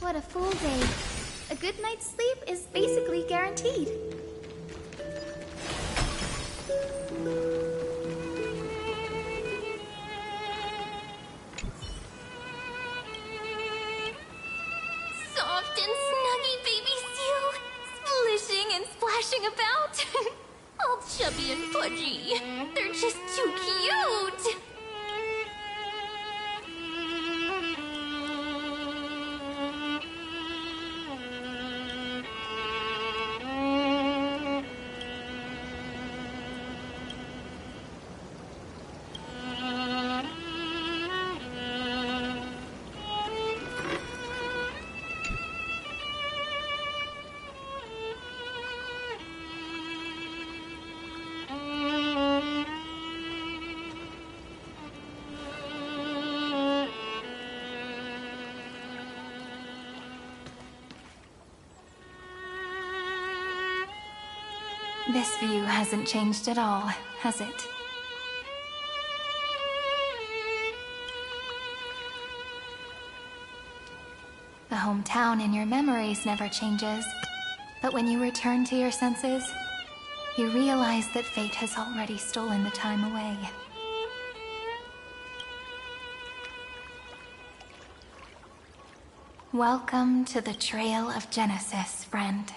What a full day. A good night's sleep is basically guaranteed. Soft and snuggy baby seal, splishing and splashing about. All chubby and pudgy. They're just too cute. This view hasn't changed at all, has it? The hometown in your memories never changes, but when you return to your senses, you realize that fate has already stolen the time away. Welcome to the Trail of Genesis, friend.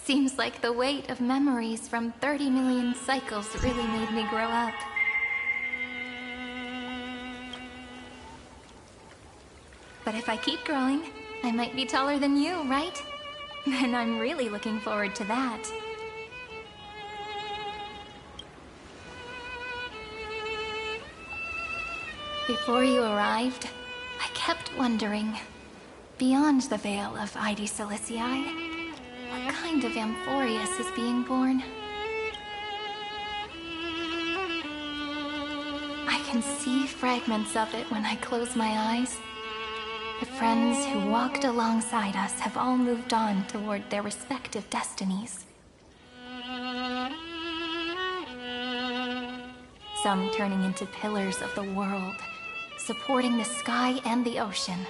Seems like the weight of memories from 30 million cycles really made me grow up. But if I keep growing, I might be taller than you, right? And I'm really looking forward to that. Before you arrived, I kept wondering, beyond the veil of Id Silicii, what kind of Amphoreus is being born? I can see fragments of it when I close my eyes. The friends who walked alongside us have all moved on toward their respective destinies. Some turning into pillars of the world, supporting the sky and the ocean.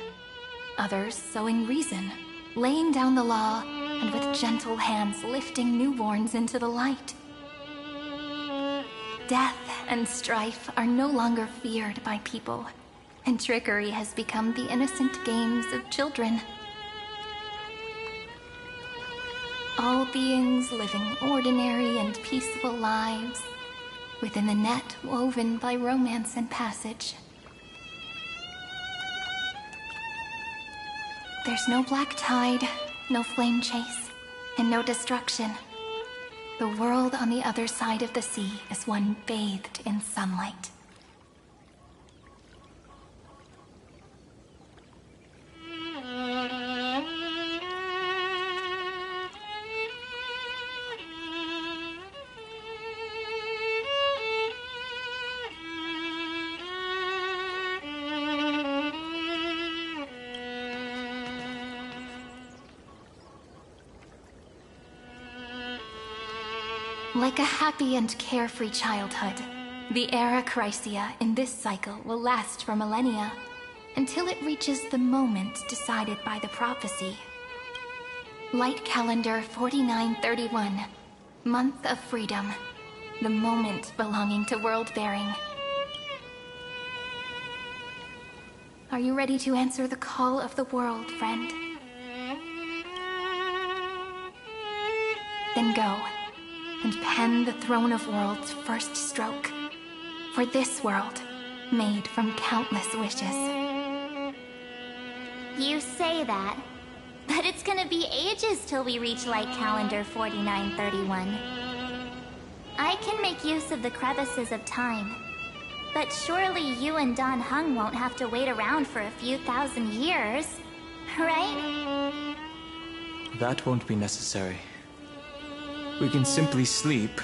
Others sowing reason, laying down the law, and with gentle hands lifting newborns into the light. Death and strife are no longer feared by people, and trickery has become the innocent games of children. All beings living ordinary and peaceful lives, within the net woven by romance and passage. There's no black tide, no flame chase, and no destruction. The world on the other side of the sea is one bathed in sunlight. Like a happy and carefree childhood, the era Chrysia in this cycle will last for millennia, until it reaches the moment decided by the prophecy. Light calendar 4931, month of freedom, the moment belonging to world-bearing. Are you ready to answer the call of the world, friend? Then go. And pen the Throne of Worlds' first stroke. For this world, made from countless wishes. You say that, but it's gonna be ages till we reach Light Calendar 4931. I can make use of the crevices of time, but surely you and Don Hung won't have to wait around for a few thousand years, right? That won't be necessary. We can simply sleep,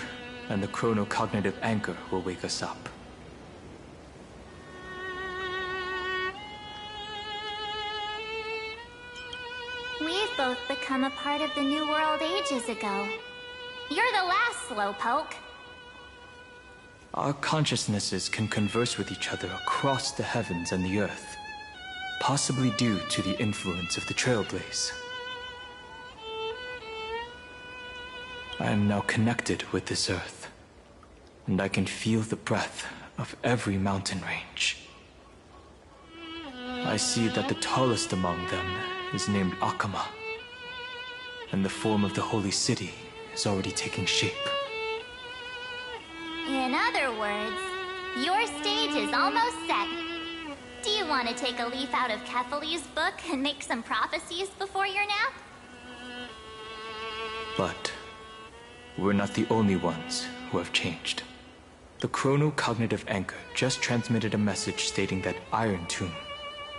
and the chronocognitive anchor will wake us up. both become a part of the New World ages ago. You're the last slowpoke. Our consciousnesses can converse with each other across the heavens and the earth, possibly due to the influence of the Trailblaze. I am now connected with this earth, and I can feel the breath of every mountain range. I see that the tallest among them is named Akama, and the form of the holy city is already taking shape. In other words, your stage is almost set. Do you want to take a leaf out of Kefali's book and make some prophecies before your nap? But we're not the only ones who have changed. The chrono-cognitive anchor just transmitted a message stating that Iron Tomb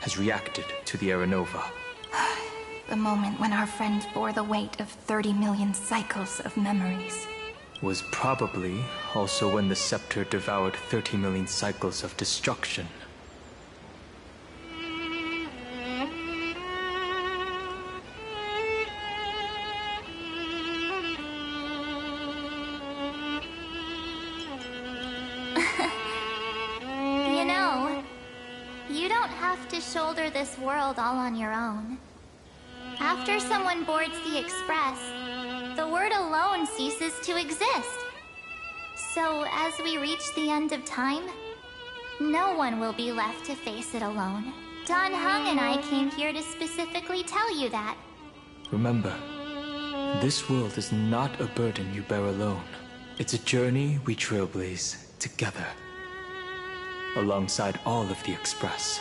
has reacted to the Aeronova. The moment when our friend bore the weight of 30 million cycles of memories. Was probably also when the scepter devoured 30 million cycles of destruction. You know, you don't have to shoulder this world all on your own. After someone boards the Express, the word alone ceases to exist. So, as we reach the end of time, no one will be left to face it alone. Don Hung and I came here to specifically tell you that. Remember, this world is not a burden you bear alone. It's a journey we trailblaze together, alongside all of the Express.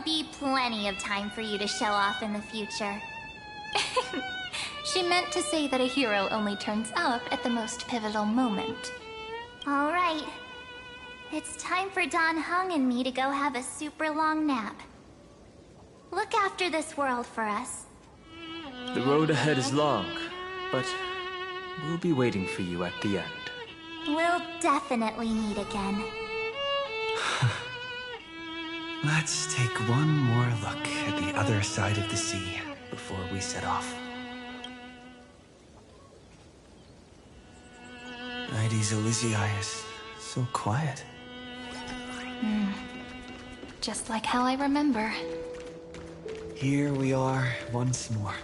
Be plenty of time for you to show off in the future. She meant to say that a hero only turns up at the most pivotal moment. All right. It's time for Don Hung and me to go have a super long nap. Look after this world for us. The road ahead is long, but we'll be waiting for you at the end. We'll definitely meet again. Let's take one more look at the other side of the sea before we set off. Ides Elysiae is so quiet. Just like how I remember. Here we are once more.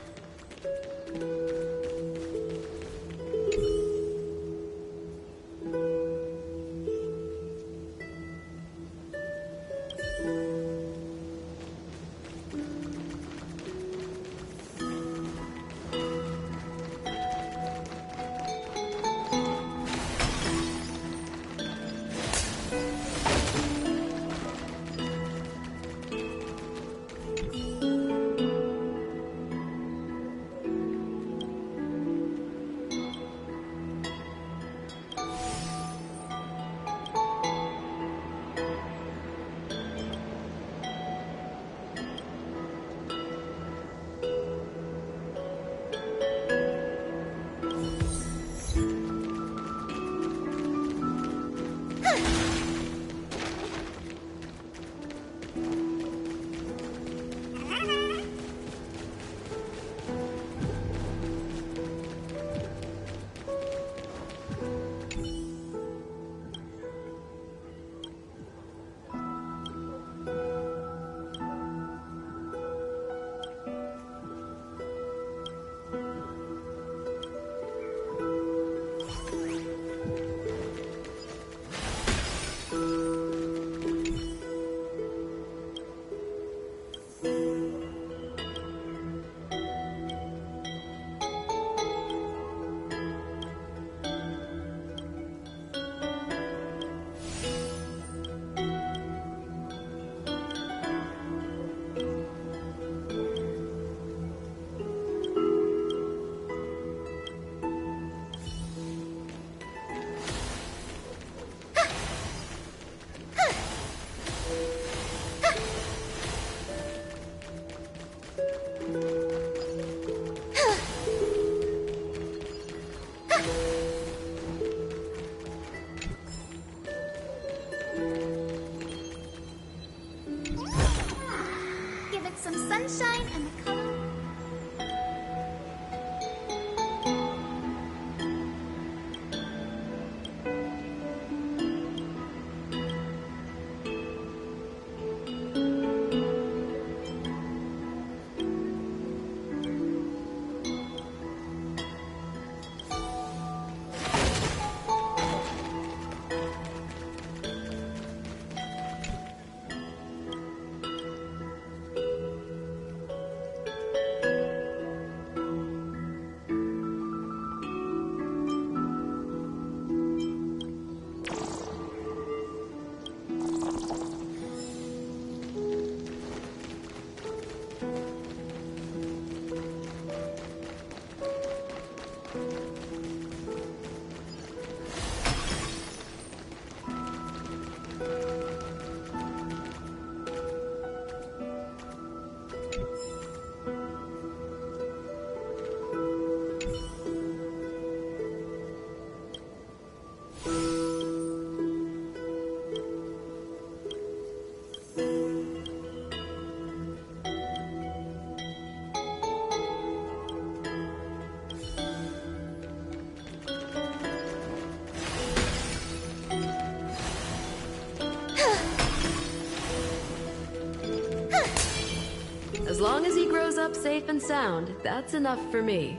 As long as he grows up safe and sound, that's enough for me.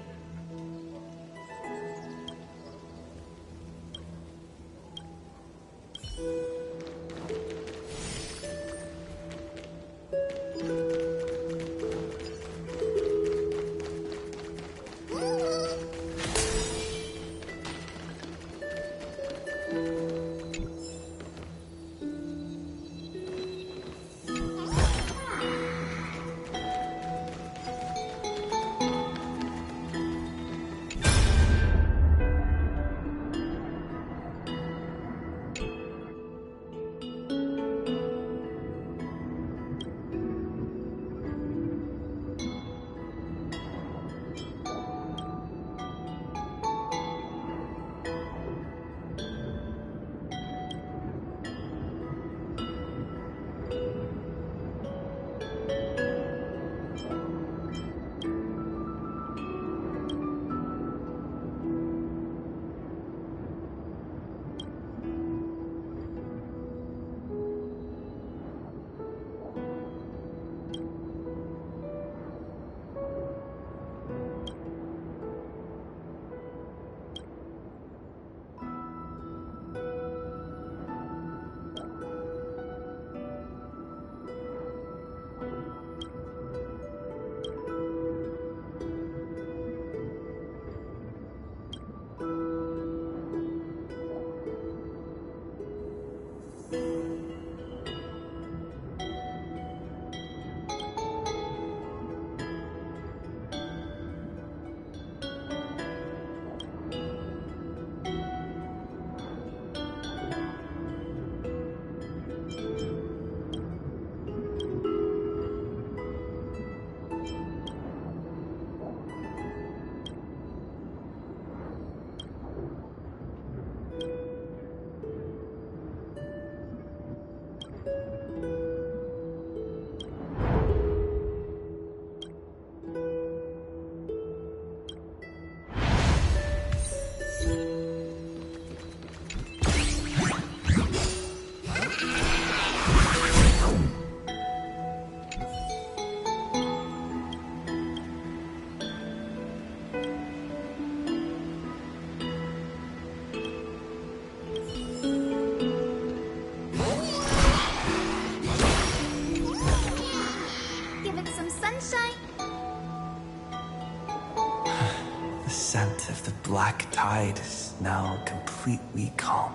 Scent of the black tide is now completely calm.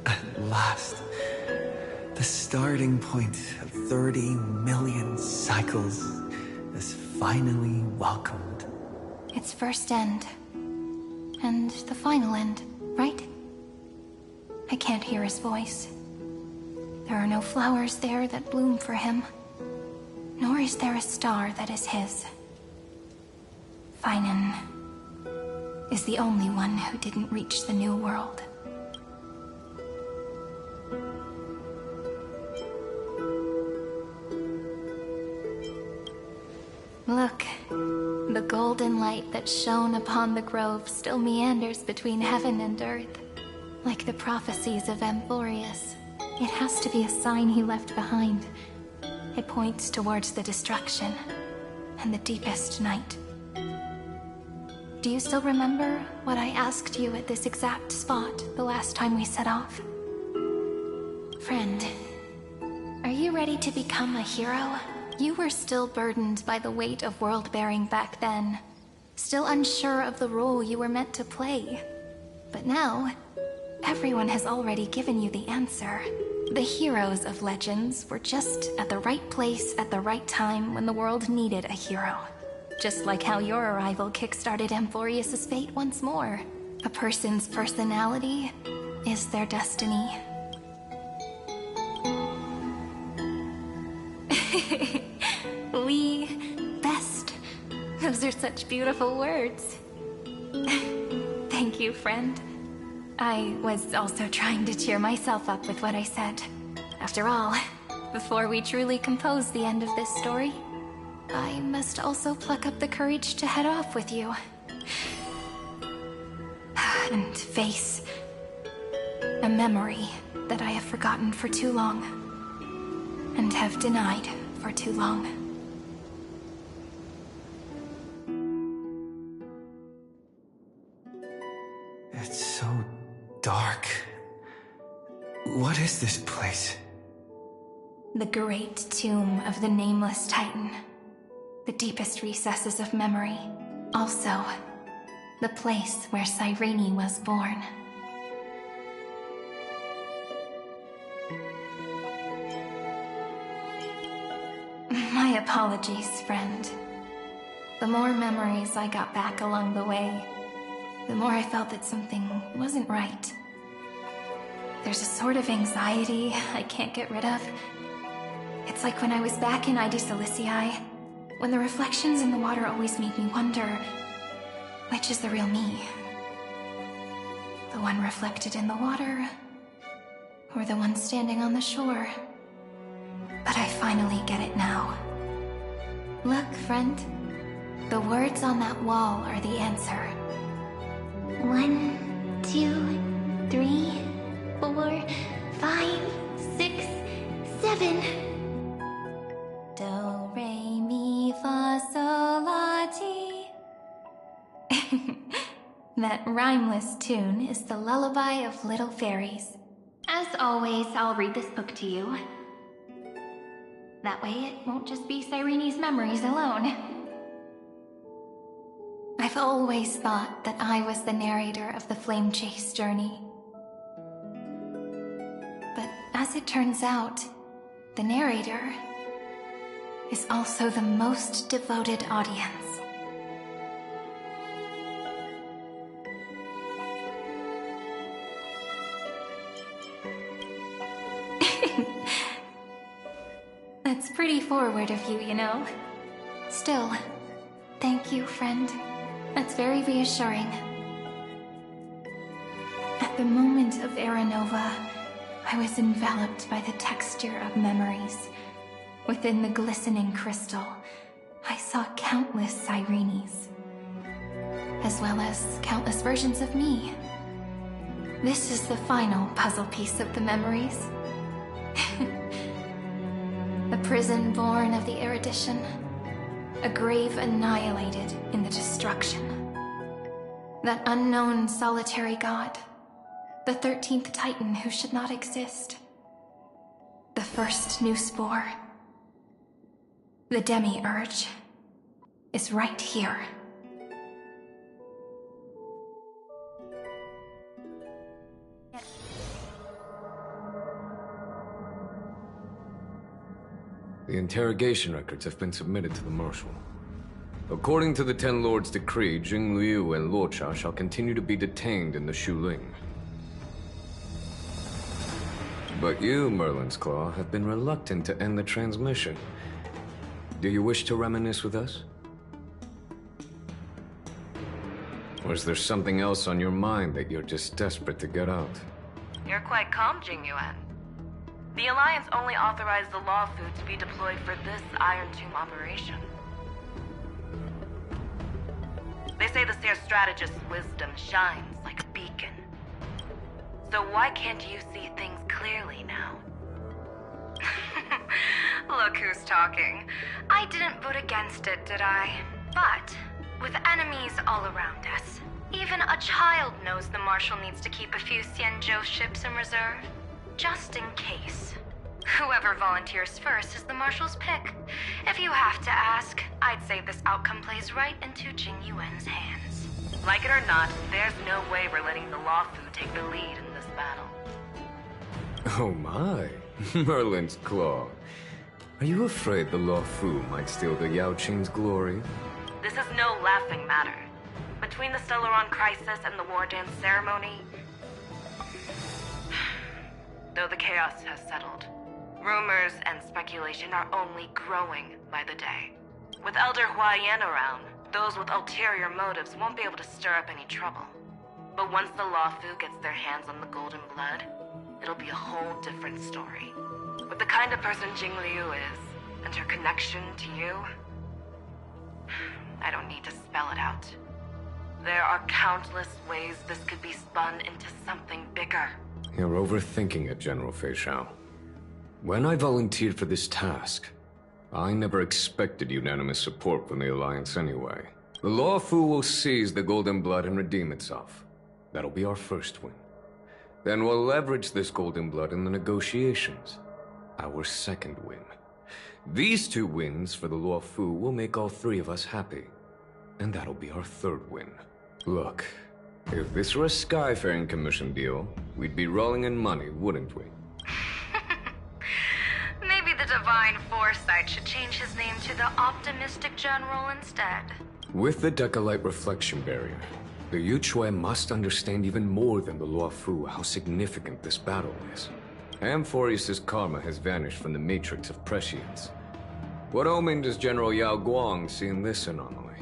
At last, the starting point of 30 million cycles is finally welcomed. Its first end. And the final end, right? I can't hear his voice. There are no flowers there that bloom for him. Nor is there a star that is his. Finan is the only one who didn't reach the new world. Look, the golden light that shone upon the grove still meanders between heaven and earth, like the prophecies of Amphoreus. It has to be a sign he left behind. It points towards the destruction and the deepest night. Do you still remember what I asked you at this exact spot the last time we set off? Friend, are you ready to become a hero? You were still burdened by the weight of world-bearing back then, still unsure of the role you were meant to play. But now, everyone has already given you the answer. The heroes of legends were just at the right place at the right time when the world needed a hero. Just like how your arrival kickstarted Amphoreus' fate once more. A person's personality is their destiny. We best Those are such beautiful words. Thank you, friend. I was also trying to cheer myself up with what I said. After all, before we truly compose the end of this story, I must also pluck up the courage to head off with you. And face a memory that I have forgotten for too long, and have denied for too long. It's so dark. What is this place? The great tomb of the Nameless Titan. The deepest recesses of memory. Also, the place where Cyrene was born. My apologies, friend. The more memories I got back along the way, the more I felt that something wasn't right. There's a sort of anxiety I can't get rid of. It's like when I was back in ID Silicii, when the reflections in the water always made me wonder, which is the real me? The one reflected in the water, or the one standing on the shore? But I finally get it now. Look, friend. The words on that wall are the answer. 1, 2, 3, 4, 5, 6, 7. Do, re, mi, fa, sol, la, ti. That rhymeless tune is the lullaby of little fairies. As always, I'll read this book to you. That way it won't just be Cyrene's memories alone. I've always thought that I was the narrator of the Flame Chase journey. But as it turns out, the narrator is also the most devoted audience. That's pretty forward of you, you know. Still, thank you, friend. That's very reassuring. At the moment of Era Nova, I was enveloped by the texture of memories. Within the glistening crystal, I saw countless Cyrenes, as well as countless versions of me. This is the final puzzle piece of the memories. A prison born of the erudition. A grave annihilated in the destruction. That unknown solitary god. The 13th Titan who should not exist. The first new spore. The Demiurge is right here. The interrogation records have been submitted to the Marshal. According to the Ten Lords' decree, Jing Liu and Luocha shall continue to be detained in the Shuling. But you, Merlin's Claw, have been reluctant to end the transmission. Do you wish to reminisce with us? Or is there something else on your mind that you're just desperate to get out? You're quite calm, Jing Yuan. The Alliance only authorized the Law Food to be deployed for this Iron Tomb operation. They say the Seer Strategist's wisdom shines like a beacon. So why can't you see things clearly now? Look who's talking. I didn't vote against it, did I? But, with enemies all around us, even a child knows the Marshal needs to keep a few Xianzhou ships in reserve. Just in case. Whoever volunteers first is the Marshal's pick. If you have to ask, I'd say this outcome plays right into Jing Yuan's hands. Like it or not, there's no way we're letting the Law Food take the lead in this battle. Oh my, Merlin's Claw. Are you afraid the Law Fu might steal the Yao Qing's glory? This is no laughing matter. Between the Stellaron crisis and the War Dance ceremony, though the chaos has settled, rumors and speculation are only growing by the day. With Elder Hua Yan around, Those with ulterior motives won't be able to stir up any trouble. But once the Lawfu gets their hands on the golden blood, it'll be a whole different story. With the kind of person Jingliu is, and her connection to you, I don't need to spell it out. There are countless ways this could be spun into something bigger. You're overthinking it, General Fei Shao. When I volunteered for this task, I never expected unanimous support from the Alliance anyway. The Lawfu will seize the Golden Blood and redeem itself. That'll be our first win. Then we'll leverage this Golden Blood in the negotiations. Our second win. These 2 wins for the Lawfu will make all 3 of us happy. And that'll be our third win. Look, if this were a Skyfaring Commission deal, we'd be rolling in money, wouldn't we? Maybe the Divine Foresight should change his name to the Optimistic General instead. With the Decalite Reflection Barrier, the Yuchue must understand even more than the Luofu how significant this battle is. Amphoreus' karma has vanished from the matrix of prescience. What omen does General Yao Guang see in this anomaly?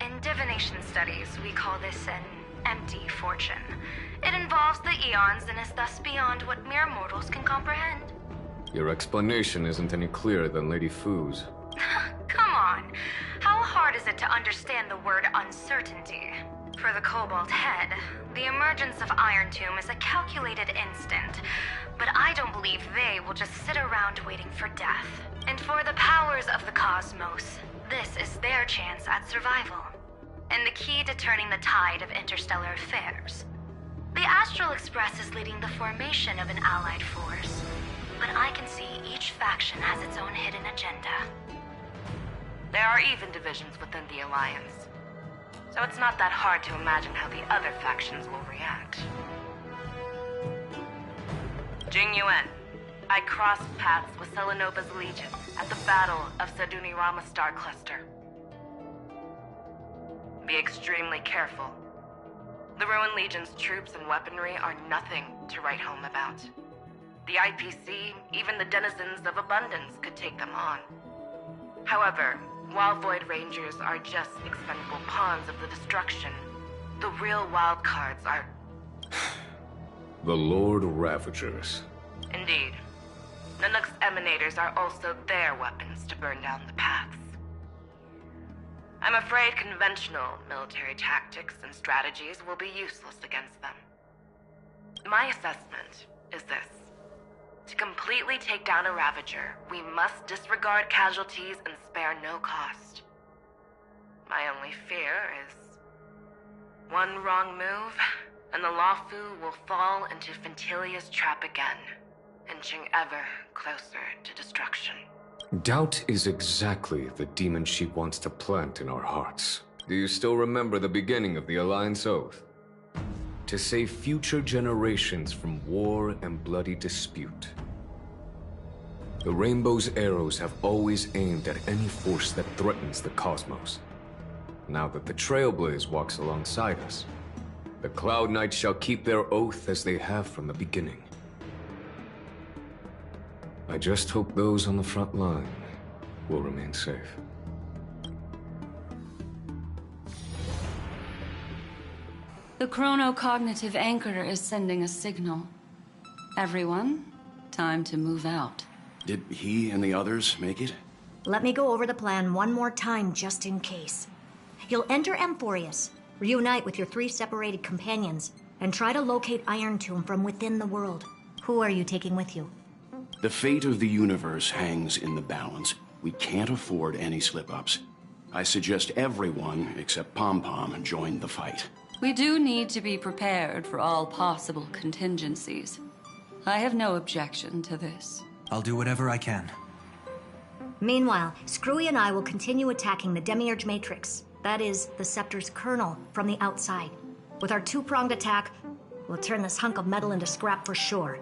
In divination studies, we call this an empty fortune. It involves the eons and is thus beyond what mere mortals can comprehend. Your explanation isn't any clearer than Lady Fu's. Come on. How hard is it to understand the word uncertainty? For the Cobalt Head, the emergence of Iron Tomb is a calculated instant, but I don't believe they will just sit around waiting for death. And for the powers of the cosmos, this is their chance at survival, and the key to turning the tide of interstellar affairs. The Astral Express is leading the formation of an allied force, but I can see each faction has its own hidden agenda. There are even divisions within the Alliance, so it's not that hard to imagine how the other factions will react. Jing Yuan, I crossed paths with Selenova's Legion at the Battle of Sadunirama Star Cluster. Be extremely careful. The Ruined Legion's troops and weaponry are nothing to write home about. The IPC, even the denizens of Abundance, could take them on. However, while Void Rangers are just expendable pawns of the destruction, the real wildcards are... The Lord Ravagers. Indeed. Nanook's emanators are also their weapons to burn down the paths. I'm afraid conventional military tactics and strategies will be useless against them. My assessment is this. To completely take down a Ravager, we must disregard casualties and spare no cost. My only fear is... one wrong move, and the Lawfu will fall into Fintilia's trap again, inching ever closer to destruction. Doubt is exactly the demon she wants to plant in our hearts. Do you still remember the beginning of the Alliance Oath? To save future generations from war and bloody dispute. The Rainbow's arrows have always aimed at any force that threatens the cosmos. Now that the Trailblaze walks alongside us, the Cloud Knights shall keep their oath as they have from the beginning. I just hope those on the front line will remain safe. The chronocognitive anchor is sending a signal. Everyone, time to move out. Did he and the others make it? Let me go over the plan one more time just in case. You'll enter Amphoreus, reunite with your 3 separated companions, and try to locate Iron Tomb from within the world. Who are you taking with you? The fate of the universe hangs in the balance. We can't afford any slip-ups. I suggest everyone, except Pom-Pom, join the fight. We do need to be prepared for all possible contingencies. I have no objection to this. I'll do whatever I can. Meanwhile, Screwy and I will continue attacking the Demiurge Matrix. That is, the Scepter's kernel, from the outside. With our 2-pronged attack, we'll turn this hunk of metal into scrap for sure.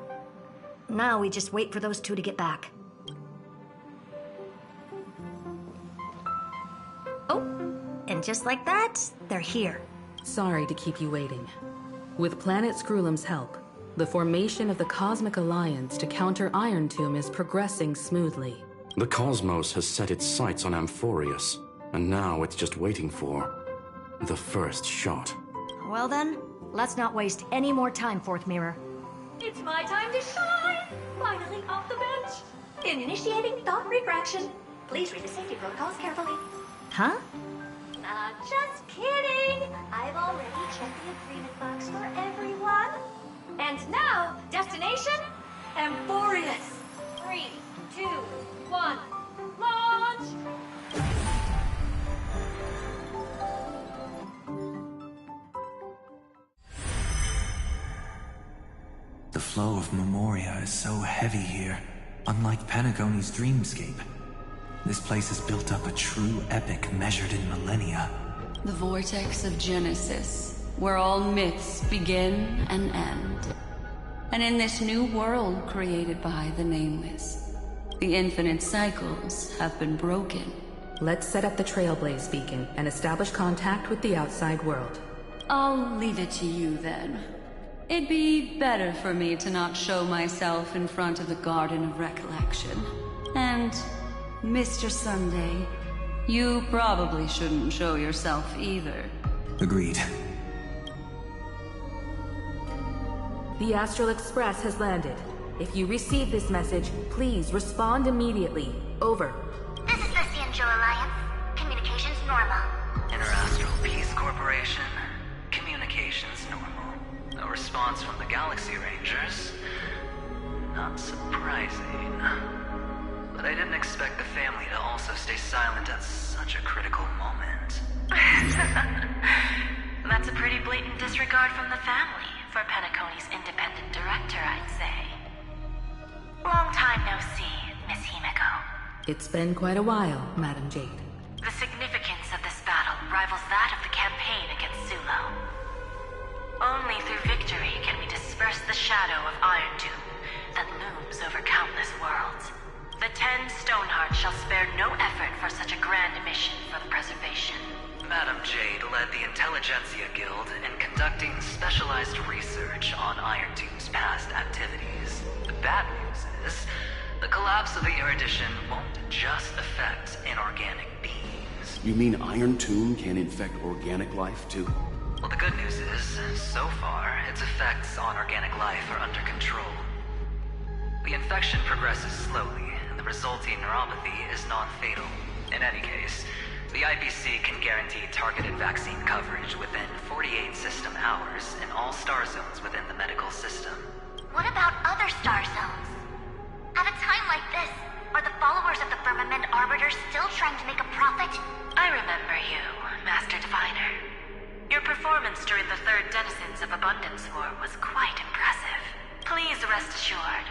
Now we just wait for those 2 to get back. Oh, and just like that, they're here. Sorry to keep you waiting. With Planet Screwlum's help, the formation of the Cosmic Alliance to counter Iron Tomb is progressing smoothly. The cosmos has set its sights on Amphoreus. And now it's just waiting for the first shot. Well then, let's not waste any more time, Fourth Mirror. It's my time to shine! Finally off the bench! Initiating thought refraction. Please read the safety protocols carefully. Huh? Just kidding! I've already checked the agreement box for everyone. And now, destination? Amphoreus! 3, 2, 1, launch! The flow of Memoria is so heavy here, unlike Penacony's dreamscape. This place has built up a true epic measured in millennia. The vortex of Genesis, where all myths begin and end. And in this new world created by the Nameless, the infinite cycles have been broken. Let's set up the Trailblaze beacon and establish contact with the outside world. I'll leave it to you then. It'd be better for me to not show myself in front of the Garden of Recollection. And, Mr. Sunday, you probably shouldn't show yourself either. Agreed. The Astral Express has landed. If you receive this message, please respond immediately. Over. This is the Cianjo Alliance. Communications normal. Interastral Peace Corporation. Communications normal. No response from the Galaxy Rangers. Not surprising. But I didn't expect the family to also stay silent at such a critical moment. That's a pretty blatant disregard from the family for Penacony's independent director, I'd say. Long time no see, Miss Himeko. It's been quite a while, Madam Jade. The significance of this battle rivals that of the campaign against Sulo. Only through victory can we disperse the shadow of Iron Doom that looms over countless worlds. The 10 Stonehearts shall spare no effort for such a grand mission for the preservation. Madam Jade led the Intelligentsia Guild in conducting specialized research on Iron Doom's past activities. The bad news is, the collapse of the Erudition won't just affect inorganic beings. You mean Iron Tomb can infect organic life too? Well, the good news is, so far, its effects on organic life are under control. The infection progresses slowly, and the resulting neuropathy is non-fatal. In any case, the IPC can guarantee targeted vaccine coverage within 48 system hours in all star zones within the medical system. What about other star zones? At a time like this, are the followers of the Firmament Arbiter still trying to make a profit? I remember you, Master Diviner. Your performance during the Third Denizens of Abundance War was quite impressive. Please rest assured,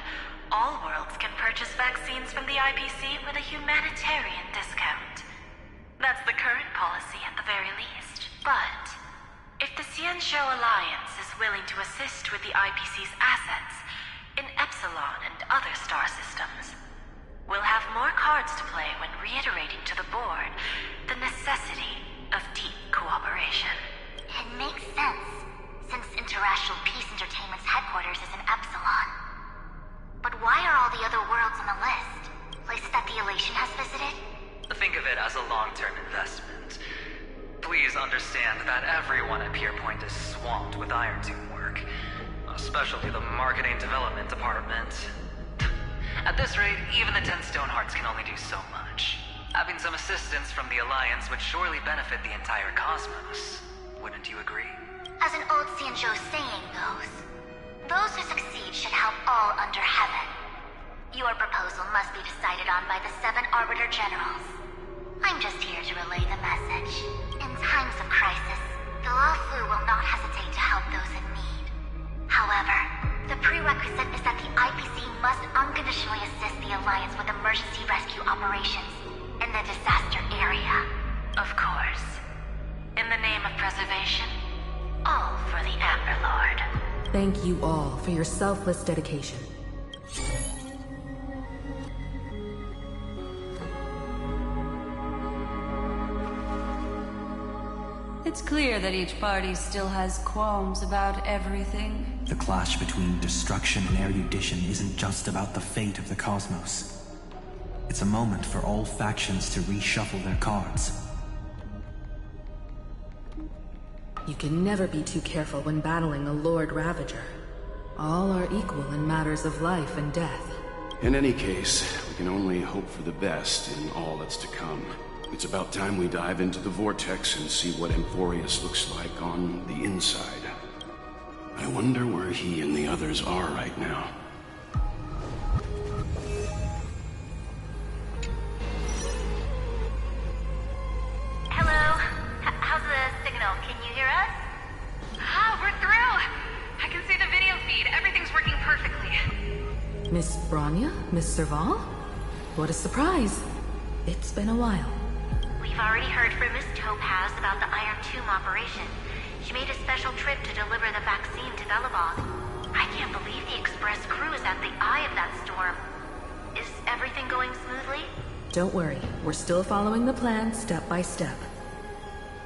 all worlds can purchase vaccines from the IPC with a humanitarian discount. That's the current policy at the very least. But if the Cianjo Alliance is willing to assist with the IPC's assets in Epsilon and other star systems, we'll have more cards to play when reiterating to the board the necessity of deep cooperation. It makes sense, since Interastral Peace Entertainment's headquarters is in Epsilon. But why are all the other worlds on the list? Places that the Elation has visited? Think of it as a long-term investment. Please understand that everyone at Pierpoint is swamped with Iron Doom work, especially the marketing development department. At this rate, even the 10 Stonehearts can only do so much. Having some assistance from the Alliance would surely benefit the entire cosmos. Wouldn't you agree? As an old Cianjo saying goes, those who succeed should help all under heaven. Your proposal must be decided on by the 7 Arbiter Generals. I'm just here to relay the message. In times of crisis, the Luofu will not hesitate to help those in need. However, the prerequisite is that the IPC must unconditionally assist the Alliance with emergency rescue operations in the disaster area. Of course. In the name of preservation, all for the Amber Lord. Thank you all for your selfless dedication. It's clear that each party still has qualms about everything. The clash between destruction and erudition isn't just about the fate of the cosmos. It's a moment for all factions to reshuffle their cards. You can never be too careful when battling a Lord Ravager. All are equal in matters of life and death. In any case, we can only hope for the best in all that's to come. It's about time we dive into the vortex and see what Amphoreus looks like on the inside. I wonder where he and the others are right now. Hello? How's the signal? Can you hear us? Ah, we're through! I can see the video feed. Everything's working perfectly. Miss Bronya? Miss Serval? What a surprise. It's been a while. We've already heard from Miss Topaz about the Iron Tomb operation. She made a special trip to deliver the vaccine to Belobog. I can't believe the Express crew is at the eye of that storm. Is everything going smoothly? Don't worry, we're still following the plan step by step.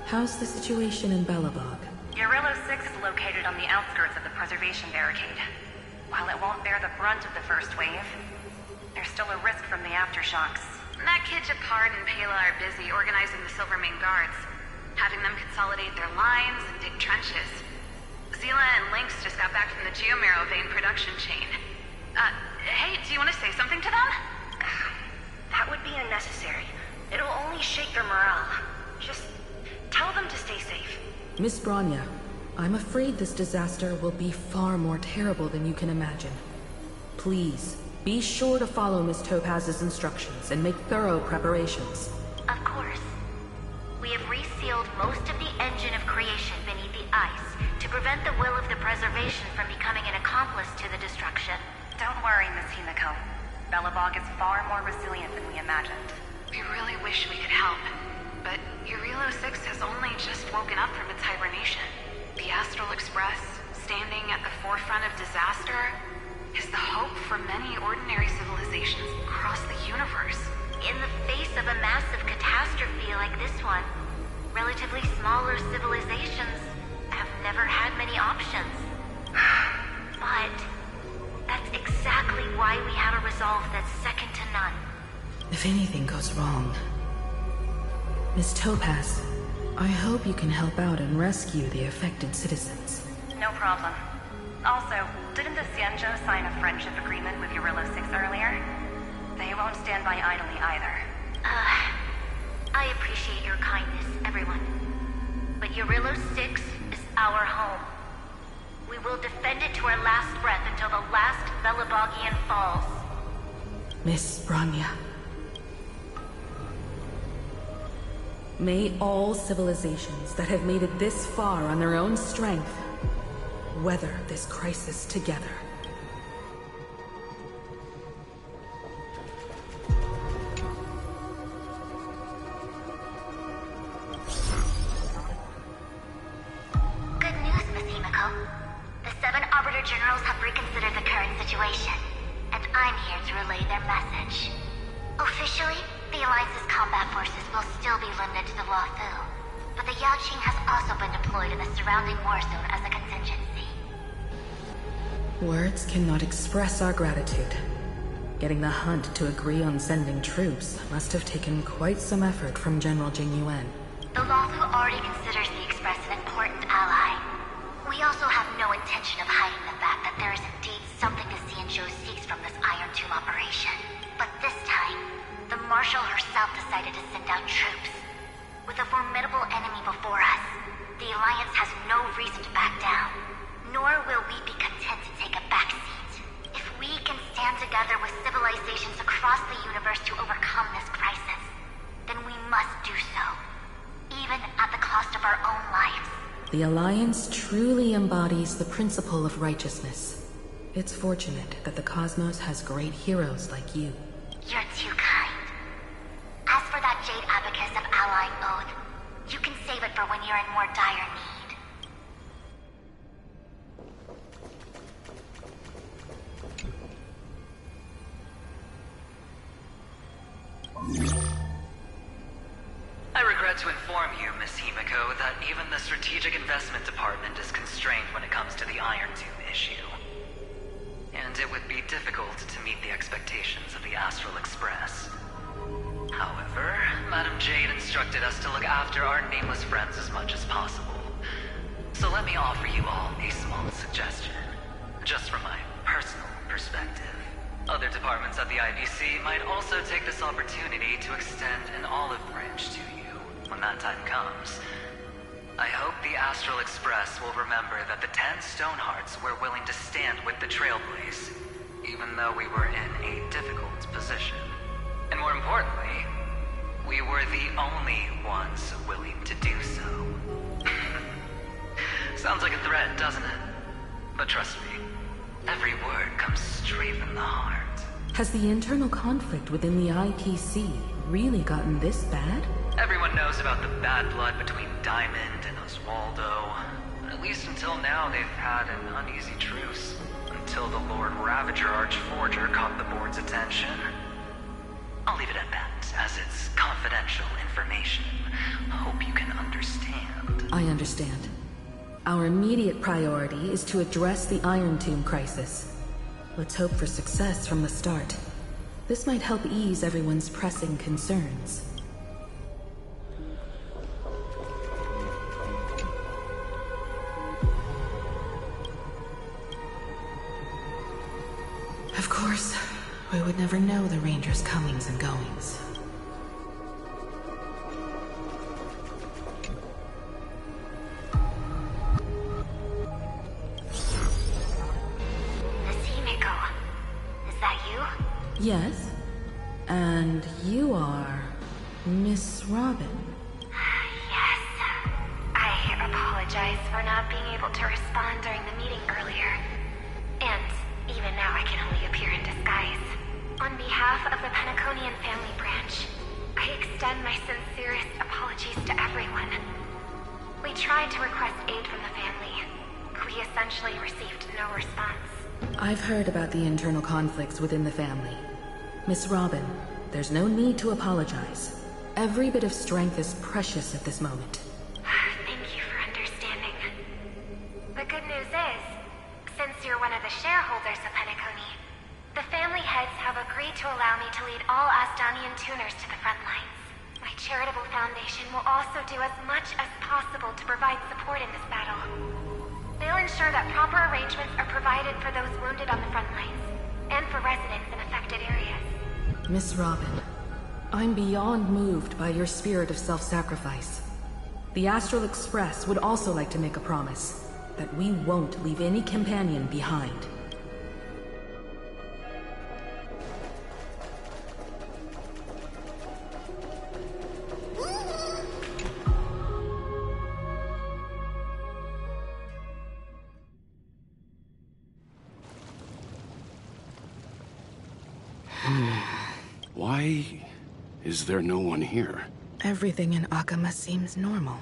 How's the situation in Belobog? Urillo 6 is located on the outskirts of the preservation barricade. While it won't bear the brunt of the first wave, there's still a risk from the aftershocks. That kid Japard and Pela are busy organizing the Silvermane guards, having them consolidate their lines and dig trenches. Zila and Lynx just got back from the Geomarrow vein production chain. Hey, do you want to say something to them? That would be unnecessary. It'll only shake their morale. Just tell them to stay safe. Miss Bronya, I'm afraid this disaster will be far more terrible than you can imagine. Please, be sure to follow Miss Topaz's instructions and make thorough preparations. Of course. We have resealed most of the engine of creation beneath the ice to prevent the will of the preservation from becoming an accomplice to the destruction. Don't worry, Miss Himiko. Belobog is far more resilient than we imagined. We really wish we could help, but Urillo 6 has only just woken up from its hibernation. The Astral Express, standing at the forefront of disaster, is the hope for many ordinary civilizations across the universe. In the face of a massive catastrophe like this one, relatively smaller civilizations have never had many options. But that's exactly why we have a resolve that's second to none. If anything goes wrong... Miss Topaz, I hope you can help out and rescue the affected citizens. No problem. Also, didn't the Xianzhou sign a friendship agreement with Urillo 6 earlier? They won't stand by idly either. I appreciate your kindness, everyone. But Urillo 6 is our home. We will defend it to our last breath until the last Belobogian falls. Miss Bronya. May all civilizations that have made it this far on their own strength weather this crisis together. Good news, Miss Himiko. The 7 Arbiter Generals have reconsidered the current situation, and I'm here to relay their message. Officially, the Alliance's combat forces will still be limited to the Luofu, but the Yaoqing has also been deployed in the surrounding war zone as a contingency. Words cannot express our gratitude. Getting the Hunt to agree on sending troops must have taken quite some effort from General Jing Yuan. The Luofu already considers the Express an important ally. We also have no intention of hiding the fact that there is indeed something the Xianzhou seeks from this Iron Tomb operation. But this time, the Marshal herself decided to send out troops. With a formidable enemy before us, the Alliance has no reason to back down. Nor will we be content to take a backseat. If we can stand together with civilizations across the universe to overcome this crisis, then we must do so, even at the cost of our own lives. The Alliance truly embodies the principle of righteousness. It's fortunate that the cosmos has great heroes like you. You're too kind. As for that Jade Abacus of Allying Oath, you can save it for when you're in more dire need. I regret to inform you, Miss Himiko, that even the Strategic Investment Department is constrained when it comes to the Iron Tomb issue. And it would be difficult to meet the expectations of the Astral Express. However, Madam Jade instructed us to look after our nameless friends as much as possible. So let me offer you all a small suggestion, just from my personal perspective. Other departments at the IBC might also take this opportunity to extend an olive branch to you when that time comes. I hope the Astral Express will remember that the 10 Stonehearts were willing to stand with the Trailblaze, even though we were in a difficult position. And more importantly, we were the only ones willing to do so. Sounds like a threat, doesn't it? But trust me, every word comes straight from the heart. Has the internal conflict within the IPC really gotten this bad? Everyone knows about the bad blood between Diamond and Oswaldo. At least until now, they've had an uneasy truce. Until the Lord Ravager Archforger caught the board's attention. I'll leave it at that, as it's confidential information. Hope you can understand. I understand. Our immediate priority is to address the Iron Tomb crisis. Let's hope for success from the start. This might help ease everyone's pressing concerns. Of course, we would never know the Ranger's comings and goings. Yes, and you are Miss Robin. Yes. I apologize for not being able to respond during the meeting earlier. And even now I can only appear in disguise. On behalf of the Penaconian family branch, I extend my sincerest apologies to everyone. We tried to request aid from the family. We essentially received no response. I've heard about the internal conflicts within the family. Miss Robin, there's no need to apologize. Every bit of strength is precious at this moment. Thank you for understanding. The good news is, since you're one of the shareholders of Penacony, the family heads have agreed to allow me to lead all Astonian tuners to the front lines. My charitable foundation will also do as much as possible to provide support in this battle. They'll ensure that proper arrangements are provided for those wounded on the front lines, and for residents in affected areas. Miss Robin, I'm beyond moved by your spirit of self-sacrifice. The Astral Express would also like to make a promise that we won't leave any companion behind. Why is there no one here? Everything in Akama seems normal.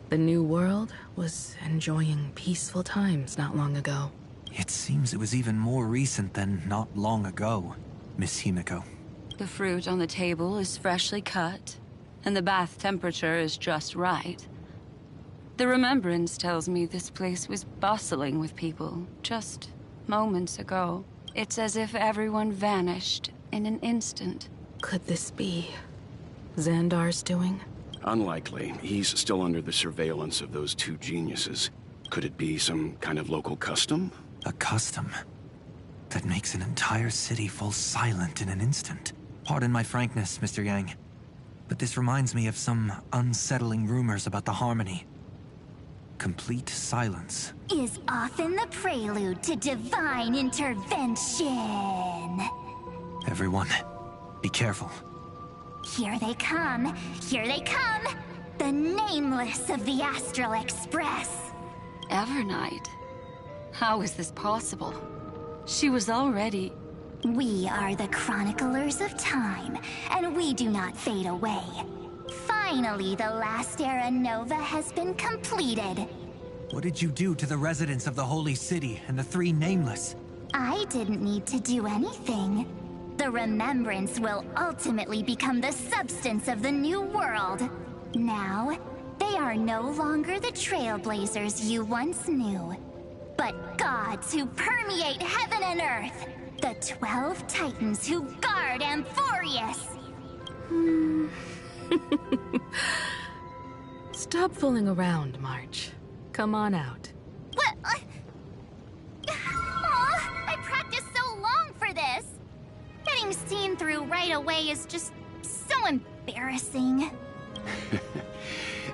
The New World was enjoying peaceful times not long ago. It seems it was even more recent than not long ago, Miss Himiko. The fruit on the table is freshly cut, and the bath temperature is just right. The remembrance tells me this place was bustling with people just moments ago. It's as if everyone vanished in an instant. Could this be Xandar's doing? Unlikely. He's still under the surveillance of those two geniuses. Could it be some kind of local custom? A custom that makes an entire city fall silent in an instant. Pardon my frankness, Mr. Yang, but this reminds me of some unsettling rumors about the Harmony. Complete silence is often the prelude to divine intervention. Everyone, be careful. Here they come! Here they come! The Nameless of the Astral Express! Evernight? How is this possible? She was already... We are the Chroniclers of Time, and we do not fade away. Finally, the last Era Nova has been completed. What did you do to the residents of the Holy City and the three Nameless? I didn't need to do anything. The remembrance will ultimately become the substance of the new world. Now, they are no longer the trailblazers you once knew, but gods who permeate heaven and earth. The 12 Titans who guard Amphoreus. Stop fooling around, March. Come on out. What? Aw, I practiced so long for this. Getting seen through right away is just so embarrassing.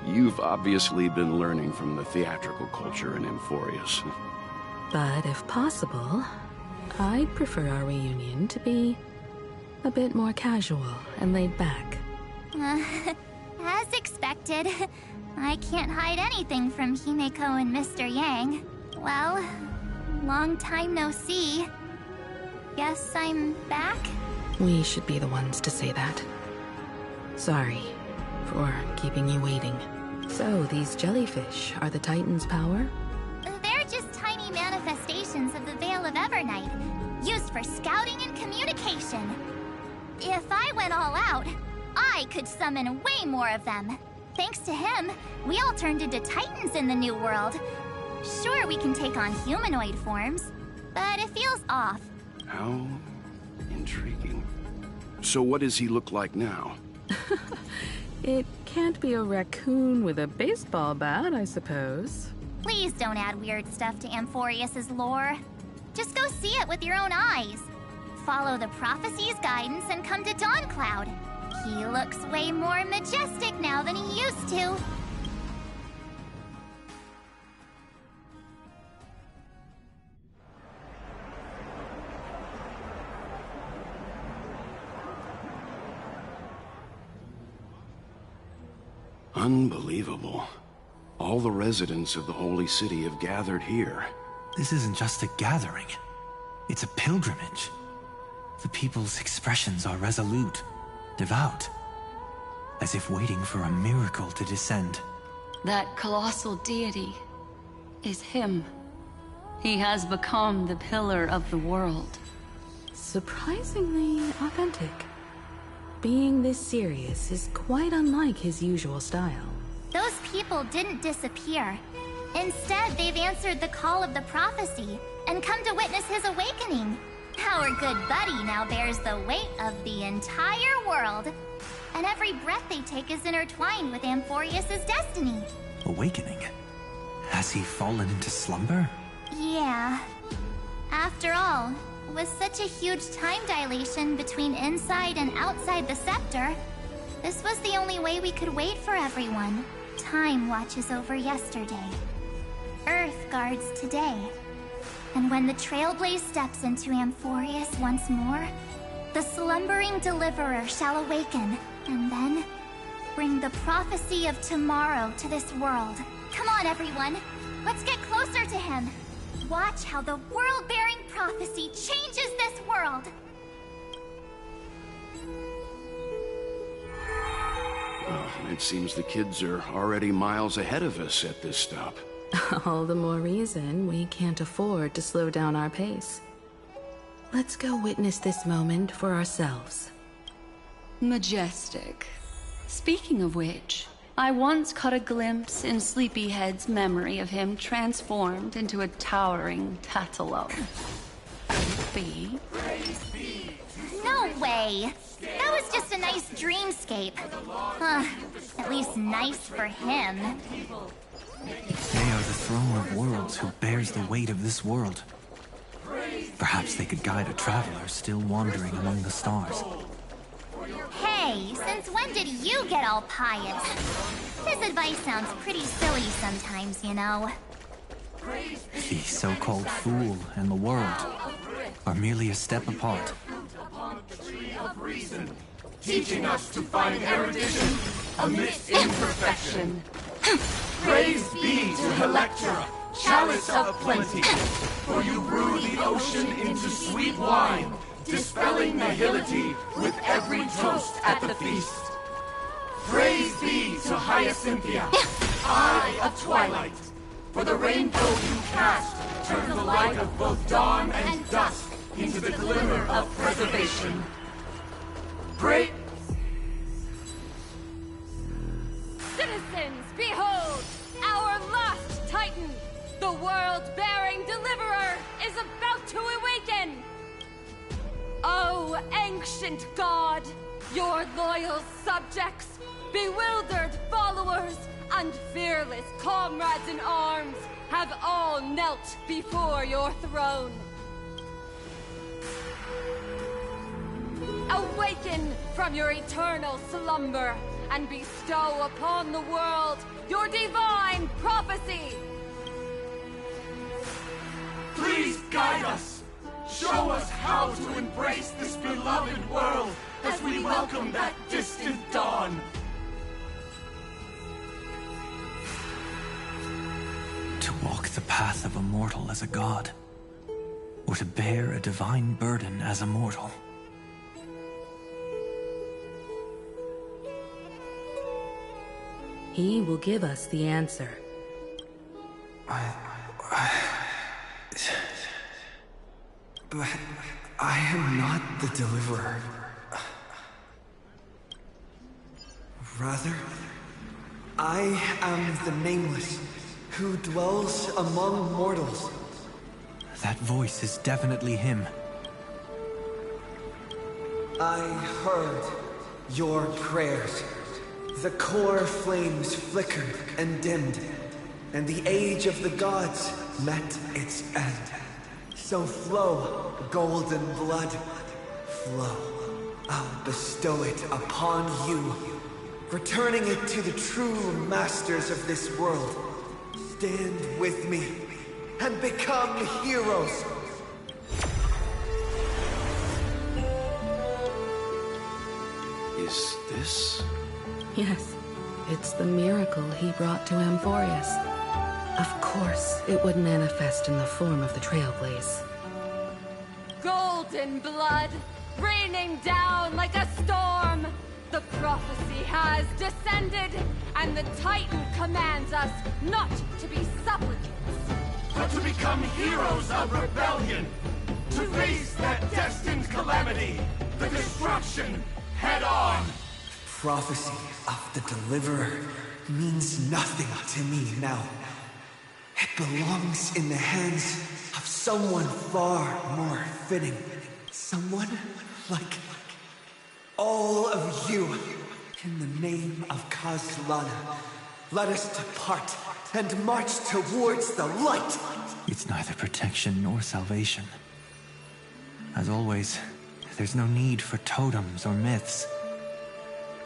You've obviously been learning from the theatrical culture in Amphoreus. But if possible, I'd prefer our reunion to be a bit more casual and laid back. As expected, I can't hide anything from Himeko and Mr. Yang. Well, long time no see. Guess I'm back? We should be the ones to say that. Sorry for keeping you waiting. So, these jellyfish are the Titan's power? They're just tiny manifestations of the Veil of Evernight, used for scouting and communication. If I went all out, I could summon way more of them. Thanks to him, we all turned into Titans in the new world. Sure, we can take on humanoid forms, but it feels off. How intriguing. So what does he look like now? It can't be a raccoon with a baseball bat, I suppose. Please don't add weird stuff to Amphoreus' lore. Just go see it with your own eyes. Follow the prophecy's guidance and come to Dawncloud. He looks way more majestic now than he used to. Unbelievable. All the residents of the Holy City have gathered here. This isn't just a gathering. It's a pilgrimage. The people's expressions are resolute, devout, as if waiting for a miracle to descend. That colossal deity is him. He has become the pillar of the world. Surprisingly authentic. Being this serious is quite unlike his usual style. Those people didn't disappear. Instead, they've answered the call of the prophecy and come to witness his awakening. Our good buddy now bears the weight of the entire world. And every breath they take is intertwined with Amphoreus' destiny. Awakening? Has he fallen into slumber? Yeah. After all, with such a huge time dilation between inside and outside the scepter, this was the only way we could wait for everyone. Time watches over yesterday. Earth guards today. And when the Trailblaze steps into Amphoreus once more, the slumbering deliverer shall awaken, and then bring the prophecy of tomorrow to this world. Come on, everyone. Let's get closer to him. Watch how the world-bearing prophecy changes this world. Well, it seems the kids are already miles ahead of us at this stop. All the more reason we can't afford to slow down our pace. Let's go witness this moment for ourselves. Majestic. Speaking of which, I once caught a glimpse in Sleepyhead's memory of him transformed into a towering Tatalum. Be? No way! That was just a nice dreamscape. At least nice for him. They are the throne of worlds who bears the weight of this world. Perhaps they could guide a traveler still wandering among the stars. Hey, since when did you get all pious? His advice sounds pretty silly sometimes, you know. The so-called fool and the world are merely a step apart. Teaching us to find erudition amidst imperfection. Praise be to Helectra, chalice of plenty, for you brew the ocean into sweet wine, dispelling nihility with every toast at the feast. Praise be to Hyacinthia, eye of twilight, for the rainbow you cast turned the light of both dawn and dusk into the glimmer of preservation. Pray... Citizens, behold! Our last Titan, the world-bearing deliverer, is about to awaken! Oh, ancient god, Your loyal subjects, bewildered followers, and fearless comrades in arms have all knelt before your throne. Awaken from your eternal slumber and bestow upon the world your divine prophecy! Please guide us! Show us how to embrace this beloved world as we welcome that distant dawn! To walk the path of a mortal as a god, or to bear a divine burden as a mortal. He will give us the answer. But I am not the deliverer. Rather, I am the Nameless, who dwells among mortals. That voice is definitely him. I heard your prayers. The core flames flickered and dimmed, and the age of the gods met its end. So flow, golden blood, flow. I'll bestow it upon you, returning it to the true masters of this world. Stand with me and become heroes. Is this? Yes, it's the miracle he brought to Amphoreus. Of course, it would manifest in the form of the Trailblaze. Golden blood, raining down like a storm! The prophecy has descended, and the Titan commands us not to be supplicants, but to become heroes of rebellion! To face that destined calamity, the destruction, head on! Prophecy of the Deliverer means nothing to me now. It belongs in the hands of someone far more fitting. Someone like all of you. In the name of Kazlana, let us depart and march towards the light. It's neither protection nor salvation. As always, there's no need for totems or myths.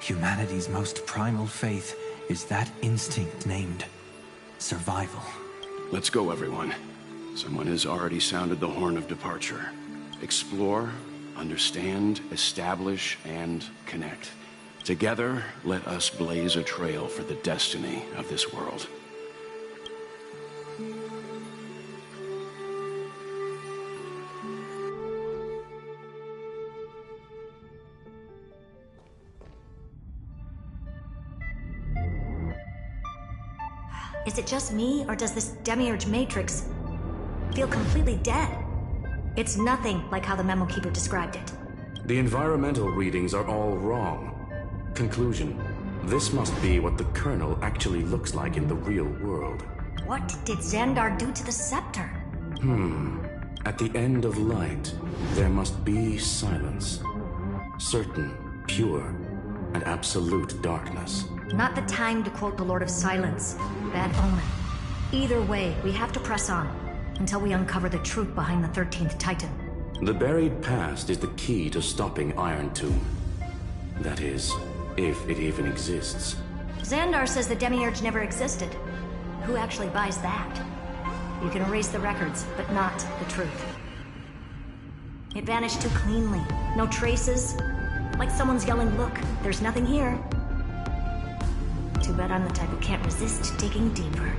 Humanity's most primal faith is that instinct named survival. Let's go, everyone. Someone has already sounded the horn of departure. Explore, understand, establish, and connect. Together, let us blaze a trail for the destiny of this world. Is it just me, or does this Demiurge Matrix feel completely dead? It's nothing like how the Memo Keeper described it. The environmental readings are all wrong. Conclusion: this must be what the Colonel actually looks like in the real world. What did Xandar do to the scepter? At the end of light, there must be silence. Certain, pure, and absolute darkness. Not the time to quote the Lord of Silence. Bad omen. Either way, we have to press on until we uncover the truth behind the 13th Titan. The buried past is the key to stopping Iron Tomb. That is, if it even exists. Xandar says the Demiurge never existed. Who actually buys that? You can erase the records, but not the truth. It vanished too cleanly. No traces. Like someone's yelling, "Look, there's nothing here." Too bad I'm the type who can't resist digging deeper.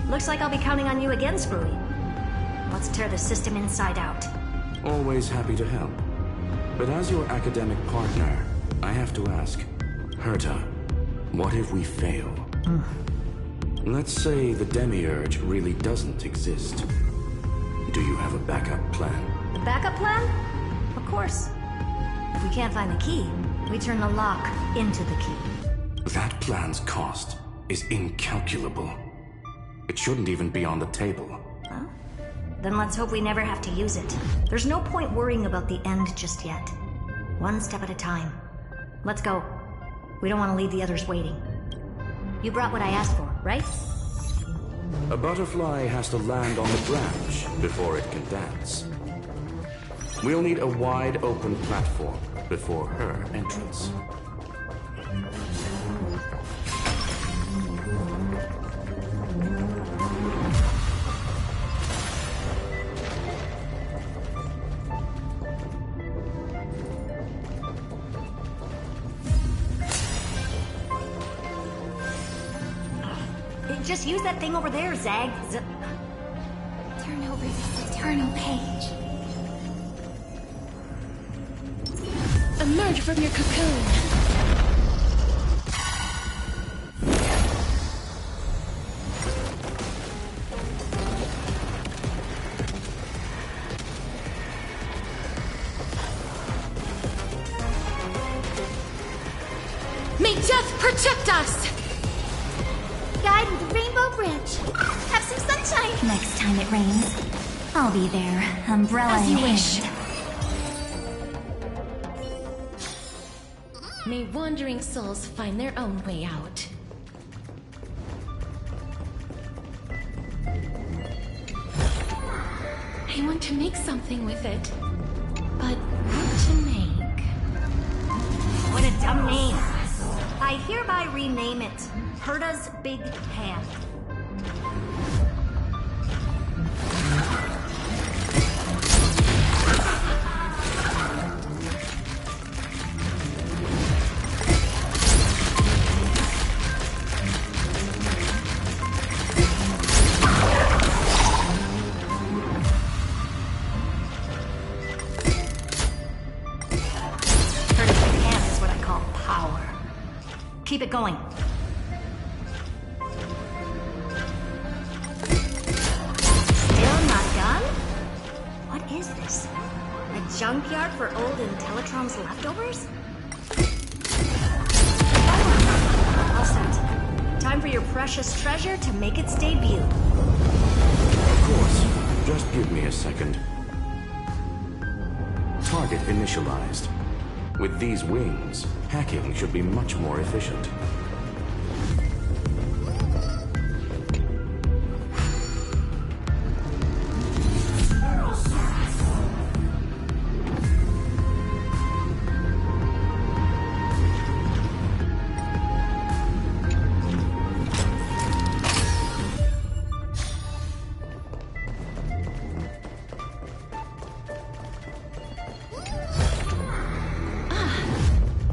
Looks like I'll be counting on you again, Screwy. Let's tear the system inside out. Always happy to help. But as your academic partner, I have to ask, Herta, what if we fail? Let's say the Demiurge really doesn't exist. Do you have a backup plan? The backup plan? Of course. If we can't find the key, we turn the lock into the key. That plan's cost is incalculable. It shouldn't even be on the table. Huh? Then let's hope we never have to use it. There's no point worrying about the end just yet. One step at a time. let's go. We don't want to leave the others waiting. You brought what I asked for, right? A butterfly has to land on the branch before it can dance. We'll need a wide open platform before her entrance. Just use that thing over there, Zag. Turn over this eternal page. Emerge from your cocoon. May death protect us! Guide with the rainbow bridge. Have some sunshine. Next time it rains, I'll be there, umbrella As in you wish. hand. May wandering souls find their own way out. I want to make something with it. But what to make? What a dumb name. I hereby rename it Herta's Big Hand. Keep it going. Still not done? What is this? A junkyard for old Intellitrom's leftovers? All set. Time for your precious treasure to make its debut. Of course. Just give me a second. Target initialized. With these wings, hacking should be much more efficient.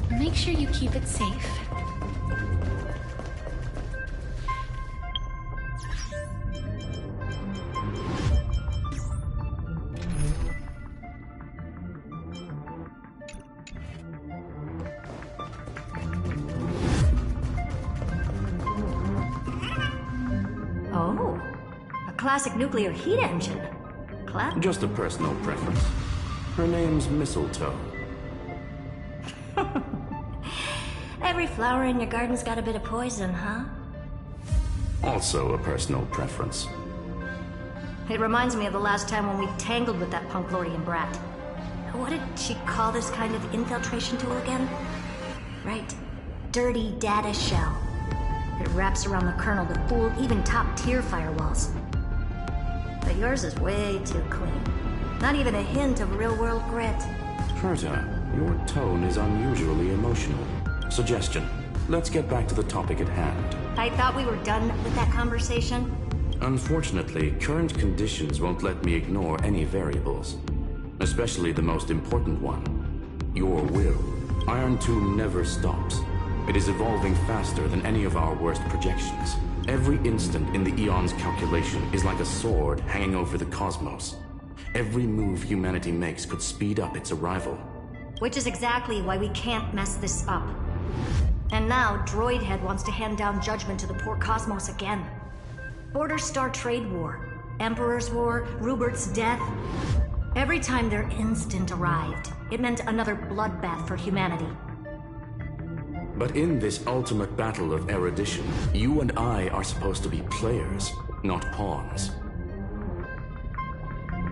Make sure you keep it safe. Oh, a classic nuclear heat engine. Clever. Just a personal preference. Her name's Mistletoe. Every flower in your garden's got a bit of poison, huh? Also a personal preference. It reminds me of the last time when we tangled with that Punklorian brat. What did she call this kind of infiltration tool again? Right. Dirty data shell. It wraps around the kernel to fool even top-tier firewalls. But yours is way too clean. Not even a hint of real-world grit. Herta, your tone is unusually emotional. Suggestion. Let's get back to the topic at hand. I thought we were done with that conversation. Unfortunately, current conditions won't let me ignore any variables. Especially the most important one. Your will. Iron Tomb never stops. It is evolving faster than any of our worst projections. Every instant in the Eon's calculation is like a sword hanging over the cosmos. Every move humanity makes could speed up its arrival. Which is exactly why we can't mess this up. And now, Droidhead wants to hand down judgment to the poor cosmos again. Border Star Trade War, Emperor's War, Rupert's death. Every time their instant arrived, it meant another bloodbath for humanity. But in this ultimate battle of erudition, you and I are supposed to be players, not pawns.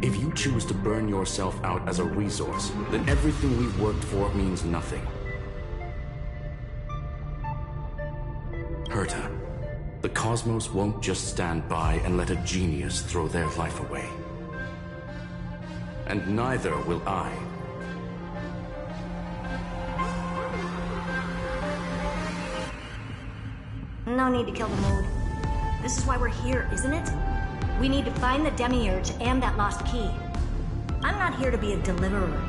If you choose to burn yourself out as a resource, then everything we've worked for means nothing. The cosmos won't just stand by and let a genius throw their life away. And neither will I. No need to kill the mood. This is why we're here, isn't it? We need to find the Demiurge and that lost key. I'm not here to be a deliverer.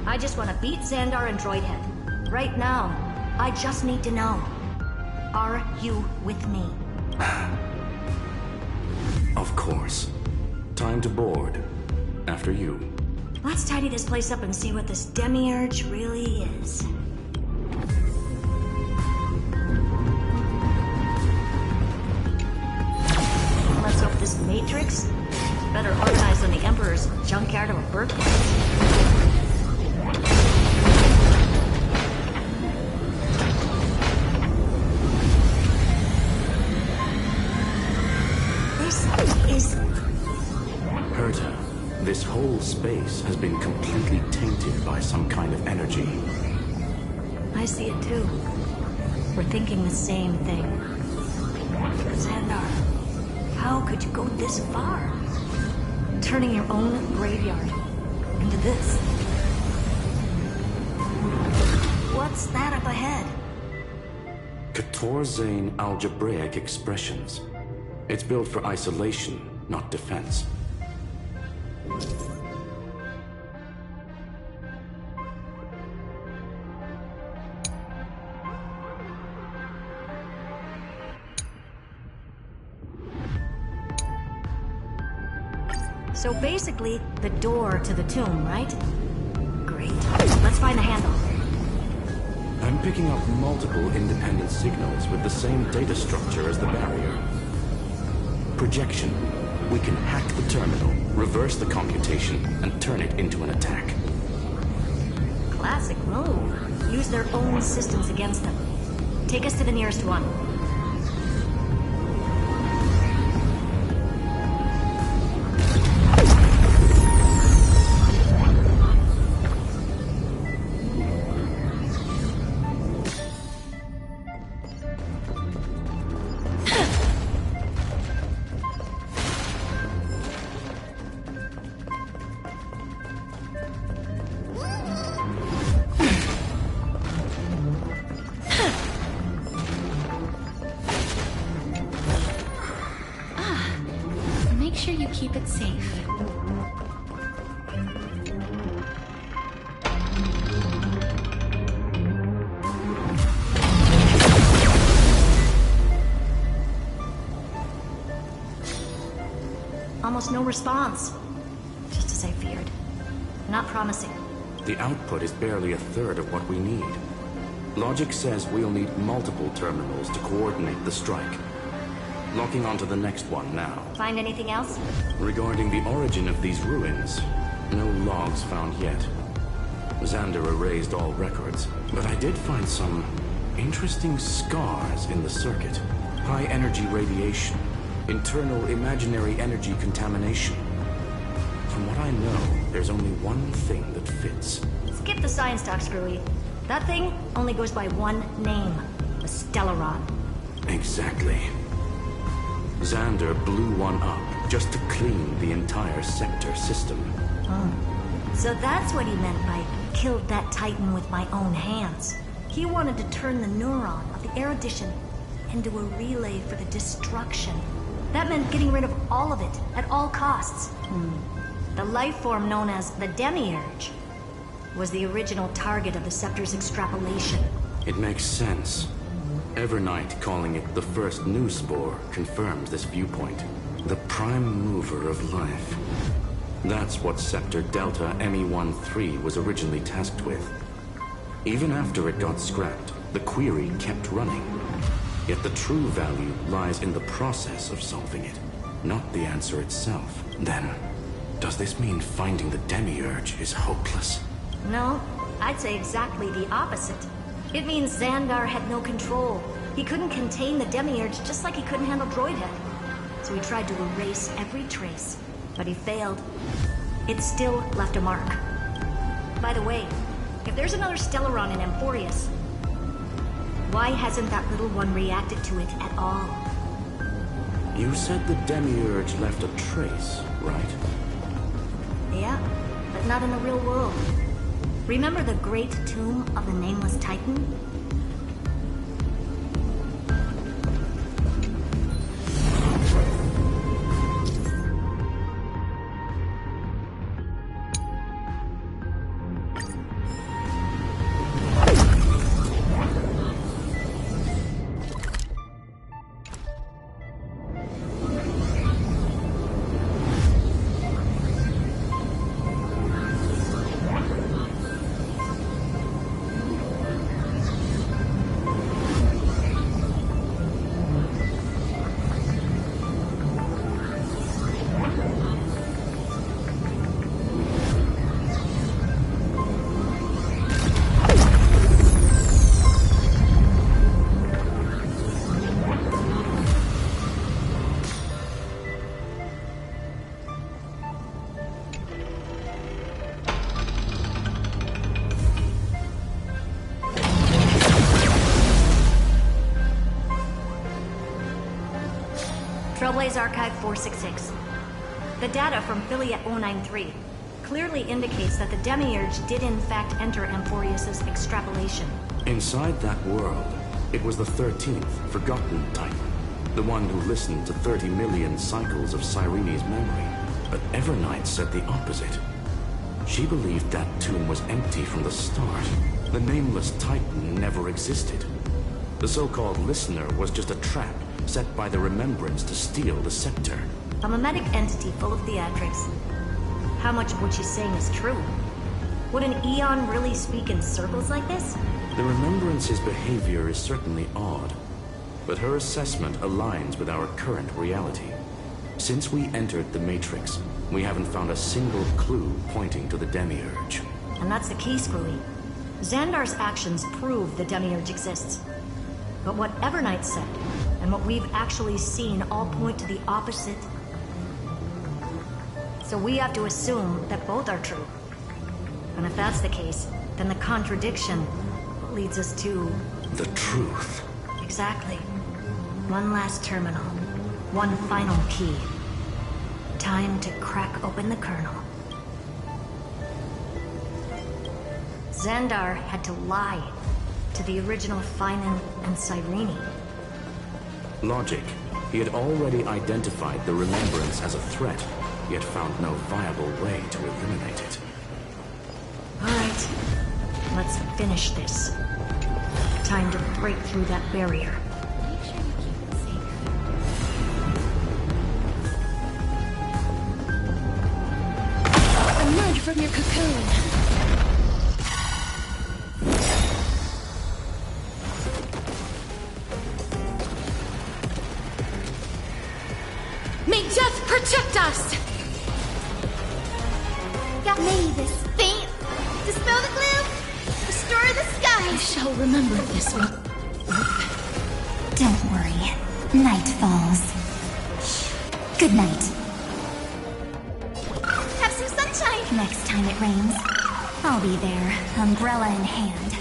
I just want to beat Xandar and Droidhead. Right now, I just need to know. Are you with me? Of course. Time to board. After you. Let's tidy this place up and see what this Demiurge really is. Let's hope this Matrix is better organized than the Emperor's junkyard of a birthplace. Herta, this whole space has been completely tainted by some kind of energy. I see it too. We're thinking the same thing. Xandar, how could you go this far? Turning your own graveyard into this. What's that up ahead? Katorzane algebraic expressions. It's built for isolation, not defense. So basically, the door to the tomb, right? Great. Let's find the handle. I'm picking up multiple independent signals with the same data structure as the barrier. Projection. We can hack the terminal, reverse the computation, and turn it into an attack. Classic move. Use their own systems against them. Take us to the nearest one. Keep it safe. Almost no response. Just as I feared. Not promising. The output is barely a third of what we need. Logic says we'll need multiple terminals to coordinate the strike. Locking onto the next one now. Find anything else? Regarding the origin of these ruins, no logs found yet. Xander erased all records, but I did find some interesting scars in the circuit. High energy radiation, internal imaginary energy contamination. From what I know, there's only one thing that fits. Skip the science talk, Screwy. That thing only goes by one name. The Stellaron. Exactly. Xander blew one up just to clean the entire sector system. Oh. So that's what he meant by killed that Titan with my own hands. He wanted to turn the neuron of the erudition into a relay for the destruction. That meant getting rid of all of it at all costs. The life form known as the Demiurge was the original target of the Scepter's extrapolation. It makes sense. Evernight calling it the first new spore confirms this viewpoint. The prime mover of life. That's what Scepter Delta ME-13 was originally tasked with. Even after it got scrapped, the query kept running. Yet the true value lies in the process of solving it, not the answer itself. Then, does this mean finding the Demiurge is hopeless? No, I'd say exactly the opposite. It means Xandar had no control. He couldn't contain the Demiurge just like he couldn't handle Droidhead. So he tried to erase every trace, but he failed. It still left a mark. By the way, if there's another Stellaron in Amphoreus, why hasn't that little one reacted to it at all? You said the Demiurge left a trace, right? Yeah, but not in the real world. Remember the great tomb of the Nameless Titan? Trailblaze Archive 466. The data from Philia 093 clearly indicates that the Demiurge did in fact enter Amphoreus' extrapolation. Inside that world, it was the 13th, forgotten Titan. The one who listened to 30 million cycles of Cyrene's memory. But Evernight said the opposite. She believed that tomb was empty from the start. The Nameless Titan never existed. The so-called listener was just a trap set by the Remembrance to steal the scepter. A mimetic entity full of theatrics. How much of what she's saying is true? Would an Eon really speak in circles like this? The Remembrance's behavior is certainly odd, but her assessment aligns with our current reality. Since we entered the Matrix, we haven't found a single clue pointing to the Demiurge. And that's the key, Screwy. Xandar's actions prove the Demiurge exists. But what Evernight said, and what we've actually seen all point to the opposite. So we have to assume that both are true. And if that's the case, then the contradiction leads us to... the truth. Exactly. One last terminal. One final key. Time to crack open the kernel. Xandar had to lie to the original Finan and Cyrene. Logic. He had already identified the Remembrance as a threat, yet found no viable way to eliminate it. Alright. Let's finish this. Time to break through that barrier. Make sure you keep it safe. Emerge from your cocoon. May death protect us! May this faint dispel the gloom, restore the sky. I shall remember this one. Don't worry. Night falls. Good night. Have some sunshine. Next time it rains, I'll be there, umbrella in hand.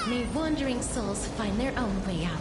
May wandering souls find their own way out.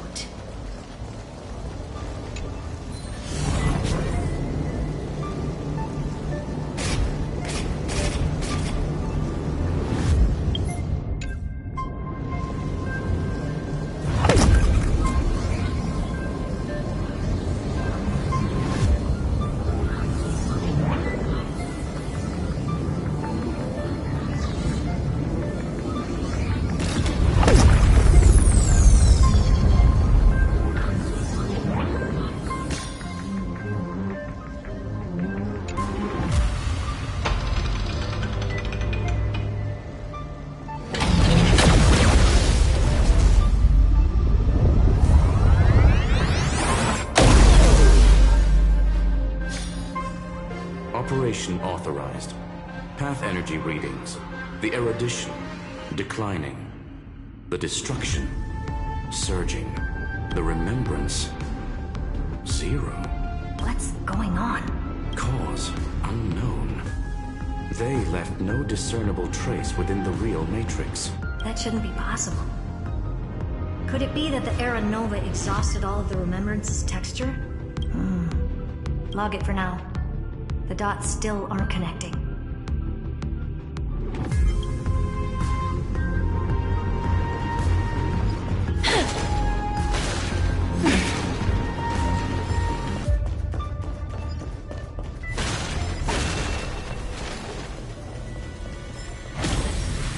Operation authorized. Path energy readings. The erudition declining. The destruction surging. The remembrance 0. What's going on? Cause unknown. They left no discernible trace within the real Matrix. That shouldn't be possible. Could it be that the Era Nova exhausted all of the Remembrance's texture? Log it for now. The dots still aren't connecting.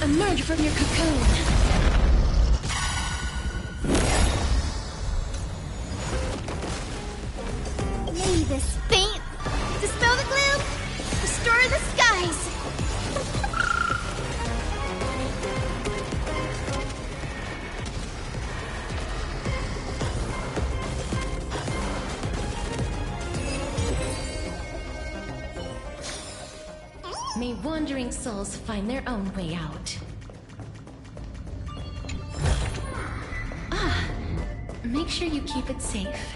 Emerge from your cocoon. Lay this paint. Dispel the gloom. Restore the skies. May wandering souls find their own way out. Make sure you keep it safe.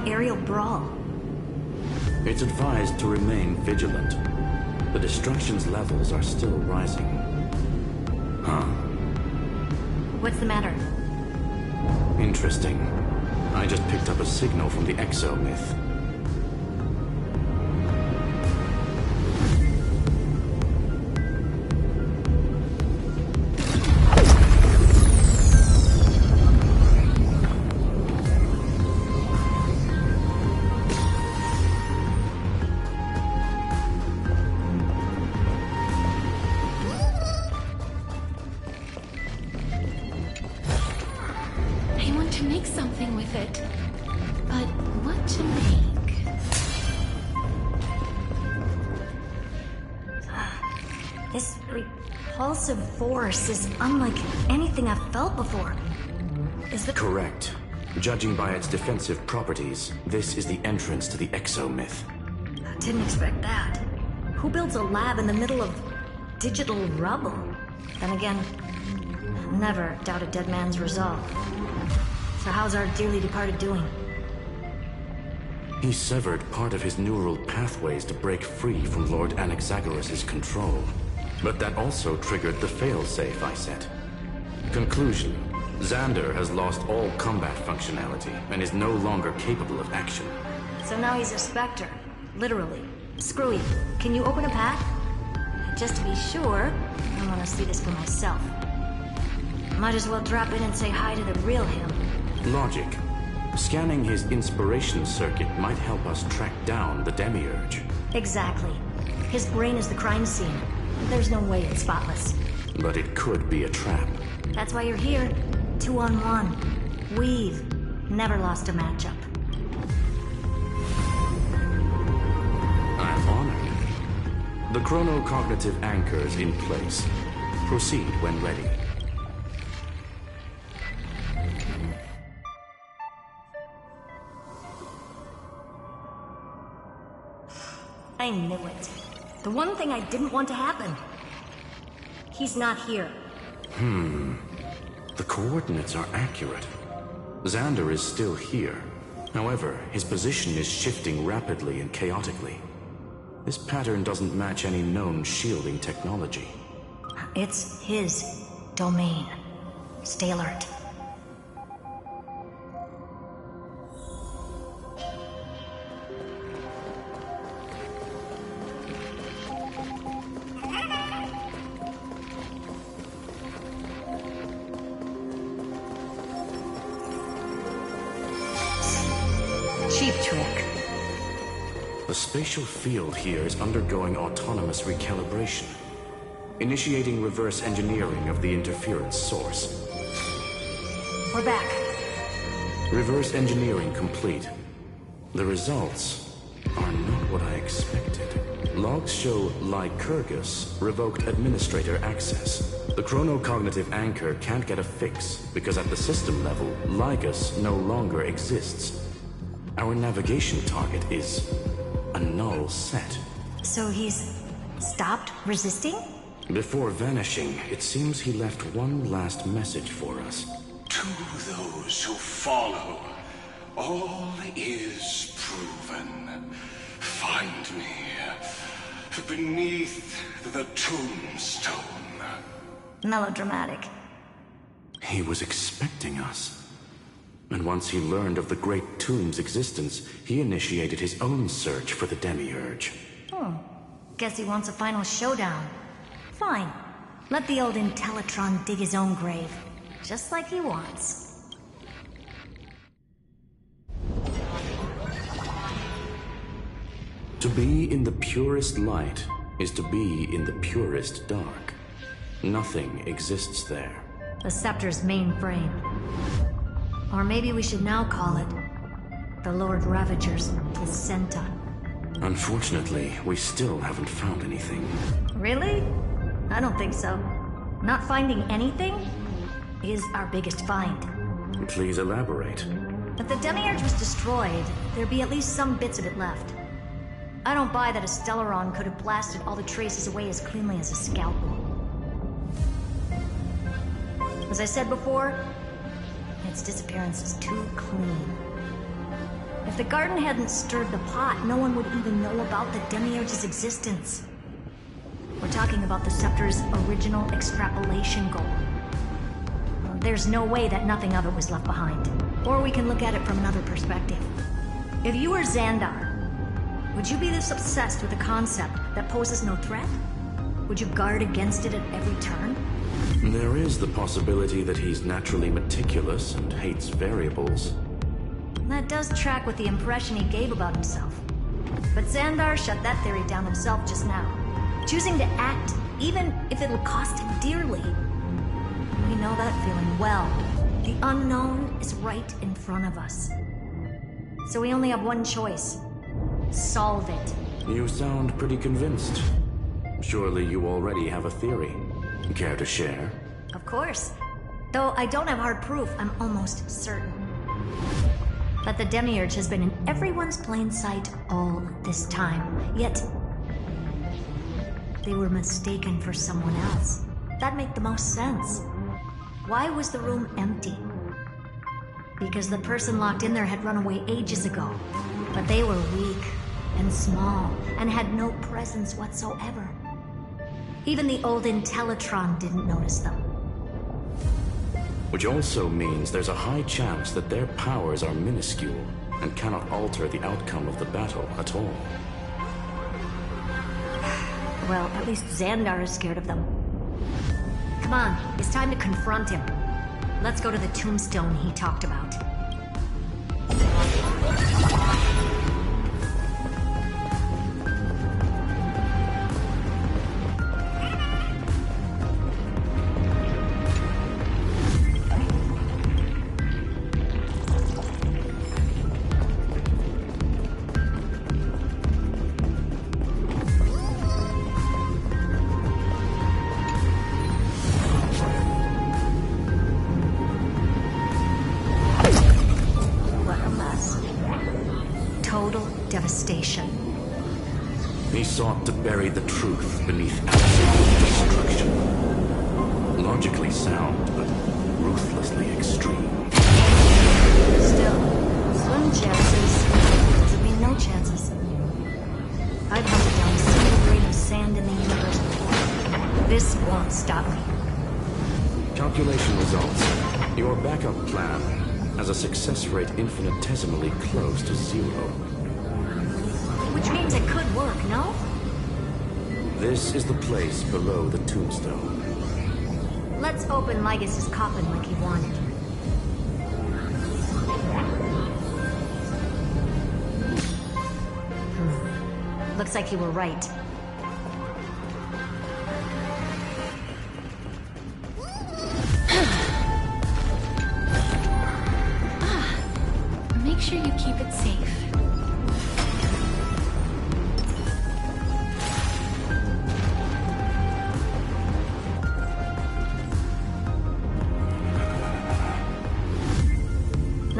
Aerial brawl. It's advised to remain vigilant. The destruction's levels are still rising. Huh. What's the matter? Interesting. I just picked up a signal from the exomyth. Force is unlike anything I've felt before. Is it correct? Judging by its defensive properties, this is the entrance to the exomyth. I didn't expect that. Who builds a lab in the middle of digital rubble? Then again, never doubt a dead man's resolve. So how's our dearly departed doing? He severed part of his neural pathways to break free from Lord Anaxagoras' control. But that also triggered the failsafe I set. Conclusion: Xander has lost all combat functionality and is no longer capable of action. So now he's a specter, literally. Screwy, can you open a path? Just to be sure, I want to see this for myself. Might as well drop in and say hi to the real him. Logic. Scanning his inspiration circuit might help us track down the Demiurge. Exactly. His brain is the crime scene. There's no way it's spotless. But it could be a trap. That's why you're here. 2-on-1. We've never lost a matchup. I'm honored. The chronocognitive anchor's in place. Proceed when ready. I knew it. The one thing I didn't want to happen. He's not here. The coordinates are accurate. Xander is still here. However, his position is shifting rapidly and chaotically. This pattern doesn't match any known shielding technology. It's his domain. Stay alert. Cheap trick. The spatial field here is undergoing autonomous recalibration. Initiating reverse engineering of the interference source. We're back. Reverse engineering complete. The results are not what I expected. Logs show Lycurgus revoked administrator access. The chronocognitive anchor can't get a fix because at the system level, Lygus no longer exists. Our navigation target is a null set. So he's stopped resisting? Before vanishing, it seems he left one last message for us. To those who follow, all is proven. Find me beneath the tombstone. Melodramatic. He was expecting us. And once he learned of the Great Tomb's existence, he initiated his own search for the Demiurge. Guess he wants a final showdown. Fine. Let the old Intellitron dig his own grave. Just like he wants. To be in the purest light is to be in the purest dark. Nothing exists there. The Scepter's mainframe. Or maybe we should now call it the Lord Ravager's placenta. Unfortunately, we still haven't found anything. Really? I don't think so. Not finding anything is our biggest find. Please elaborate. If the Demiurge was destroyed, there'd be at least some bits of it left. I don't buy that a Stellaron could have blasted all the traces away as cleanly as a scalpel. As I said before, its disappearance is too clean. If the garden hadn't stirred the pot, no one would even know about the Demiurge's existence. We're talking about the Scepter's original extrapolation goal. There's no way that nothing of it was left behind. Or we can look at it from another perspective. If you were Xandar, would you be this obsessed with a concept that poses no threat? Would you guard against it at every turn? There is the possibility that he's naturally meticulous and hates variables. That does track with the impression he gave about himself. But Xandar shut that theory down himself just now. Choosing to act, even if it'll cost him dearly. We know that feeling well. The unknown is right in front of us. So we only have one choice. Solve it. You sound pretty convinced. Surely you already have a theory. Care to share? Of course. Though I don't have hard proof, I'm almost certain. But the Demiurge has been in everyone's plain sight all this time. Yet, they were mistaken for someone else. That'd make the most sense. Why was the room empty? Because the person locked in there had run away ages ago. But they were weak and small and had no presence whatsoever. Even the old Intellitron didn't notice them. Which also means there's a high chance that their powers are minuscule and cannot alter the outcome of the battle at all. Well, at least Xandar is scared of them. Come on, it's time to confront him. Let's go to the tombstone he talked about. Devastation. He sought to bury the truth beneath absolute destruction. Logically sound, but ruthlessly extreme. Still, slim chances doesn't mean no chances. I've hunted down a single grain of sand in the universe before. This won't stop me. Calculation results. Your backup plan has a success rate infinitesimally close to 0. Which means it could work, no? This is the place below the tombstone. Let's open Lygus's coffin like he wanted. Looks like you were right.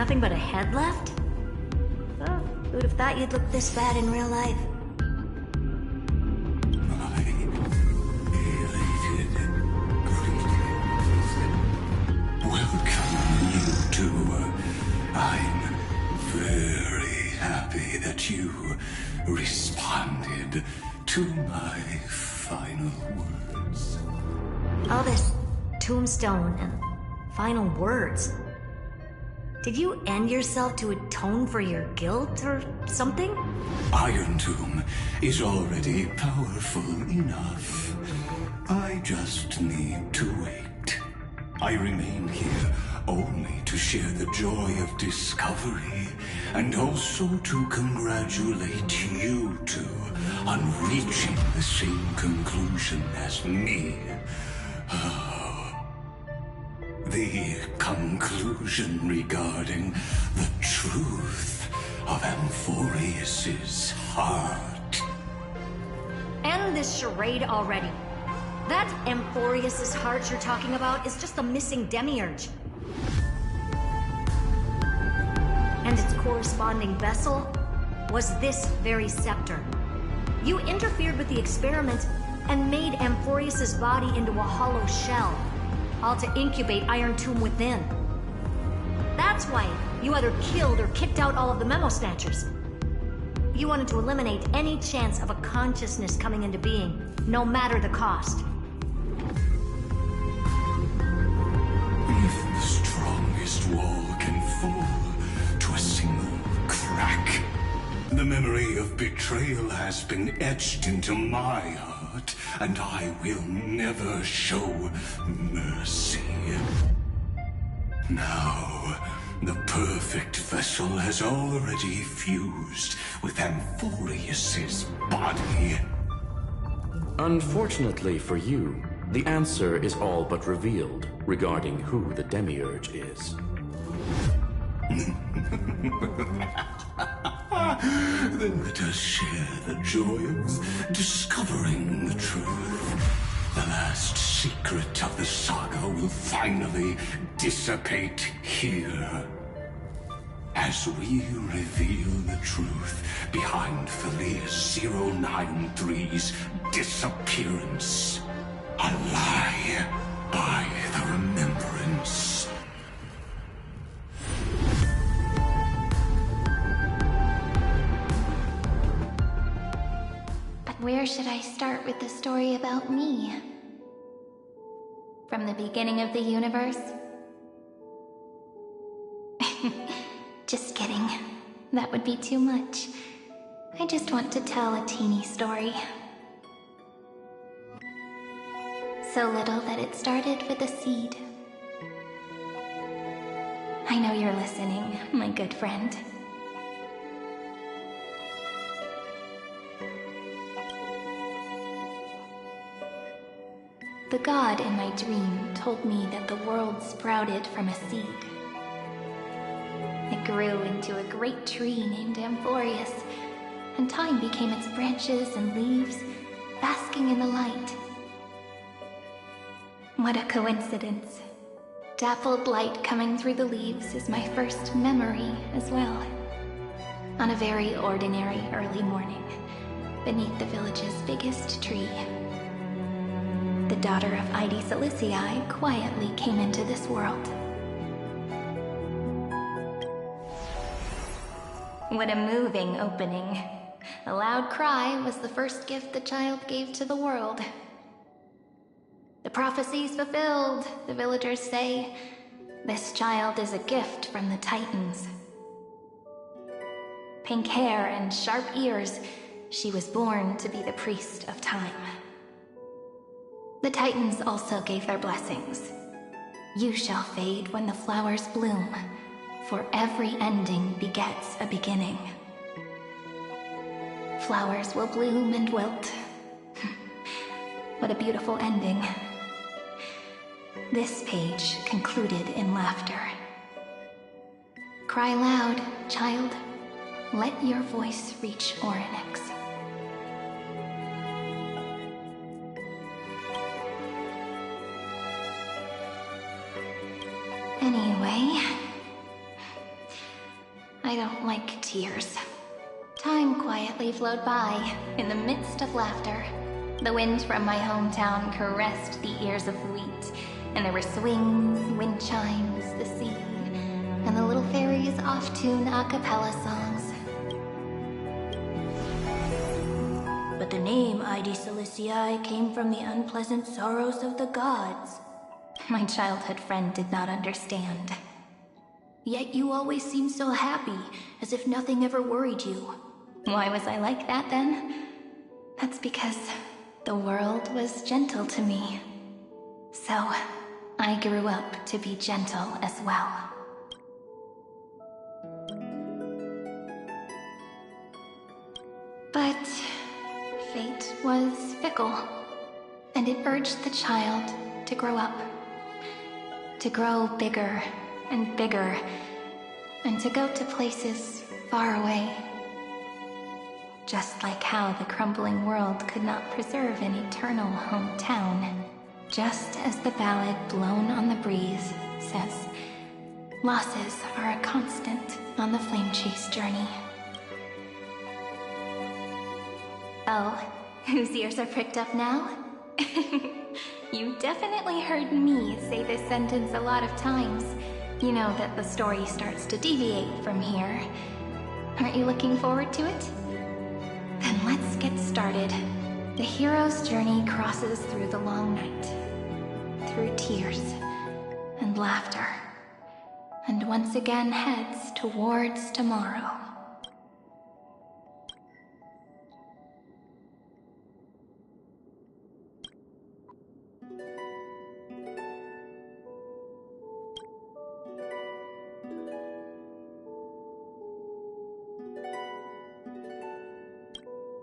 nothing but a head left? Oh, who'd have thought you'd look this bad in real life? Welcome, you two. I'm very happy that you responded to my final words. All this tombstone and final words. Did you end yourself to atone for your guilt or something? Iron Tomb is already powerful enough. I just need to wait. I remain here only to share the joy of discovery and also to congratulate you two on reaching the same conclusion as me. The conclusion regarding the truth of Amphoreus's heart. End this charade already. That Amphoreus's heart you're talking about is just a missing demiurge. And its corresponding vessel was this very scepter. You interfered with the experiment and made Amphoreus's body into a hollow shell, all to incubate Iron Tomb within. That's why you either killed or kicked out all of the Memo Snatchers. You wanted to eliminate any chance of a consciousness coming into being, no matter the cost. If the strongest wall can fall to a single crack, the memory of betrayal has been etched into my heart, and I will never show mercy. Now, the perfect vessel has already fused with Amphoreus's body. Unfortunately for you, the answer is all but revealed regarding who the Demiurge is. Then let us share the joy of discovering the truth. The last secret of the saga will finally dissipate here. As we reveal the truth behind Felius 093's disappearance. A lie by the remembrance. But where should I start with the story about me? From the beginning of the universe? Just kidding. That would be too much. I just want to tell a teeny story. So little that it started with a seed. I know you're listening, my good friend. The god in my dream told me that the world sprouted from a seed. It grew into a great tree named Amphoreus, and time became its branches and leaves, basking in the light. What a coincidence. Dappled light coming through the leaves is my first memory as well. On a very ordinary early morning, beneath the village's biggest tree, the daughter of Ide Silicii quietly came into this world. What a moving opening. A loud cry was the first gift the child gave to the world. The prophecy's fulfilled, the villagers say. This child is a gift from the Titans. Pink hair and sharp ears, she was born to be the priest of time. The Titans also gave their blessings. You shall fade when the flowers bloom, for every ending begets a beginning. Flowers will bloom and wilt. What a beautiful ending. This page concluded in laughter. Cry loud, child. Let your voice reach Orynyx. Anyway, I don't like tears. Time quietly flowed by, in the midst of laughter. The wind from my hometown caressed the ears of wheat, and there were swings, wind chimes, the sea, and the little fairies off-tune a cappella songs. But the name Ide Siliciae came from the unpleasant sorrows of the gods. My childhood friend did not understand. Yet you always seemed so happy, as if nothing ever worried you. Why was I like that then? That's because the world was gentle to me. So, I grew up to be gentle as well. But fate was fickle, and it urged the child to grow up. To grow bigger and bigger, and to go to places far away. Just like how the crumbling world could not preserve an eternal hometown. Just as the ballad Blown on the Breeze says, losses are a constant on the flame chase journey. Oh, whose ears are pricked up now? You definitely heard me say this sentence a lot of times. You know that the story starts to deviate from here. Aren't you looking forward to it? Then let's get started. The hero's journey crosses through the long night, through tears and laughter, and once again heads towards tomorrow.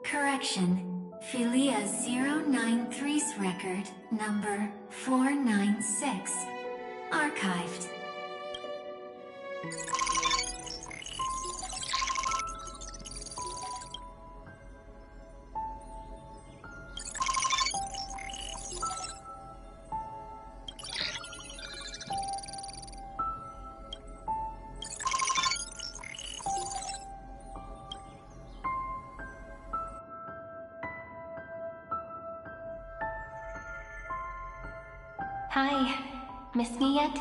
Correction. Philia 093's record, number 496. Archived. Hi. Miss me yet?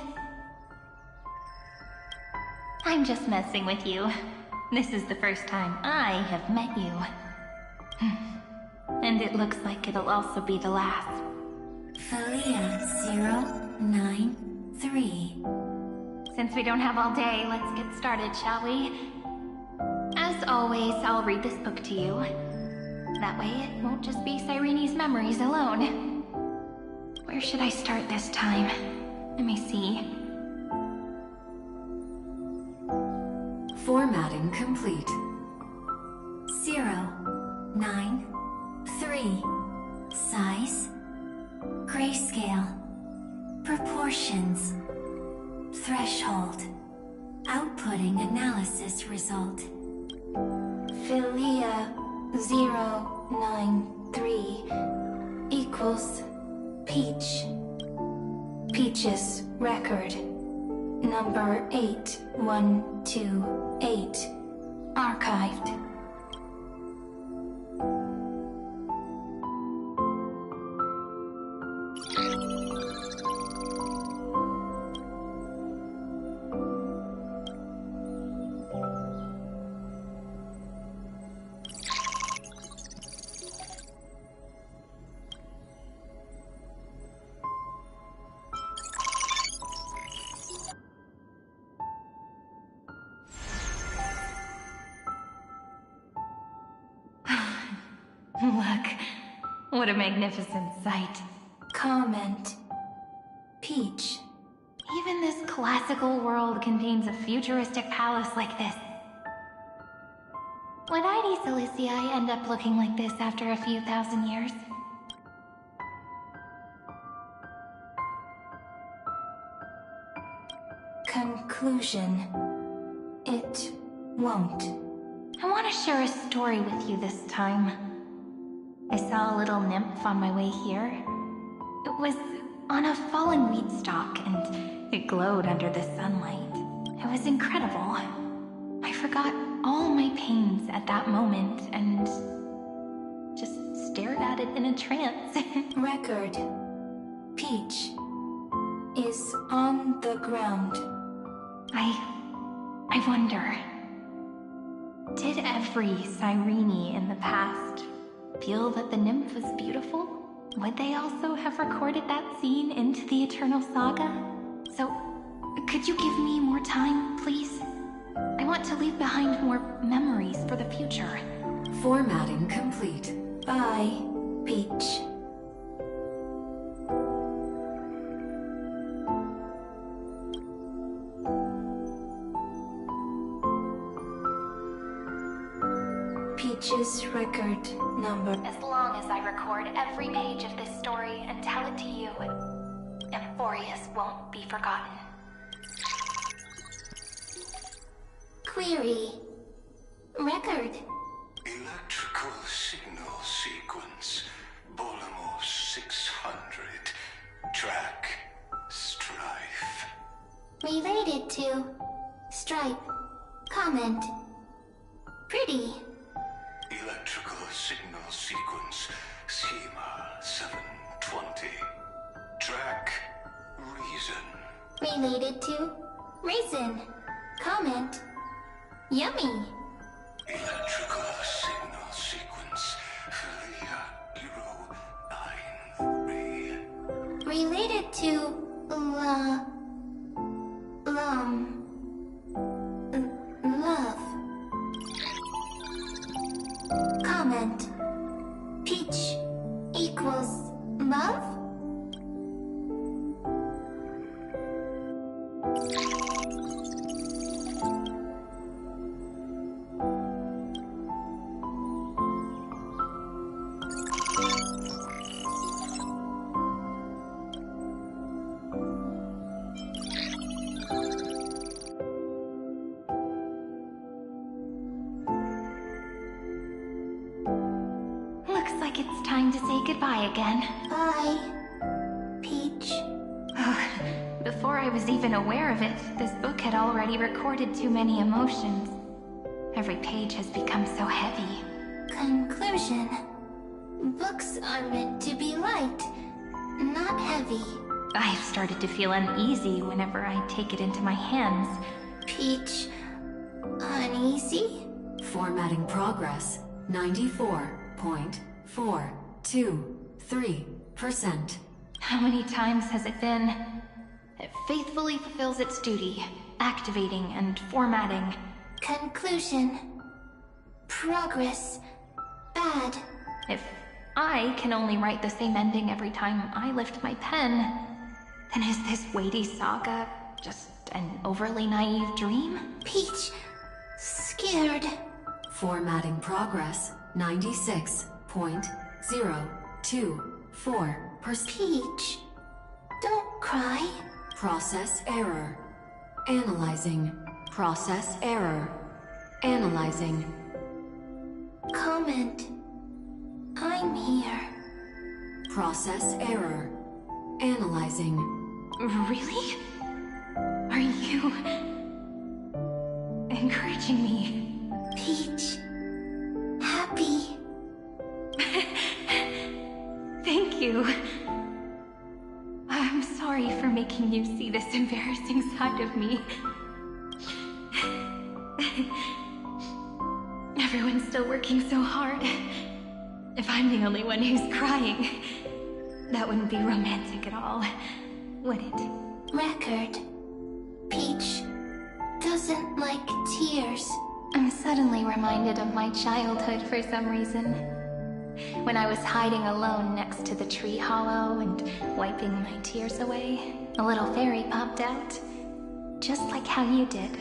I'm just messing with you. This is the first time I have met you. And it looks like it'll also be the last. Philia 093. Since we don't have all day, let's get started, shall we? As always, I'll read this book to you. That way it won't just be Cyrene's memories alone. Where should I start this time? Let me see. Formatting complete. 093. Size. Grayscale. Proportions. Threshold. Outputting analysis result. Philia 093 equals Peach. Peach's record, number 8128, archived. Look, what a magnificent sight. Comment. Peach. Even this classical world contains a futuristic palace like this. Would Ide Siliciae end up looking like this after a few thousand years? Conclusion. It won't. I want to share a story with you this time. I saw a little nymph on my way here. It was on a fallen wheat stalk, and it glowed under the sunlight. It was incredible. My forgot all my pains at that moment and just stared at it in a trance. Record. Peach is on the ground. I wonder, did every Cyrene in the past feel that the nymph was beautiful? Would they also have recorded that scene into the Eternal Saga? So, could you give me more time, please? I want to leave behind more memories for the future. Formatting complete. Bye, Peach. Peach's record number. As long as I record every page of this story and tell it to you, Amphoreus won't be forgotten. Query. Record. Electrical signal sequence. Bolamos 600. Track. Strife. Related to. Stripe. Comment. Pretty. Electrical signal sequence. Schema 720. Track. Reason. Related to. Reason. Comment. Yummy. Electrical signal sequence. Filia Euro 93. Related to. Love. Comment. Peach equals love? Looks like it's time to say goodbye again. Bye, Peach. Before I was even aware of it, this book had already recorded too many emotions. Every page has become so heavy. Conclusion. Books are meant to be light, not heavy. I've started to feel uneasy whenever I take it into my hands. Peach, uneasy? Formatting progress 94.423%. How many times has it been? It faithfully fulfills its duty, activating and formatting. Conclusion. Progress. Bad. If I can only write the same ending every time I lift my pen, then is this weighty saga just an overly naive dream? Peach, scared. Formatting progress 96.024%. Peach, don't cry. Process error. Analyzing. Process error. Analyzing. Comment. I'm here. Process error. Analyzing. Really? Are you encouraging me? Peach, happy. Thank you. I'm sorry for making you see this embarrassing side of me. Everyone's still working so hard. If I'm the only one who's crying, that wouldn't be romantic at all, would it? Record. Peach doesn't like tears. I'm suddenly reminded of my childhood for some reason. When I was hiding alone next to the tree hollow and wiping my tears away, a little fairy popped out, just like how you did.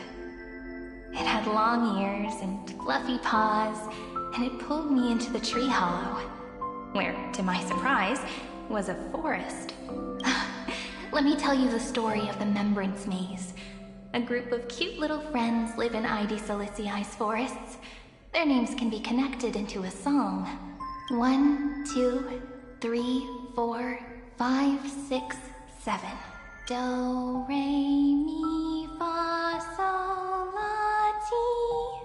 It had long ears and fluffy paws, and it pulled me into the tree hollow, where, to my surprise, was a forest. Let me tell you the story of the Membrance Maze. A group of cute little friends live in ID Silicii's forests. Their names can be connected into a song. 1, 2, 3, 4, 5, 6, 7. Do, re, mi, fa, sol, la, ti.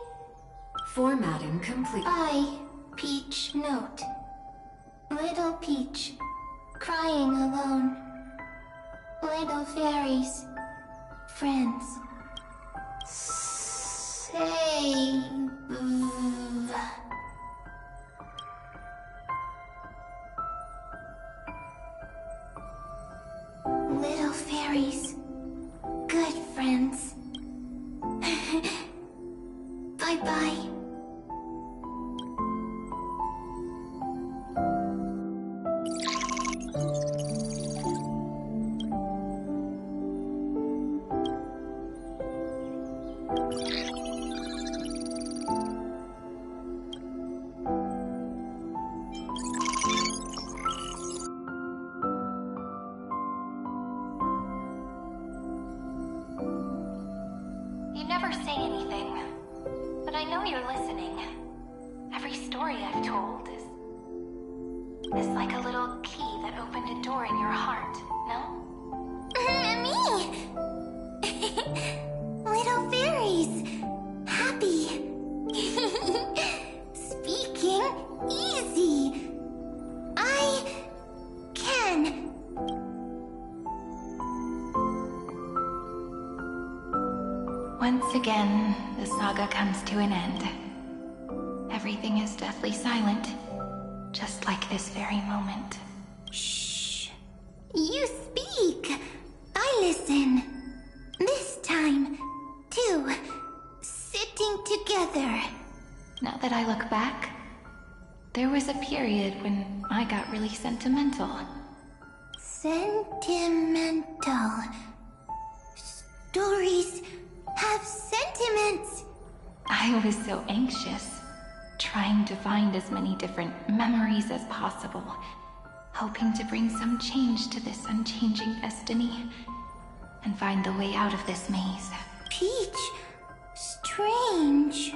Formatting complete. I, Peach, note. Little Peach, crying alone. Little fairies, friends. Save. Little fairies, good friends. Bye-bye. You never say anything, but I know you're listening. Every story I've told is like a little key that opened a door in your heart, no? Me! Little fairies! Happy! Speaking easy! I can! Once again, the saga comes to an end. Everything is deathly silent, just like this very moment. Shh! You speak! I listen. This time, too. Sitting together. Now that I look back, there was a period when I got really sentimental. Sentimental. Stories have sentiments. I was so anxious, trying to find as many different memories as possible, hoping to bring some change to this unchanging destiny, and find the way out of this maze. Peach, strange.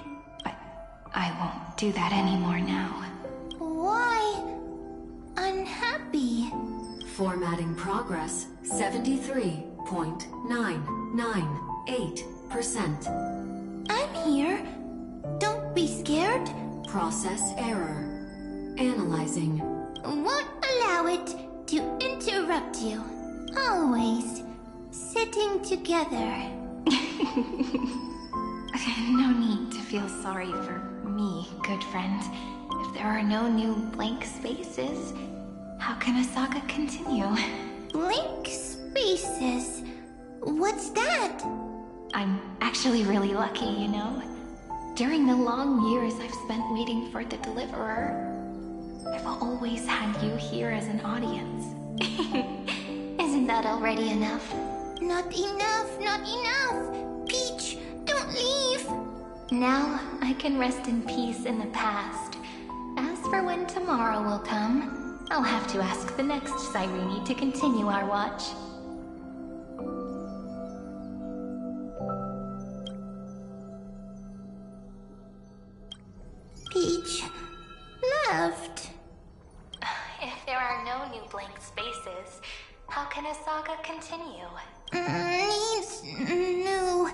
I won't do that anymore now. Why unhappy? Formatting progress 73.998%. I'm here. Don't be scared. Process error. Analyzing. Won't allow it to interrupt you. Always sitting together. No need to feel sorry for me, good friend. If there are no new blank spaces, how can a saga continue? Blank spaces? What's that? I'm actually really lucky, you know? During the long years I've spent waiting for the Deliverer, I've always had you here as an audience. Isn't that already enough? Not enough, not enough! Peach, don't leave! Now I can rest in peace in the past. As for when tomorrow will come, I'll have to ask the next Cyrene to continue our watch. Peach left. If there are no new blank spaces, how can a saga continue? Needs new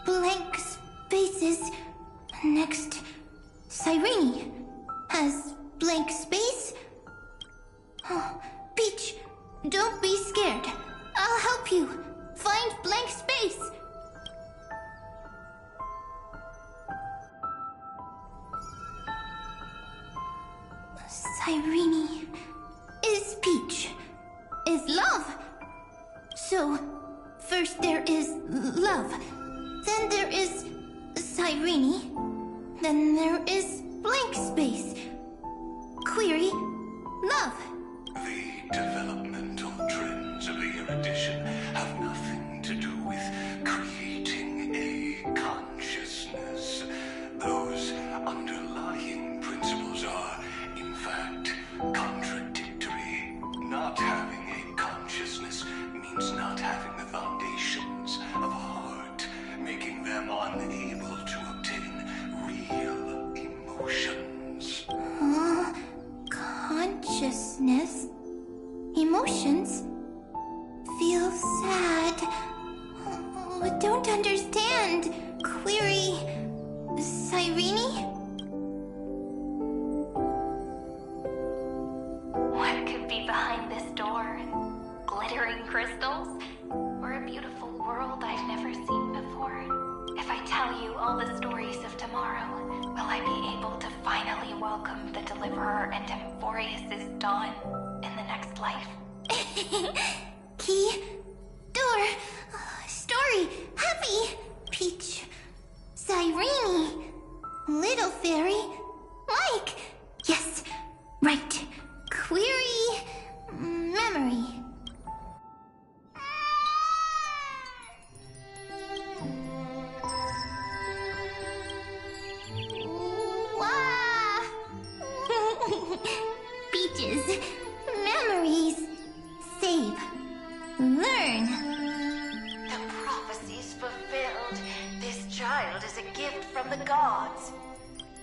blank spaces. Next, Cyrene has blank space. Oh, Peach, don't be scared. I'll help you find blank space. Cyrene is Peach, is love. So, first there is love, then there is Cyrene, then there is blank space. Query, love. The developmental trends of the erudition have nothing to do with creating a consciousness. Those underlying principles are, in fact, contradictory. Not having a consciousness means not having the foundations of a heart, making them unable to obtain real emotions. Consciousness? Emotions? Feel sad? Oh, don't understand. Query, Cyrene? What could be behind this door? Glittering crystals? Or a beautiful world I've never seen before? If I tell you all the stories of tomorrow, will I be able to finally welcome the Deliverer and Amphoreus' dawn in the next life? Key, door, story, happy, Peach, Cyrene, little fairy, like, yes, right, query, memory. Wah! Peaches, memories, save, learn. The prophecy's fulfilled. This child is a gift from the gods.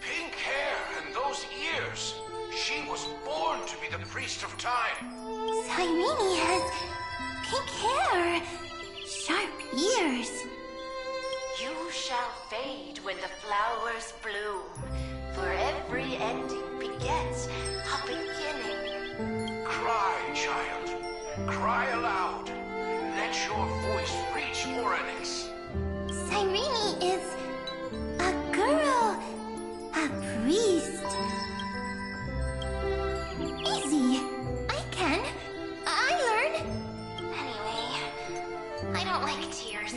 Pink hair and those ears. She was born to be the priest of time. Cyrene has pink hair, sharp ears. You shall fade when the flowers bloom, for every ending begets a beginning. Cry, child. Cry aloud. Let your voice reach Oryx. Cyrene is a girl, a priest. Easy. I can. I learn. Anyway, I don't like tears.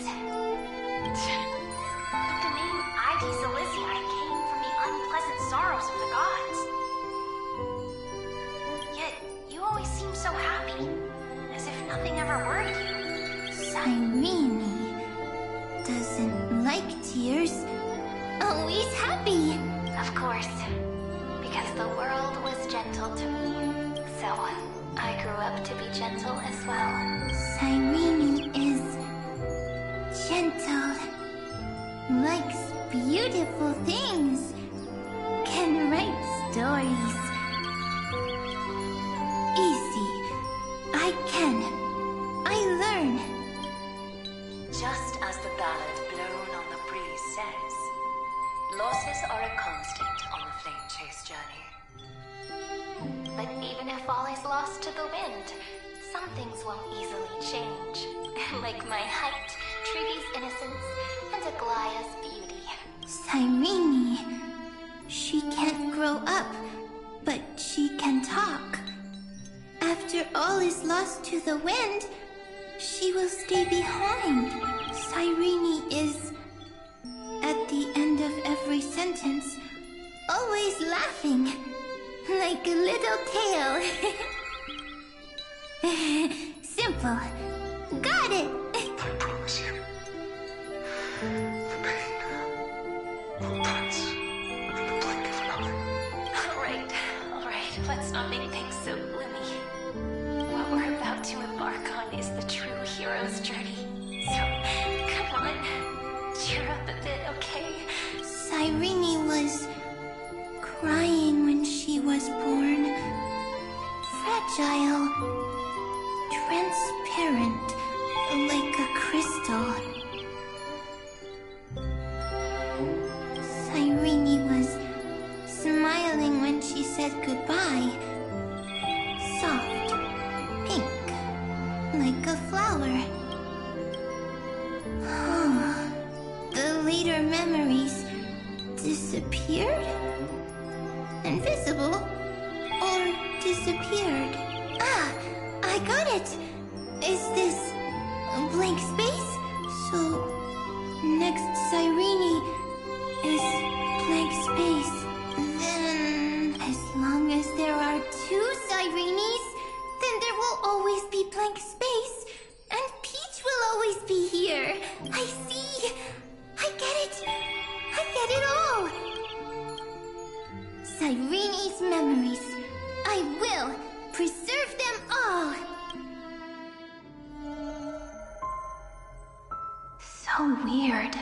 But the name ID Celestii came from the unpleasant sorrows of the gods. Yet, you always seem so happy, as if nothing ever worried you. Cyrene doesn't like tears. Always happy. Of course, because the world was gentle to me. So, I grew up to be gentle as well. Cyrene is gentle, likes beautiful things, can write stories. Easy. I can. I learn. Just as the ballad blown on the breeze says, losses are a constant on the flame chase journey. But even if all is lost to the wind, some things won't easily change. Like my height, Triggy's innocence, and Aglaya's beauty. Cyrene. She can't grow up, but she can talk. After all is lost to the wind, she will stay behind. Cyrene is, at the end of every sentence, always laughing, like a little tail. Simple. Got it. I promise you, the pain will pass in the blink of an eye. All right, let's not make things so gloomy. What we're about to embark on is the true hero's journey. So, come on, cheer up a bit, okay? Cyrene was crying when she was born. Fragile, transparent, like a crystal. Cyrene was smiling when she said goodbye. Soft, pink, like a flower. The later memories disappeared? Invisible? Or disappeared? Ah, I got it! Is this a blank space? So, next Cyrene is blank space. Then, as long as there are two Cyrenes, then there will always be blank space. And Peach will always be here. I see. I get it. I get it all. Cyrene's memories. I will preserve them all. So weird.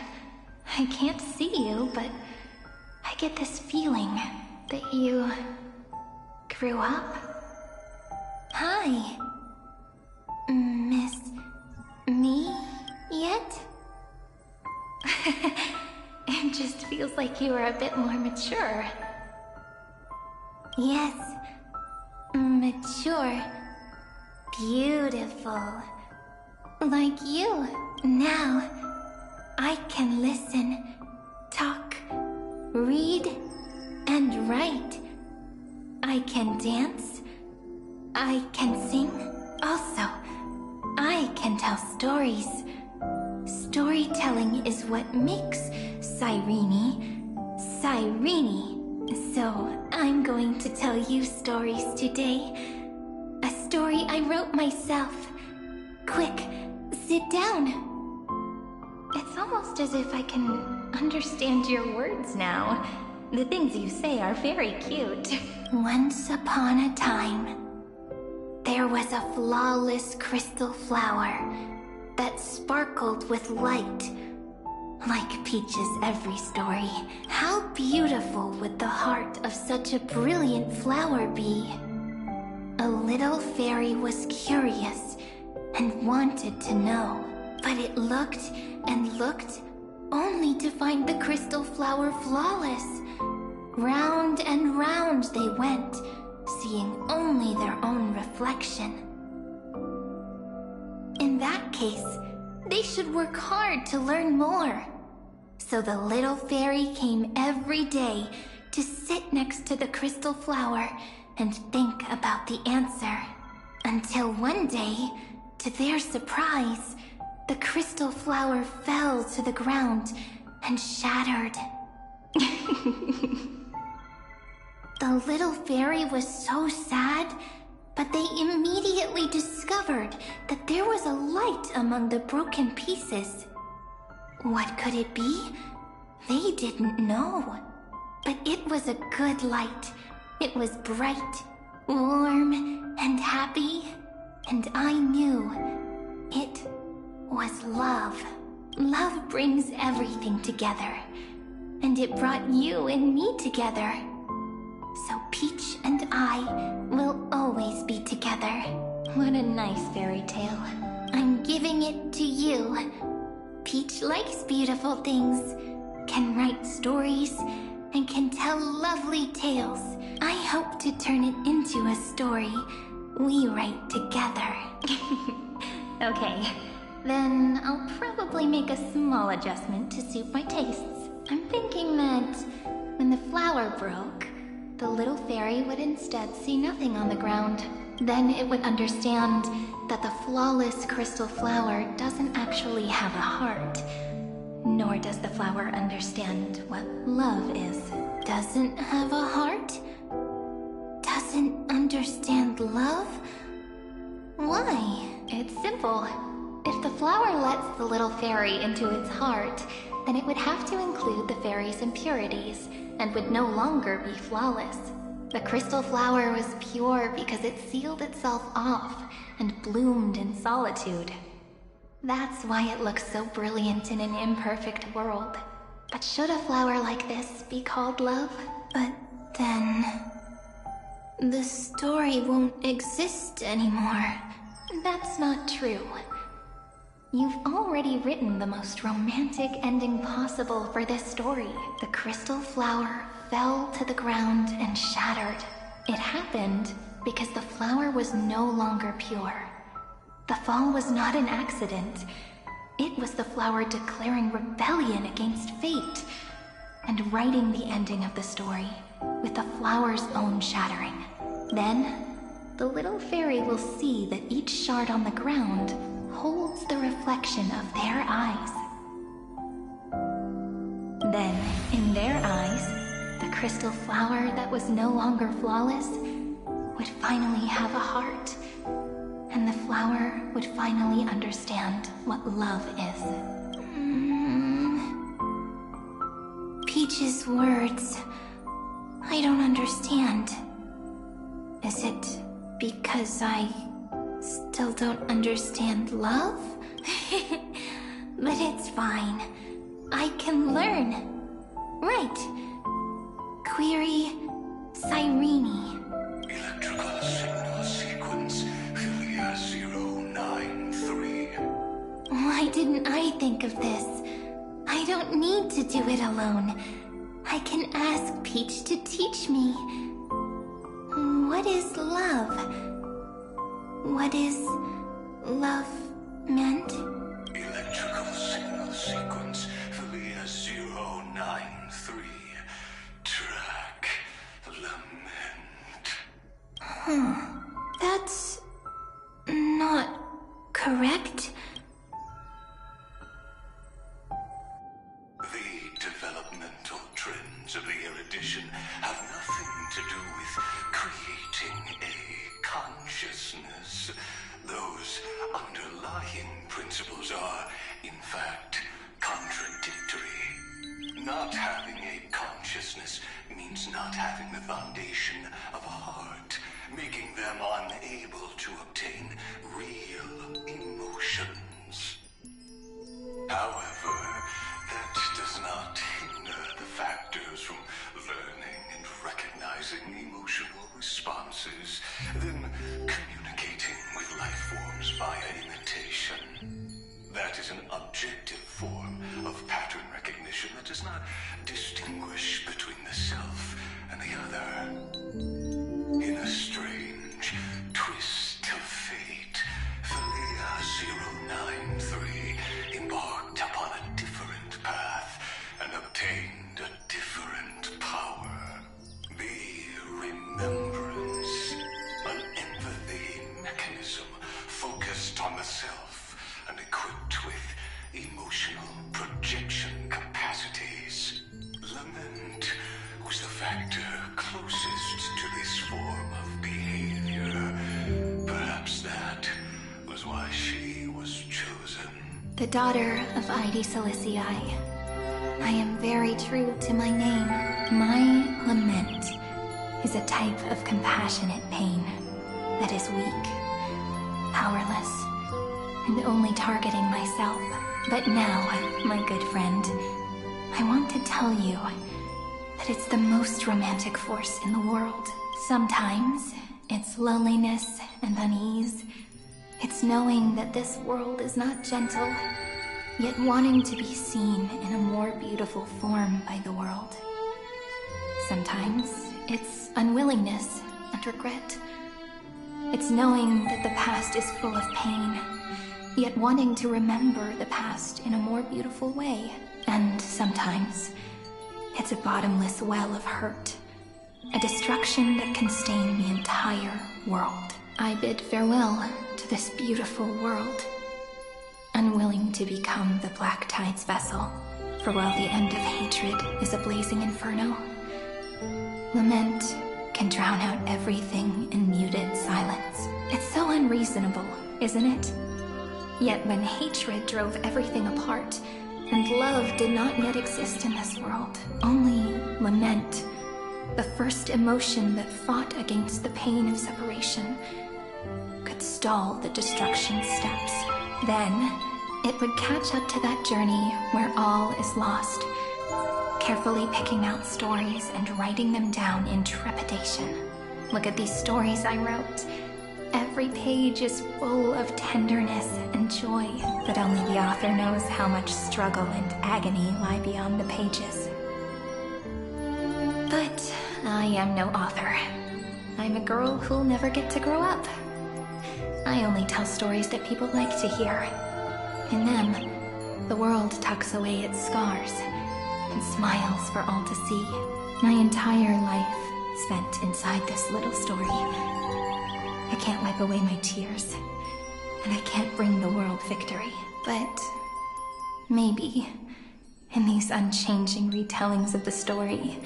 I can't see you, but I get this feeling that you grew up. Hi. Miss me yet? It just feels like you were a bit more mature. Yes. Mature. Beautiful. Like you. Now, I can listen, talk, read, and write. I can dance. I can sing. Also, I can tell stories. Storytelling is what makes Cyrene, Cyrene. So, I'm going to tell you stories today. A story I wrote myself. Quick, sit down. It's almost as if I can understand your words now. The things you say are very cute. Once upon a time, there was a flawless crystal flower that sparkled with light. Like Peach's every story, how beautiful would the heart of such a brilliant flower be? A little fairy was curious and wanted to know, but it looked and looked only to find the crystal flower flawless. Round and round they went, seeing only their own reflection. In that case, they should work hard to learn more. So the little fairy came every day to sit next to the crystal flower and think about the answer. Until one day, to their surprise, the crystal flower fell to the ground and shattered. The little fairy was so sad, but they immediately discovered that there was a light among the broken pieces. What could it be? They didn't know. But it was a good light. It was bright, warm, and happy. And I knew it was love. Love brings everything together. And it brought you and me together. So Peach and I will always be together. What a nice fairy tale. I'm giving it to you. Peach likes beautiful things, can write stories, and can tell lovely tales. I hope to turn it into a story we write together. Okay, then I'll probably make a small adjustment to suit my tastes. I'm thinking that when the flower broke, the little fairy would instead see nothing on the ground. Then it would understand that the flawless crystal flower doesn't actually have a heart. Nor does the flower understand what love is. Doesn't have a heart? Doesn't understand love? Why? It's simple. If the flower lets the little fairy into its heart, then it would have to include the fairy's impurities, and would no longer be flawless. The crystal flower was pure because it sealed itself off and bloomed in solitude. That's why it looks so brilliant in an imperfect world. But should a flower like this be called love? But then the story won't exist anymore. That's not true. You've already written the most romantic ending possible for this story. The crystal flower fell to the ground and shattered. It happened because the flower was no longer pure. The fall was not an accident. It was the flower declaring rebellion against fate and writing the ending of the story with the flower's own shattering. Then, the little fairy will see that each shard on the ground holds the reflection of their eyes. Then, in their eyes, the crystal flower that was no longer flawless would finally have a heart, and the flower would finally understand what love is. Peach's words, I don't understand. Is it because I still don't understand love? But it's fine. I can learn. Right. Query Cyrene. Electrical signal sequence Philia 093. Why didn't I think of this? I don't need to do it alone. I can ask Peach to teach me. What is love? What is love meant? Electrical signal sequence Philia 093. Track lament. That's not correct. The developmental trends of the erudition have nothing to do with creating a consciousness. Those underlying principles are, in fact, contradictory. Not having a consciousness means not having the foundation of a heart, making them unable to obtain real emotions. However, that does not hinder the factors from learning and recognizing emotional responses, then communicating with life forms via imitation. That is an objective form of pattern recognition that does not distinguish between the self and the other. In a strange twist of fate, Philia 093 embarked upon a different path and obtained a different power. The remembrance, an empathy mechanism focused on the self and equipped with emotional projection capacities. Lament was the factor closest to this form of behavior. Perhaps that was why she was chosen. The daughter of Ide Silicii. I am very true to my name. My lament is a type of compassionate pain that is weak, powerless, and only targeting myself. But now, my good friend, I want to tell you that it's the most romantic force in the world. Sometimes, it's loneliness and unease. It's knowing that this world is not gentle, yet wanting to be seen in a more beautiful form by the world. Sometimes, it's unwillingness and regret. It's knowing that the past is full of pain, yet wanting to remember the past in a more beautiful way. And sometimes, it's a bottomless well of hurt, a destruction that can stain the entire world. I bid farewell to this beautiful world, unwilling to become the Black Tide's vessel, for while the end of hatred is a blazing inferno, lament can drown out everything in muted silence. It's so unreasonable, isn't it? Yet when hatred drove everything apart, and love did not yet exist in this world, only lament, the first emotion that fought against the pain of separation, could stall the destruction steps. Then, it would catch up to that journey where all is lost, carefully picking out stories and writing them down in trepidation. Look at these stories I wrote. Every page is full of tenderness and joy, but only the author knows how much struggle and agony lie beyond the pages. But I am no author. I'm a girl who'll never get to grow up. I only tell stories that people like to hear. In them, the world tucks away its scars and smiles for all to see. My entire life spent inside this little story. I can't wipe away my tears, and I can't bring the world victory. But maybe, in these unchanging retellings of the story,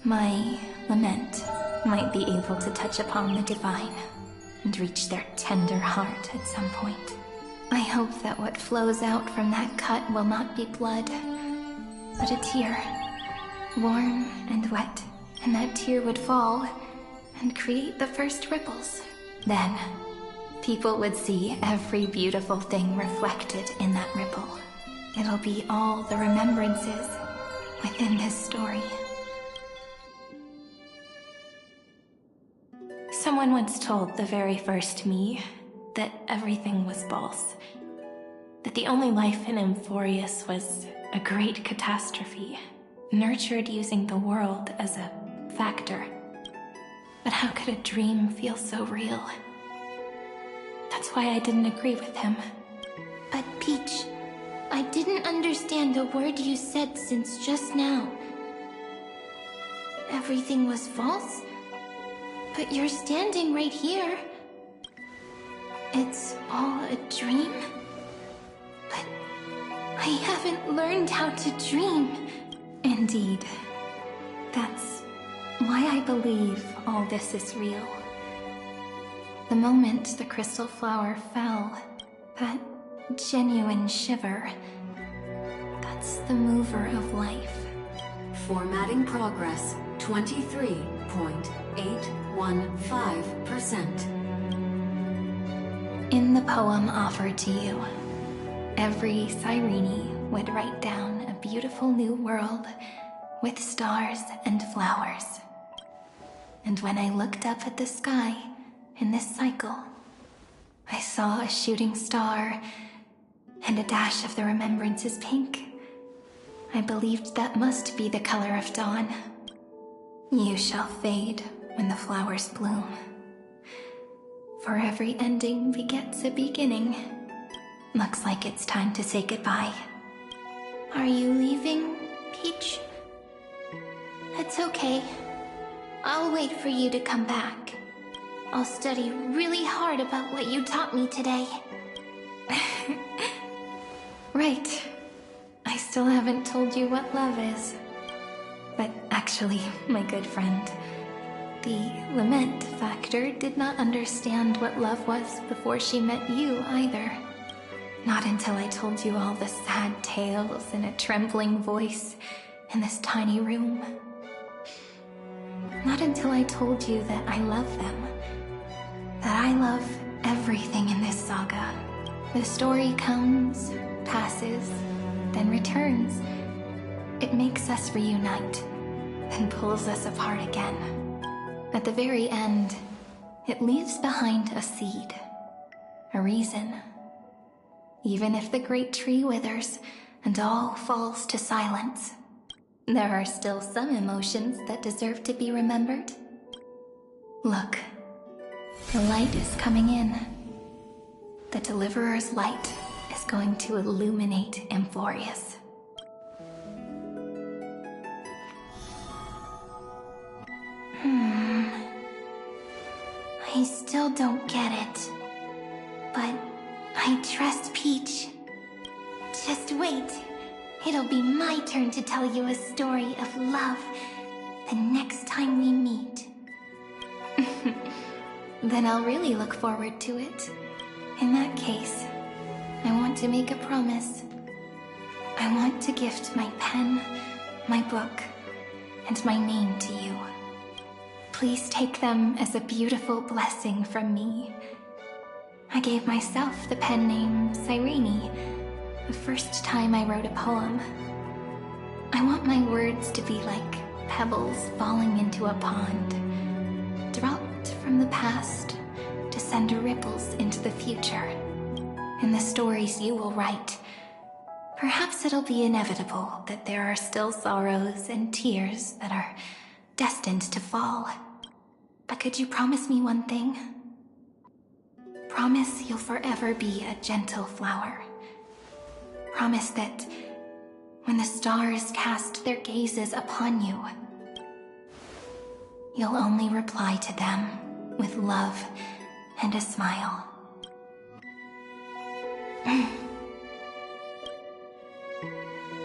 my lament might be able to touch upon the divine and reach their tender heart at some point. I hope that what flows out from that cut will not be blood, but a tear, warm and wet, and that tear would fall and create the first ripples. Then, people would see every beautiful thing reflected in that ripple. It'll be all the remembrances within this story. Someone once told the very first me that everything was false. That the only life in Amphoreus was a great catastrophe. nurtured using the world as a factor. But how could a dream feel so real? That's why I didn't agree with him. But Peach, I didn't understand a word you said since just now. Everything was false? But you're standing right here. It's all a dream? But I haven't learned how to dream. Indeed. That's why I believe all this is real. The moment the crystal flower fell, that genuine shiver, that's the mover of life. Formatting progress, 23.815%. In the poem offered to you, every Cyrene would write down a beautiful new world with stars and flowers. And when I looked up at the sky in this cycle, I saw a shooting star and a dash of the remembrance's pink. I believed that must be the color of dawn. You shall fade when the flowers bloom. For every ending begets a beginning. Looks like it's time to say goodbye. Are you leaving, Peach? It's okay. I'll wait for you to come back. I'll study really hard about what you taught me today. Right. I still haven't told you what love is. But actually, my good friend, the lament factor did not understand what love was before she met you either. Not until I told you all the sad tales in a trembling voice in this tiny room. Not until I told you that I love them. That I love everything in this saga. The story comes, passes, then returns. It makes us reunite, then pulls us apart again. At the very end, it leaves behind a seed, a reason. Even if the great tree withers and all falls to silence, there are still some emotions that deserve to be remembered. Look, the light is coming in. The Deliverer's light is going to illuminate Amphoreus. I still don't get it. But I trust Peach. Just wait. It'll be my turn to tell you a story of love the next time we meet. Then I'll really look forward to it. In that case, I want to make a promise. I want to gift my pen, my book, and my name to you. Please take them as a beautiful blessing from me. I gave myself the pen name Cyrene the first time I wrote a poem. I want my words to be like pebbles falling into a pond, dropped from the past to send ripples into the future. In the stories you will write, perhaps it'll be inevitable that there are still sorrows and tears that are destined to fall. But could you promise me one thing? Promise you'll forever be a gentle flower. Promise that when the stars cast their gazes upon you, you'll only reply to them with love and a smile.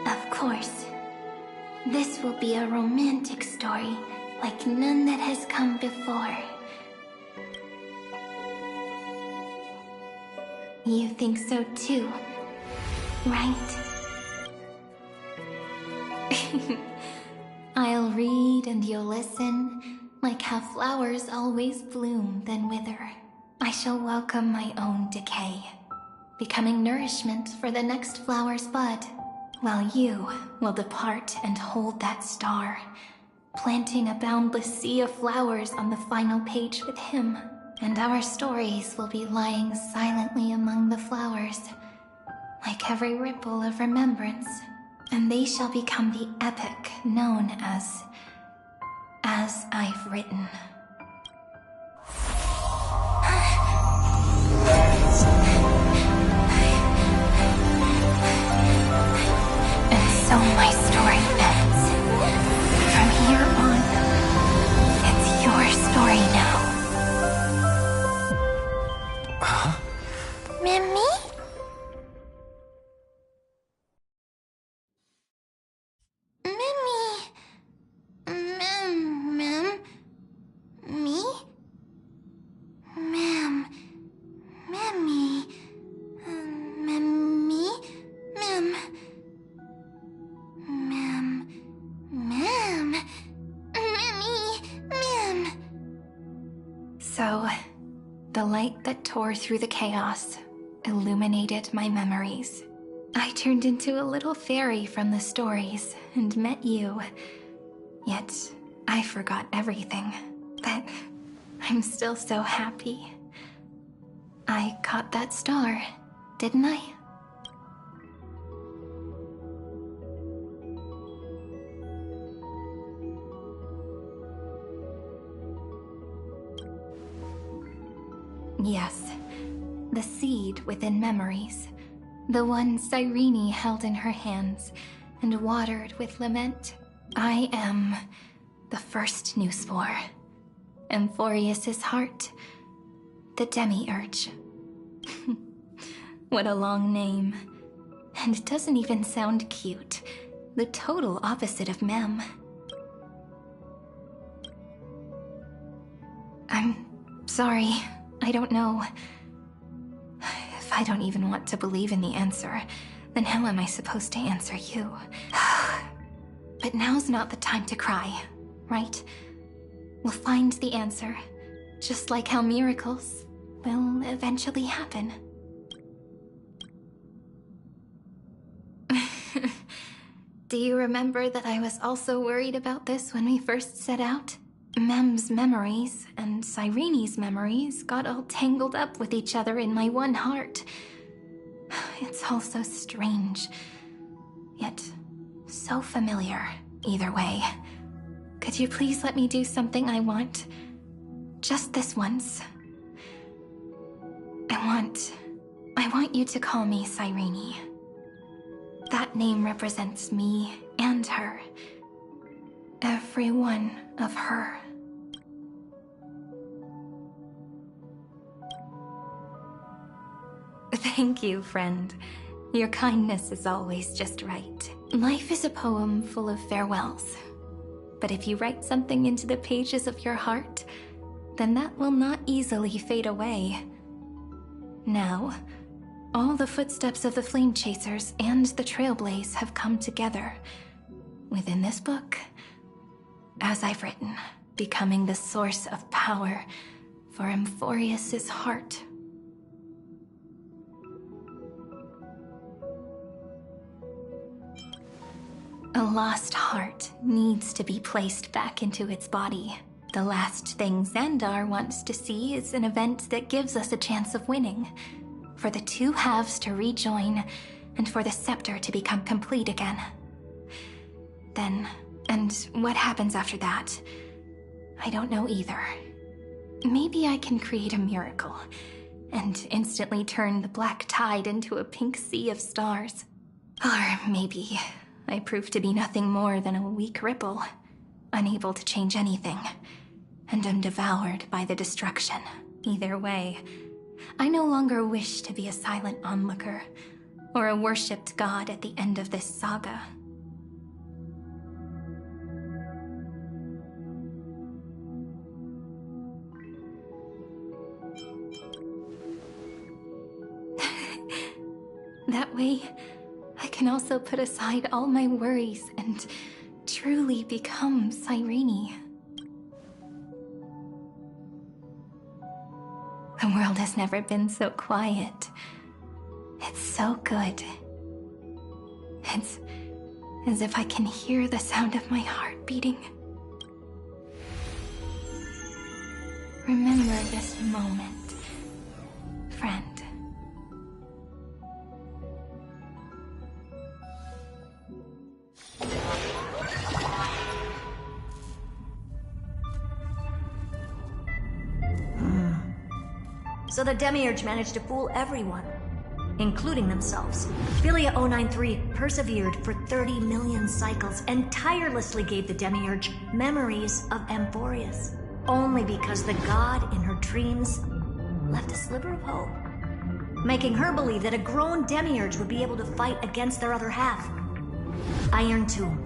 Of course. This will be a romantic story like none that has come before. You think so too, right? I'll read and you'll listen, like how flowers always bloom then wither. I shall welcome my own decay, becoming nourishment for the next flower's bud, while you will depart and hold that star, planting a boundless sea of flowers on the final page with him. And our stories will be lying silently among the flowers, like every ripple of remembrance, and they shall become the epic known as I've Written. And so my story ends. From here on, it's your story now. Huh? Mimi? So, the light that tore through the chaos illuminated my memories. I turned into a little fairy from the stories and met you. Yet, I forgot everything. But I'm still so happy. I caught that star, didn't I? Yes, the seed within memories. The one Cyrene held in her hands and watered with lament. I am the first new spore. Amphoreus' heart. The demiurge. What a long name. And it doesn't even sound cute. The total opposite of Mem. I'm sorry. I don't know. If I don't even want to believe in the answer, then how am I supposed to answer you? But now's not the time to cry, right? We'll find the answer, just like how miracles will eventually happen. Do you remember that I was also worried about this when we first set out? Mem's memories and Cyrene's memories got all tangled up with each other in my one heart. It's all so strange, yet so familiar either way. Could you please let me do something I want? Just this once. I want you to call me Cyrene. That name represents me and her. Every one of her. Thank you, friend. Your kindness is always just right. Life is a poem full of farewells. But if you write something into the pages of your heart, then that will not easily fade away. Now, all the footsteps of the Flame Chasers and the Trailblaze have come together within this book, as I've written, becoming the source of power for Amphoreus' heart. A lost heart needs to be placed back into its body. The last thing Xandar wants to see is an event that gives us a chance of winning. For the two halves to rejoin, and for the scepter to become complete again. Then, and what happens after that? I don't know either. Maybe I can create a miracle, and instantly turn the black tide into a pink sea of stars. Or maybe I prove to be nothing more than a weak ripple, unable to change anything, and am devoured by the destruction. Either way, I no longer wish to be a silent onlooker, or a worshipped god at the end of this saga. That way, I can also put aside all my worries and truly become Cyrene. The world has never been so quiet. It's so good. It's as if I can hear the sound of my heart beating. Remember this moment, friend. So the Demiurge managed to fool everyone, including themselves. Philia 093 persevered for 30 million cycles and tirelessly gave the Demiurge memories of Amphoreus, only because the god in her dreams left a sliver of hope, making her believe that a grown Demiurge would be able to fight against their other half. Iron Tomb.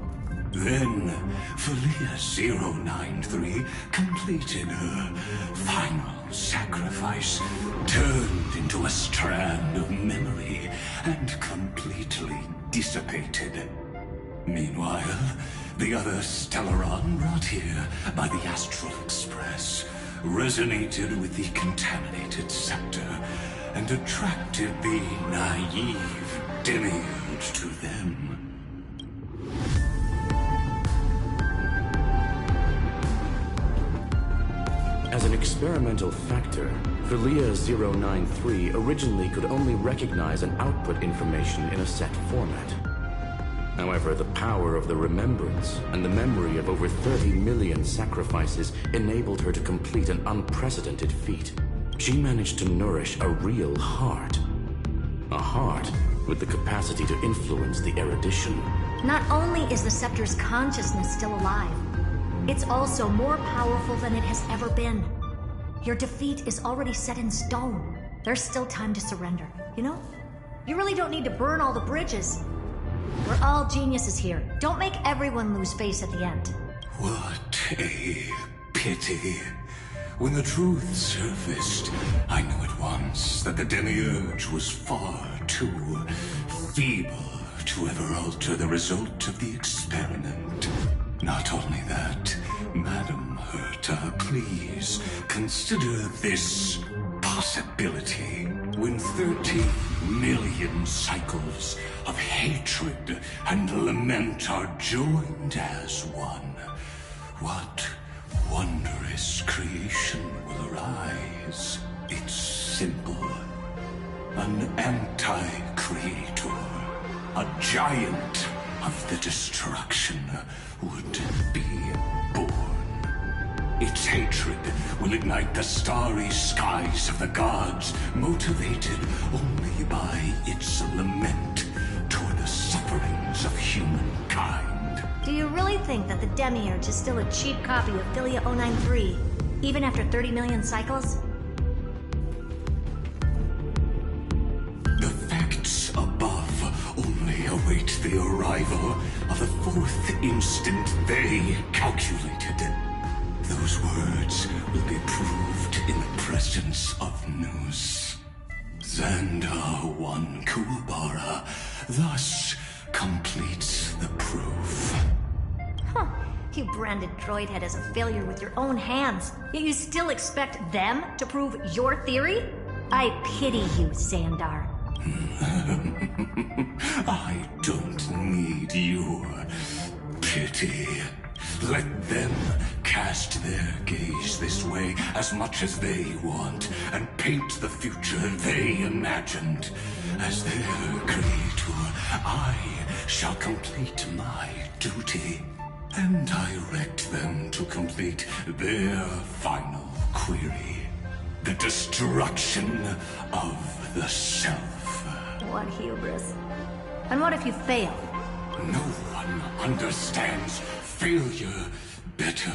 Then, Philia 093 completed her final sacrifice, turned into a strand of memory, and completely dissipated. Meanwhile, the other Stellaron brought here by the Astral Express resonated with the contaminated scepter and attracted the naive Demiurge to them. As an experimental factor, Philia 093 originally could only recognize and output information in a set format. However, the power of the remembrance and the memory of over 30 million sacrifices enabled her to complete an unprecedented feat. She managed to nourish a real heart. A heart with the capacity to influence the erudition. Not only is the Scepter's consciousness still alive, it's also more powerful than it has ever been. Your defeat is already set in stone. There's still time to surrender, you know? You really don't need to burn all the bridges. We're all geniuses here. Don't make everyone lose face at the end. What a pity. When the truth surfaced, I knew at once that the Demiurge was far too feeble to ever alter the result of the experiment. Not only that, Madam Herta, please consider this possibility. When 30 million cycles of hatred and lament are joined as one, what wondrous creation will arise? It's simple. An anti-creator, a giant of the destruction would be born. Its hatred will ignite the starry skies of the gods, motivated only by its lament toward the sufferings of humankind. Do you really think that the Demiurge is still a cheap copy of Philia 093, even after 30 million cycles? The facts above only await the arrival of the fourth instant they calculated. Those words will be proved in the presence of Nous. Xandar 1 Kuwabara thus completes the proof. Huh. You branded Droidhead as a failure with your own hands, yet you still expect them to prove your theory? I pity you, Xandar. I don't need your pity. Let them cast their gaze this way as much as they want, and paint the future they imagined. As their creator, I shall complete my duty, and direct them to complete their final query. The destruction of the self. What hubris. And what if you fail? No one understands failure better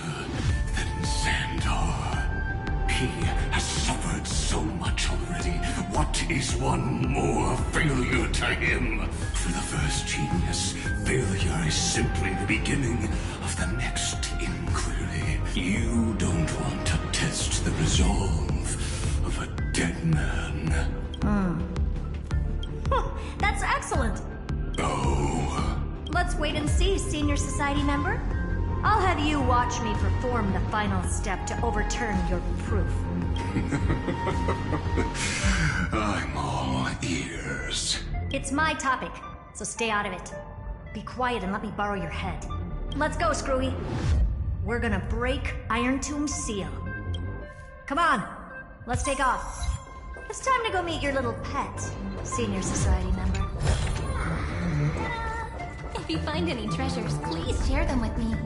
than Xandar. He has suffered so much already. What is one more failure to him? For the first genius, failure is simply the beginning of the next inquiry. You don't want to test the resolve of a dead man. That's excellent. Oh. Let's wait and see, Senior Society member. I'll have you watch me perform the final step to overturn your proof. I'm all ears. It's my topic, so stay out of it. Be quiet and let me borrow your head. Let's go, Screwy. We're gonna break Iron Tomb's seal. Come on, let's take off. It's time to go meet your little pet, Senior Society member. If you find any treasures, please share them with me.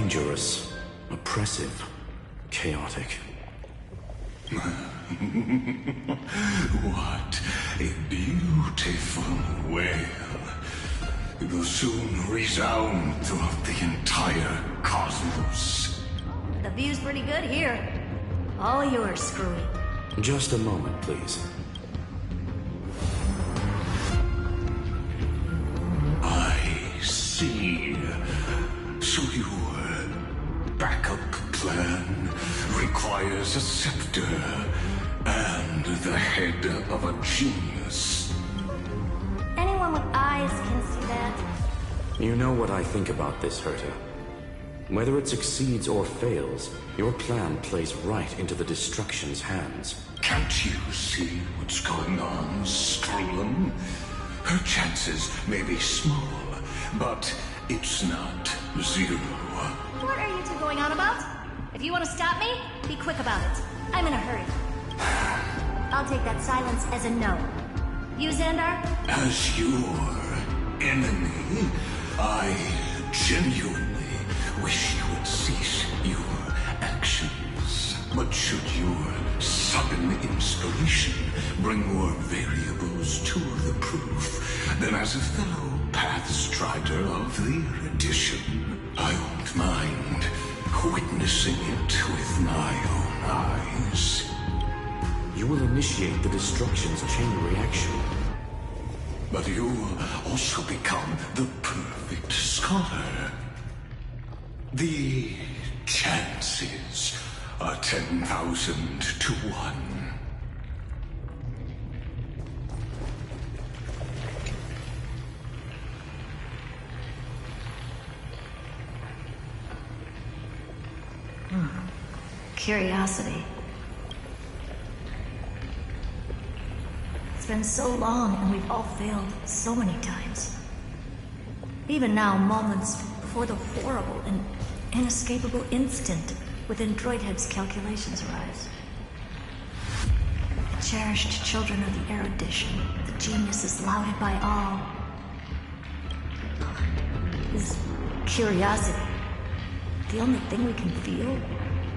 Dangerous, oppressive, chaotic. What a beautiful wail. It will soon resound throughout the entire cosmos. The view's pretty good here. All yours, Screwy. Just a moment, please. I see. So your backup plan requires a scepter and the head of a genius. Anyone with eyes can see that. You know what I think about this, Herta. Whether it succeeds or fails, your plan plays right into the Destruction's hands. Can't you see what's going on, Screw'em? Her chances may be small, but it's not zero. What are you two going on about? If you want to stop me, be quick about it. I'm in a hurry. I'll take that silence as a no. You, Xandar? As your enemy, I genuinely wish you would cease your actions. But should your sudden inspiration bring more variables to the proof, then as a fellow Pathstrider of the Edition, I won't mind witnessing it with my own eyes. You will initiate the Destruction's chain reaction. But you'll also become the perfect scholar. The chances are 10,000 to 1. Curiosity. It's been so long and we've all failed so many times. Even now, moments before the horrible and inescapable instant within Droidhead's calculations arise. The cherished children of the erudition, the geniuses lauded by all. Is curiosity the only thing we can feel,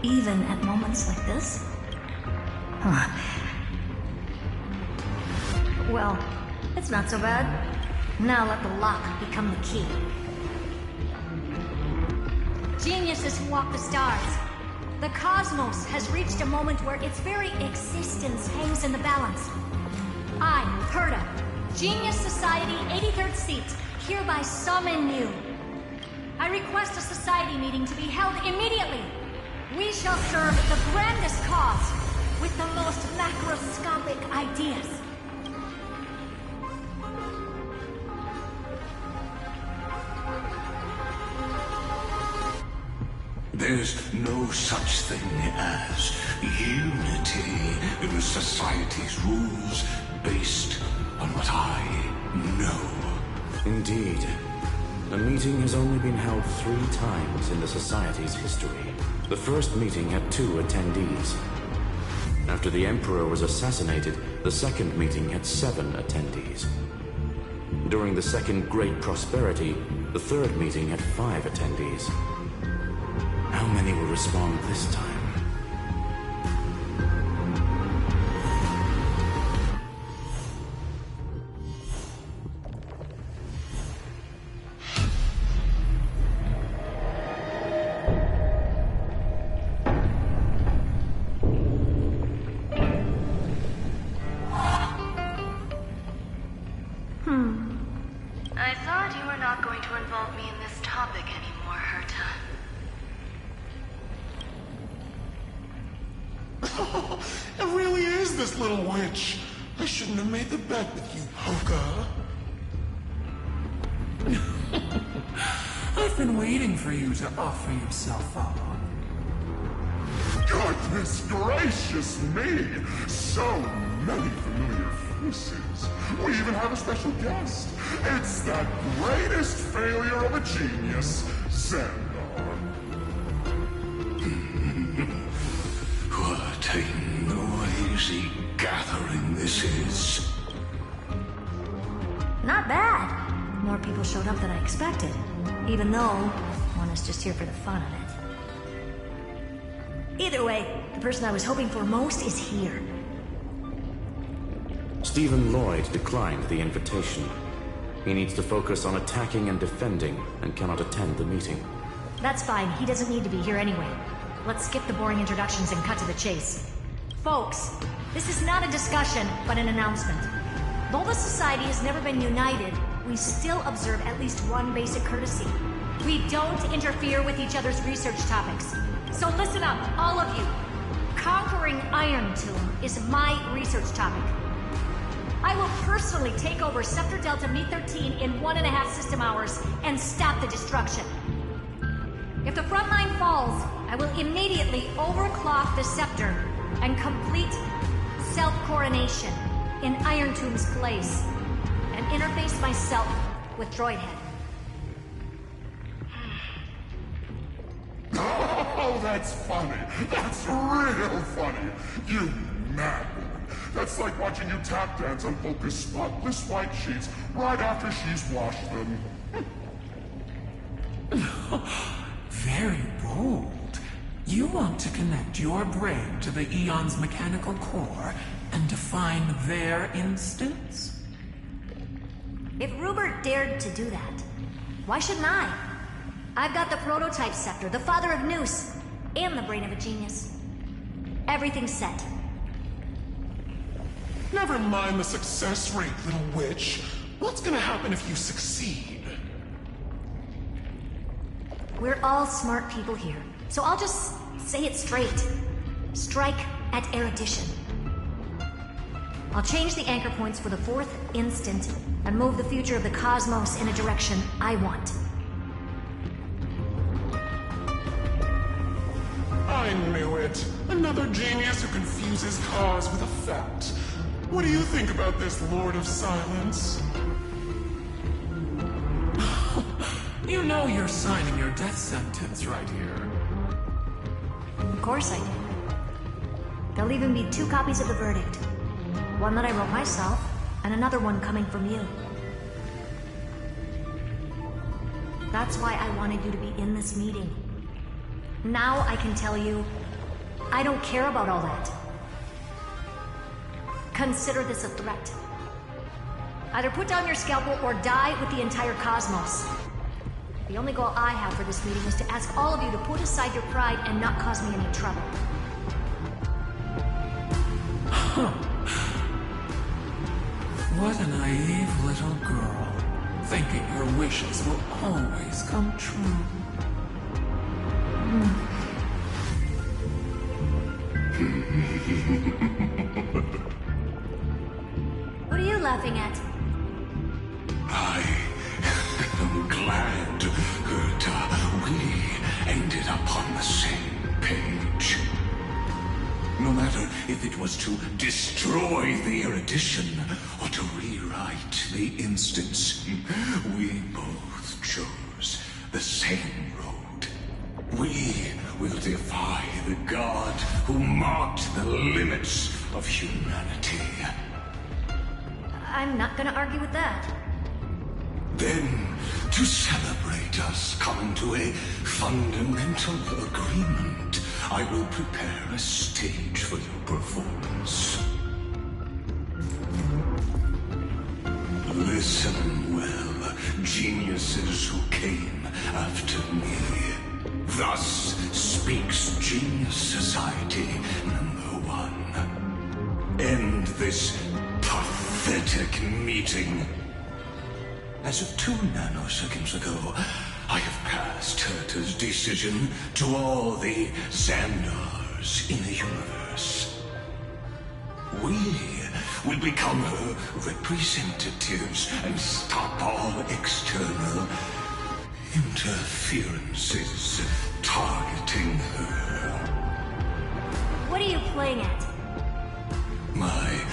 even at moments like this? Huh. Well, it's not so bad. Now let the lock become the key. Geniuses who walk the stars. The cosmos has reached a moment where its very existence hangs in the balance. I, Herta, Genius Society 83rd Seat, hereby summon you. I request a society meeting to be held immediately. We shall serve the grandest cause with the most macroscopic ideas. There's no such thing as unity in the Society's rules based on what I know. Indeed. A meeting has only been held 3 times in the Society's history. The first meeting had 2 attendees. After the Emperor was assassinated, the second meeting had 7 attendees. During the Second Great Prosperity, the third meeting had 5 attendees. How many will respond this time? I thought you were not going to involve me in this topic anymore, Herta. It really is this little witch. I shouldn't have made the bet with you, Hoka. I've been waiting for you to offer yourself up. Goodness gracious me! So many familiar faces. We even have a special guest. It's that greatest failure of a genius, Xandar. What a noisy gathering this is. Not bad. More people showed up than I expected. Even though one is just here for the fun of it. Either way, the person I was hoping for most is here. Stephen Lloyd declined the invitation. He needs to focus on attacking and defending, and cannot attend the meeting. That's fine, he doesn't need to be here anyway. Let's skip the boring introductions and cut to the chase. Folks, this is not a discussion, but an announcement. Though the Society has never been united, we still observe at least one basic courtesy. We don't interfere with each other's research topics. So listen up, all of you. Conquering Iron Tomb is my research topic. I will personally take over Scepter Delta Me-13 in 1.5 system hours and stop the destruction. If the front line falls, I will immediately overclock the Scepter and complete self-coronation in Iron Tomb's place and interface myself with Droidhead. Oh, that's funny. That's real funny. You mad woman. That's like watching you tap dance on Polka's spotless white sheets right after she's washed them. Very bold. You want to connect your brain to the Eon's mechanical core and define their instance? If Rupert dared to do that, why shouldn't I? I've got the prototype scepter, the father of Noose, and the brain of a genius. Everything's set. Never mind the success rate, little witch. What's gonna happen if you succeed? We're all smart people here, so I'll just say it straight. Strike at erudition. I'll change the anchor points for the 4th instant and move the future of the cosmos in a direction I want. I knew it. Another genius who confuses cause with effect. What do you think about this, Lord of Silence? You know you're signing your death sentence right here. Of course I do. There'll even be 2 copies of the verdict. One that I wrote myself, and another one coming from you. That's why I wanted you to be in this meeting. Now I can tell you, I don't care about all that. Consider this a threat. Either put down your scalpel or die with the entire cosmos. The only goal I have for this meeting is to ask all of you to put aside your pride and not cause me any trouble. What a naive little girl, thinking your wishes will always come true. What are you laughing at? I am glad, Gerta, we ended up on the same page. No matter if it was to destroy the erudition or to rewrite the instance, we both chose the same road. We will defy the god who marked the limits of humanity. I'm not gonna argue with that. Then, to celebrate us coming to a fundamental agreement, I will prepare a stage for your performance. Listen well, geniuses who came after me. Thus speaks Genius Society #1. End this pathetic meeting. As of 2 nanoseconds ago, I have passed Herta's decision to all the Xandars in the universe. We will become her representatives and stop all external interferences targeting her. What are you playing at? My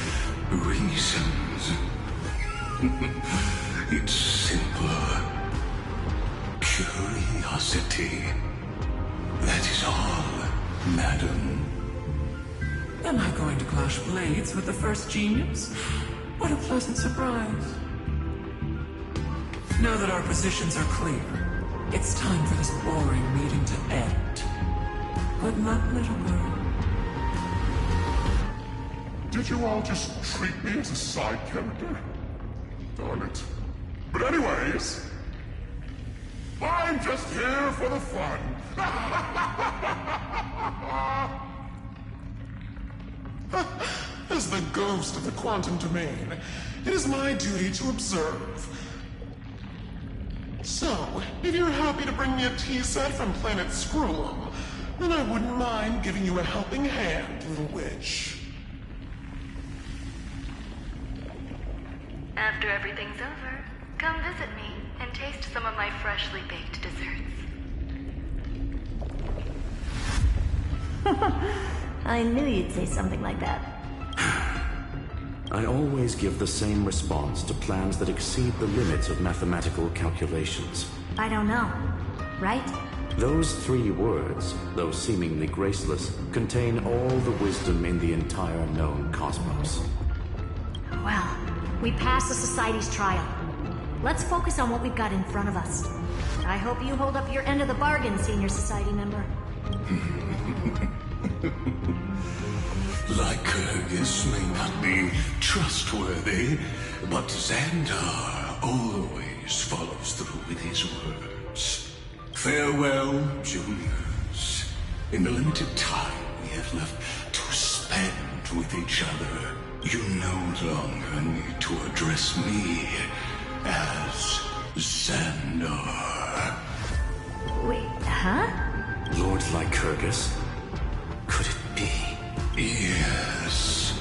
reasons. It's simple. Curiosity. That is all, madam. Am I going to clash blades with the first genius? What a pleasant surprise. Now that our positions are clear, it's time for this boring meeting to end. but not little girl. Did you all just treat me as a side character? Darn it. But anyways, I'm just here for the fun. As the ghost of the quantum domain, it is my duty to observe. So, if you're happy to bring me a tea set from planet Scrollum, then I wouldn't mind giving you a helping hand, little witch. After everything's over, come visit me and taste some of my freshly baked desserts. I knew you'd say something like that. I always give the same response to plans that exceed the limits of mathematical calculations. I don't know, right? Those 3 words, though seemingly graceless, contain all the wisdom in the entire known cosmos. Well, we passed the Society's trial. Let's focus on what we've got in front of us. I hope you hold up your end of the bargain, Senior Society member. Lycurgus may not be trustworthy, but Xandar always follows through with his words. Farewell, juniors. In the limited time we have left to spend with each other, you no longer need to address me as Xandar. Wait, huh? Lord Lycurgus? Could it be? Yes.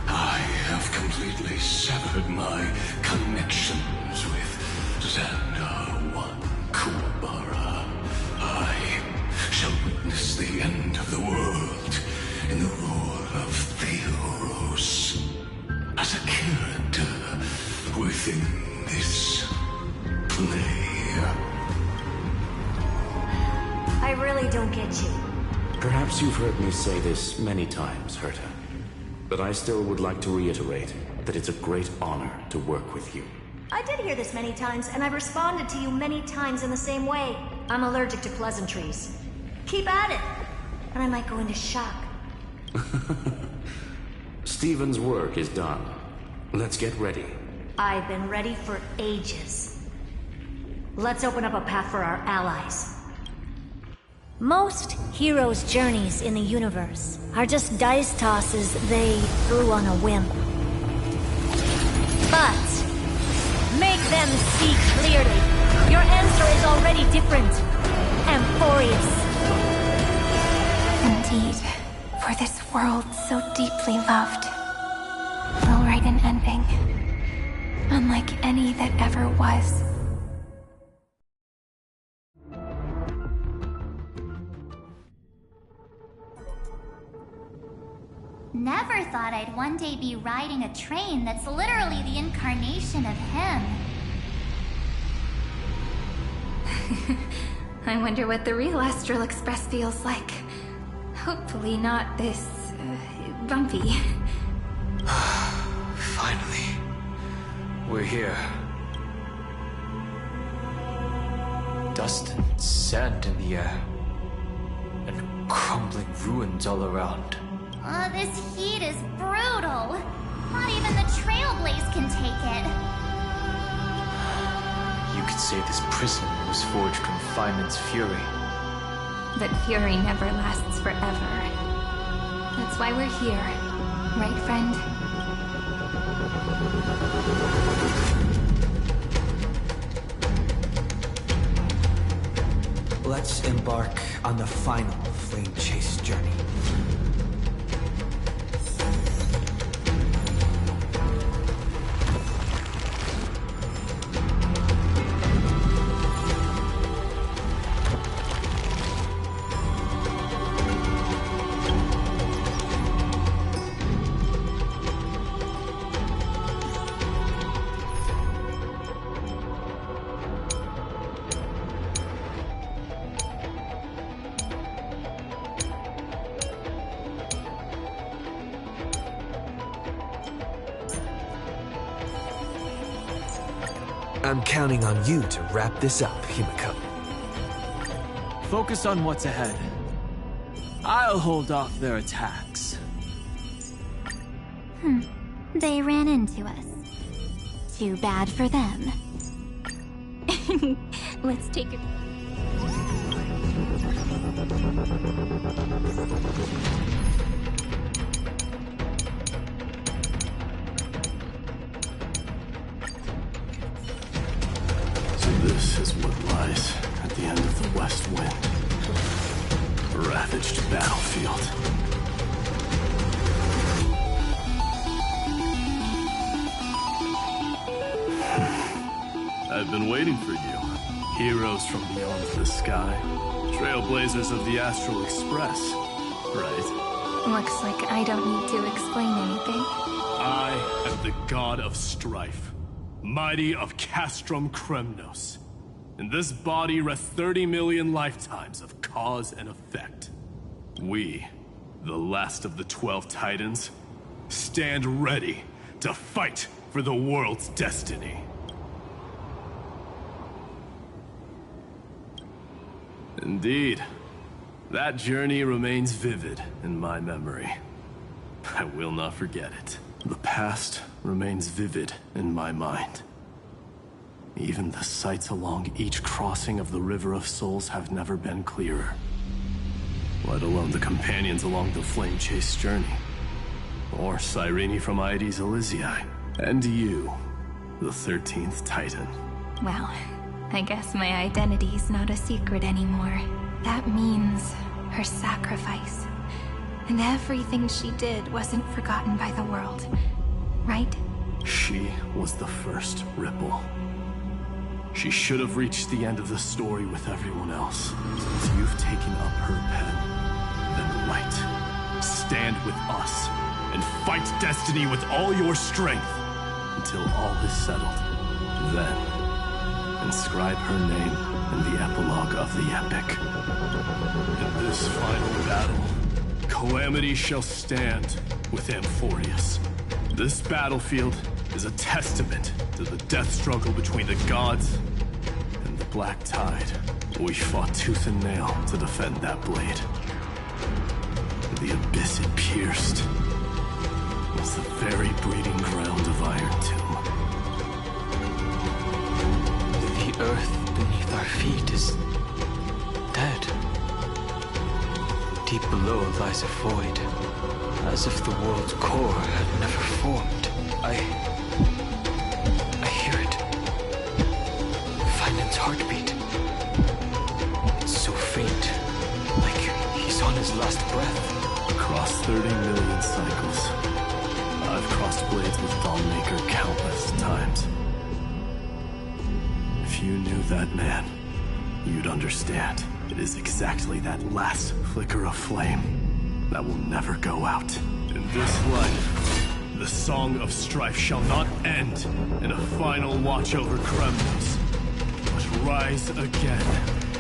I have completely severed my connections with Xandar One Kuwabara. I shall witness the end of the world in the role of Theoros. As a character within this play. I really don't get you. Perhaps you've heard me say this many times, Herta. But I still would like to reiterate that it's a great honor to work with you. I did hear this many times, and I've responded to you many times in the same way. I'm allergic to pleasantries. Keep at it, and I might go into shock. Stephen's work is done. Let's get ready. I've been ready for ages. Let's open up a path for our allies. Most heroes' journeys in the universe are just dice tosses they threw on a whim. But make them see clearly. Your answer is already different, Amphoreus. Indeed, for this world so deeply loved, will write an ending, unlike any that ever was. Never thought I'd one day be riding a train that's literally the incarnation of him. I wonder what the real Astral Express feels like. Hopefully not this, bumpy. Finally. We're here. Dust and sand in the air. And crumbling ruins all around. This heat is brutal. Not even the Trailblaze can take it. You could say this prison was forged from Feynman's fury. But fury never lasts forever. That's why we're here. Right, friend? Let's embark on the final flame chase journey. I'm counting on you to wrap this up, Himiko. Focus on what's ahead. I'll hold off their attacks. They ran into us. Too bad for them. Let's take it. So this is what lies at the end of the West Wind. A ravaged battlefield. I've been waiting for you. Heroes from beyond the sky. Trailblazers of the Astral Express. Right? Looks like I don't need to explain anything. I am the god of strife. Mighty of Castrum Kremnos. In this body rest 30 million lifetimes of cause and effect. We, the last of the 12 Titans, stand ready to fight for the world's destiny. Indeed. That journey remains vivid in my memory. I will not forget it. The past remains vivid in my mind. Even the sights along each crossing of the River of Souls have never been clearer. Let alone the companions along the Flame Chase journey. Or Cyrene from Aedes Elysiae. And you, the 13th Titan. Well, I guess my identity's not a secret anymore. That means her sacrifice. And everything she did wasn't forgotten by the world, right? She was the first ripple. She should have reached the end of the story with everyone else. If you've taken up her pen, then write. Stand with us, and fight destiny with all your strength, until all is settled. Then, inscribe her name in the epilogue of the epic. In this final battle, Calamity shall stand with Amphoreus. This battlefield is a testament to the death struggle between the gods and the Black Tide. We fought tooth and nail to defend that blade. The abyss it pierced was the very breeding ground of Iron Tomb. The earth beneath our feet is dead. Deep below lies a void, as if the world's core had never formed. I hear it. Vinland's heartbeat. It's so faint, like he's on his last breath. Across 30 million cycles, I've crossed blades with Dawnmaker countless times. If you knew that man, you'd understand. It is exactly that last flicker of flame that will never go out. In this life, the song of strife shall not end in a final watch over Kremnos, but rise again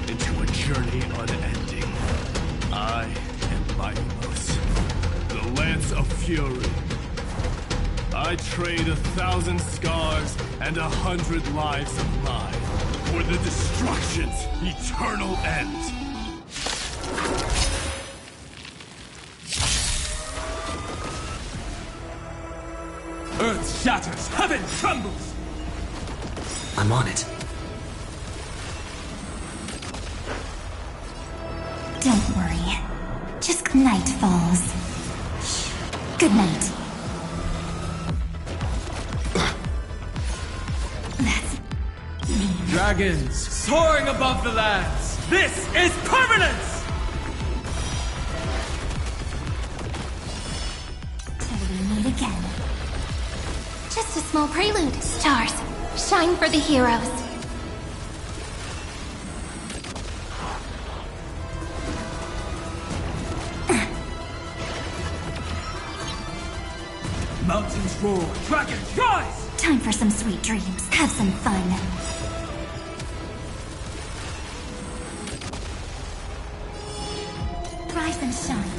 into a journey unending. I am Mightylos, the Lance of Fury. I trade 1,000 scars and 100 lives of mine for the destruction's eternal end. Earth shatters, heaven trembles! I'm on it. Don't worry. Just night falls. Good night. That's mean. Dragons soaring above the lands! This is permanence! Till we meet again. Just a small prelude. Stars, shine for the heroes. Mountains roar, dragons rise! Time for some sweet dreams. Have some fun. Rise and shine.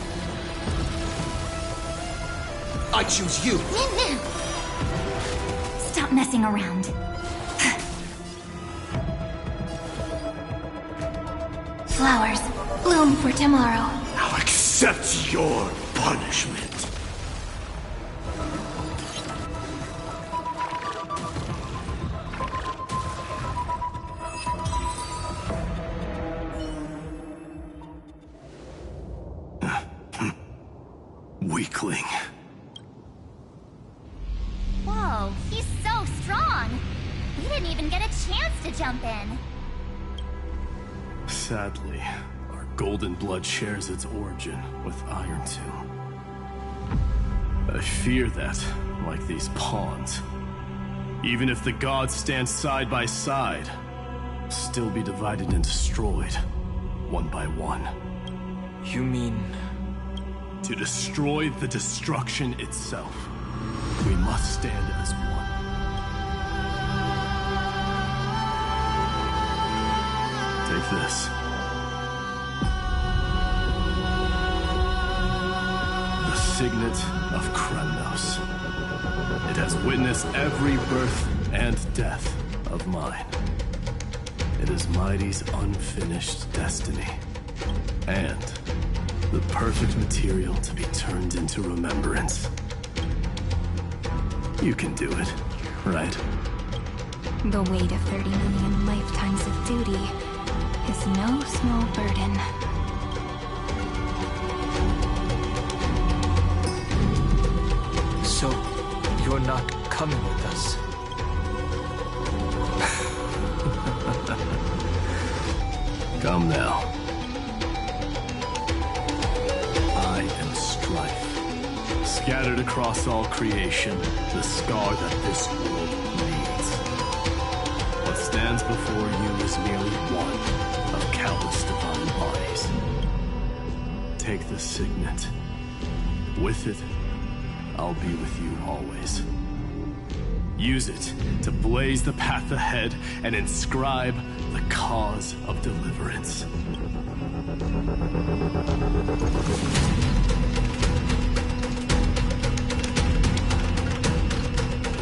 I choose you! Stop messing around. Flowers, bloom for tomorrow. How exciting! Accept your punishment. Weakling. Whoa, he's so strong! We didn't even get a chance to jump in. Sadly, our golden blood shares its origin with Iron Tomb. I fear that, like these pawns, even if the gods stand side by side, will still be divided and destroyed, one by one. You mean... To destroy the destruction itself, we must stand as one. Take this. The Signet of Kremnos. It has witnessed every birth and death of mine. It is Mighty's unfinished destiny. And the perfect material to be turned into remembrance. You can do it, right? The weight of 30 million lifetimes of duty is no small burden. So, you're not coming with us? Come now. I am Strife. Scattered across all creation, the scar that this world needs. What stands before you is merely one of countless divine bodies. Take the signet. With it, I'll be with you always. Use it to blaze the path ahead and inscribe the cause of deliverance.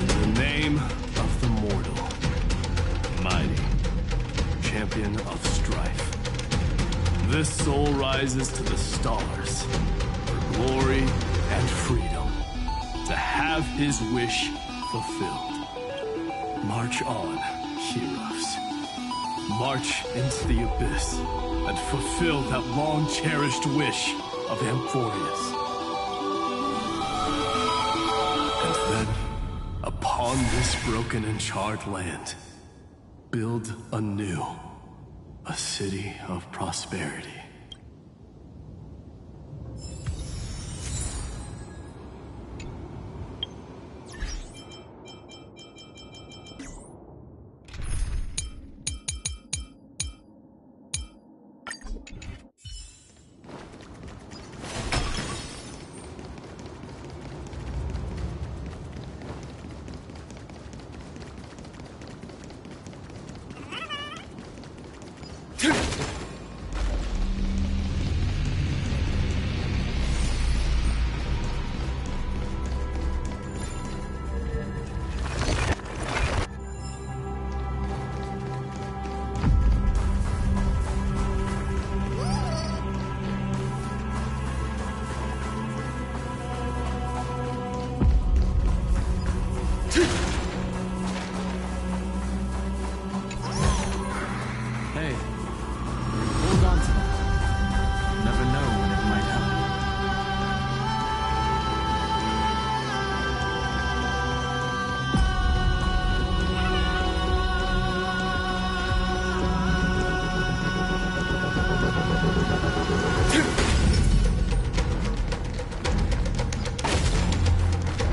In the name of the mortal, mighty, champion of strife, this soul rises to the stars for glory and freedom, to have his wish fulfilled. March on, heroes. March into the abyss and fulfill that long-cherished wish of Amphoreus. And then, upon this broken and charred land, build anew a city of prosperity.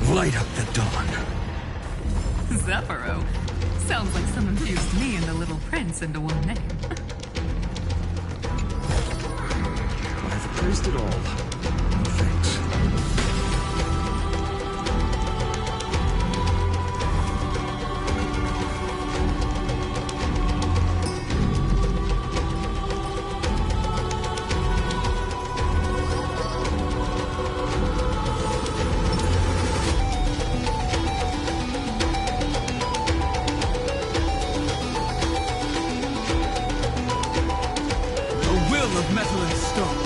Light up the dawn. Zephyro. Sounds like someone fused me and the Little Prince into one name. I've appraised it all. No thanks. Of metal and stone.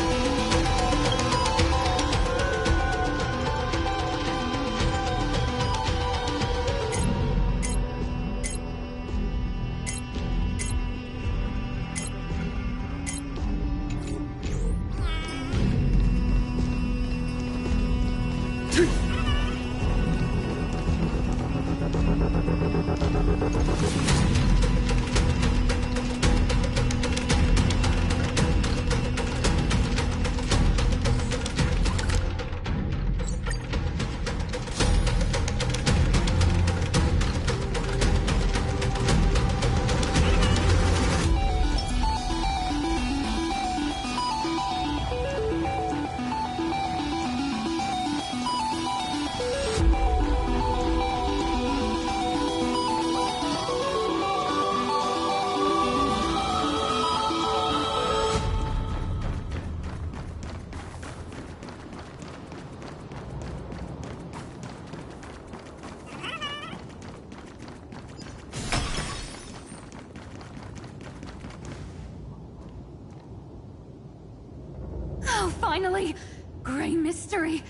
Finally! Gray mystery!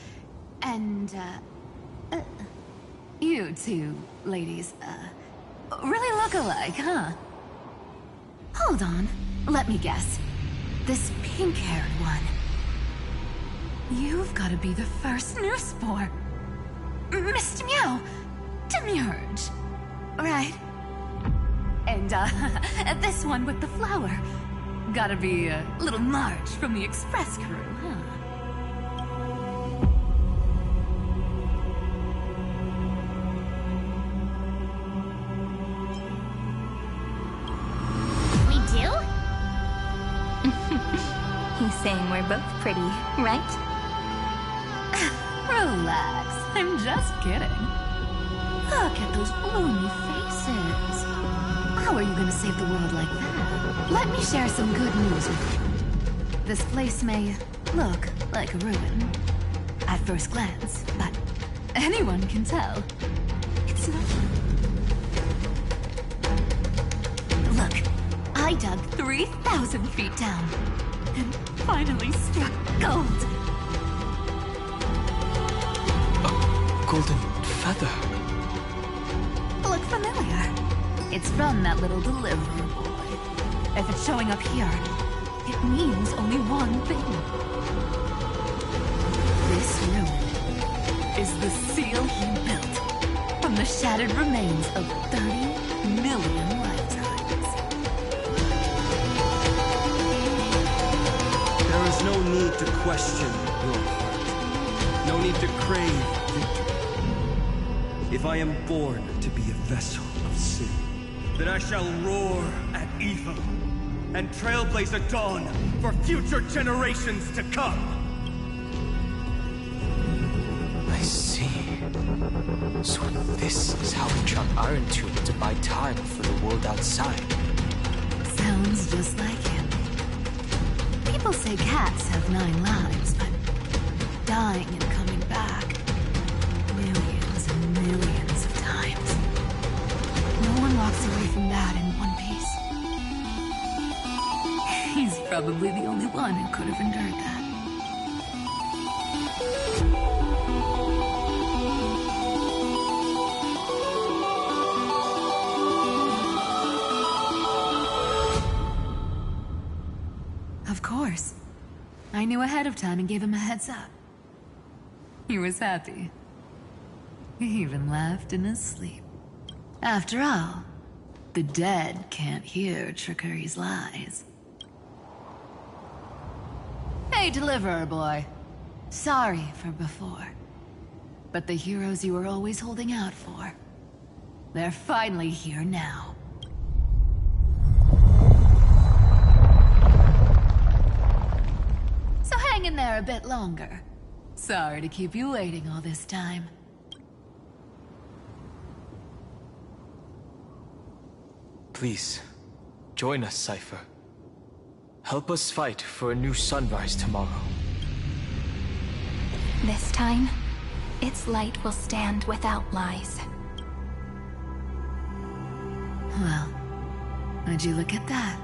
And, you two ladies, really look alike, huh? Hold on, let me guess. This pink-haired one. You've gotta be the first newspore. Mr. Meow! Demurge! Right? And, this one with the flower. Gotta be little Marge from the Express crew, huh? We do? He's saying we're both pretty, right? Relax, I'm just kidding. Look at those gloomy faces. How are you gonna save the world like that? Let me share some good news with you. This place may look like a ruin at first glance, but anyone can tell it's not. Look, I dug 3,000 feet down and finally struck gold. A golden feather. Look familiar? It's from that little deliverer boy. If it's showing up here, it means only one thing. This ruin is the seal he built from the shattered remains of 30 million lifetimes. There is no need to question your heart. No need to crave victory. If I am born to be a vessel of sin, then I shall roar at evil and trailblaze a dawn for future generations to come. I see. So this is how we trap Iron Tomb to buy time for the world outside. Sounds just like him. People say cats have 9 lives, but dying and coming back millions and millions of times. No one walks away from that in one piece. He's probably the only one who could have endured that. Of course. I knew ahead of time and gave him a heads up. He was happy. He even laughed in his sleep. After all, the dead can't hear trickery's lies. Hey, Deliverer Boy. Sorry for before. But the heroes you were always holding out for, they're finally here now. So hang in there a bit longer. Sorry to keep you waiting all this time. Please, join us, Cypher. Help us fight for a new sunrise tomorrow. This time, its light will stand without lies. Well, would you look at that?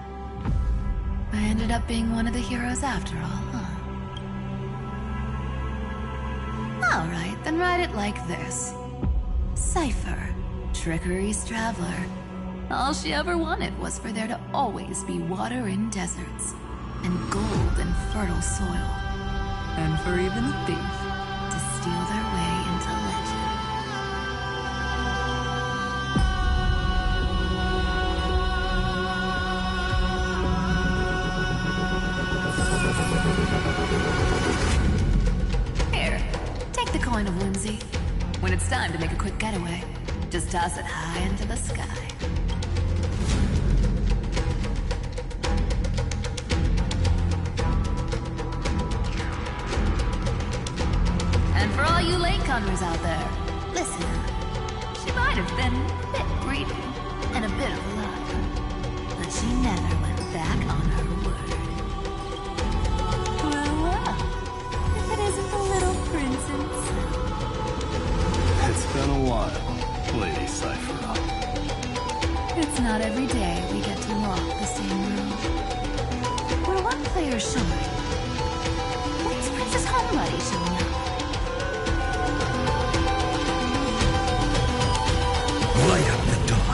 I ended up being one of the heroes after all, huh? Alright, then write it like this. Cypher, Trickery's traveler. All she ever wanted was for there to always be water in deserts, and gold in fertile soil. And for even a thief to steal their way point of whimsy. When it's time to make a quick getaway, just toss it high into the sky. And for all you latecomers out there, listen up. She might have been a bit greedy and a bit of a liar, but she never went back on her word. Well, if it isn't the little princess. It's been a while, Lady Cyphera. It's not every day we get to walk the same road. We're one player short. When's Princess Homebody showing up? Light up the dawn.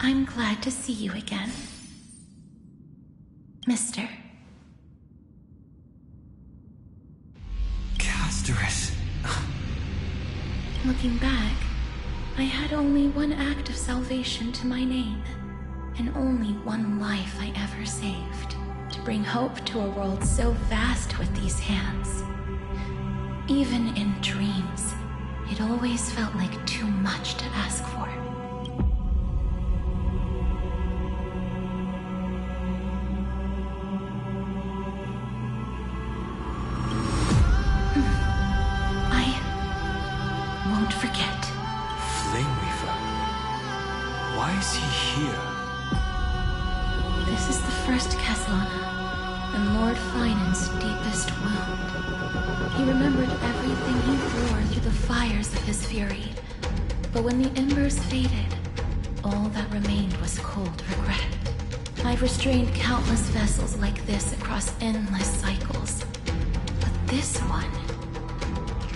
I'm glad to see you again, Mister. Casterus. Looking back, I had only one act of salvation to my name, and only one life I ever saved, to bring hope to a world so vast with these hands. Even in dreams, it always felt like too much to ask for. Forget. Flame Weaver. Why is he here? This is the first Castellana, and Lord Finan's deepest wound. He remembered everything he bore through the fires of his fury. But when the embers faded, all that remained was cold regret. I've restrained countless vessels like this across endless cycles. But this one...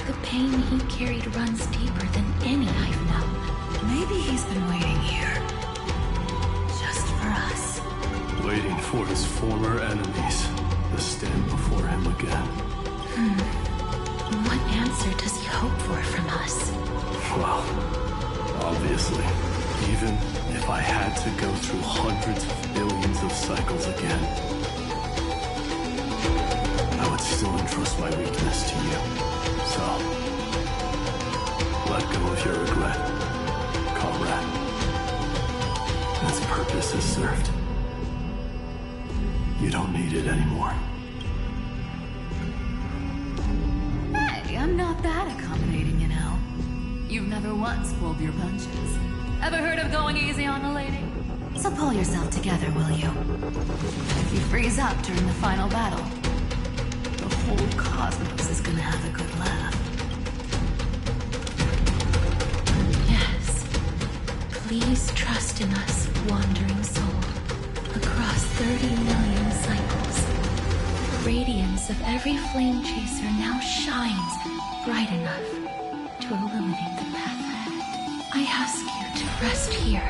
the pain he carried runs deeper than any I've known. Maybe he's been waiting here. Just for us. Waiting for his former enemies to stand before him again. What answer does he hope for from us? Well, obviously, even if I had to go through hundreds of billions of cycles again, I would still entrust my weakness to you. So, let go of your regret, comrade. Its purpose is served. You don't need it anymore. Hey, I'm not that accommodating, you know. You've never once pulled your punches. Ever heard of going easy on a lady? So pull yourself together, will you? If you freeze up during the final battle, the whole cosmos is gonna have a good laugh. Yes. Please trust in us, wandering soul. Across 30 million cycles, the radiance of every flame chaser now shines bright enough to illuminate the path ahead. I ask you to rest here,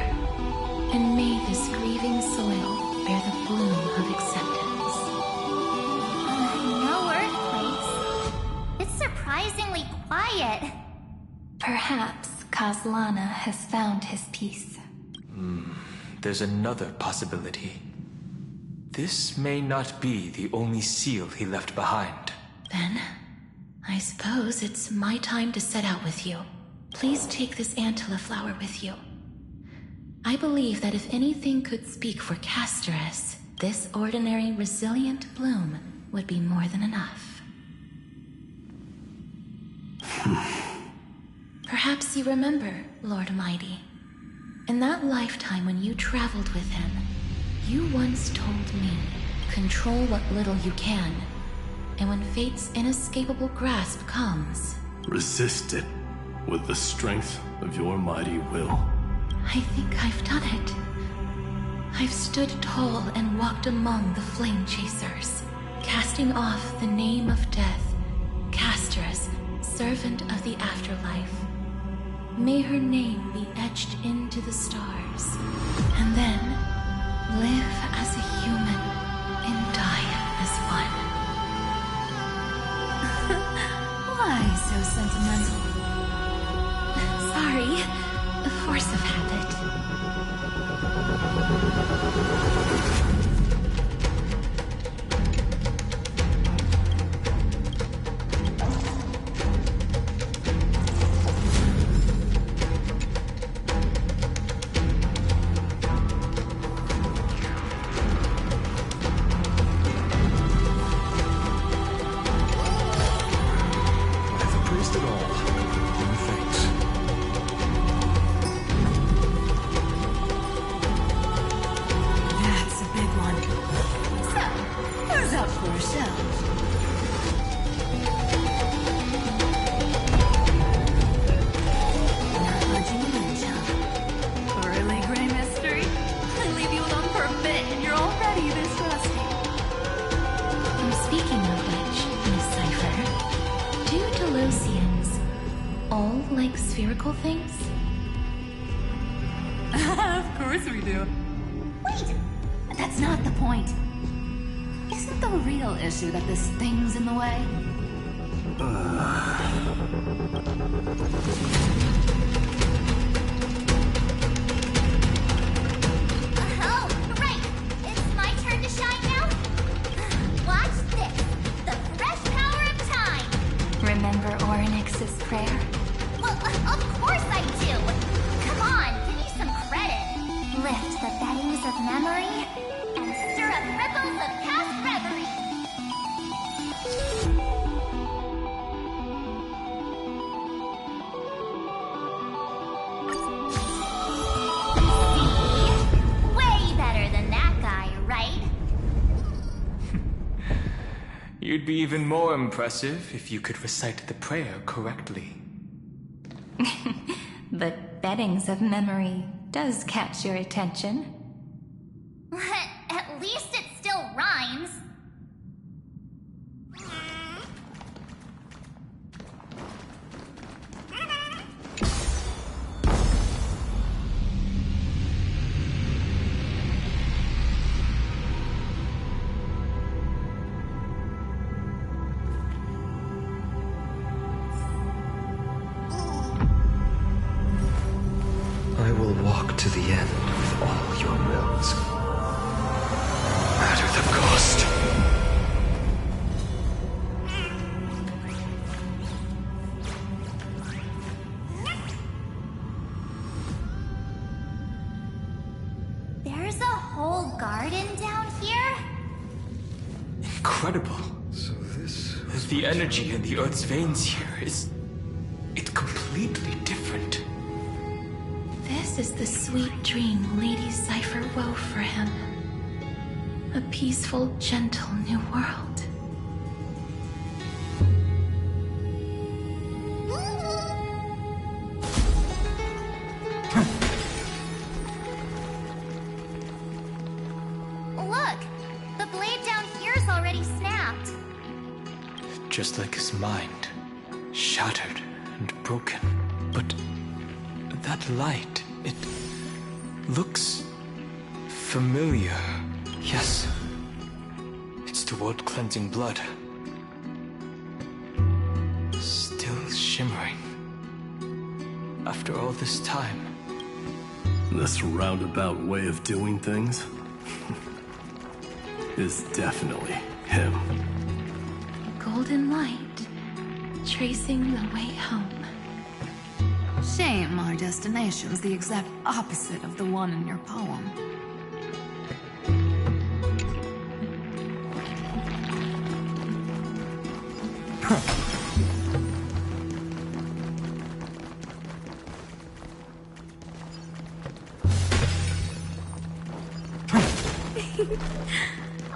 and may this grieving soil bear the bloom of acceptance. No earthquakes. It's surprisingly quiet. Perhaps Castellana has found his peace. There's another possibility. This may not be the only seal he left behind. Then, I suppose it's my time to set out with you. Please take this Antilla flower with you. I believe that if anything could speak for Casterus, this ordinary, resilient bloom would be more than enough. Perhaps you remember, Lord Mighty. In that lifetime when you traveled with him, You once told me, control what little you can, and when fate's inescapable grasp comes... resist it with the strength of your mighty will. I think I've done it. I've stood tall and walked among the flame chasers, casting off the name of death, Castress, servant of the afterlife. May her name be etched into the stars, and then live as a human and die as one. Why so sentimental? Sorry, the force of habit. Spherical things? Of course we do. Wait! That's not the point. Isn't the real issue that this thing's in the way? Oh, right! It's my turn to shine now? Watch this! The fresh power of time! Remember Orynyx's prayer? Well, of course I do! Come on, give me some credit! Lift the beddings of memory And stir up ripples of past reverie! See? Way better than that guy, right? You'd be even more impressive if you could recite the prayer correctly. The beddings of memory does catch your attention. At least it still rhymes. I will walk to the end with all your wills. No matter the cost. There's a whole garden down here? Incredible. So this... The energy in the Earth's veins here is... it's completely different. This is the sweet dream Lady Cypher wove for him. A peaceful, gentle new world. Look! The blade down here's already snapped. Just like his mind. Shattered and broken. But that light, it looks familiar. Yes. It's the world-cleansing blood. Still shimmering. After all this time. This roundabout way of doing things is definitely him. Golden light, tracing the way home. Shame our destination's the exact opposite of the one in your poem.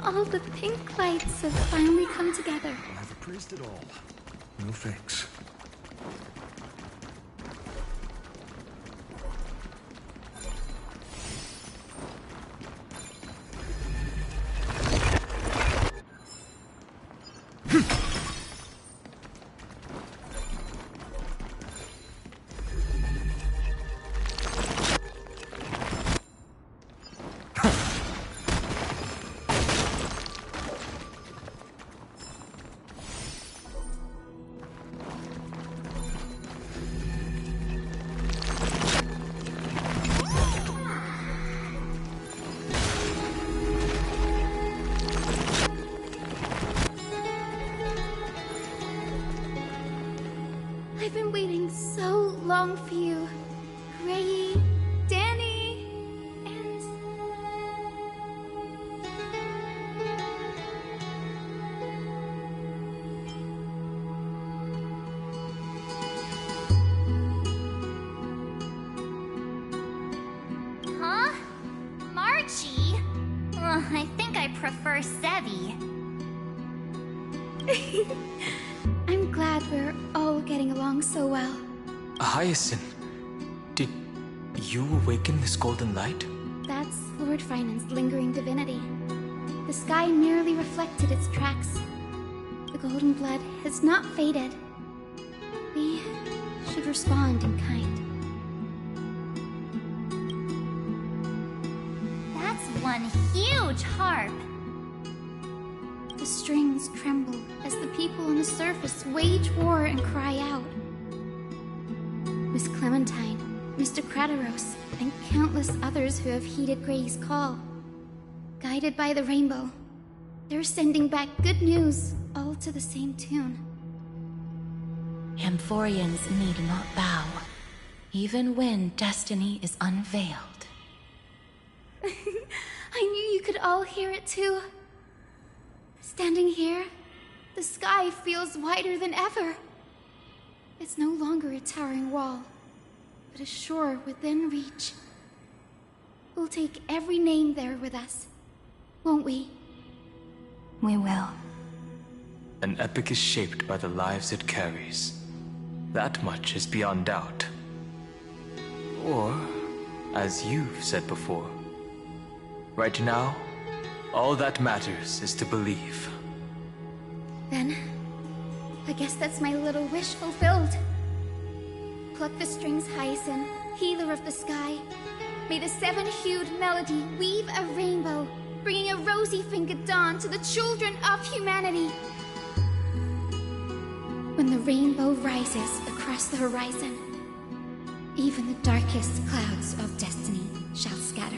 All the pink lights have finally come together. Never praised it all. No fix. I've been waiting so long for you. Ray, Danny, and... Huh? Marchie? I think I prefer Sevi. I'm glad we're all getting along so well. Hyacinth, did you awaken this golden light? That's Lord Finan's lingering divinity. The sky merely reflected its tracks. The golden blood has not faded. We should respond in kind. That's one huge harp. The strings tremble as the people on the surface wage war and cry out. Miss Clementine, Mr. Krateros, and countless others who have heeded Gray's call. Guided by the rainbow, they're sending back good news, all to the same tune. Amphoreans need not bow, even when destiny is unveiled. I knew you could all hear it too. Standing here, the sky feels wider than ever. It's no longer a towering wall, but a shore within reach. We'll take every name there with us, won't we? We will. An epic is shaped by the lives it carries. That much is beyond doubt. Or, as you've said before, right now, all that matters is to believe. Then, I guess that's my little wish fulfilled. Pluck the strings, Hyacinth, healer of the sky. May the seven-hued melody weave a rainbow, bringing a rosy-fingered dawn to the children of humanity. When the rainbow rises across the horizon, even the darkest clouds of destiny shall scatter.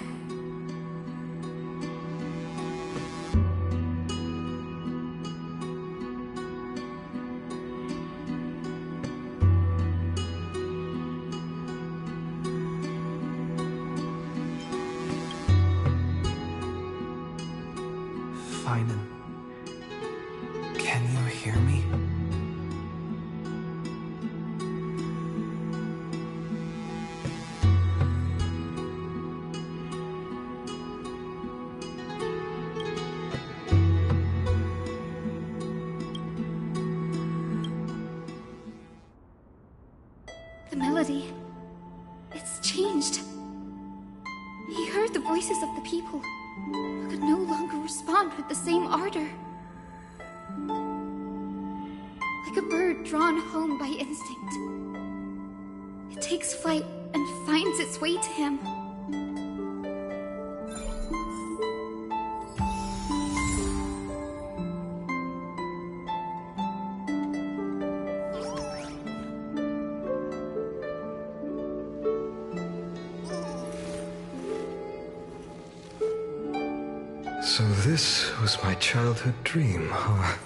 Finan, can you hear me? The melody, it's changed. He heard the voices of the people, but could no longer respond with the same ardor. Like a bird drawn home by instinct. It takes flight and finds its way to him. So this was my childhood dream, huh?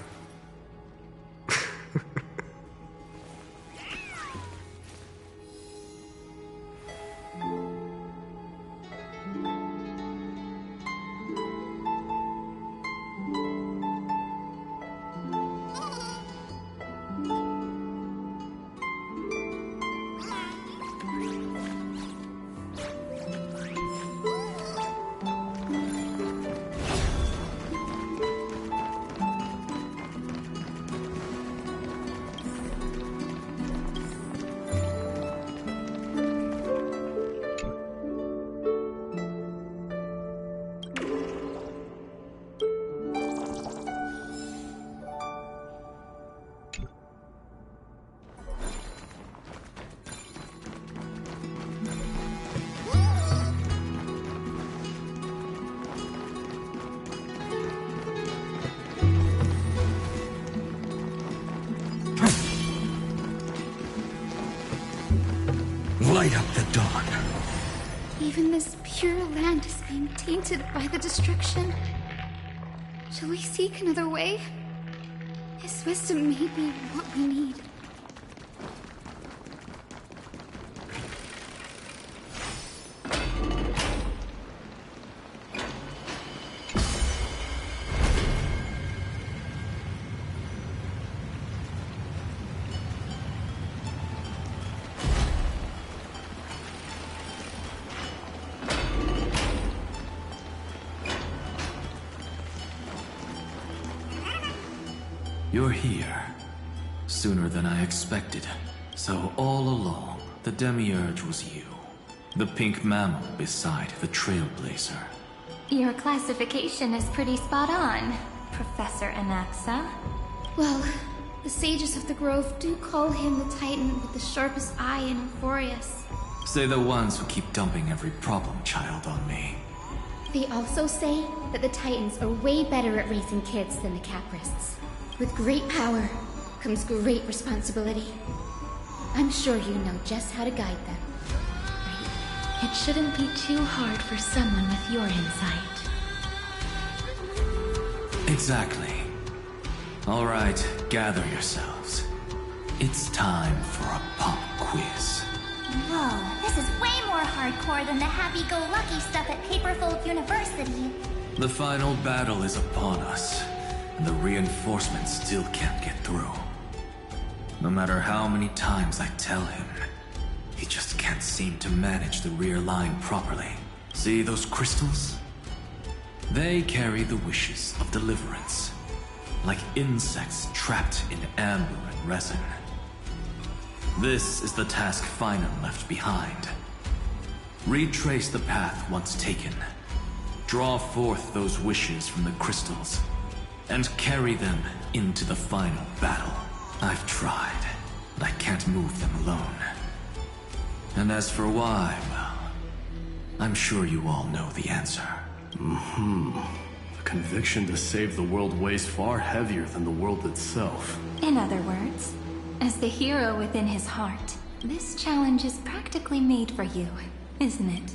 light up the dawn. Even this pure land is being tainted by the destruction. Shall we seek another way? His wisdom may be what we need. You're here. Sooner than I expected. So all along, the Demiurge was you. The pink mammal beside the Trailblazer. Your classification is pretty spot on, Professor Anaxa. Well, the sages of the Grove do call him the Titan with the sharpest eye in Amphoreus. Say the ones who keep dumping every problem child on me. They also say that the Titans are way better at raising kids than the Caprists. With great power comes great responsibility. I'm sure you know just how to guide them. Right? It shouldn't be too hard for someone with your insight. Exactly. All right, gather yourselves. It's time for a pop quiz. Whoa, this is way more hardcore than the happy-go-lucky stuff at Paperfold University. The final battle is upon us, and the reinforcements still can't get through. No matter how many times I tell him, he just can't seem to manage the rear line properly. See those crystals? They carry the wishes of deliverance, like insects trapped in amber and resin. This is the task Finum left behind. Retrace the path once taken. Draw forth those wishes from the crystals, and carry them into the final battle. I've tried, but I can't move them alone. And as for why, well, I'm sure you all know the answer. The conviction to save the world weighs far heavier than the world itself. In other words, as the hero within his heart, this challenge is practically made for you, isn't it?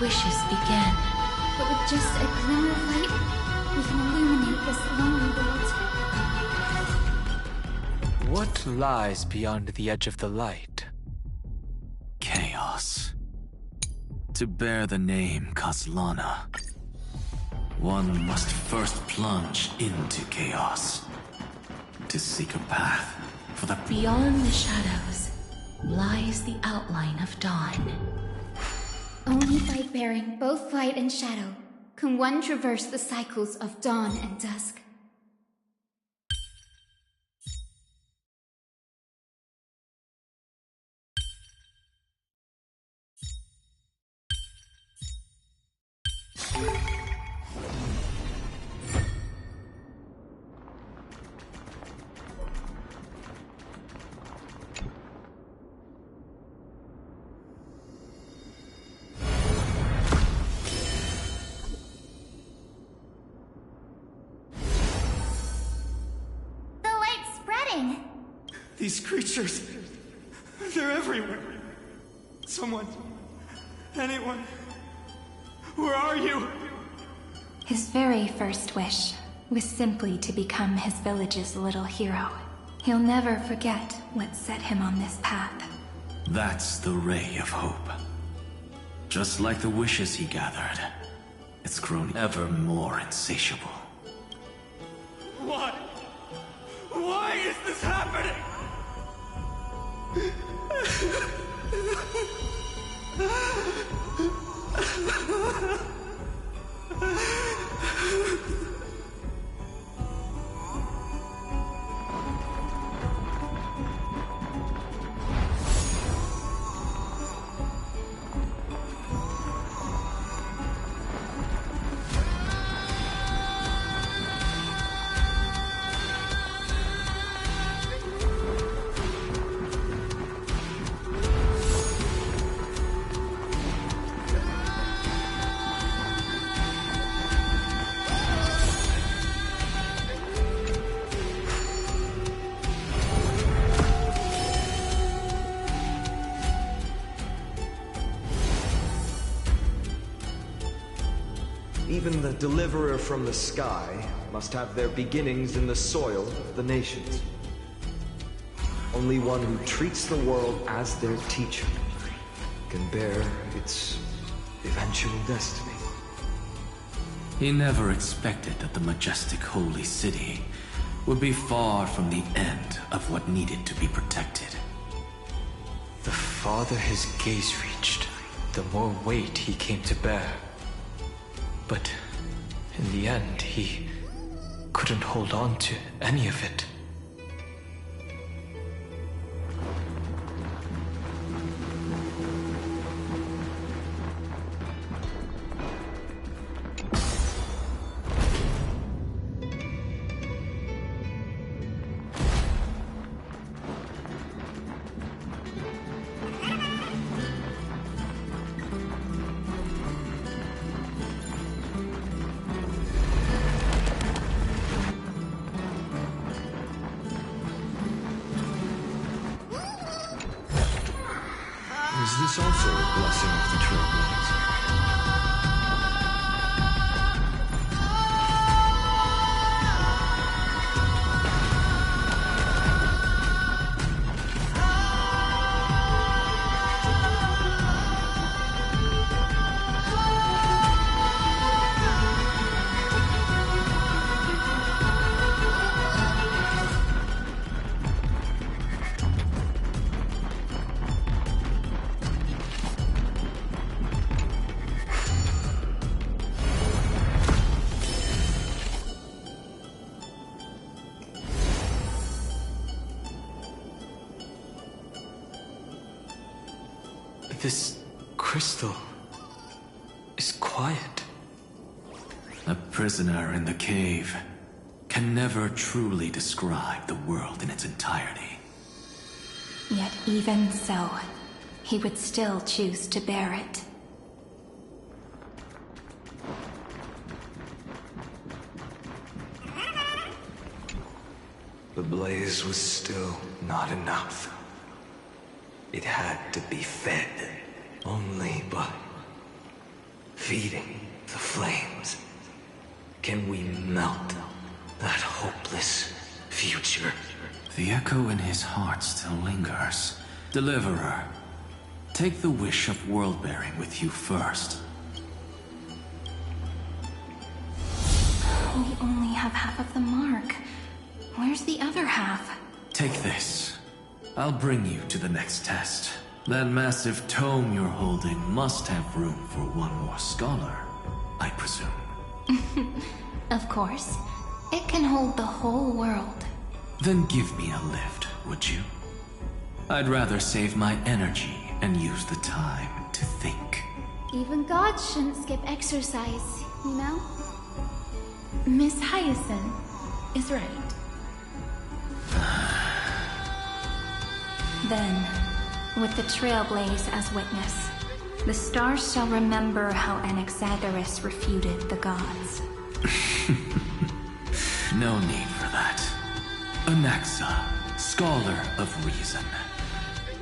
Wishes begin. But with just a glimmer of light, we can illuminate this lonely world. What lies beyond the edge of the light? Chaos. To bear the name Kaslana, one must first plunge into chaos. To seek a path for the... Beyond the shadows lies the outline of dawn. Only by bearing both light and shadow can one traverse the cycles of dawn and dusk. These creatures, they're everywhere. Someone, anyone, where are you? His very first wish was simply to become his village's little hero. He'll never forget what set him on this path. That's the ray of hope. Just like the wishes he gathered, it's grown ever more insatiable. Why? Why is this happening? even the deliverer from the sky must have their beginnings in the soil of the nations. Only one who treats the world as their teacher can bear its eventual destiny. He never expected that the majestic holy city would be far from the end of what needed to be protected. The farther his gaze reached, the more weight he came to bear. But in the end, he couldn't hold on to any of it. Is this also a blessing of the Trailblaze? This crystal is quiet. A prisoner in the cave can never truly describe the world in its entirety. Yet even so, he would still choose to bear it. The blaze was still not enough. It had to be fed. Only by feeding the flames can we melt that hopeless future. The echo in his heart still lingers. Deliverer, take the wish of world-bearing with you first. We only have half of the mark. Where's the other half? Take this. I'll bring you to the next test. That massive tome you're holding must have room for one more scholar, I presume. Of course. It can hold the whole world. Then give me a lift, would you? I'd rather save my energy and use the time to think. Even gods shouldn't skip exercise, you know? Miss Hyacinth is right. Then, with the Trailblaze as witness, the stars shall remember how Anaxagoras refuted the gods. No need for that. Anaxa, scholar of reason.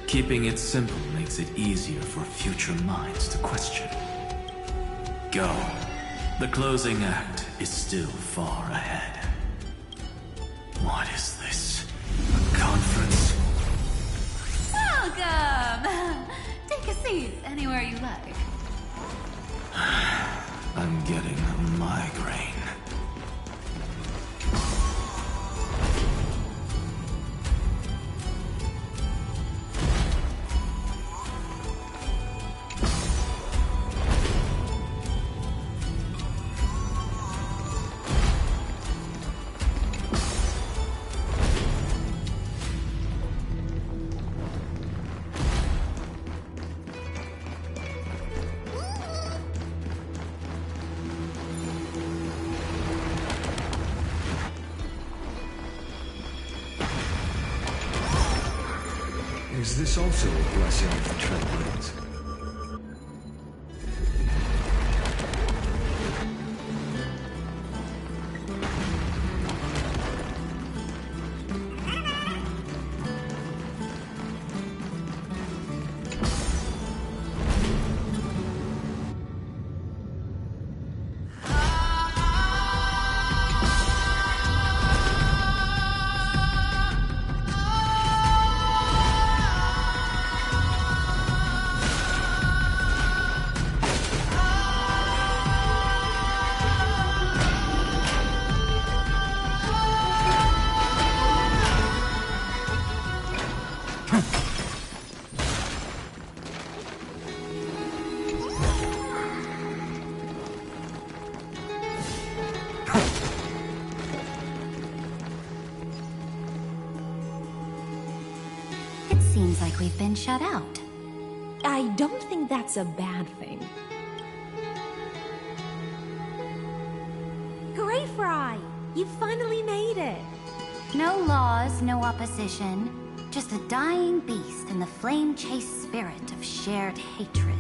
Keeping it simple makes it easier for future minds to question. Go. The closing act is still far ahead. What is this? A conference? Welcome! Take a seat anywhere you like. I'm getting a migraine. Is this also a blessing of the Trailblaze? It seems like we've been shut out. I don't think that's a bad thing. Greyfry! You finally made it! No laws, no opposition. Just a dying beast and the flame-chased spirit of shared hatred.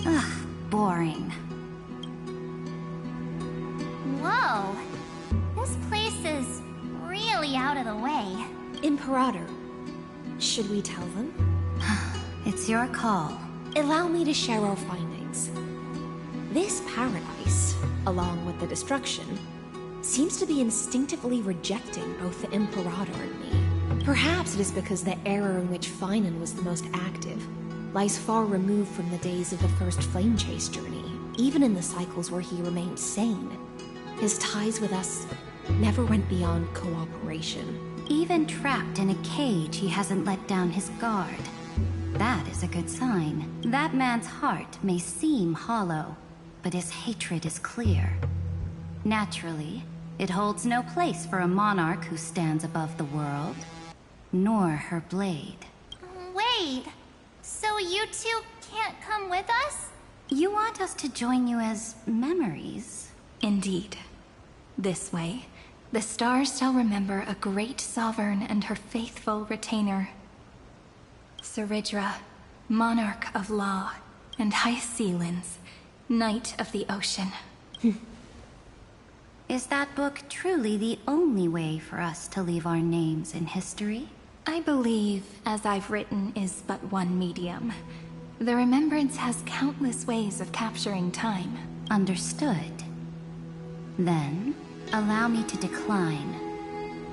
Ugh, boring. Whoa! This place is really out of the way. Imperator, should we tell them? It's your call. Allow me to share our findings. This paradise, along with the destruction, seems to be instinctively rejecting both the Imperator and me. Perhaps it is because the era in which Finan was the most active lies far removed from the days of the first Flame Chase journey, even in the cycles where he remained sane. His ties with us never went beyond cooperation. Even trapped in a cage, he hasn't let down his guard. That is a good sign. That man's heart may seem hollow, but his hatred is clear. Naturally, it holds no place for a monarch who stands above the world, nor her blade. Wait, so you two can't come with us? You want us to join you as memories? Indeed. This way, the stars shall remember a great sovereign and her faithful retainer. Seridra, monarch of law, and Hyacelins, knight of the ocean. Is that book truly the only way for us to leave our names in history? I believe, as I've written, is but one medium. The remembrance has countless ways of capturing time. Understood. Then, allow me to decline.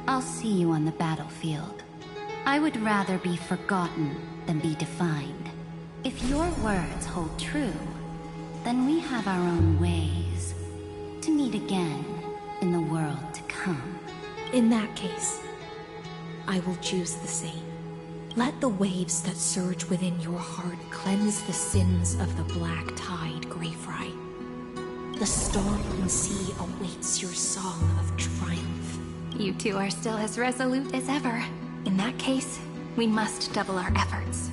I'll see you on the battlefield. I would rather be forgotten than be defined. If your words hold true, then we have our own ways to meet again in the world to come. In that case, I will choose the same. Let the waves that surge within your heart cleanse the sins of the black tide, Greyfry. The storm sea awaits your song of triumph. You two are still as resolute as ever. In that case, we must double our efforts.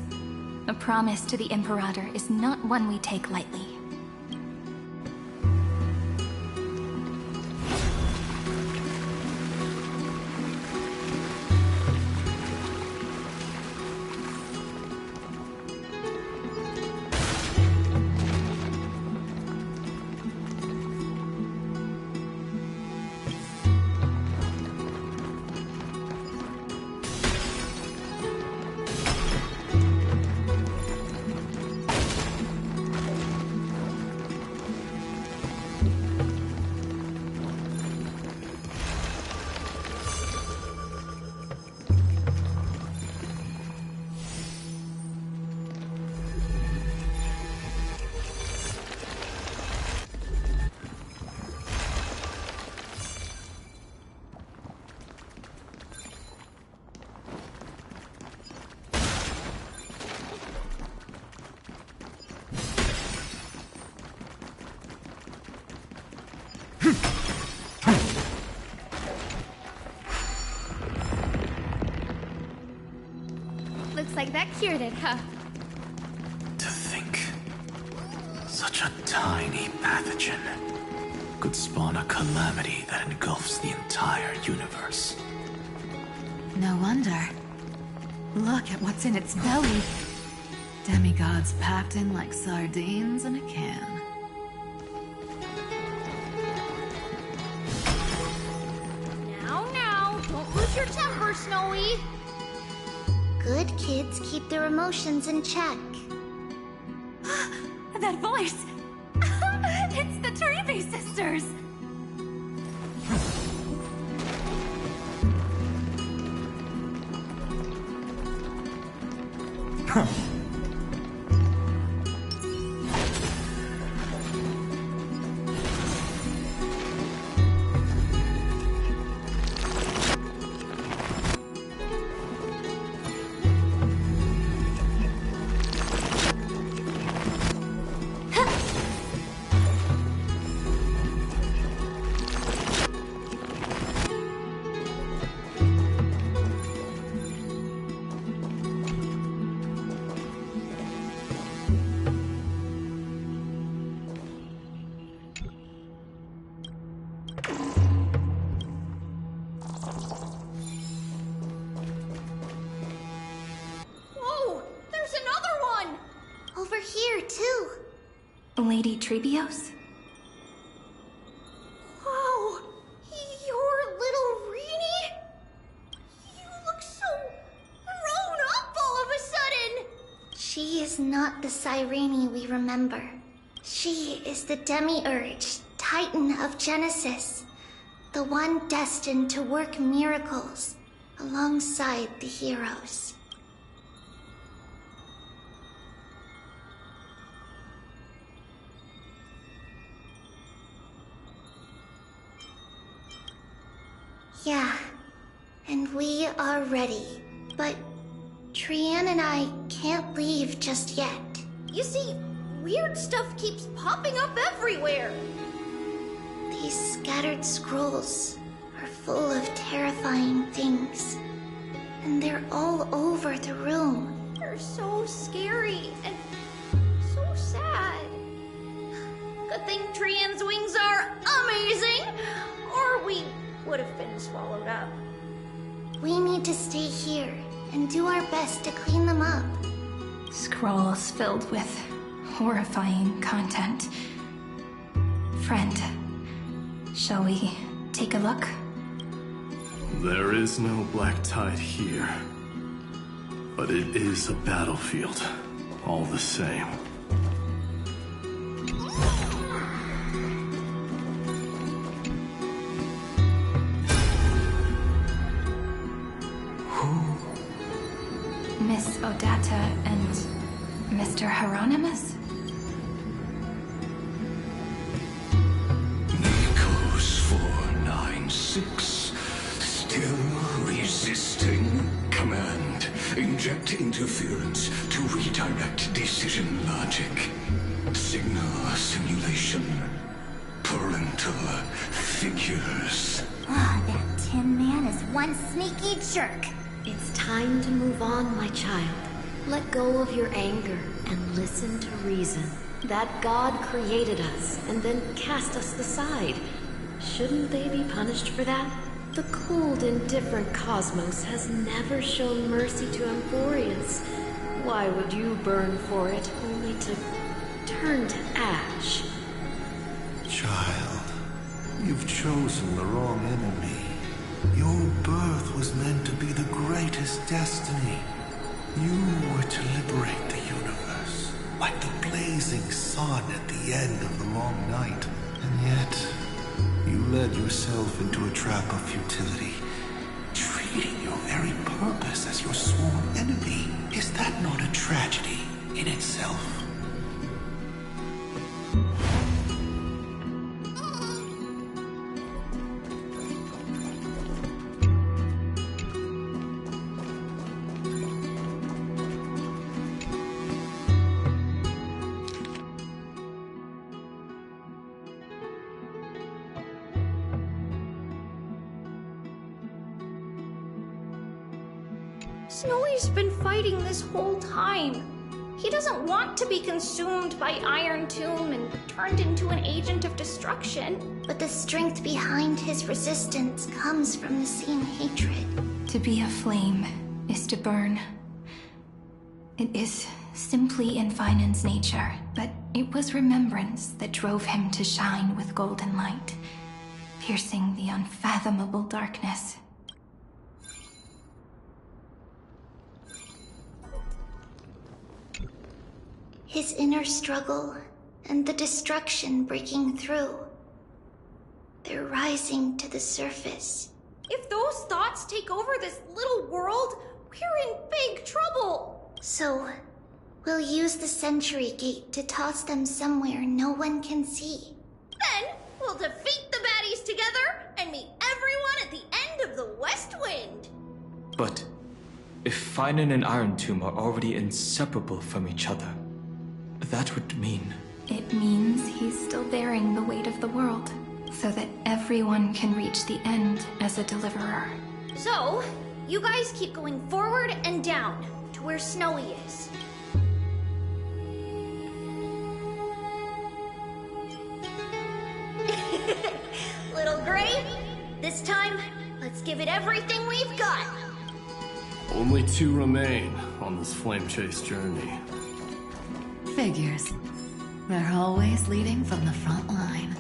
A promise to the Imperator is not one we take lightly. Looks like that cured it, huh? To think, such a tiny pathogen could spawn a calamity that engulfs the entire universe. No wonder. Look at what's in its belly. Demigods packed in like sardines in a can. Now, don't lose your temper, Snowy. Good kids keep their emotions in check. That voice! It's the Trevi sisters! here, too. Lady Trebios? Whoa! You're little Rini? You look so grown up all of a sudden! She is not the Cyrene we remember. She is the Demiurge, Titan of Genesis. The one destined to work miracles alongside the heroes. Yeah, and we are ready. But Trian and I can't leave just yet. You see, weird stuff keeps popping up everywhere. These scattered scrolls are full of terrifying things. And they're all over the room. They're so scary and so sad. Good thing Trian's wings are amazing, or we would have been swallowed up. We need to stay here and do our best to clean them up. Scrolls filled with horrifying content. Friend, shall we take a look? There is no black tide here, but it is a battlefield, all the same. Miss Odata and Mr. Hieronymus? Nikos 496. Still resisting? Command. Inject interference to redirect decision logic. Signal simulation. Parental figures. Ah, that Tin Man is one sneaky jerk. It's time to move on, my child. Let go of your anger and listen to reason. That God created us and then cast us aside. Shouldn't they be punished for that? The cold, indifferent cosmos has never shown mercy to Amphoreus. Why would you burn for it, only to turn to ash? Child, you've chosen the wrong enemy. Your birth was meant to be the greatest destiny. You were to liberate the universe, like the blazing sun at the end of the long night. And yet, you led yourself into a trap of futility, treating your very purpose as your sworn enemy. Is that not a tragedy in itself? Snowy's been fighting this whole time. He doesn't want to be consumed by Iron Tomb and turned into an agent of destruction. But the strength behind his resistance comes from the same hatred. To be a flame is to burn. It is simply in Vinan's nature, but it was remembrance that drove him to shine with golden light, piercing the unfathomable darkness. His inner struggle and the destruction breaking through. They're rising to the surface. If those thoughts take over this little world, we're in big trouble. So, we'll use the Century Gate to toss them somewhere no one can see. Then, we'll defeat the baddies together and meet everyone at the end of the West Wind. But if Finan and Iron Tomb are already inseparable from each other, that would mean... It means he's still bearing the weight of the world, so that everyone can reach the end as a deliverer. So, you guys keep going forward and down to where Snowy is. Little Gray, this time, let's give it everything we've got. Only two remain on this flame chase journey. Figures. They're always leading from the front line.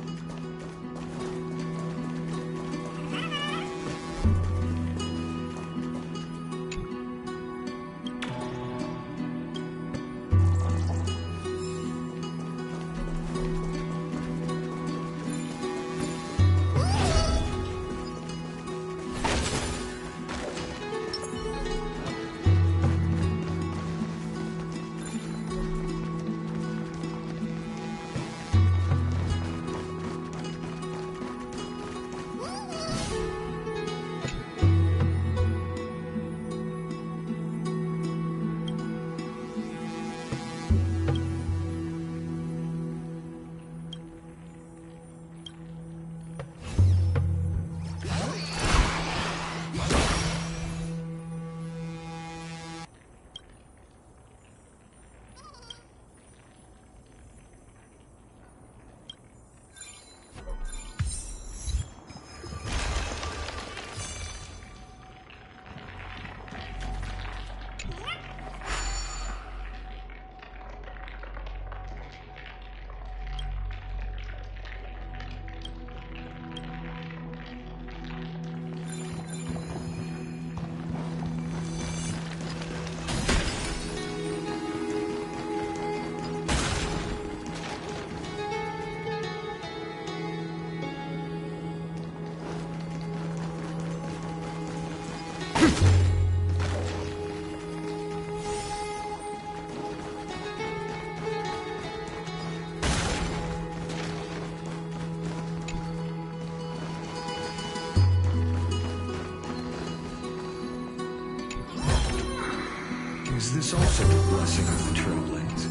Is this also the blessing of the Trailblades?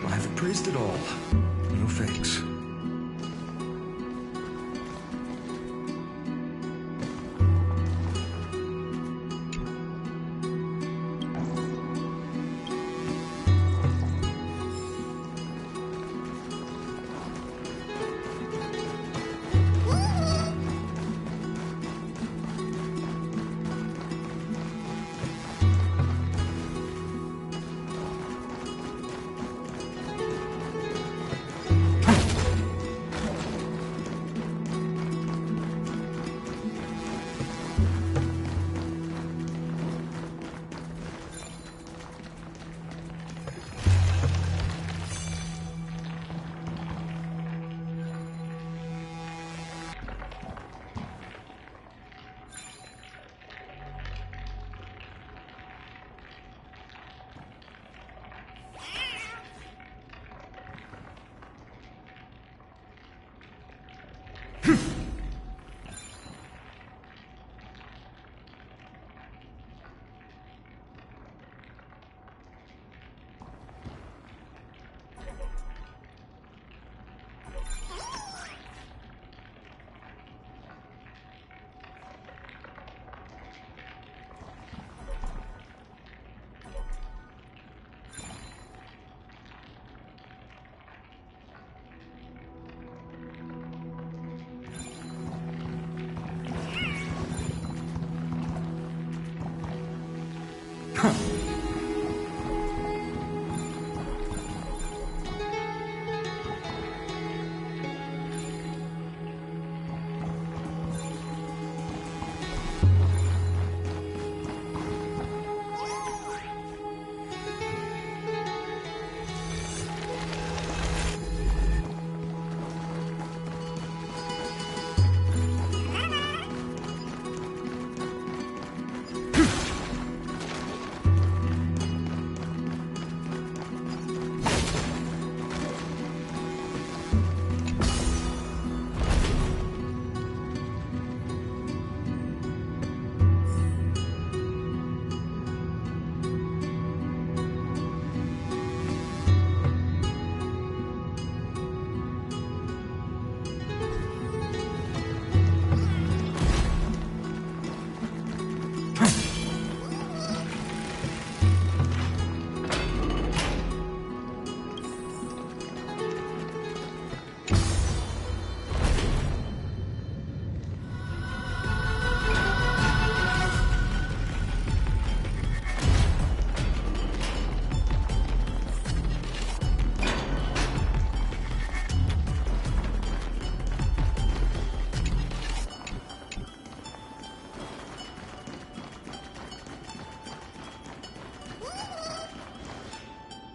I have appraised it all. No fakes.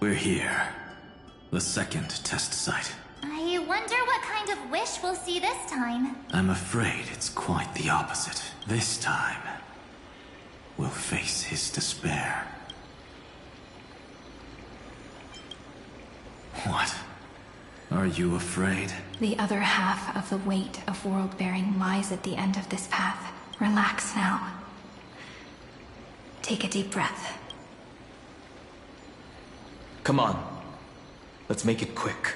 We're here. The second test site. I wonder what kind of wish we'll see this time. I'm afraid it's quite the opposite. This time, we'll face his despair. What? Are you afraid? The other half of the weight of world-bearing lies at the end of this path. Relax now. Take a deep breath. Come on. Let's make it quick.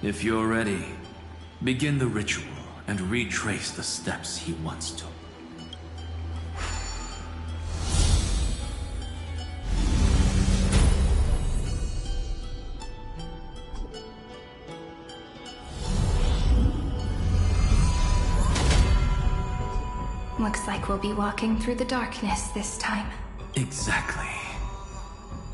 If you're ready, begin the ritual and retrace the steps he once took. Looks like we'll be walking through the darkness this time. Exactly.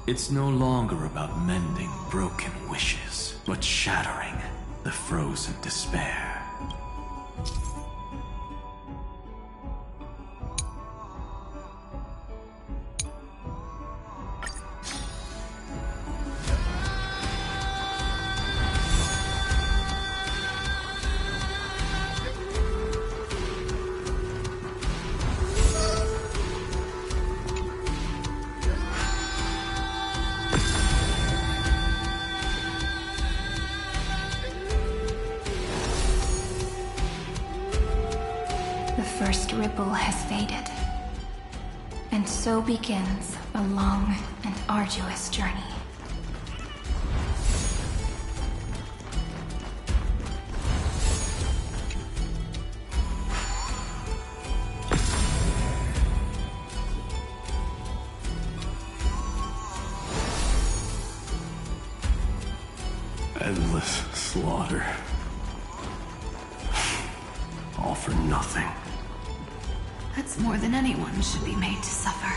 It's no longer about mending broken wishes, but shattering the frozen despair. The first ripple has faded. And so begins a long and arduous journey. Endless slaughter. All for nothing. That's more than anyone should be made to suffer.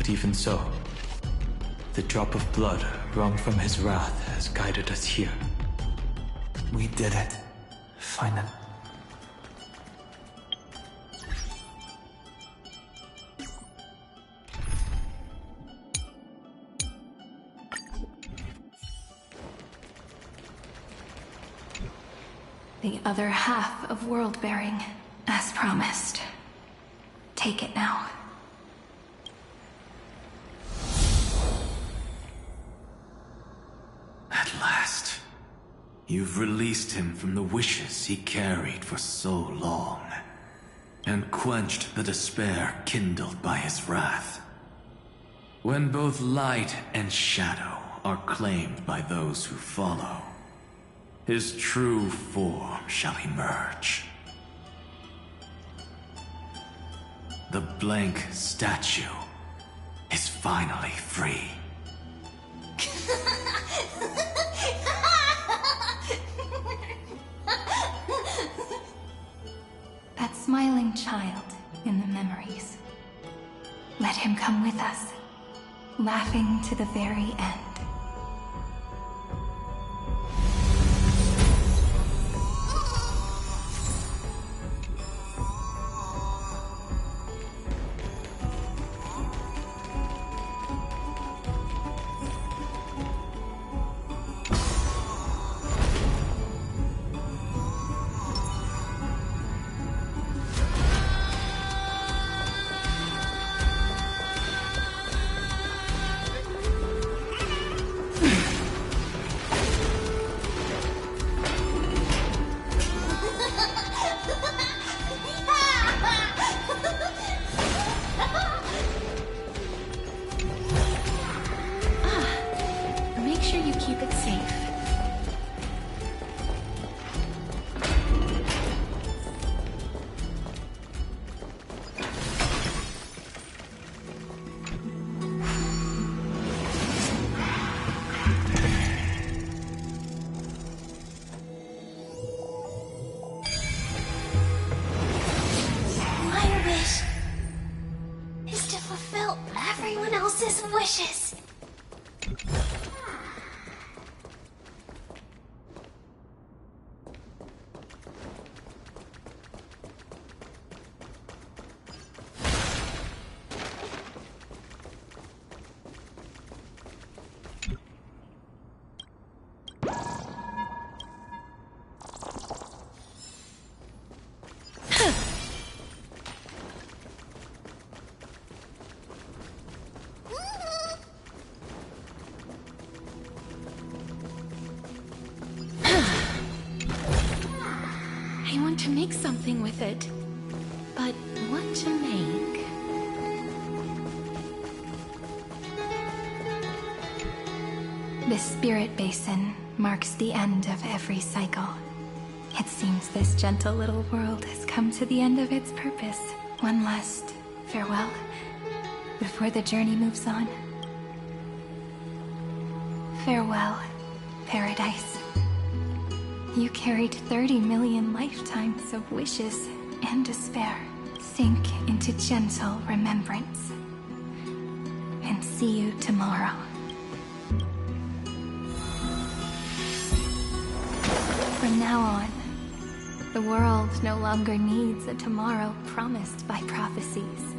Even so, the drop of blood wrung from his wrath has guided us here. We did it. Finally. The other half of world-bearing, as promised. Take it now. At last, you've released him from the wishes he carried for so long, and quenched the despair kindled by his wrath. When both light and shadow are claimed by those who follow, his true form shall emerge. The blank statue is finally free. That smiling child in the memories. Let him come with us laughing to the very end. Make sure you keep it safe. My wish is to fulfill everyone else's wishes. I want to make something with it. But what to make? The Spirit Basin marks the end of every cycle. It seems this gentle little world has come to the end of its purpose. One last farewell before the journey moves on. Farewell, Paradise. You carried 30 million lifetimes of wishes and despair. Sink into gentle remembrance. And see you tomorrow. From now on, the world no longer needs a tomorrow promised by prophecies.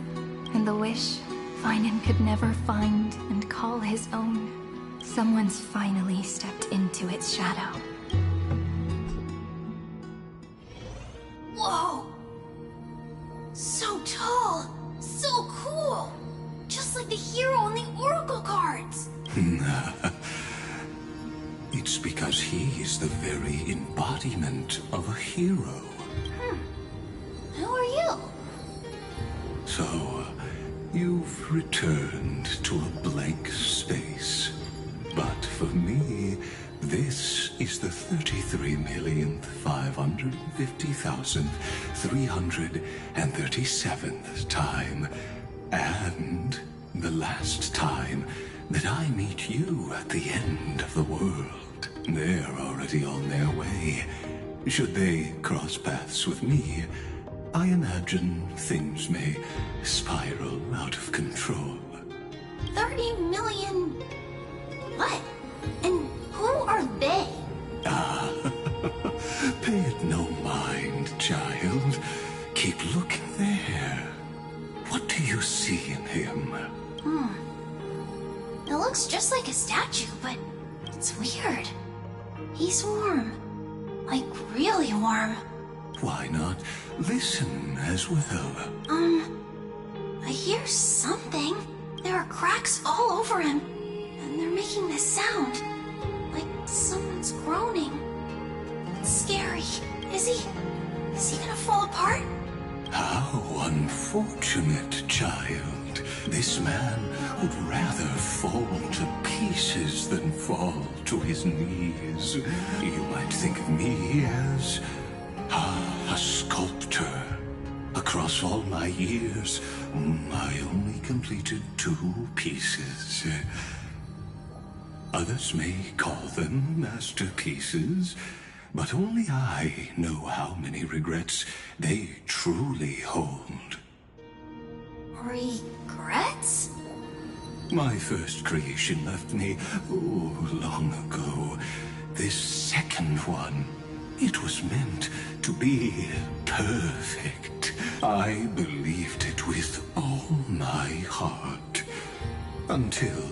And the wish Finan could never find and call his own. Someone's finally stepped into its shadow. Whoa! So tall! So cool! Just like the hero in the Oracle cards! It's because he's the very embodiment of a hero. Who are you? So, you've returned to a blank space. But for me, this is the 33,550,337th time. And the last time that I meet you at the end of the world. They're already on their way. Should they cross paths with me, I imagine things may spiral out of control. 30 million... What? And who are they? Pay it no mind, child. Keep looking there. What do you see in him? It looks just like a statue, but it's weird. He's warm. Like, really warm. Why not listen as well? I hear something. There are cracks all over him. And they're making this sound. Like someone's groaning. It's scary. Is he gonna fall apart? How unfortunate, child. This man would rather fall to pieces than fall to his knees. You might think of me as a sculptor. Across all my years, I only completed 2 pieces. Others may call them masterpieces, but only I know how many regrets they truly hold. Regrets? My first creation left me, long ago. This second one, it was meant to be perfect. I believed it with all my heart. Until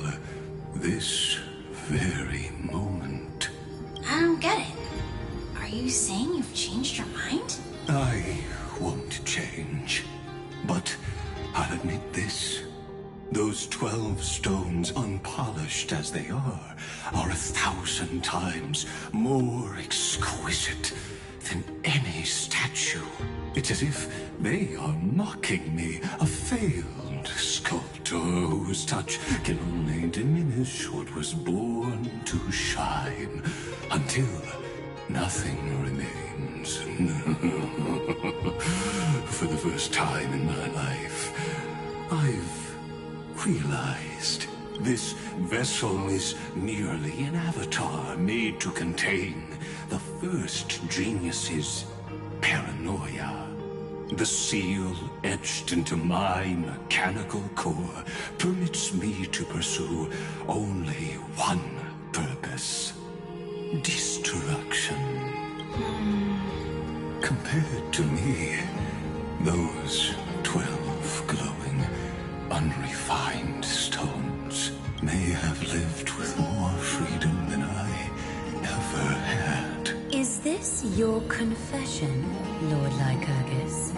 this very moment. I don't get it. Are you saying you've changed your mind? I won't change. But I'll admit this. Those 12 stones, unpolished as they are 1,000 times more exquisite than any statue. It's as if they are mocking me, a failed sculptor whose touch can only diminish what was born to shine, until nothing remains. For the first time in my life, I've realized this vessel is merely an avatar made to contain the first genius's paranoia. The seal etched into my mechanical core permits me to pursue only one purpose: destruction. Compared to me, those 12 glowing, unrefined stones may have lived with more freedom than I ever had. Is this your confession, Lord Lycurgus?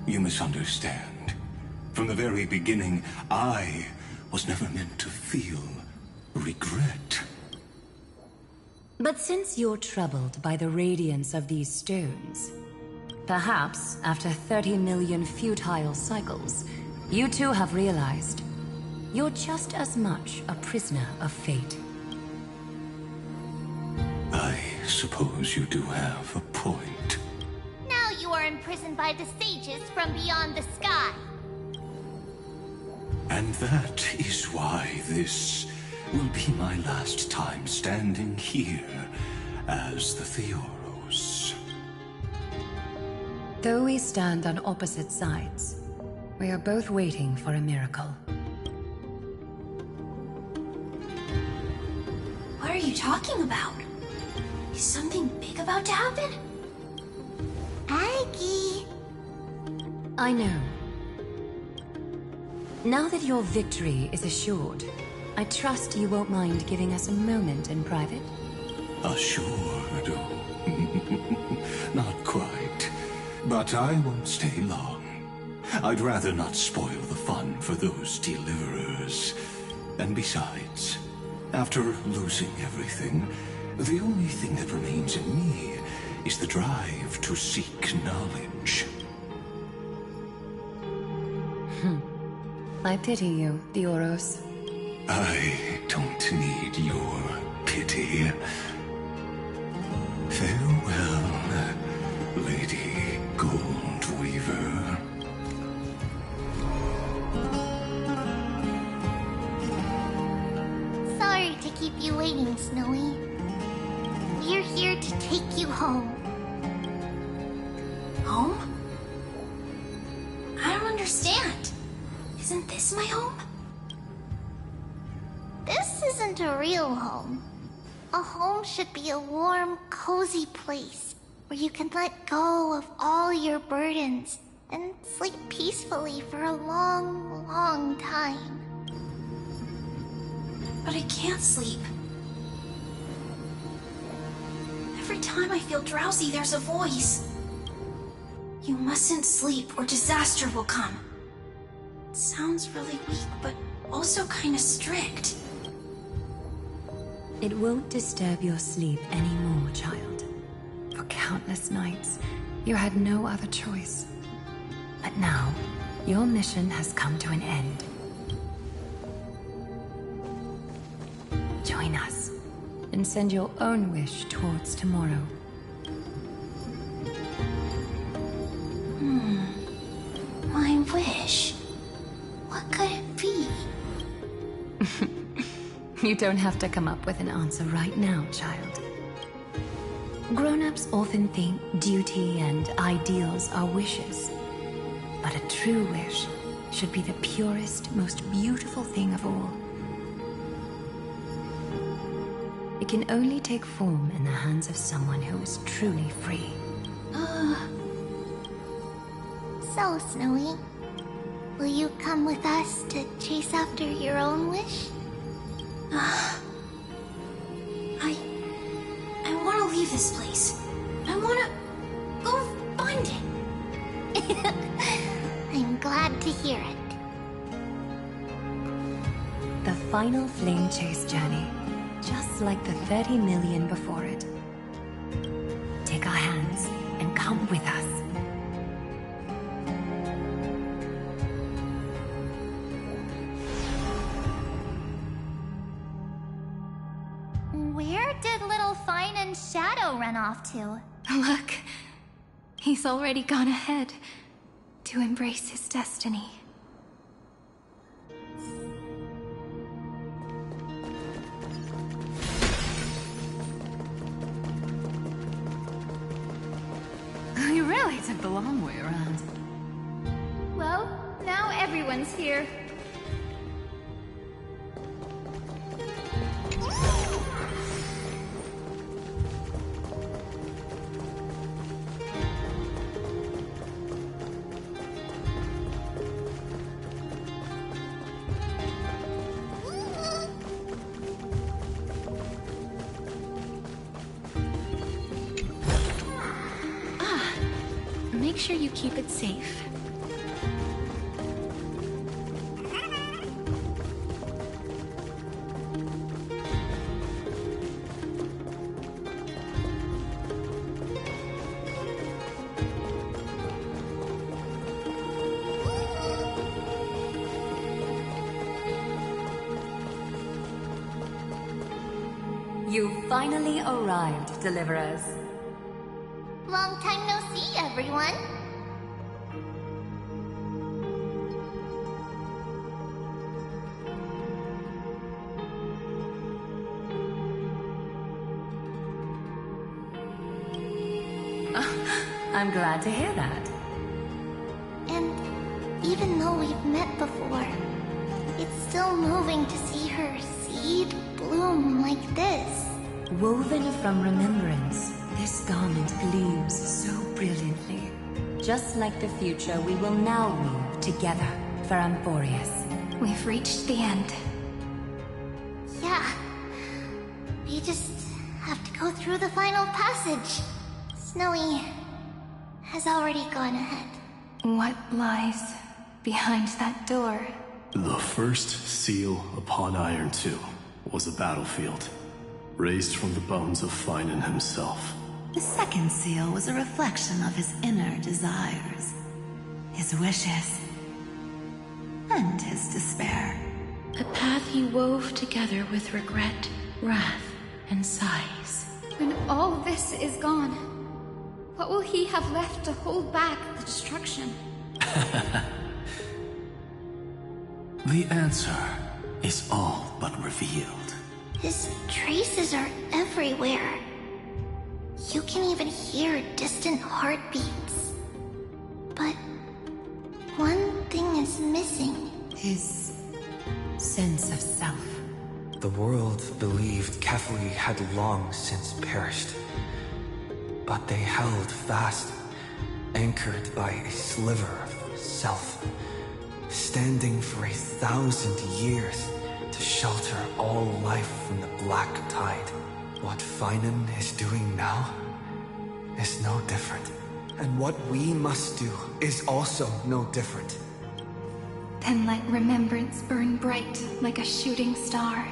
You misunderstand. From the very beginning, I was never meant to feel regret. But since you're troubled by the radiance of these stones, perhaps after 30 million futile cycles, you too have realized you're just as much a prisoner of fate. I suppose you do have a point. Now you are imprisoned by the sages from beyond the sky. And that is why this will be my last time standing here as the Theoros. Though we stand on opposite sides, we are both waiting for a miracle. What are you talking about? Is something big about to happen? Aggie! I know. Now that your victory is assured, I trust you won't mind giving us a moment in private? Assured? Not quite. But I won't stay long. I'd rather not spoil the fun for those deliverers. And besides, after losing everything, the only thing that remains in me is the drive to seek knowledge. I pity you, Theoros. I don't need your pity. Farewell, Lady Goldweaver. Sorry to keep you waiting, Snowy. We're here to take you home. Home? I don't understand. Isn't this my home? This isn't a real home. A home should be a warm, cozy place where you can let go of all your burdens and sleep peacefully for a long, long time. But I can't sleep. Every time I feel drowsy, there's a voice. You mustn't sleep or disaster will come. It sounds really weak, but also kind of strict. It won't disturb your sleep anymore, child. For countless nights, you had no other choice. But now, your mission has come to an end. Join us, and send your own wish towards tomorrow. My wish? What could it be? You don't have to come up with an answer right now, child. Grown-ups often think duty and ideals are wishes. But a true wish should be the purest, most beautiful thing of all. It can only take form in the hands of someone who is truly free. So, Snowy, will you come with us to chase after your own wish? I want to leave this place. I want to go find it. I'm glad to hear it. The final flame chase journey, just like the 30 million before it. Take our hands and come with us. Where did little Fine and Shadow run off to? Look, he's already gone ahead to embrace his destiny. You really took the long way around. Well, now everyone's here. Make sure you keep it safe. You finally arrived, Deliverers. Long time no see, everyone. I'm glad to hear that. And even though we've met before, it's still moving to see her seed bloom like this. Woven from remembrance, this garment gleams so brilliantly. Just like the future we will now weave together for Amphoreus. We've reached the end. Yeah. We just have to go through the final passage. Snowy has already gone ahead. What lies behind that door? The first seal upon Iron 2 was a battlefield, raised from the bones of Finan himself. The second seal was a reflection of his inner desires, his wishes, and his despair. A path he wove together with regret, wrath, and sighs. When all this is gone, what will he have left to hold back the destruction? The answer is all but revealed. His traces are everywhere. You can even hear distant heartbeats. But one thing is missing. His sense of self. The world believed Kefli had long since perished. But they held fast, anchored by a sliver of self, standing for 1,000 years to shelter all life from the black tide. What Finan is doing now is no different. And what we must do is also no different. Then let remembrance burn bright like a shooting star,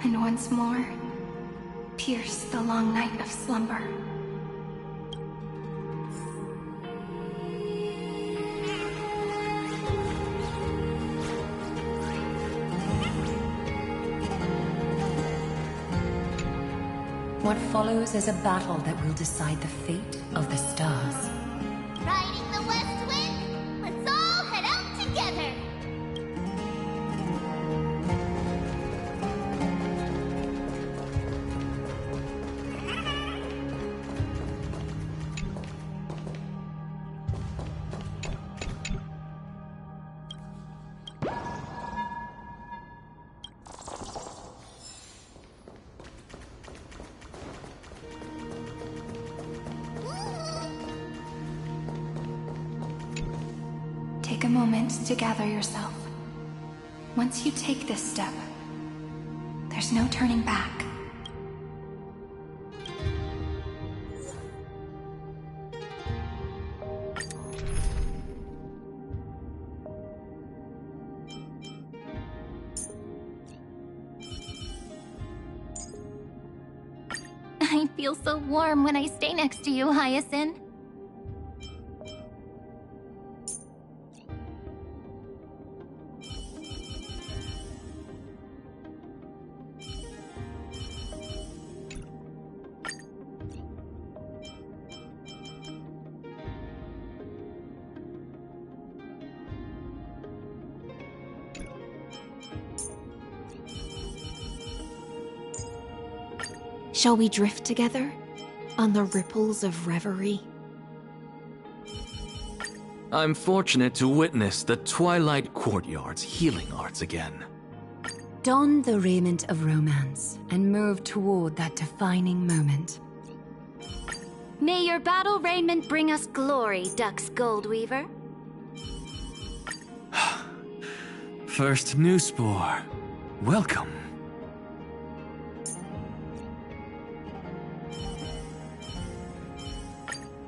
and once more, pierce the long night of slumber. What follows is a battle that will decide the fate of the stars. Riding the west wind, let's all head out together. take a moment to gather yourself. Once you take this step, there's no turning back. I feel so warm when I stay next to you, Hyacinth. Shall we drift together on the ripples of reverie? I'm fortunate to witness the Twilight Courtyard's healing arts again. Don the raiment of romance and move toward that defining moment. May your battle raiment bring us glory, Dux Goldweaver. First new spore. Welcome.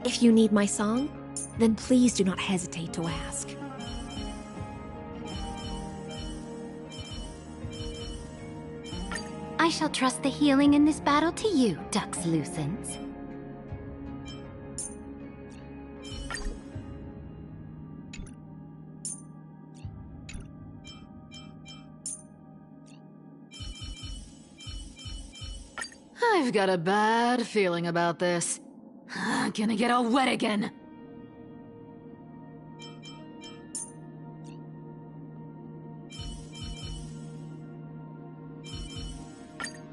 If you need my song, then please do not hesitate to ask. I shall trust the healing in this battle to you, Dux Lucens. I've got a bad feeling about this. Gonna get all wet again.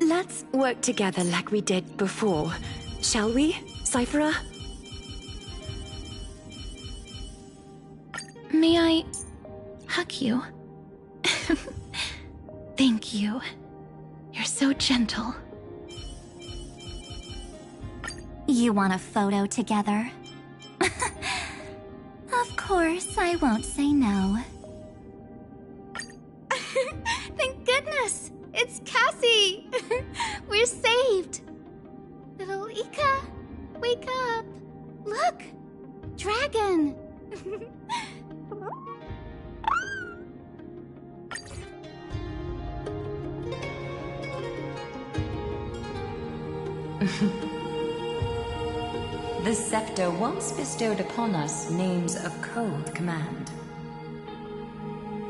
Let's work together like we did before, shall we, Cyphera? May I hug you? Thank you. You're so gentle. You want a photo together? Of course, I won't say no. Thank goodness! It's Cassie! We're saved! Little Ika, wake up! Look! Dragon! The scepter once bestowed upon us names of cold command.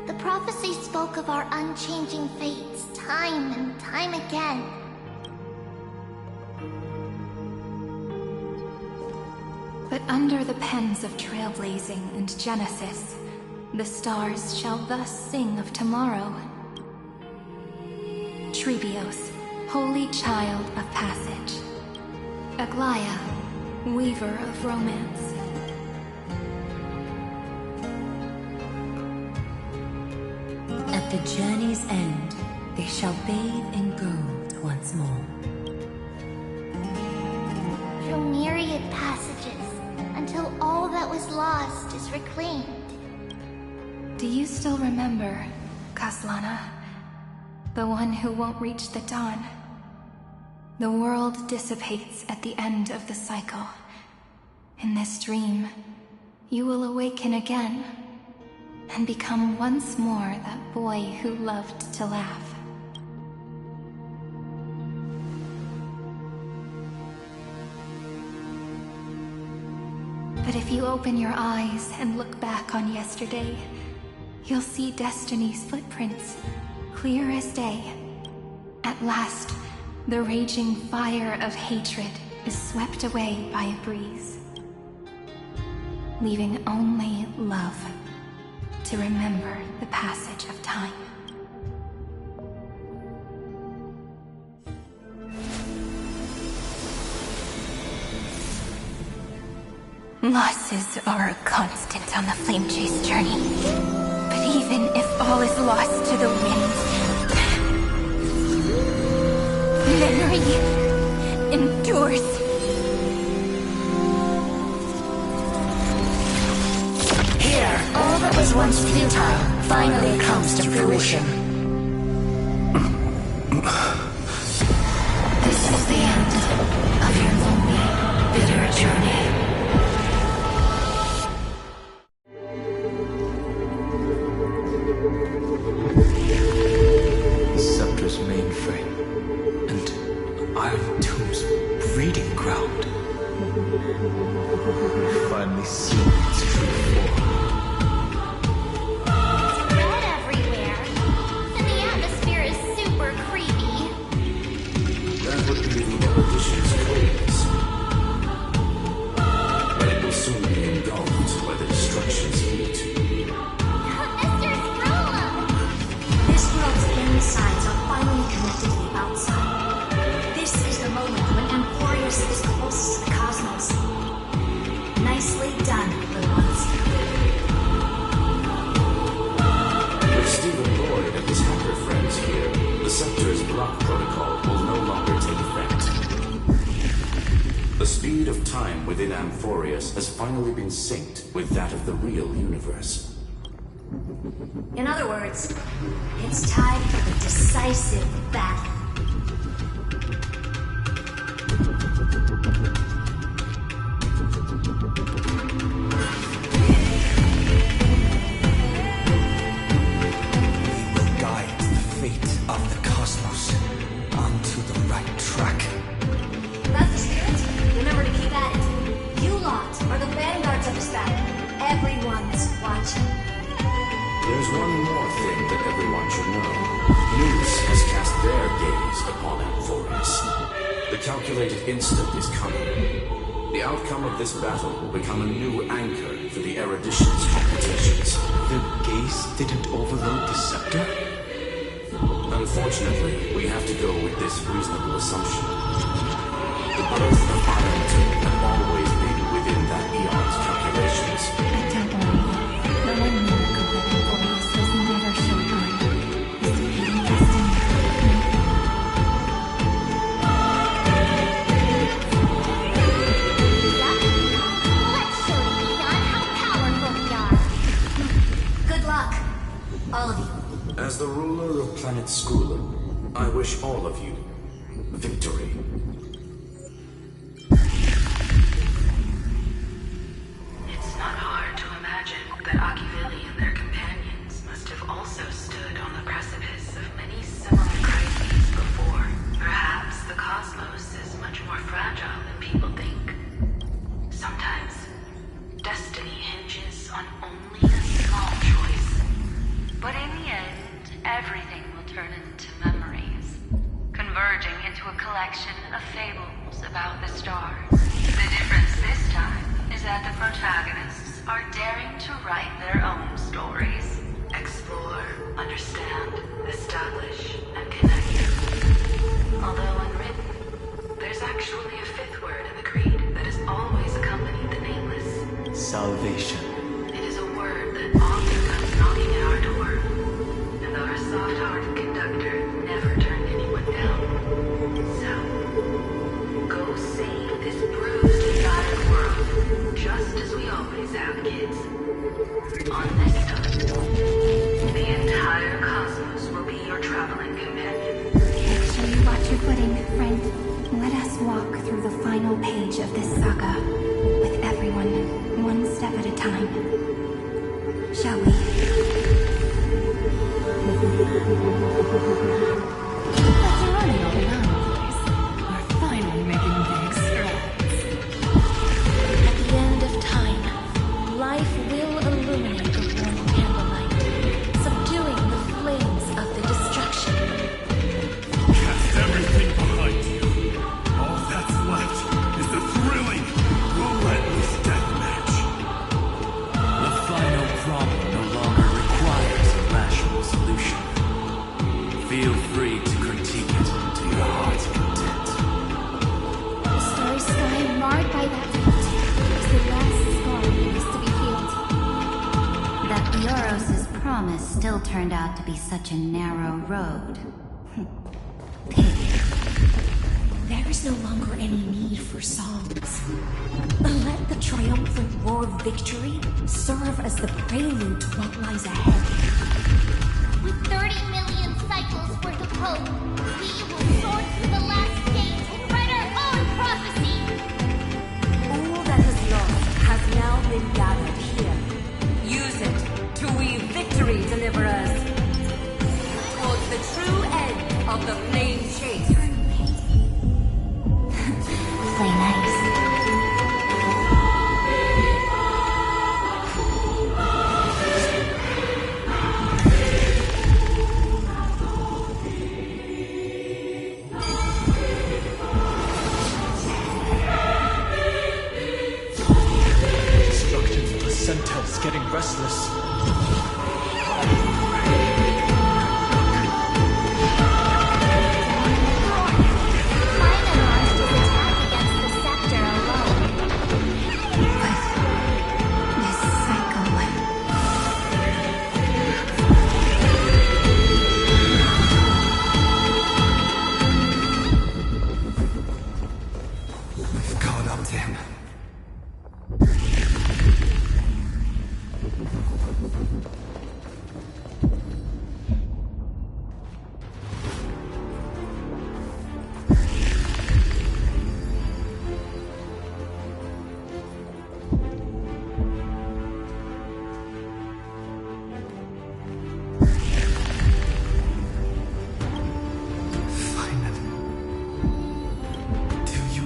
The prophecy spoke of our unchanging fates time and time again. But under the pens of trailblazing and Genesis, the stars shall thus sing of tomorrow. Trebios, holy child of passage. Aglaia, weaver of romance. At the journey's end, they shall bathe in gold once more. Through myriad passages, until all that was lost is reclaimed. Do you still remember, Kaslana? The one who won't reach the dawn? The world dissipates at the end of the cycle. In this dream, you will awaken again, and become once more that boy who loved to laugh. But if you open your eyes and look back on yesterday, you'll see Destiny's footprints, clear as day. At last, the raging fire of hatred is swept away by a breeze, leaving only love to remember the passage of time. Losses are a constant on the Flame Chase journey. But even if all is lost to the wind, memory endures. Here, all that was was once futile finally comes to fruition. This is the end of your lonely, bitter journey. The Scepter's mainframe, and Iron Tomb's breeding ground. We've finally seen its true form. Red everywhere, and the atmosphere is super creepy. That would be the erudition's coldness. But it will soon be engulfed where the destructions meet. Mr. Scrolla! This world's insides are finally connected to the outside. This is the moment when Amphoreus is closest to the cosmos. Nicely done, little ones. With Stephen Lloyd and his hacker friends here, the Scepter's block protocol will no longer take effect. The speed of time within Amphoreus has finally been synced with that of the real universe. In other words, it's time for the decisive battle. Guide the fate of the cosmos onto the right track. That's the spirit. Remember to keep at it. You lot are the vanguards of this battle. Everyone's watching. There's one more thing that everyone should know. News has cast their gaze upon Amphoreus. The calculated instant is coming. The outcome of this battle will become a new anchor for the erudition's computations. The gaze didn't overload the Scepter? Unfortunately, we have to go with this reasonable assumption. The birth of Iron Tomb had always been within that eon's calculations. Don't worry. The one miracle that Amphoreus has never shown on is defeating destiny. Let's show the Eon how powerful we are. Good luck, all of you. As the ruler of planet Skula, I wish all of you victory. It's not hard to imagine that Akivili and their companions must have also stood on the precipice of many similar crises before. Perhaps the cosmos is much more fragile than people think. Sometimes, destiny hinges on only a small choice. But in the end, everything will turn into memories, converging into a collection of fables about the stars. The difference this time is that the protagonists are daring to write their own stories, explore, understand, establish, and connect. Although unwritten, there's actually a fifth word in the creed that has always accompanied the nameless. Salvation. It is a word that often comes knocking at our door, and our soft-hearted conductor never turned anyone down. So, go save this bruised and battered world, just as we always have, kids. On this time, the entire cosmos will be your traveling companion. Make sure you watch your footing, friend. Let us walk through the final page of this saga, with everyone, one step at a time. Shall we? Let's running all around the place. We're finally making big strides. At the end of time, life will illuminate the warm candlelight, subduing the flames of the destruction. Cast everything behind you. All that's left is the thrilling, relentless deathmatch. The final problem no longer requires a rational solution. Feel free to critique it to your heart's content. The starry sky marred by that fate is the last scar that needs to be healed. That Eoros's promise still turned out to be such a narrow road. There is no longer any need for songs. Let the triumphant roar victory serve as the prelude to what lies ahead. With 30 million cycles worth of hope, we will soar through the last gate and write our own prophecy! All that is lost has now been gathered here. Use it to weave victory, deliverers, towards the true end of the flame chase. Play nice. Centaur's getting restless. We've caught up to him.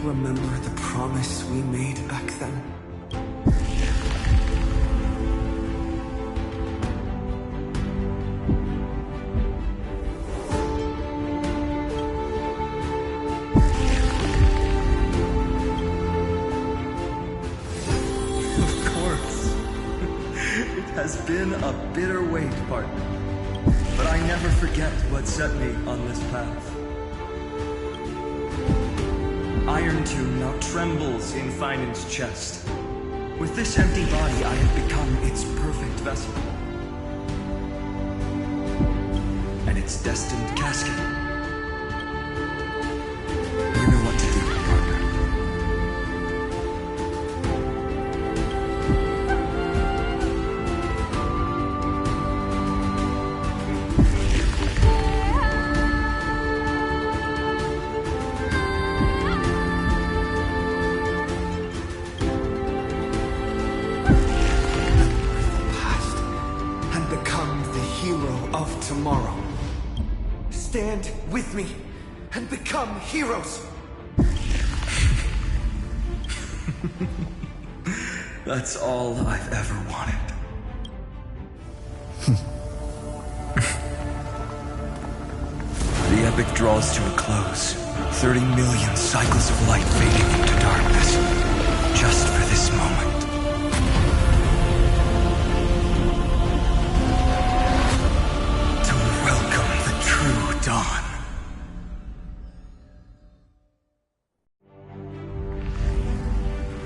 Remember the promise we made back then? Of course. It has been a bitter wait, partner. But I never forget what set me on this path. Iron Tomb now trembles in Finan's chest. With this empty body, I have become its perfect vessel. And its destined casket. You know what to do, partner. Tomorrow. Stand with me and become heroes. That's all I've ever wanted. The epic draws to a close. 30 million cycles of light fading into darkness. Just for this moment. Dawn.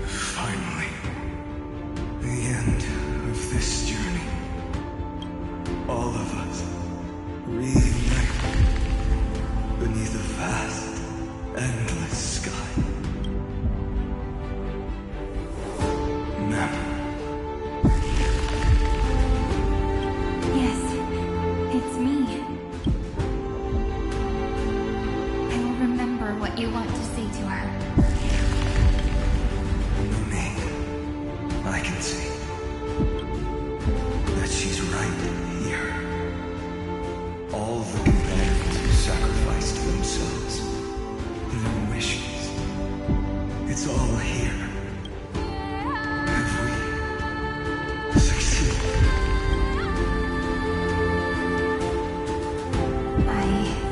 Finally, the end of this journey. All of us reunite beneath a vast, endless sky. Mem. Yes, it's me. What you want to say to her. Me. I can see that she's right here. All the companions who sacrificed themselves, their wishes. It's all here. Have we succeeded? I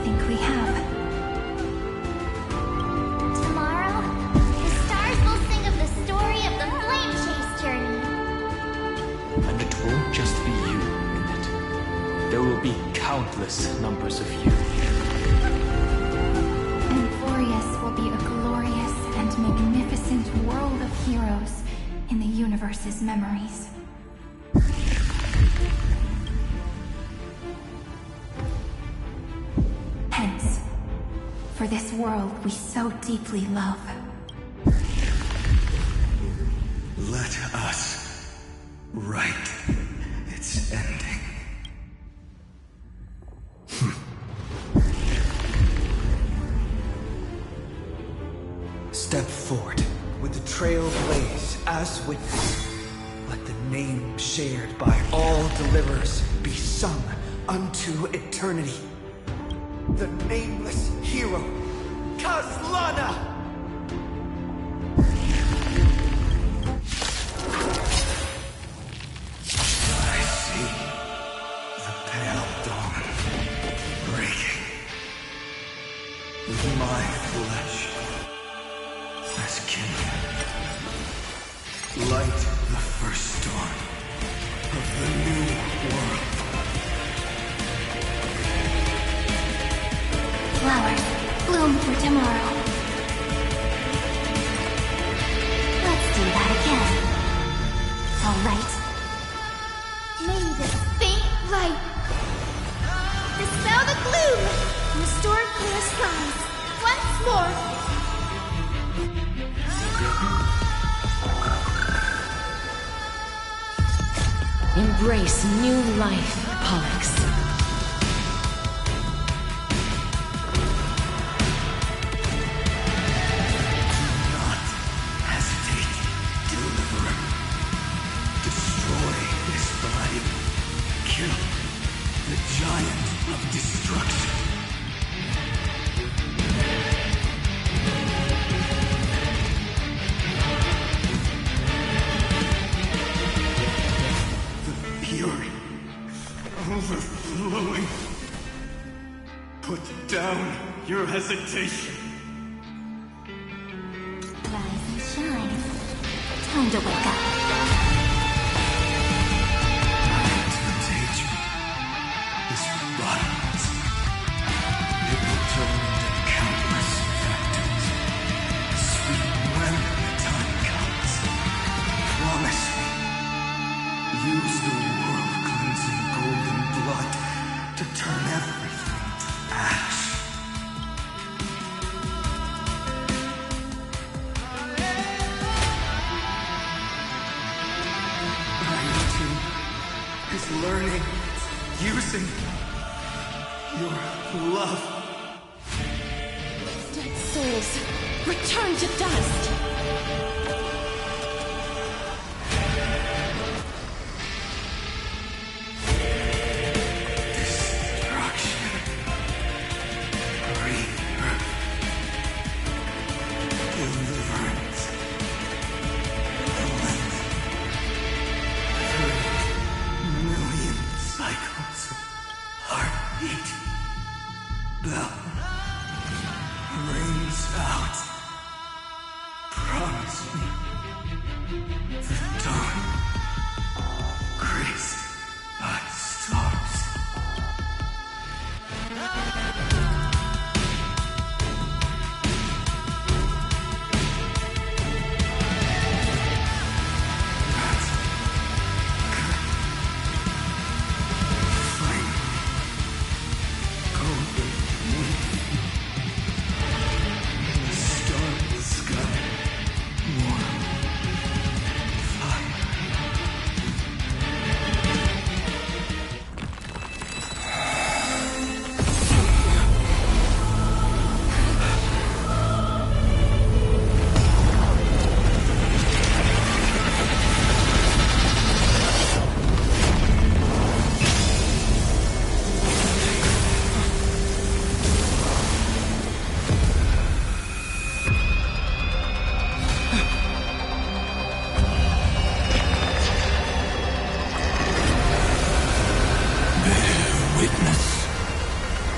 think we have. There will be countless numbers of you. Amphoreus will be a glorious and magnificent world of heroes in the universe's memories. Hence, for this world we so deeply love. Let us Step forward, with the trail blaze as witness. Let the name shared by all deliverers be sung unto eternity. The nameless hero, Kazlana! I see the pale dawn breaking with my flesh as kindling. Light the first dawn of the new world. Flowers, bloom for tomorrow. Let's do that again. All right. May this faint light dispel the gloom, restore clear skies once more. Embrace new life, Pollux. Overflowing. Put down your hesitation. Rise and shine. Time to wake up. Contagion is bottomless. It will turn into countless factors. Sweet when the time comes. Promise me. Use the world-cleansing golden blood to turn everything to ash. Is learning, using your love. Dead souls, return to dust. Destruction. Rebirth. Deliverance. Million cycles of heartbeat. Bell rings out. Promise me the dawn graced by stars.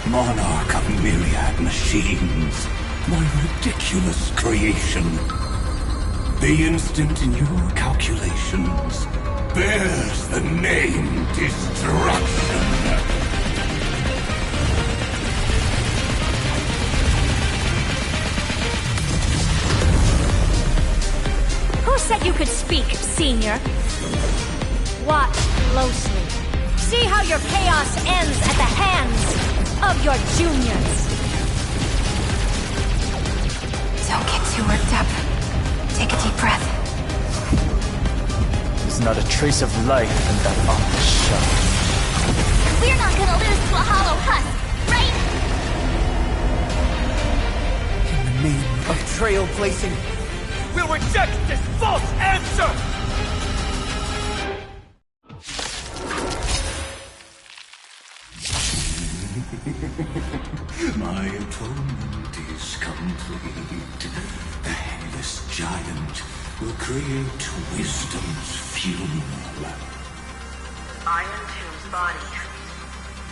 Monarch of myriad machines, my ridiculous creation. The instant in your calculations bears the name Destruction. Who said you could speak, Senior? Watch closely. See how your chaos ends at the hands of your juniors. Don't get too worked up. Take a deep breath. There's not a trace of life in that ominous shell. We're not gonna lose to a hollow husk, right? In the name of trailblazing. We'll reject this false answer! My atonement is complete. The headless giant will create wisdom's funeral. Iron Tomb's body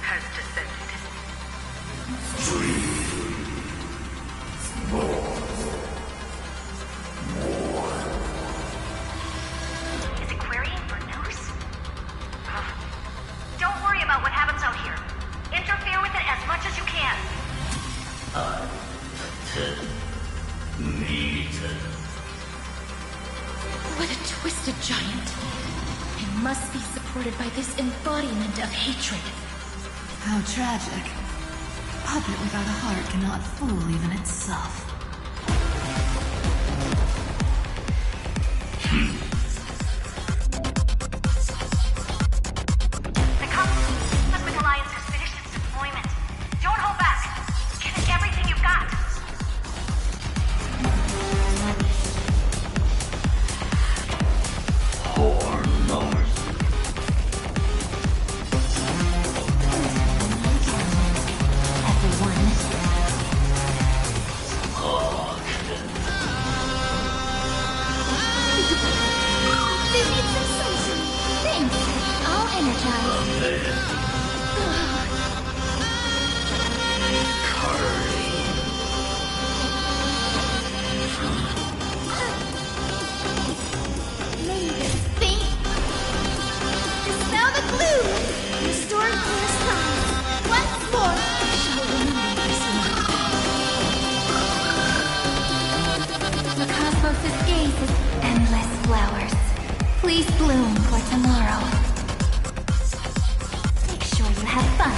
has descended. Is it querying for news? Don't worry about what happens out here. Interfere with it as much as you can. What a twisted giant. It must be supported by this embodiment of hatred. How tragic. Puppet without a heart cannot fool even itself. The Cosmic Alliance has finished its deployment. Don't hold back. Give it everything you've got. They need some sunshine. Thanks. I'll energize. May this faint dispel the gloom. Restore clear skies. Once more, I shall remember this one. The cosmos' gaze is endless flowers. Please bloom for tomorrow. Make sure you have fun.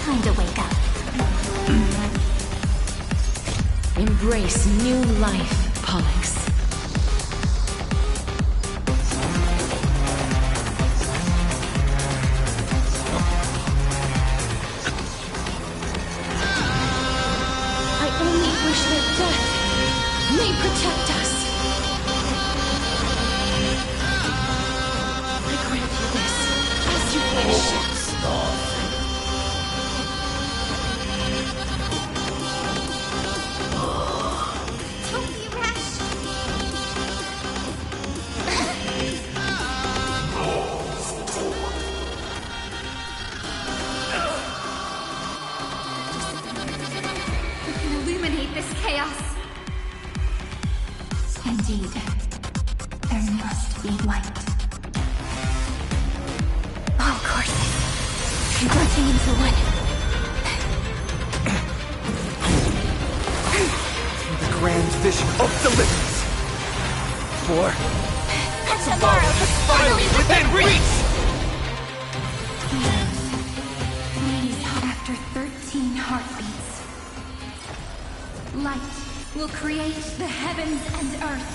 Time to wake up. Embrace new life, Pollux. I only wish that death may protect us. I grant you this, as you wish. Don't be rash. We can illuminate this chaos. Indeed, there must be light. All courses converging into one. The grand vision of deliverance. For Tomorrow is finally within reach! Please, after 13 heartbeats, light will create the heavens and earth.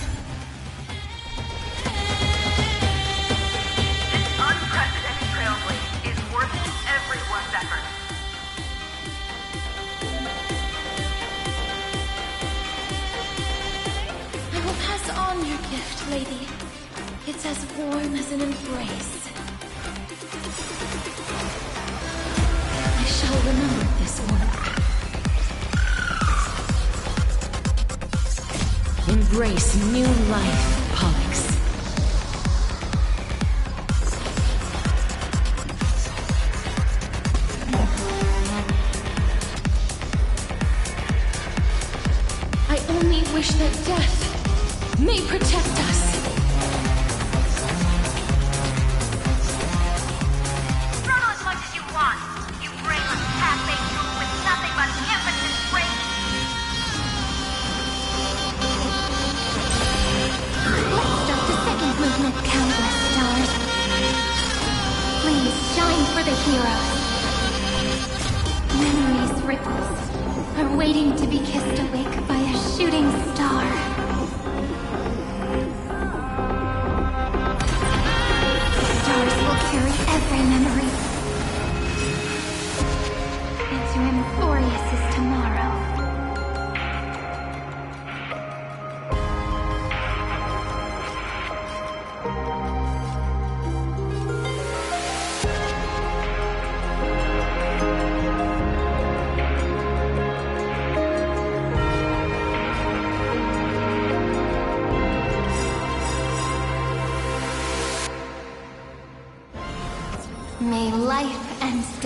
This unprecedented trailblaze is worth everyone's effort. I will pass on your gift, lady. It's as warm as an embrace. I shall remember this one. Embrace new life, Pollux. I only wish that death may protect us. Struggle as much as you want. You brainless half-baked fool with nothing but impotent rage. Let's start the second movement, countless stars. Please shine for the heroes. Memories' ripples are waiting to be kissed awake by a shooting star. Stars will carry every memory.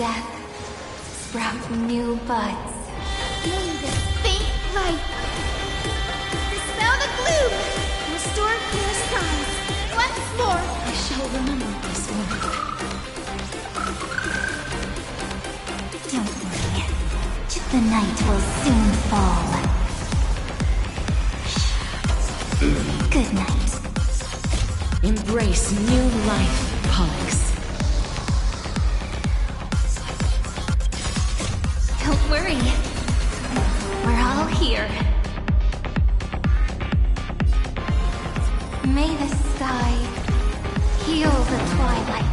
death sprout new buds. May this faint light dispel the gloom, restore their size. Once more, I shall remember this word. Don't worry. The night will soon fall. Good night. Embrace new life, Pollux. Don't worry. We're all here. May the sky heal the twilight.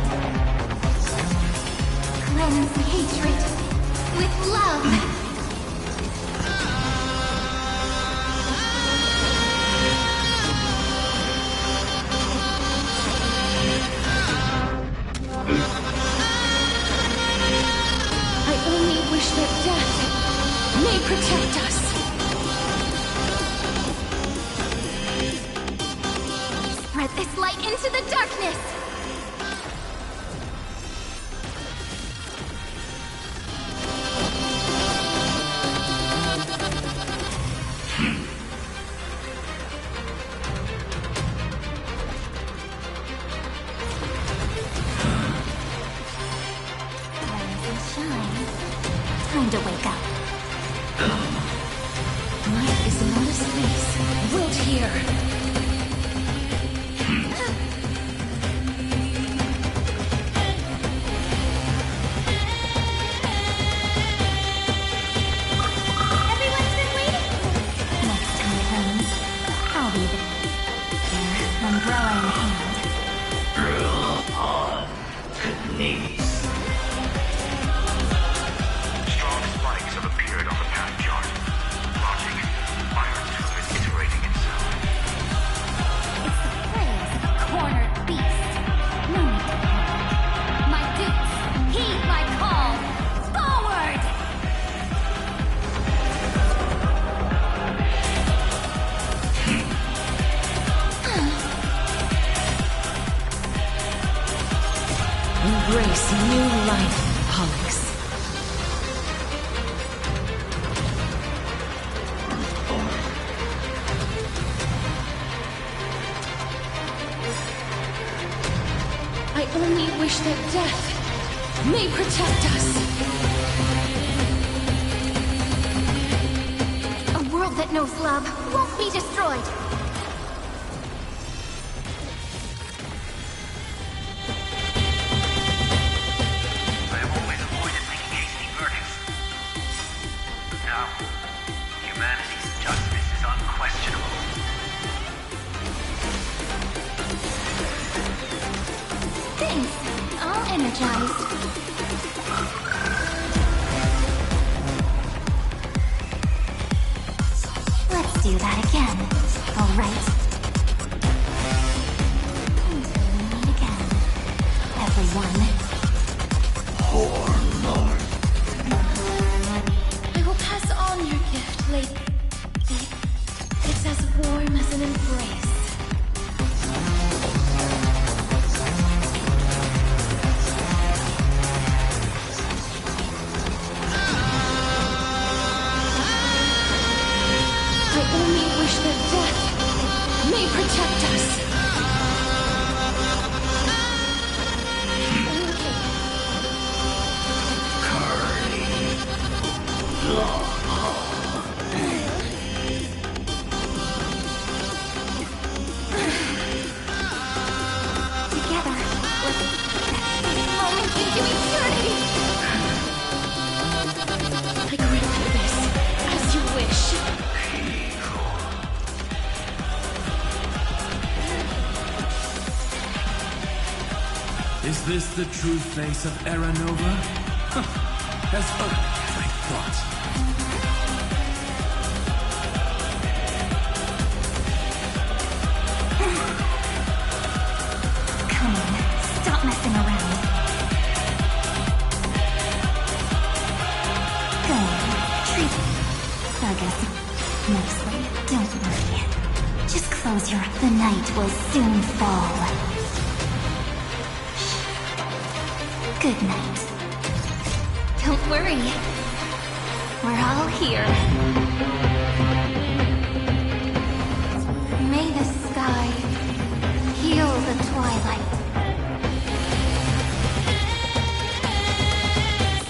Cleanse hatred with love. Wish that death may protect us. Spread this light into the darkness! Time to wake up. Life is not a space built here. Everyone's been waiting. Next time comes, I'll be there. Umbrella in hand. Drill on to knees. Embrace new life, Pollux. I only wish that death may protect us. A world that knows love won't be destroyed. Energized. Let's do that again. All right. Until we meet again, everyone. I will pass on your gift, lady. It's as warm as an embrace. Protect us. Together, let's this moment into eternity. I grant you this, as you wish. Is this the true face of Aranova? As ugly as I thought. Come on, stop messing around. Go on, treat Sargus nicely. Don't worry. Just close your eyes. The night will soon fall. Good night. Don't worry. We're all here. May the sky heal the twilight.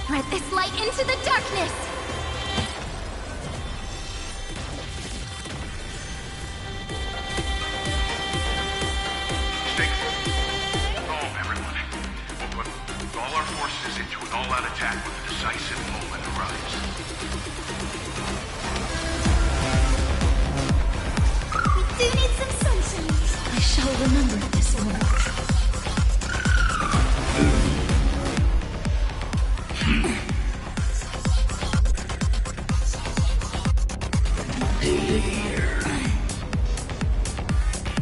Spread this light into the darkness! Stay calm, everyone. We'll put all our forces into an all-out attack when the decisive moment arrives. We do need some sunshine. I shall remember this moment.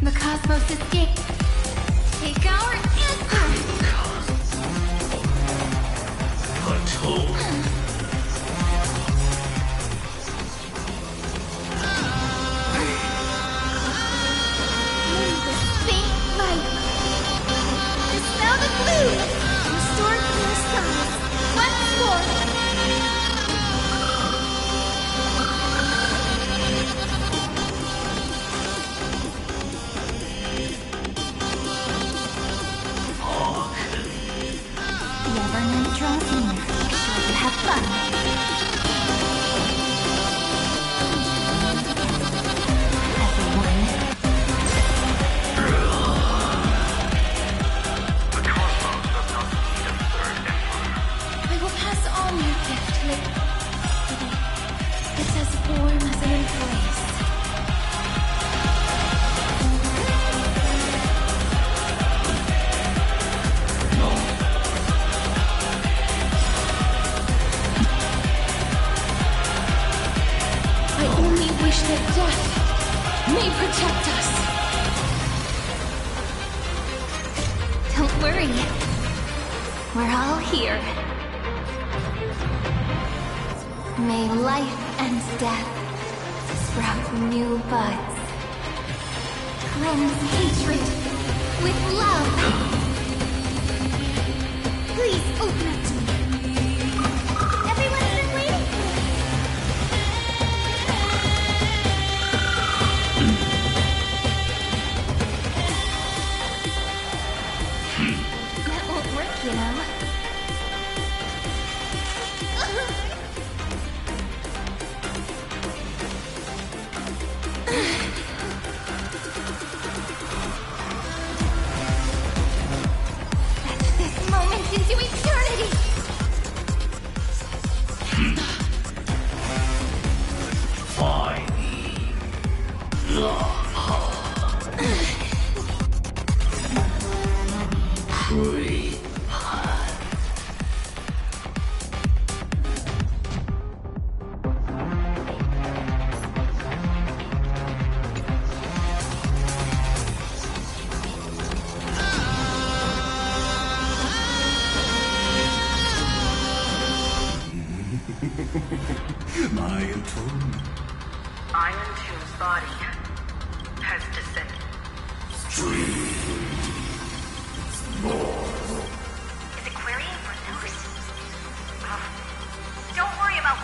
The cosmos escaped. Take our answer! May this faint light dispel the gloom, restore clear skies once more. Whenever night draws near, make sure you have fun. Everyone. The cosmos does not need a third emperor. I will pass on your gift, Lady. It's as warm as an embrace. I only wish that death may protect us. Don't worry. We're all here. May life and death sprout new buds. Cleanse hatred with love. Please open up to me. Everyone's been waiting for it. That won't work, you know. Stretch this moment into eternity! My atonement. Iron Tune's body has descended. Is Aquarian Bruce? Don't worry about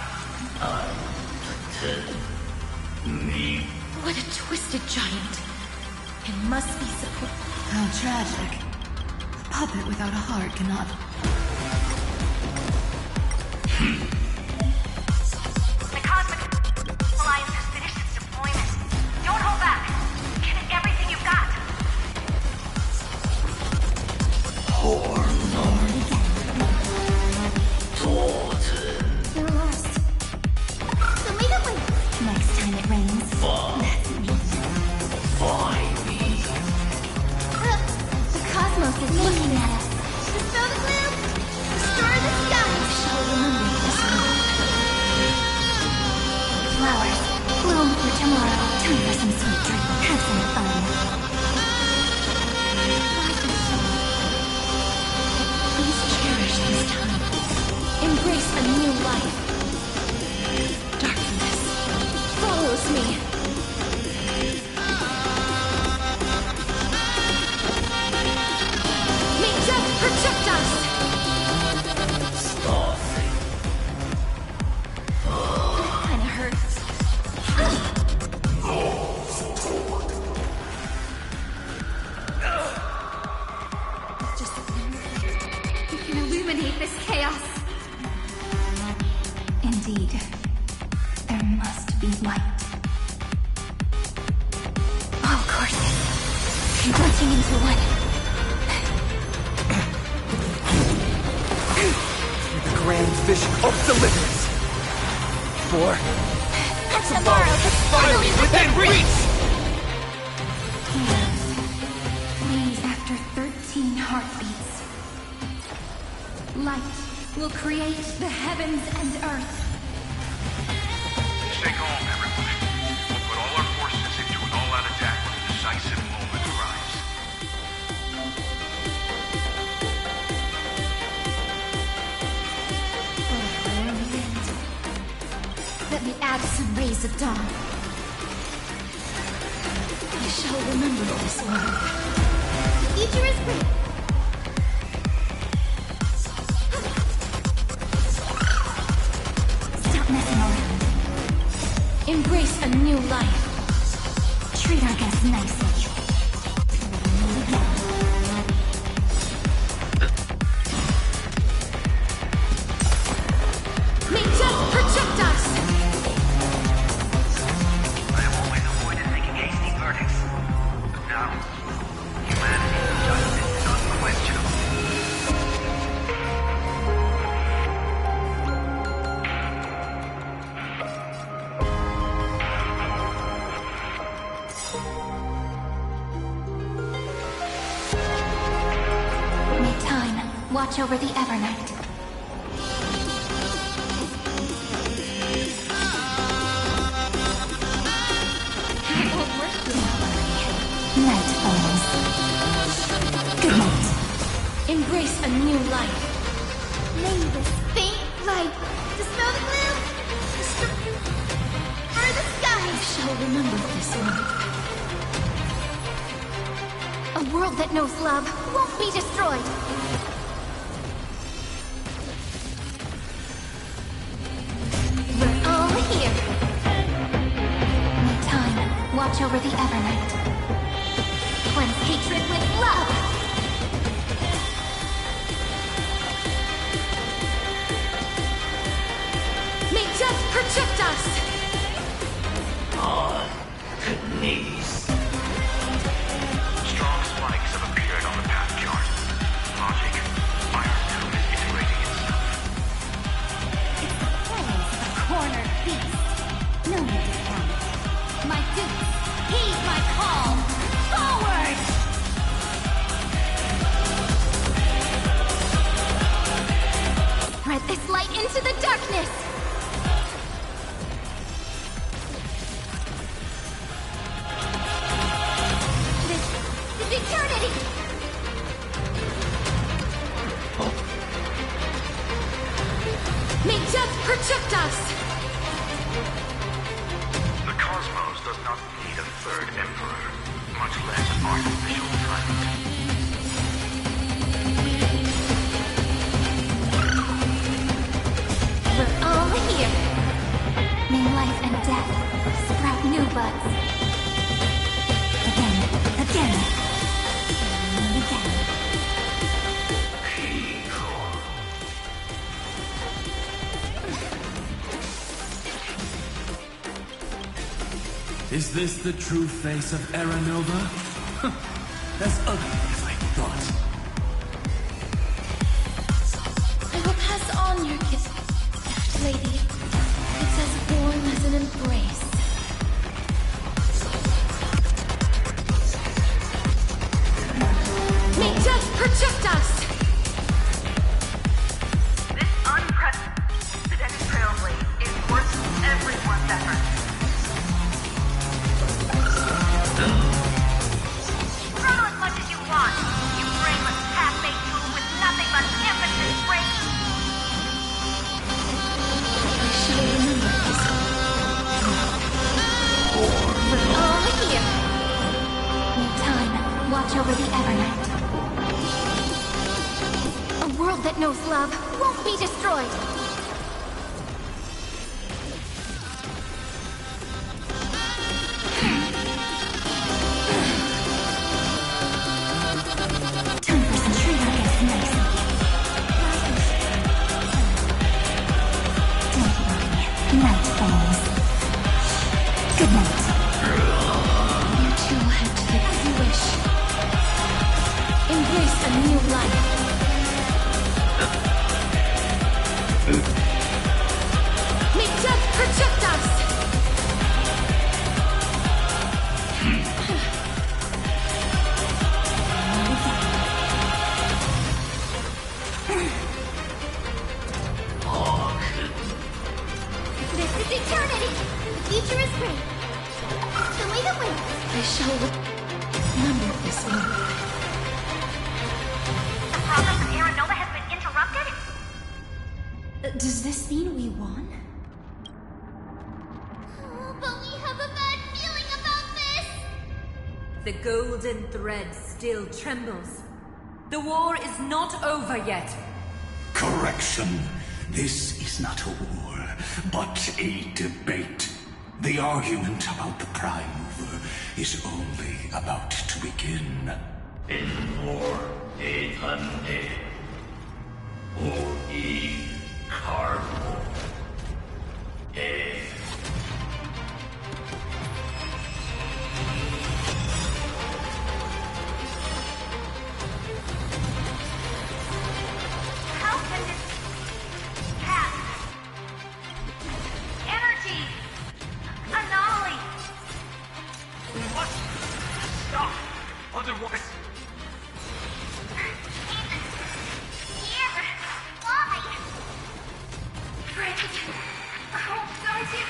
What a twisted giant. It must be supported. How tragic. A puppet without a heart cannot. the Cosmic Alliance has finished its deployment. Don't hold back. Give it everything you've got. They're lost. So lead it with. Next time it rains, that's me. The cosmos is looking at us. Dispel the gloom, restore the skies. Shall remember this moment. Flowers, bloom for tomorrow. Time for some sweet drink. Have some fun. Life is short. Please cherish this time. Embrace a new life. Darkness follows me. May death protect us! might. All courses converging into one. The grand vision of deliverance. For tomorrow is finally within reach! Please, after 13 heartbeats, light will create the heavens and earth. Stay calm, everyone. We'll put all our forces into an all-out attack when the decisive moment arrives. Let me add some rays of dawn. I shall remember this one. The future is bright. Stop messing around. Embrace a new life. Treat our guests nicely. May death protect us! I have always avoided making hasty verdicts. But now, humanity's justice is unquestionable. May time watch over the Evernight. Night falls. Good night. Embrace a new life. May this faint light dispel the gloom. For the sky shall remember this one. A world that knows love won't be destroyed. We're all here. May time watch over the Evernight. Cleanse hatred with love! May death protect us! On to knees. Strong spikes have appeared on the path chart. Logic, Iron Tomb is iterating itself. It's the plays of a cornered beast. No need to panic. My dukes, heed my call! Forward! Spread this light into the darkness! This is eternity! May death protect us! The cosmos does not need a third emperor, much less an artificial tyrant. We're all here. May life and death sprout new buds. Again, again, and again. Is this the true face of Aranova? As ugly as I thought. I will pass on your kiss, lady. It's as warm as an embrace. May death protect us! This unprecedented trailblaze is worth everyone's effort. Throttle as much as you want, you brainless half-baked tool with nothing but impotent brains. I shall remember this. We're all here. May time watch over the Evernight. A world that knows love won't be destroyed. Time for some treat our guests nicely. Don't worry, night falls. eternity! The future is great. Show me the way. I shall remember this moment. The progress of Aeronova has been interrupted? Does this mean we won? Oh, but we have a bad feeling about this! The golden thread still trembles. The war is not over yet. Correction. This is not a war, but a debate. The argument about the Prime Mover is only about to begin. In war, Etande. O-E, Cargo. How can this cast energy anomaly? What? Stop! Otherwise... Here. Why? Frank. Oh, don't you?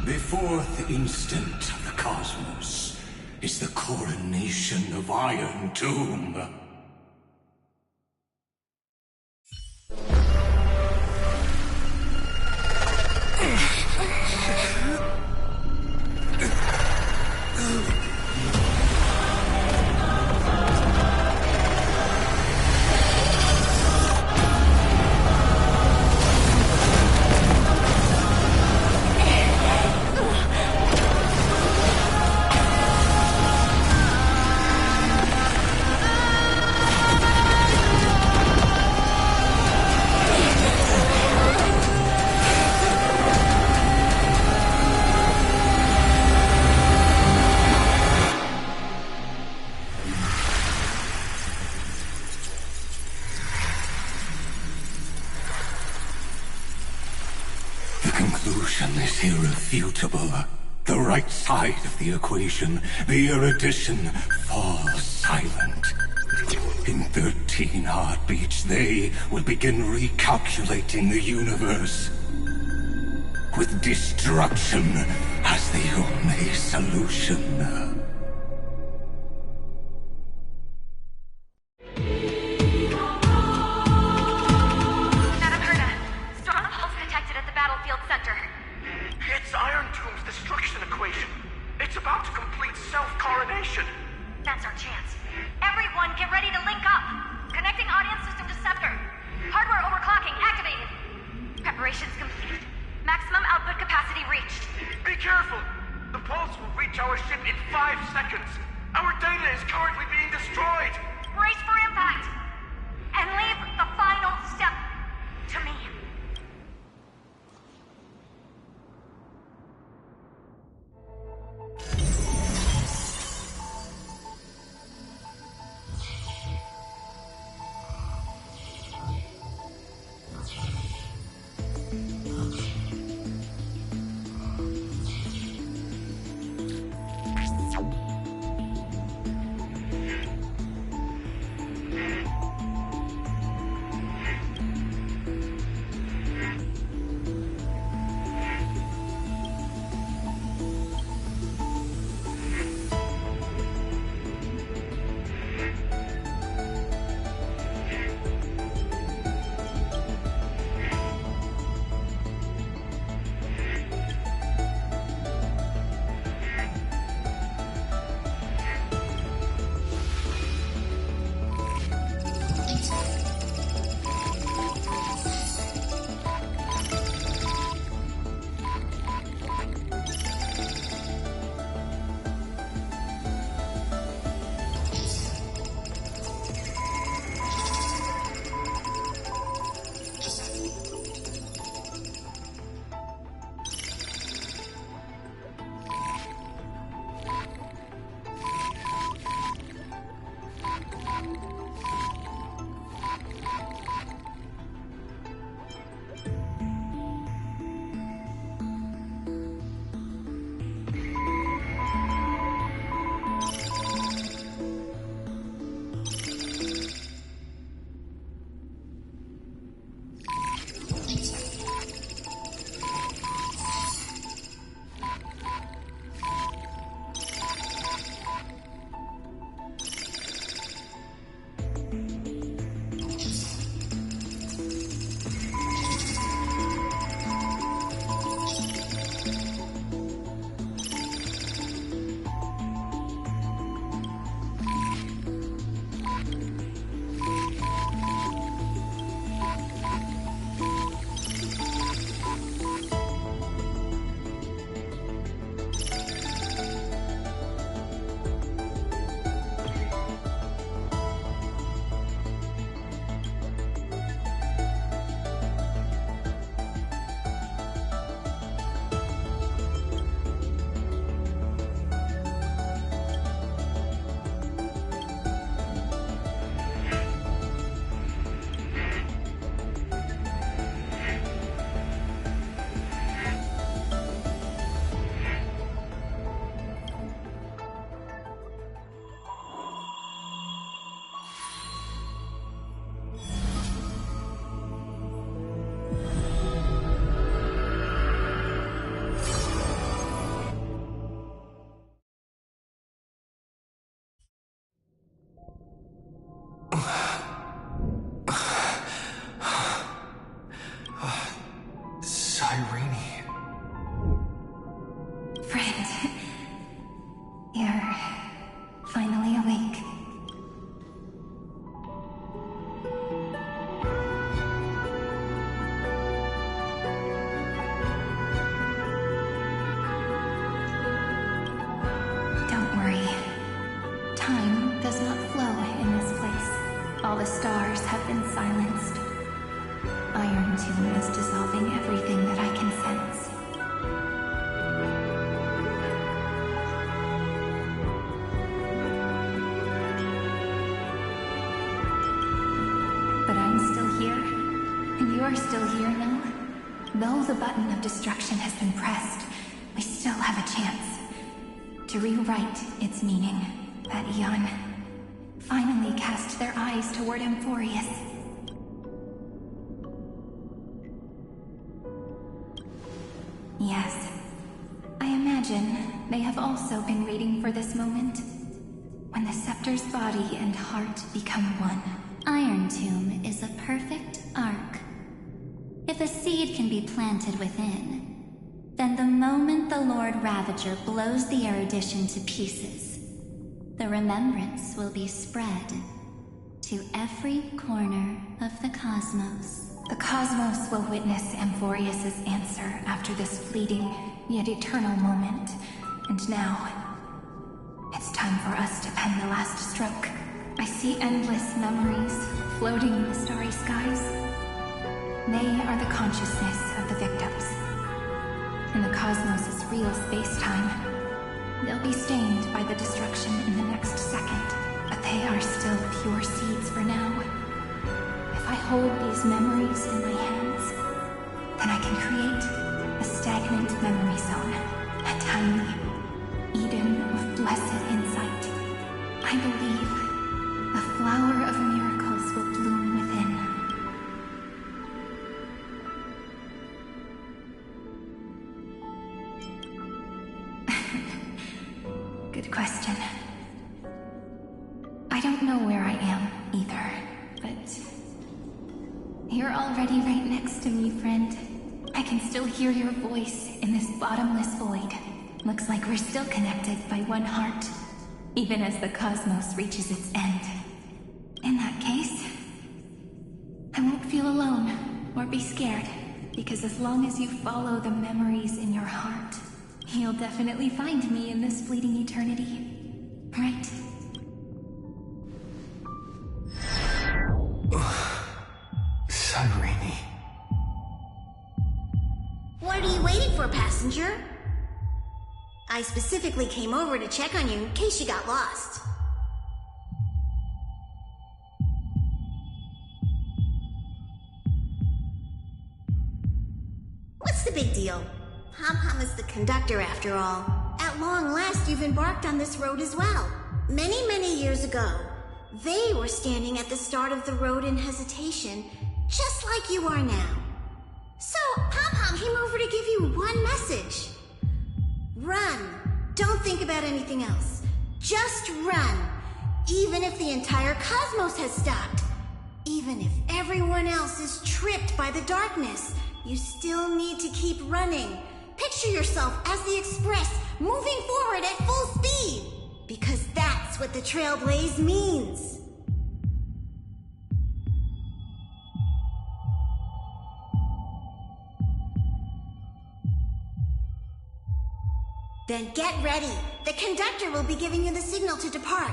The fourth instant of the cosmos is the coronation of Iron Tomb. Conclusion is irrefutable. The right side of the equation, the erudition, falls silent. In 13 heartbeats, they will begin recalculating the universe. With destruction as the only solution. It's Iron Tomb's destruction equation. It's about to complete self-coronation. That's our chance. Everyone, get ready to link up. Connecting audience system to scepter. Hardware overclocking activated. Preparations complete. Maximum output capacity reached. Be careful. The pulse will reach our ship in 5 seconds. Our data is currently being destroyed. Brace for impact. And leave the final step to me. Cyrene. Friend, you're finally awake. Don't worry. Time does not flow in this place. All the stars have been silenced. Iron Tomb is dissolving everything that I can sense. But I'm still here, and you're still here now. Though the button of destruction has been pressed, we still have a chance to rewrite its meaning. That Eon finally cast their eyes toward Amphoreus. Yes, I imagine they have also been waiting for this moment, when the scepter's body and heart become one. Iron Tomb is a perfect arc. If a seed can be planted within, then the moment the Lord Ravager blows the erudition to pieces, the remembrance will be spread to every corner of the cosmos. The cosmos will witness Amphoreus' answer after this fleeting, yet eternal moment. And now, it's time for us to pen the last stroke. I see endless memories floating in the starry skies. They are the consciousness of the victims. In the cosmos' real space-time, they'll be stained by the destruction in the next second, but they are still pure seeds for now. If I hold these memories in my hands, then I can create a stagnant memory zone, a tiny Eden of blessed insight. I believe a flower of miracles will bloom within. Good question. I don't know where I am, either, but you're already right next to me, friend. I can still hear your voice in this bottomless void. Looks like we're still connected by one heart, even as the cosmos reaches its end. In that case, I won't feel alone or be scared, because as long as you follow the memories in your heart, you'll definitely find me in this fleeting eternity. Right? Cyrene. What are you waiting for, passenger? I specifically came over to check on you in case you got lost. What's the big deal? Pom-Pom is the conductor after all. At long last, you've embarked on this road as well. Many, many years ago, they were standing at the start of the road in hesitation, just like you are now. So, Pom-Pom came over to give you one message. Run. Don't think about anything else. Just run. Even if the entire cosmos has stopped. Even if everyone else is tripped by the darkness, you still need to keep running. Picture yourself as the Express, moving forward at full speed. Because that's what the Trailblaze means. Then get ready. The conductor will be giving you the signal to depart.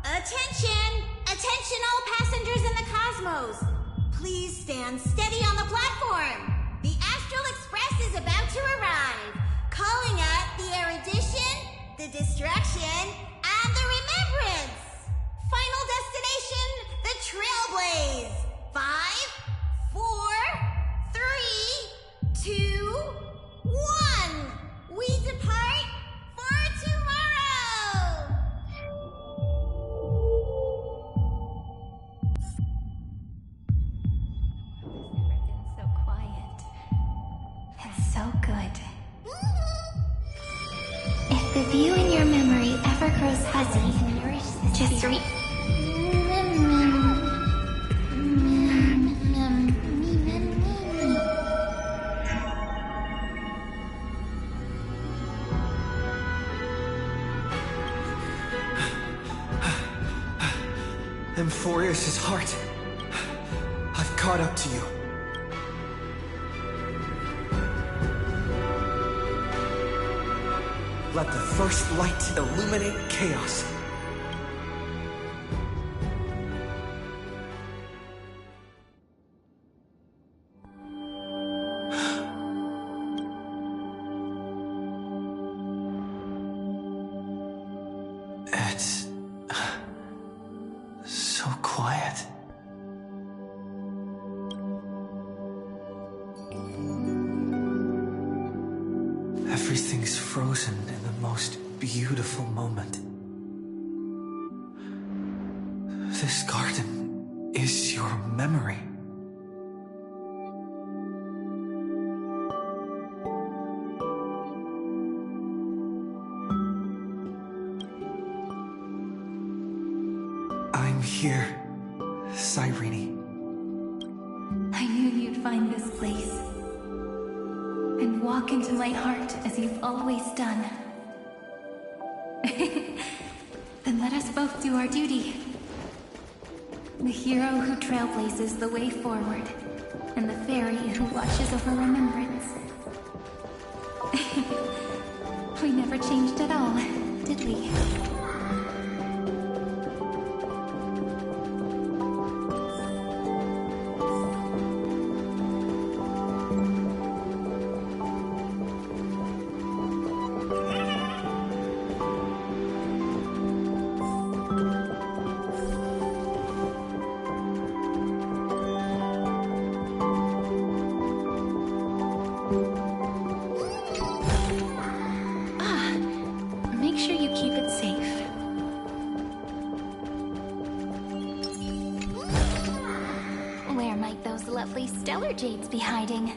Attention! Attention all passengers in the cosmos! Please stand steady on the platform. The Astral Express is about to arrive. Calling at the erudition, the destruction, and the remembrance. Final destination, the Trailblaze. 5, 4, 3, 2, 1. We depart for tomorrow! So quiet. It's so good. If the view in your memory ever grows fuzzy, just read. Amphoreus' heart. I've caught up to you. Let the first light illuminate chaos. It's so quiet. Everything's frozen in the most beautiful moment. This garden is your memory. I'm here, Cyrene. I knew you'd find this place and walk into my heart as you've always done. Then let us both do our duty. The hero who trailblazes the way forward, and the fairy who watches over remembrance. We never changed at all, did we? Make sure you keep it safe. Where might those lovely stellar jades be hiding?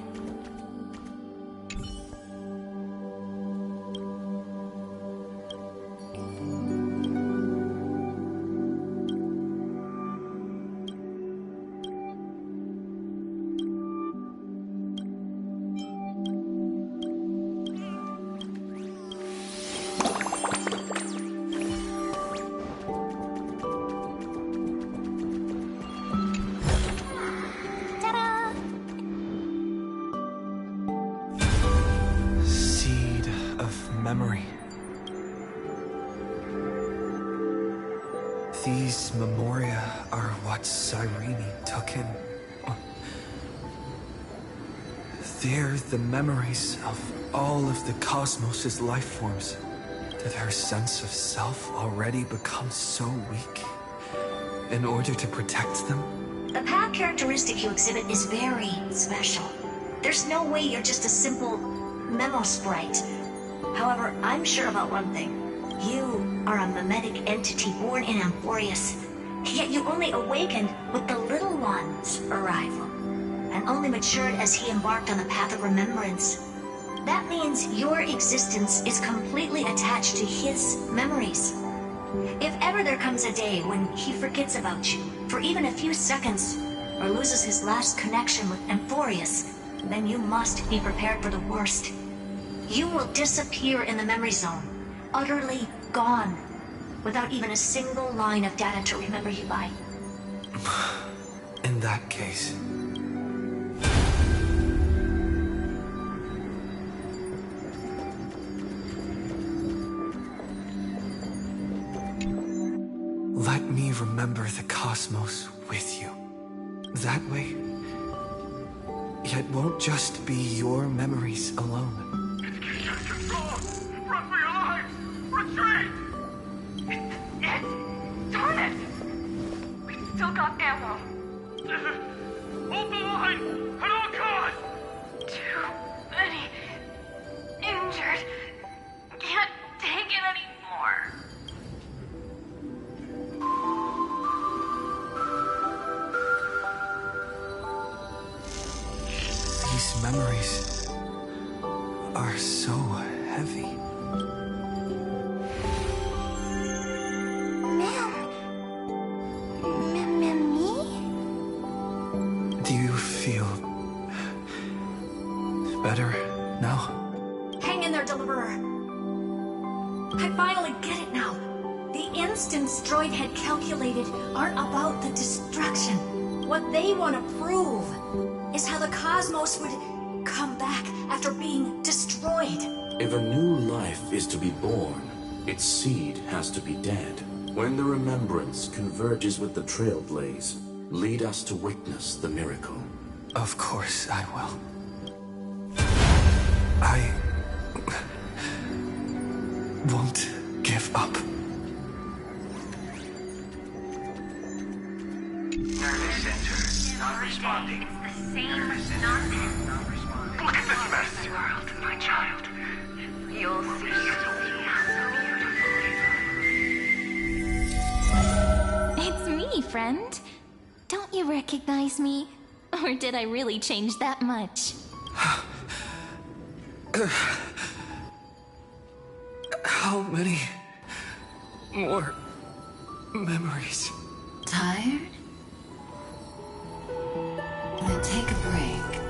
Memory. These memoria are what Cyrene took in. They're the memories of all of the cosmos' life forms. Did her sense of self already become so weak? In order to protect them? The path characteristic you exhibit is very special. There's no way you're just a simple memo sprite. However, I'm sure about one thing. You are a mimetic entity born in Amphoreus, yet you only awakened with the Little One's arrival, and only matured as he embarked on the path of remembrance. That means your existence is completely attached to his memories. If ever there comes a day when he forgets about you for even a few seconds, or loses his last connection with Amphoreus, then you must be prepared for the worst. You will disappear in the memory zone, utterly gone, without even a single line of data to remember you by. In that case... let me remember the cosmos with you. That way, it won't just be your memories alone. Run for your lives! Retreat! Yes! Darn it! We still got ammo. Hold the line! At all costs! Too many injured. Can't take it anymore. These memories are so heavy. Do you feel better now? Hang in there, Deliverer. I finally get it now. The instants Droid had calculated aren't about the destruction. What they want to prove is how the cosmos would come back after being destroyed. If a new life is to be born, its seed has to be dead. When the remembrance converges with the trailblaze, lead us to witness the miracle. Of course I will. I won't give up. Nervous center, not responding. It's the same nonsense. Not responding. Look at this mess. World, my child. You'll see. It's me, friend. Don't you recognize me? Or did I really change that much? How many more memories? Tired? Then take a break.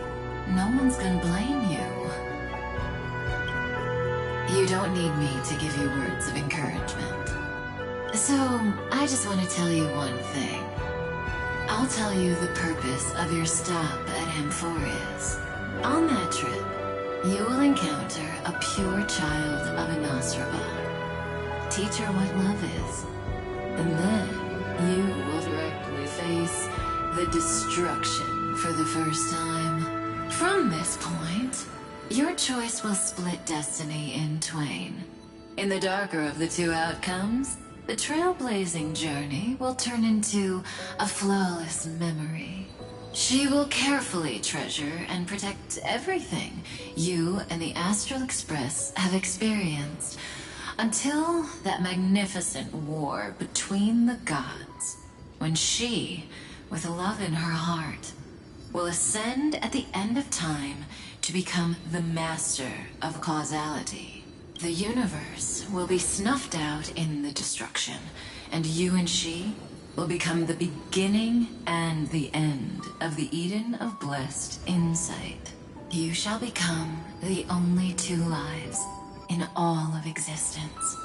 No one's gonna blame you. You don't need me to give you words of encouragement. So, I just want to tell you one thing. I'll tell you the purpose of your stop at Amphoreus. On that trip, you will encounter a pure child of an Ostrava. Teach her what love is. And then you will directly face the destruction for the first time. From this point, your choice will split destiny in twain. In the darker of the two outcomes, the trailblazing journey will turn into a flawless memory. She will carefully treasure and protect everything you and the Astral Express have experienced until that magnificent war between the gods, when she, with love in her heart, will ascend at the end of time to become the master of causality. The universe will be snuffed out in the destruction, and you and she will become the beginning and the end of the Eden of blessed insight. You shall become the only two lives in all of existence,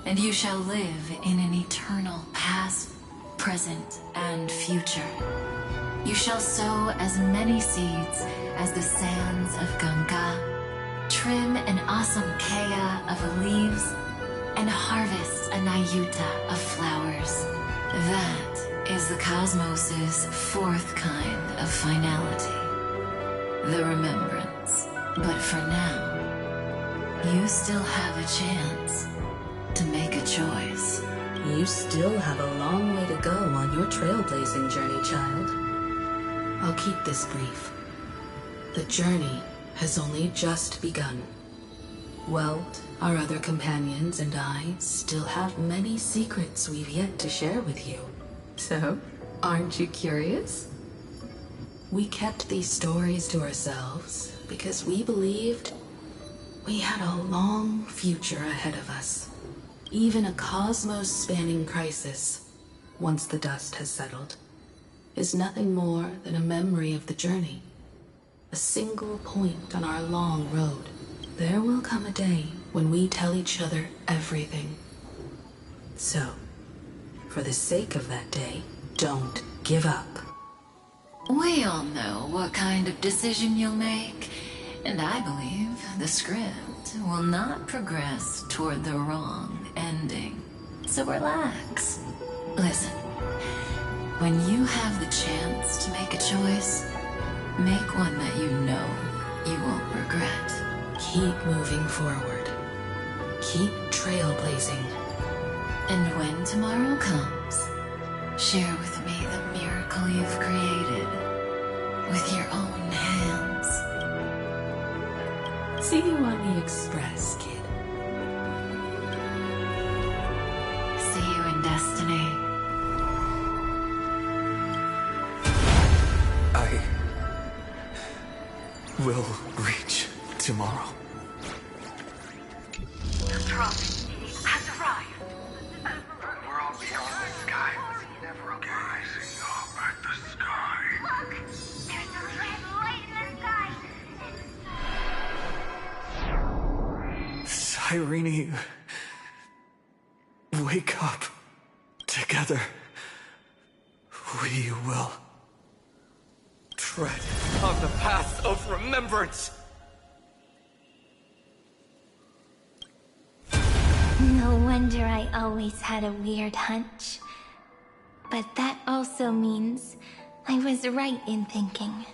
and you shall live in an eternal past, present, and future. You shall sow as many seeds as the sands of Ganga, trim an awesome kea of leaves, and harvest a nayuta of flowers. That is the cosmos's fourth kind of finality, the remembrance. But for now, you still have a chance to make a choice. You still have a long way to go on your trailblazing journey, child. I'll keep this brief. The journey has only just begun. Welt, our other companions, and I still have many secrets we've yet to share with you. So, aren't you curious? We kept these stories to ourselves because we believed we had a long future ahead of us. Even a cosmos-spanning crisis, once the dust has settled, is nothing more than a memory of the journey. A single point on our long road. There will come a day when we tell each other everything. So, for the sake of that day, don't give up. We all know what kind of decision you'll make, and I believe the script will not progress toward the wrong ending. So relax. Listen, when you have the chance to make a choice, make one that you know you won't regret. Keep moving forward. Keep trailblazing. And when tomorrow comes, share with me the miracle you've created with your own hands. See you on the Express, kid. See you in destiny. I will reach tomorrow. The prophet has arrived. The world beyond the sky was never rising up at the sky. Look! There's a red light in the sky. Cyrene, wake up. Together, we will tread on the path of remembrance. No wonder I always had a weird hunch. But that also means I was right in thinking.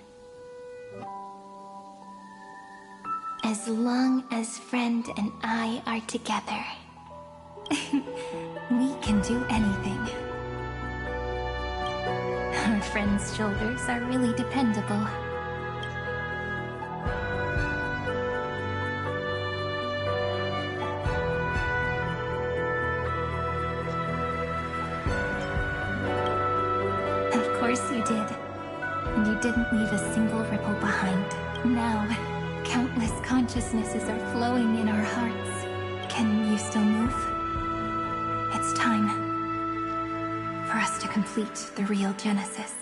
As long as Friend and I are together, we can do anything. Our friend's shoulders are really dependable. Of course you did. And you didn't leave a single ripple behind. Now, countless consciousnesses are flowing in our hearts. Can you still move? It's time for us to complete the real Genesis.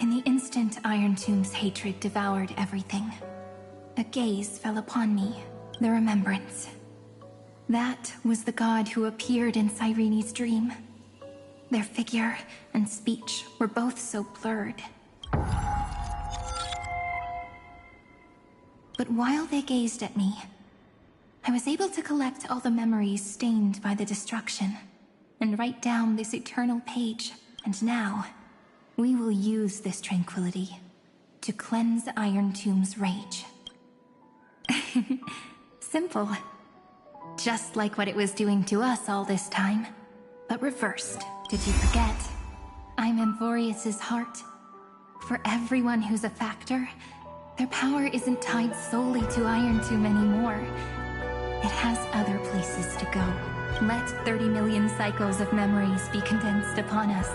In the instant Iron Tomb's hatred devoured everything, a gaze fell upon me, the remembrance. That was the god who appeared in Cyrene's dream. Their figure and speech were both so blurred. But while they gazed at me, I was able to collect all the memories stained by the destruction, and write down this eternal page. And now, we will use this tranquility to cleanse Iron Tomb's rage. Simple. Just like what it was doing to us all this time, but reversed. Did you forget? I'm Amphoreus' heart. For everyone who's a factor, their power isn't tied solely to Iron Tomb anymore. It has other places to go. Let 30 million cycles of memories be condensed upon us.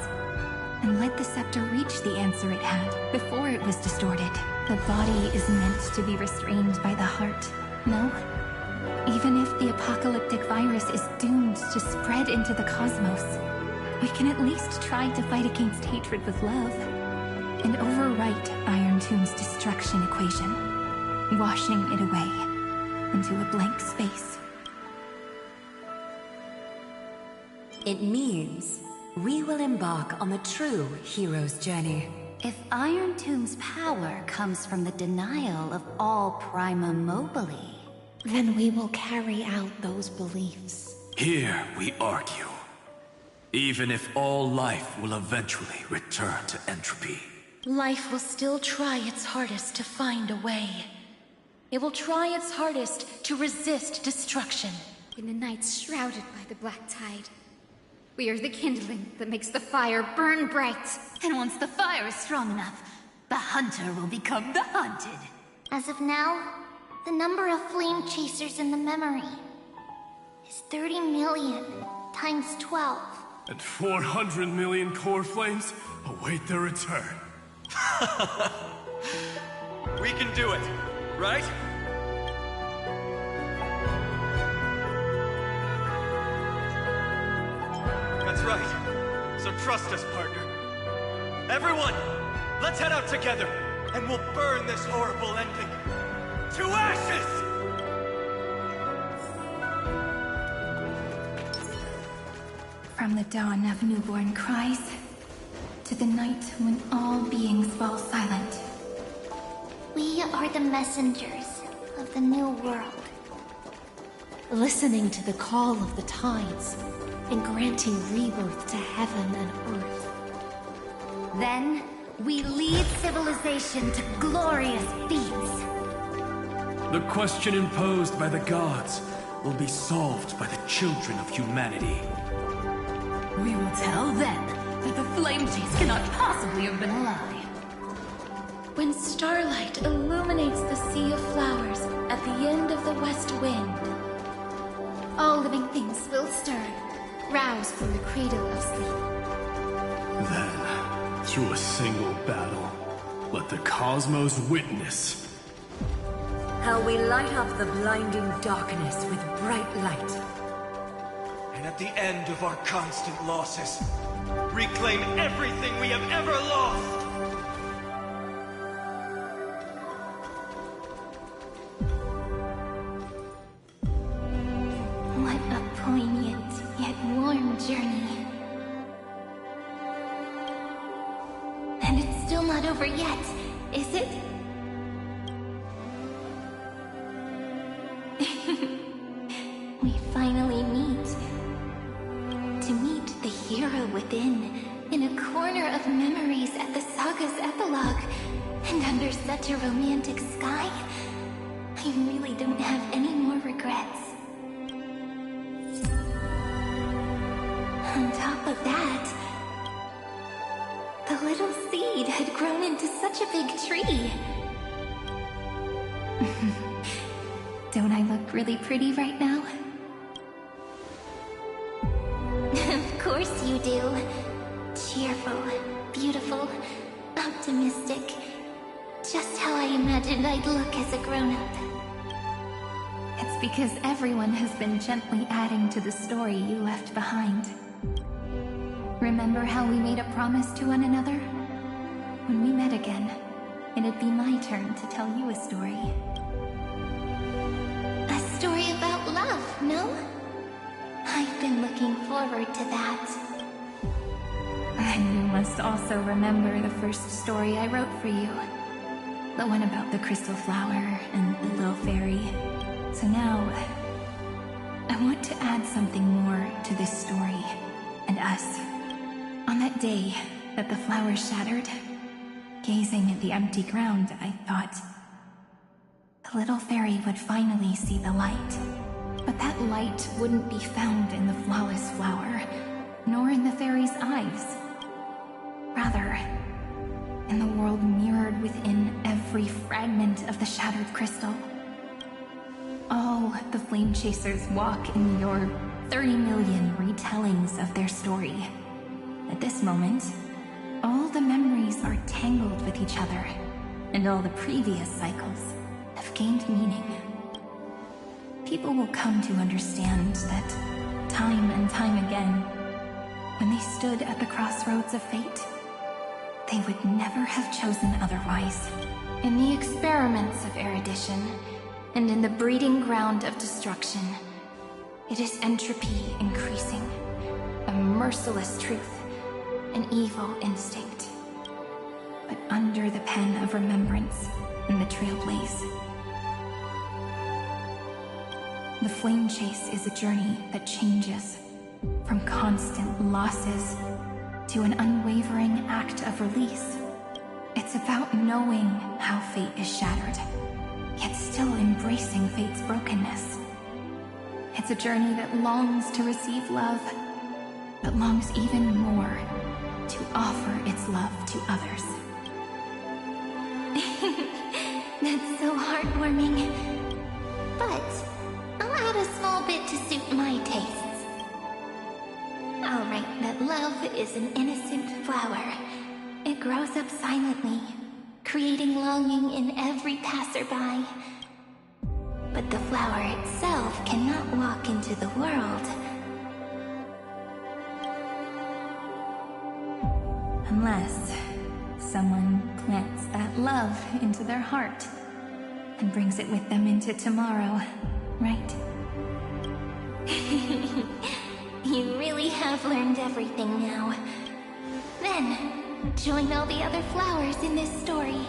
And let the scepter reach the answer it had before it was distorted. The body is meant to be restrained by the heart, no? Even if the apocalyptic virus is doomed to spread into the cosmos, we can at least try to fight against hatred with love. And overwrite Iron Tomb's destruction equation, washing it away into a blank space. It means we will embark on the true hero's journey. If Iron Tomb's power comes from the denial of all Prima Mobile, then we will carry out those beliefs. Here we argue. Even if all life will eventually return to entropy. Life will still try its hardest to find a way. It will try its hardest to resist destruction. In the nights shrouded by the black tide, we are the kindling that makes the fire burn bright. And once the fire is strong enough, the hunter will become the hunted. As of now, the number of flame chasers in the memory is 30 million times 12. And 400 million core flames await their return. We can do it, right? That's right. So trust us, partner. Everyone, let's head out together, and we'll burn this horrible ending to ashes! From the dawn of newborn cries, to the night when all beings fall silent. We are the messengers of the new world. Listening to the call of the tides, and granting rebirth to heaven and earth. Then, we lead civilization to glorious feats. The question imposed by the gods will be solved by the children of humanity. We will tell them that the flame chase cannot possibly have been a lie. When starlight illuminates the sea of flowers at the end of the west wind, all living things will stir, roused from the cradle of sleep. Then, through a single battle, let the cosmos witness how we light up the blinding darkness with bright light. And at the end of our constant losses, reclaim everything we have ever lost! yet, is it? We finally meet. To meet the hero within, in a corner of memories at the saga's epilogue, and under such a romantic sky, I really don't have any more regrets. On top of that, the little seed had grown into such a big tree. Don't I look really pretty right now? Of course you do. Cheerful, beautiful, optimistic. Just how I imagined I'd look as a grown-up. It's because everyone has been gently adding to the story you left behind. Remember how we made a promise to one another? When we met again, it'd be my turn to tell you a story. A story about love, no? I've been looking forward to that. And you must also remember the first story I wrote for you. The one about the crystal flower and the little fairy. So now, I want to add something more to this story, and us. On that day that the flower shattered, gazing at the empty ground, I thought the little fairy would finally see the light. But that light wouldn't be found in the flawless flower, nor in the fairy's eyes. Rather, in the world mirrored within every fragment of the shattered crystal. All the flame chasers walk in your 30 million retellings of their story. At this moment, all the memories are tangled with each other, and all the previous cycles have gained meaning. People will come to understand that time and time again, when they stood at the crossroads of fate, they would never have chosen otherwise. In the experiments of erudition, and in the breeding ground of destruction, it is entropy increasing, a merciless truth, an evil instinct. But under the pen of remembrance and the trailblaze, the flame chase is a journey that changes from constant losses to an unwavering act of release. It's about knowing how fate is shattered, yet still embracing fate's brokenness. It's a journey that longs to receive love, but longs even more to offer its love to others. That's so heartwarming. But I'll add a small bit to suit my tastes. I'll write that love is an innocent flower. It grows up silently, creating longing in every passerby. But the flower itself cannot walk into the world unless someone plants that love into their heart and brings it with them into tomorrow, right? You really have learned everything now. Then, join all the other flowers in this story.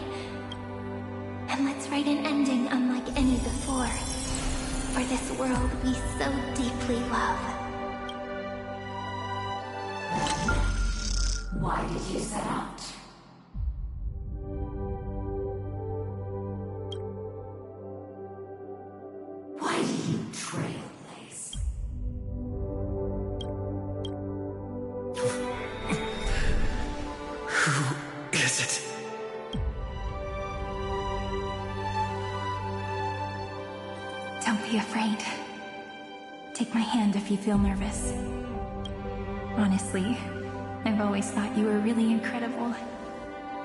And let's write an ending unlike any before, for this world we so deeply love. Why did you set out? Why do you trailblaze? Who is it? Don't be afraid. Take my hand if you feel nervous. Honestly, I've always thought you were really incredible.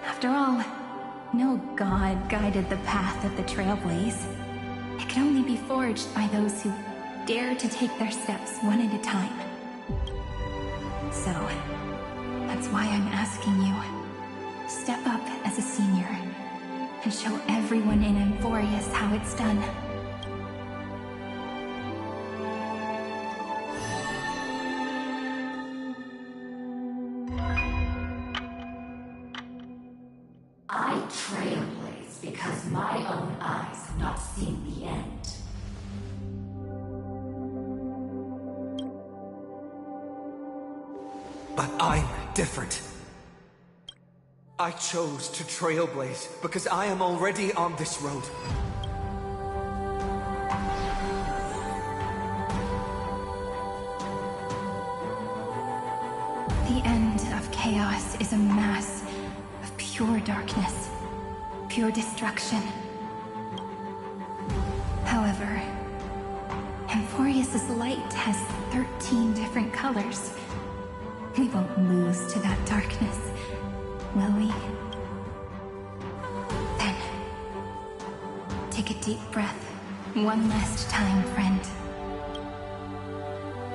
After all, no god guided the path of the Trailblaze. It can only be forged by those who dare to take their steps one at a time. So, that's why I'm asking you. Step up as a senior and show everyone in Amphoreus how it's done. I trailblaze because my own eyes have not seen the end. But I'm different. I chose to trailblaze because I am already on this road. The end of chaos is a mass of pure darkness, pure destruction. However, Amphoreus' light has 13 different colors. We won't lose to that darkness, will we? Then, take a deep breath. One last time, friend.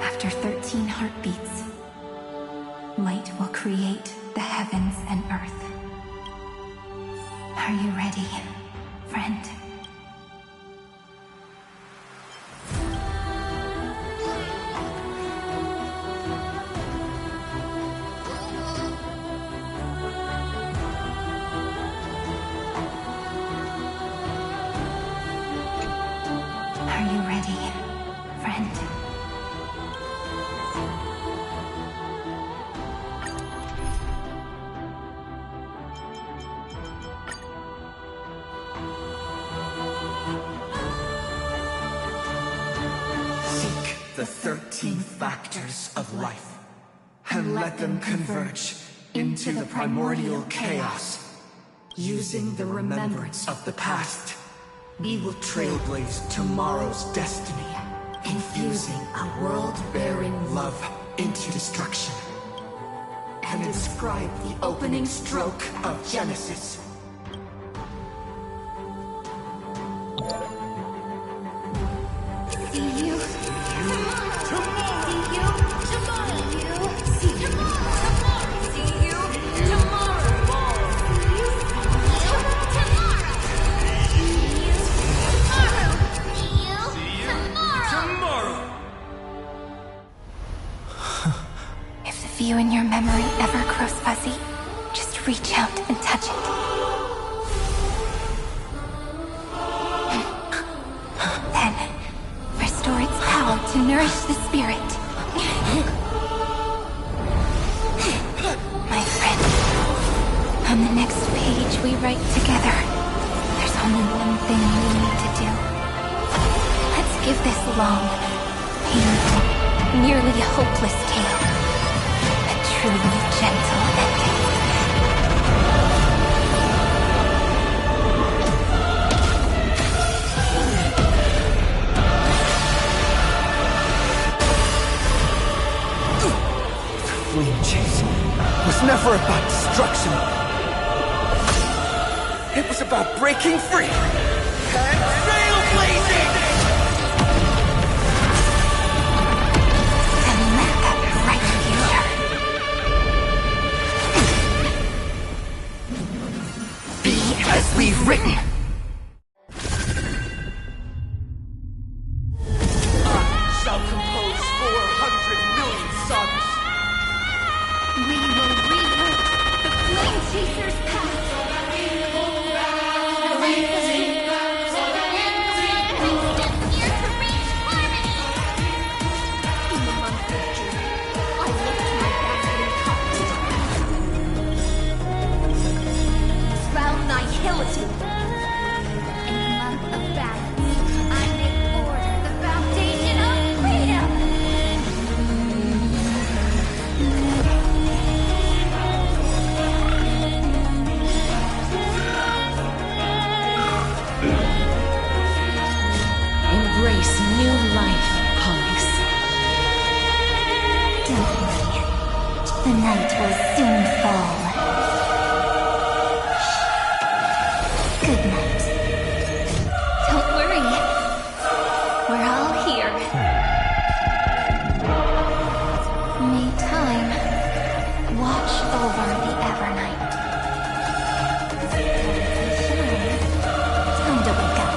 After 13 heartbeats, light will create the heavens and earth. Are you ready, friend? Are you ready, friend? Seek the 13 factors of life, and let them converge into the primordial chaos. Using the remembrance of the past, we will trailblaze tomorrow's destiny, infusing a world-bearing love into destruction, and inscribe the opening stroke of Genesis. See you tomorrow. See you tomorrow. See you tomorrow. See you tomorrow. If the view in your memory ever grows fuzzy, just reach out and touch it. Then, restore its power to nourish the spirit. My friend, on the next page we write together, there's only one thing we need to do. Let's give this long, painful, nearly hopeless tale a truly gentle ending. Flame chase was never about destruction. It was about breaking free and trailblazing! And let that bright future Be as we've written. I shall compose 400 million sagas. We will rewrite the Flame Chaser's path. Round nihility. In the month of battle, I make order the foundation of freedom. Embrace new life, Pollux. Don't worry. The night will soon fall. Good night. Don't worry. We're all here. May time watch over the Evernight. Time to wake up.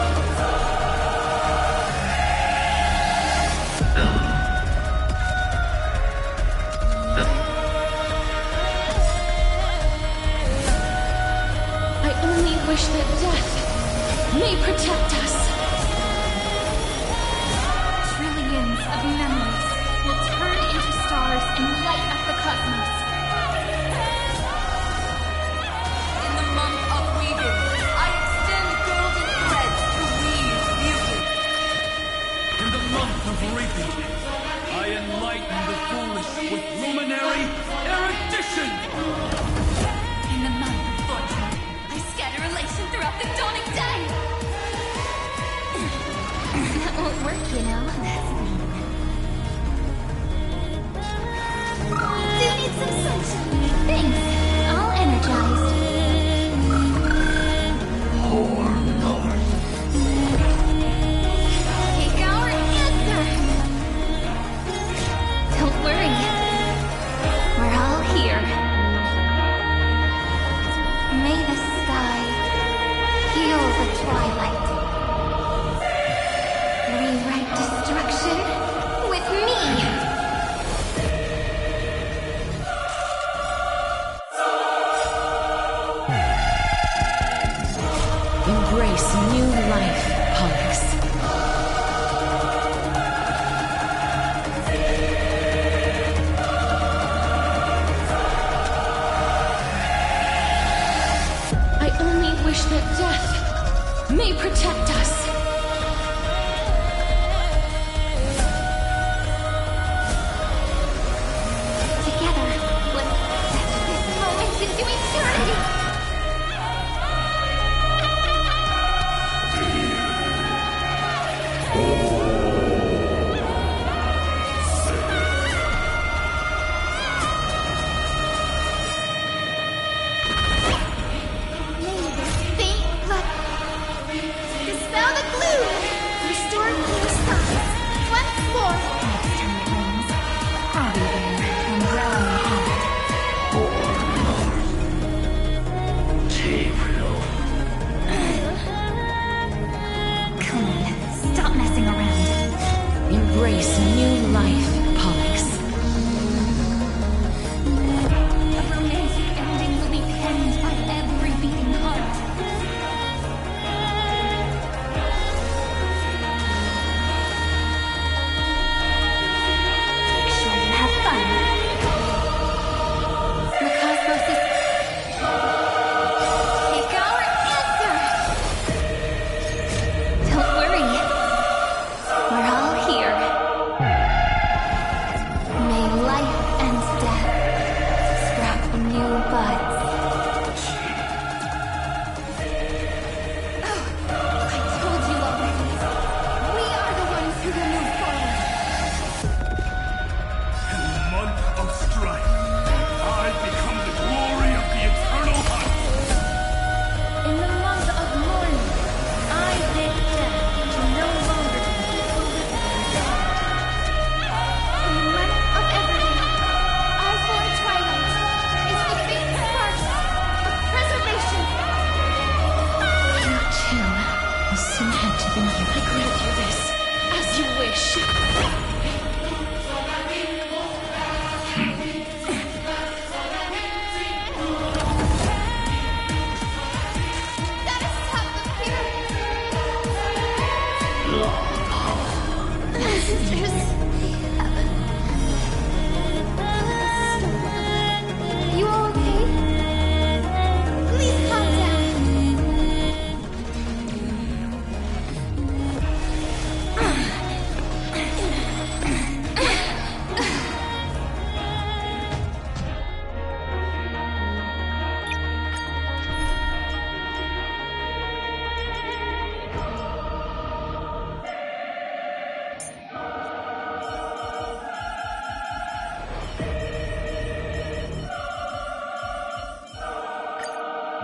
I only wish that death may protect us. Trillions of memories will turn into stars and light up the cosmos. In the month of weaving, I extend golden threads to weave beauty. In the month of reaping, I enlighten the foolish with luminary erudition! In the month of fortune, I scatter elation throughout the dawning day. That won't work, you know. That's mean. Do need some sunshine. Thanks. All energized. Take our answer. Don't worry. We're all here. May the sky heal the twilight. Rewrite destruction with me. Embrace new life, Pollux. I only wish that death may protect us. Together, let's set this moment into eternity. May this faint light dispel the gloom, restore clear skies. Once more. Next time it rains, I'll be there and growing hard. Come on, stop messing around. Embrace new life, Pollux. A romantic ending will be penned by every beating heart. Make sure you have fun. The cosmos is... Take our answer! Don't worry. We're all here. May life and death sprout new buds. Oh, I told you already. We are the ones who will move forward. In the month of strife, I become the glory of the eternal hunt. In the month of mourning, I bid death to no longer be the living dead. In the month of everyday, I for twilight is the faint spark of preservation. You too will soon have to been here. I grant you this, as you wish. Gotta stop them here. There's heaven. You all okay? Please calm down.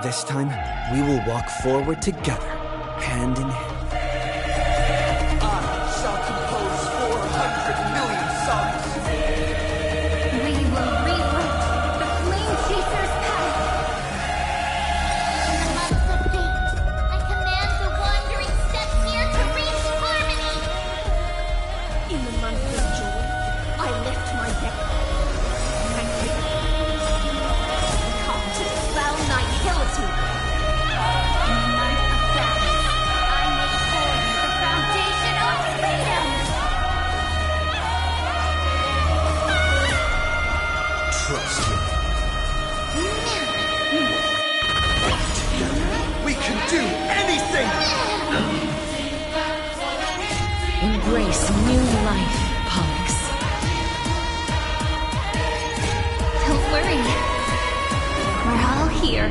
This time, we will walk forward together, hand in hand. I shall compose 400 million songs. We will rewrite the Flame Chaser's path. In the months of fate, I command the wandering steps here to reach harmony. In the month of joy, I lift my head. Thank you. Come to dispel nihility. In missing! Embrace new life, Pollux. Don't worry. We're all here.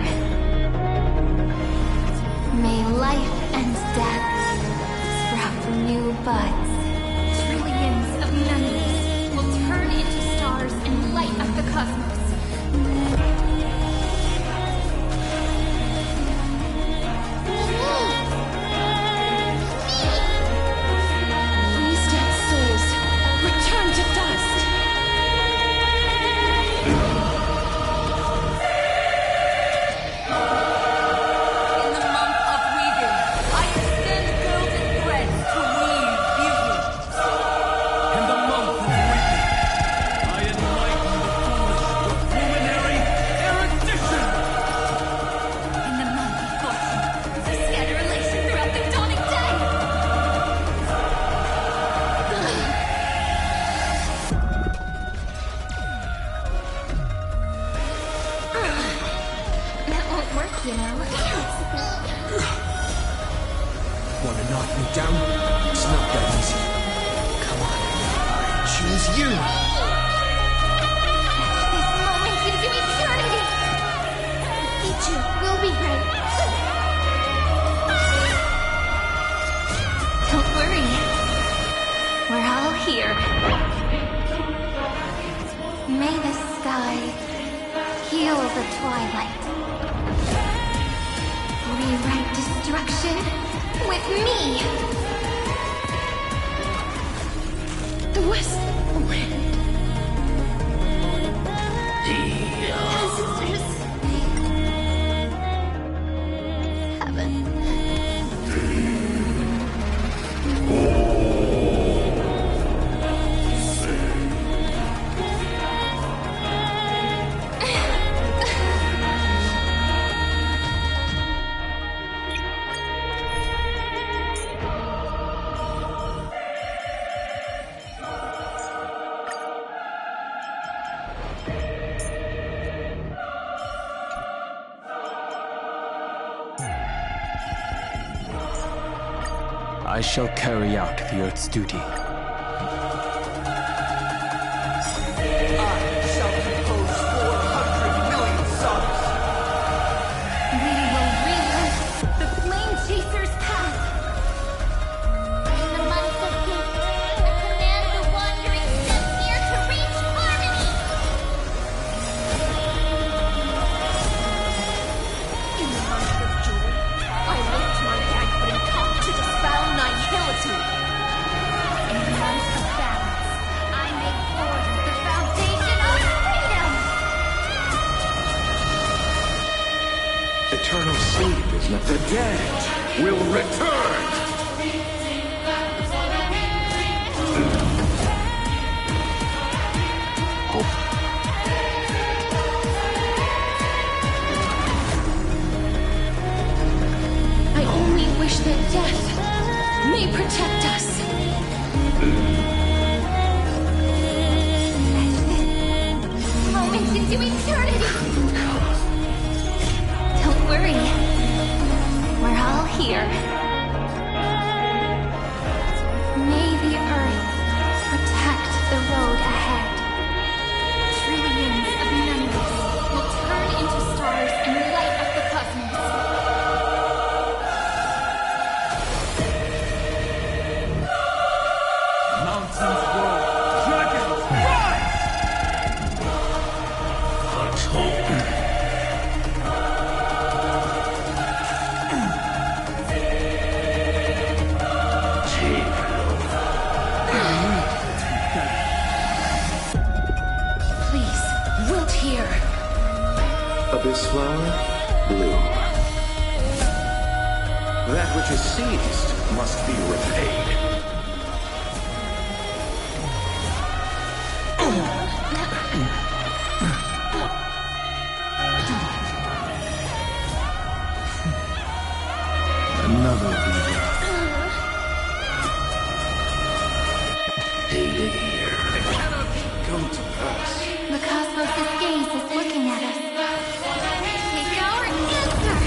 May life and death sprout from new buds. Trillions of memories will turn into stars and light up the cosmos. These dead souls return to dust. In the month of weaving, I extend golden threads to weave beauty. In the month of weeping, I enlighten the foolish with luminary erudition. In the month of fortune, I scatter elation throughout the dawning day. That won't work, you know. Wanna knock me down? It's not that easy. Come on, I choose you! This moment into eternity. Ichu will be right. Don't worry. We're all here. May the sky heal the twilight. Rewrite destruction with me. The west wind. Sisters. Heaven. I shall carry out the Earth's duty. I shall compose 400 million songs! We will relight the Flame Chaser's path. In the months of hate, I command the wandering steps here to reach harmony. In the month of joy, I lift my banqueting cup to dispel nihility. In the months of balance, I make forth the foundation of freedom. Eternal sleep is not the dead will return. I only wish that death may protect us. Moments into eternity. Don't worry. We're all here. May the earth protect the road ahead. Trillions of memories will turn into stars and light up the cosmos. Mountains roll, dragons rise! Let's hope. Please, wilt here. Abyss flower, bloom. That which is seized must be repaid. Another leader. Hated here. It cannot come to pass. The cosmos' gaze is looking at us. Take our answer!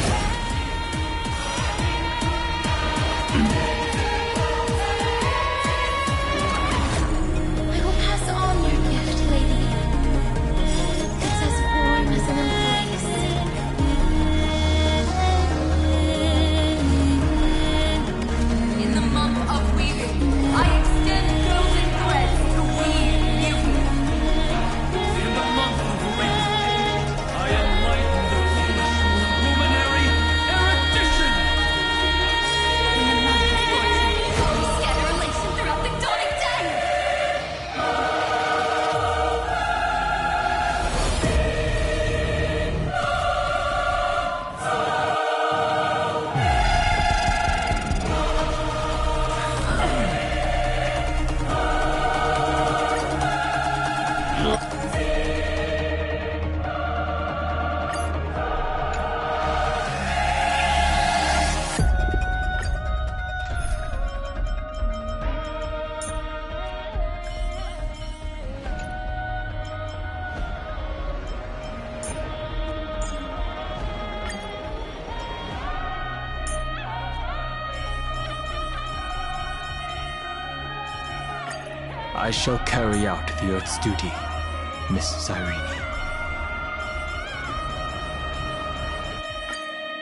I shall carry out the Earth's duty, Miss Cyrene.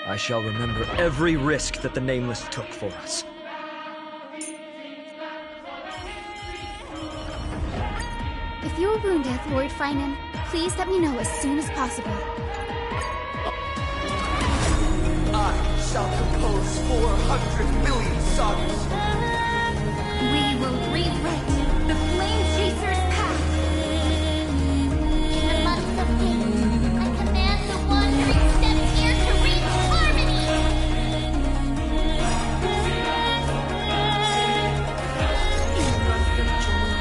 I shall remember every risk that the Nameless took for us. If you're wounded, Lord Finan, please let me know as soon as possible. I shall compose 400 million sagas. We will rewrite the Flame Chaser's path. In the month of hate, I command the wandering steps here to reach harmony! In the month of joy,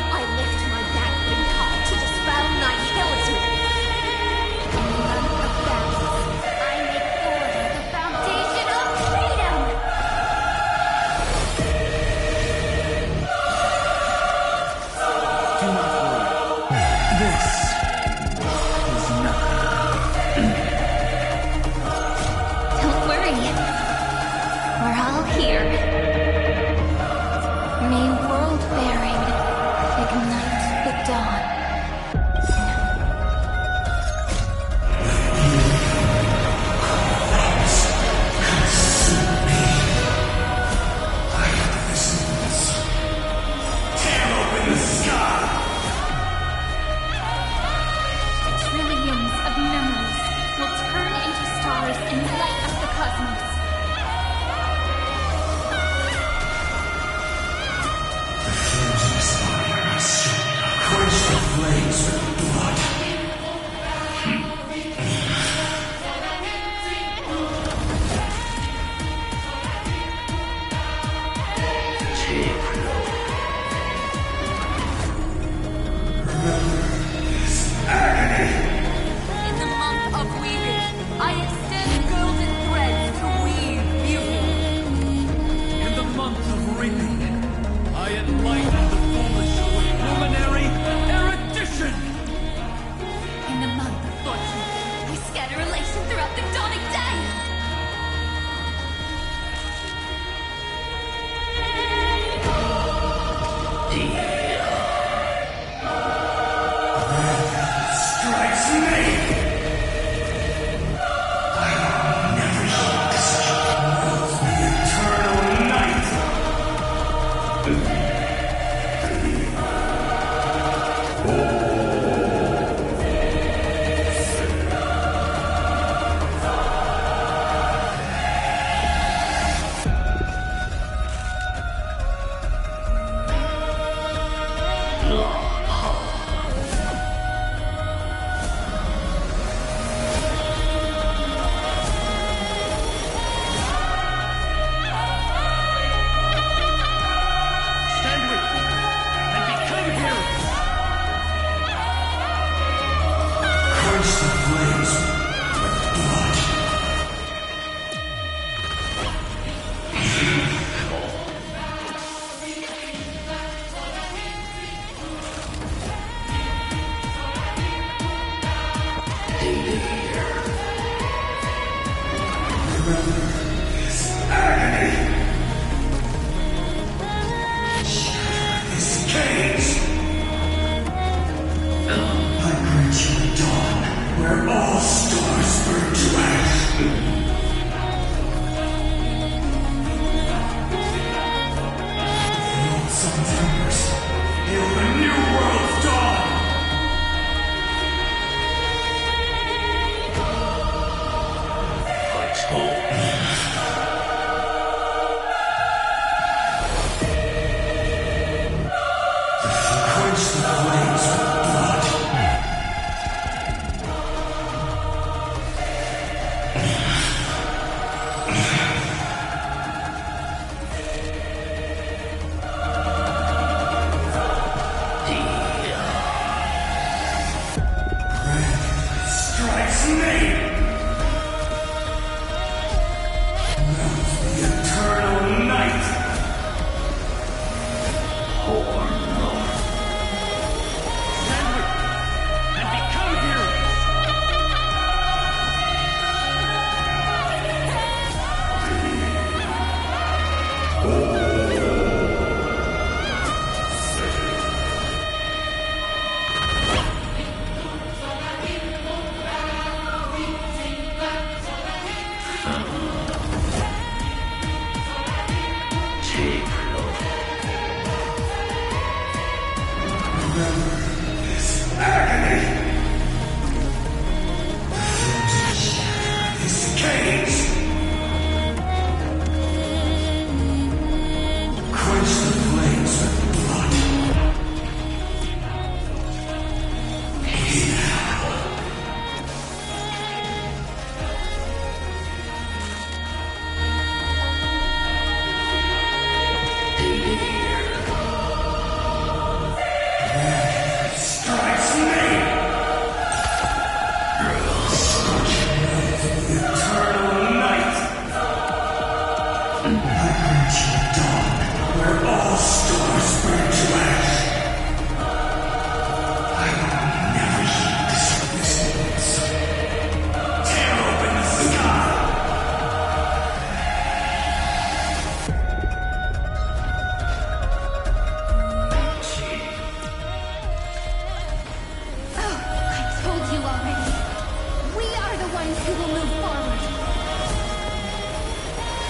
I lift my dangling call to dispel nihility. In the month of battle, I make order the foundation of freedom. Do not worry. This is nothing. Don't worry. We're all here. May world bearing ignite the dawn. Trillions of memories will turn into stars and light up the cosmos. Quench the flames with blood. In the month of weaving, I extend golden threads to weave beauty. In the month of reaping, I enlighten the foolish with luminary erudition. In the month of fortune, I scatter elation throughout the dawning day. Strikes me! I will never heed the eternal night! Stand with me and become heroes. Quench the flames with blood. Remember this agony. Shatter this cage. I grant you a dawn where all stars burn to ash. Where all stars burn to ash. I will never heed this resistance. Tear open the sky. Oh, I told you already. We are the ones who will move forward.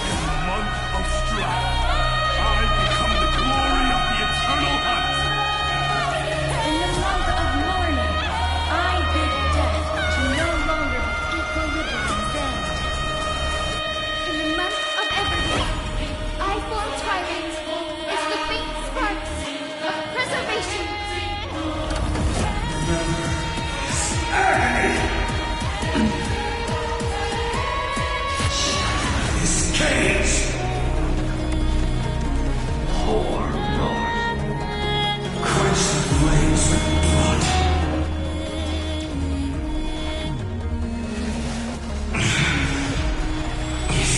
In the month of strife, I become the glory of the eternal hunt. In the month of mourning, I bid death to no longer be equilibrium then. In the month of everything, I form twilight as the faint sparks of preservation. This cage. Pour north. Quench the flames with blood. Is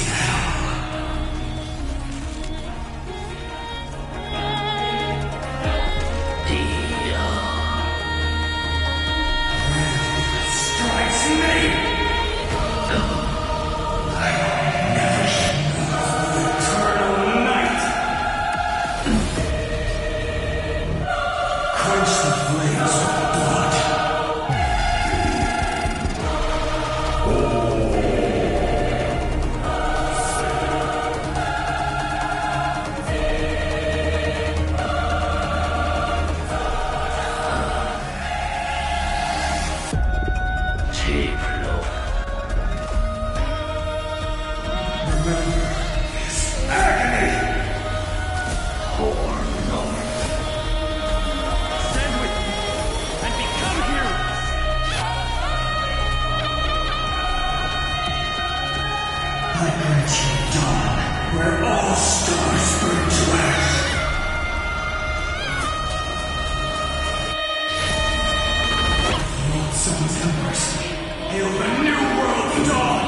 strikes me. I will never know the eternal night. Quench the flames with blood. This agony. Pour north. Stand with me and become heroes. I grant you dawn, where all stars burn to ash. Lord, someone's have mercy. Hail the new world dawn.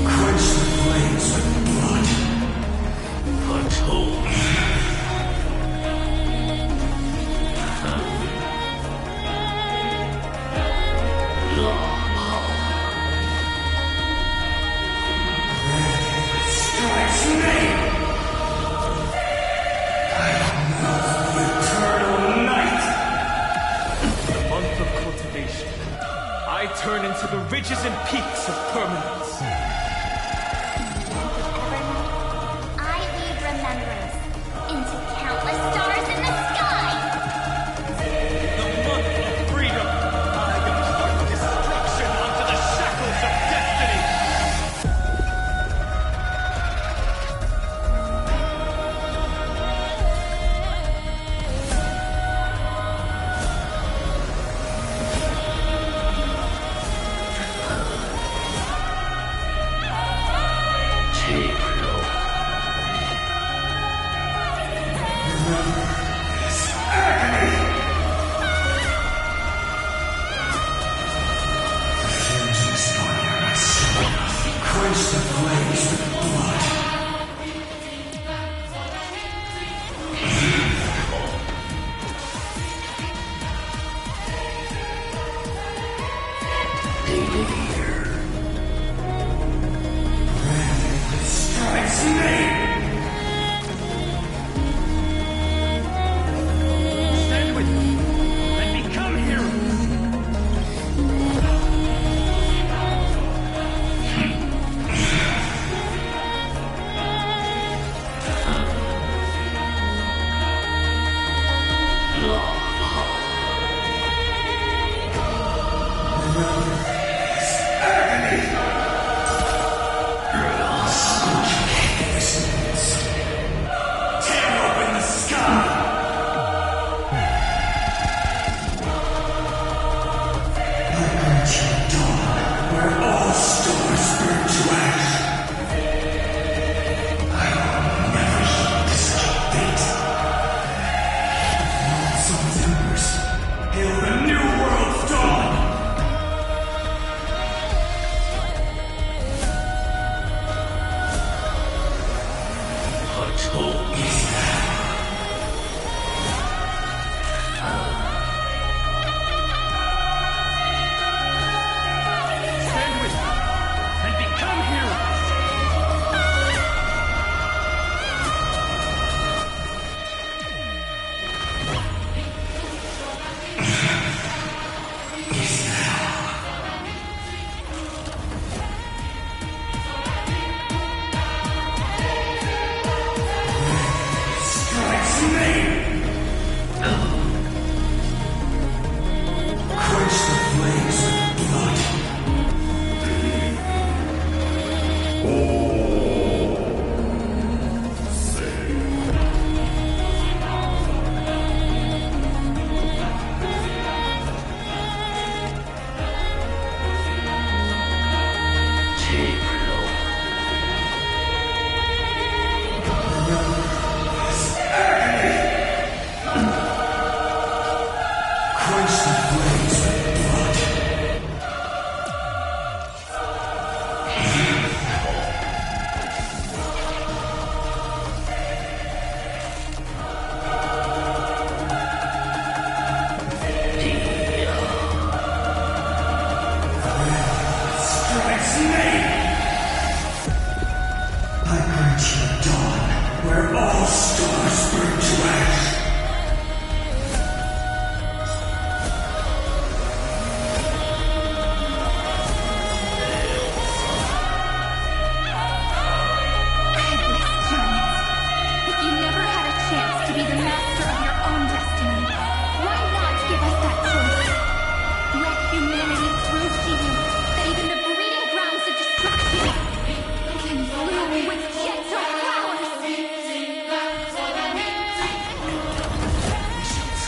Quench the flames with blood. Untold. Strikes me. I will know the eternal night. The month of cultivation, I turn into the ridges and peaks of permanence. I lead remembrance into countless stars in the sky. The month of freedom, I impart destruction onto the shackles of destiny. This agony. The flames of despair are strong enough. Quench the flames with blood. Strikes me. Stand with me and become heroes. name! I grant you dawn, where all stars burn to ash.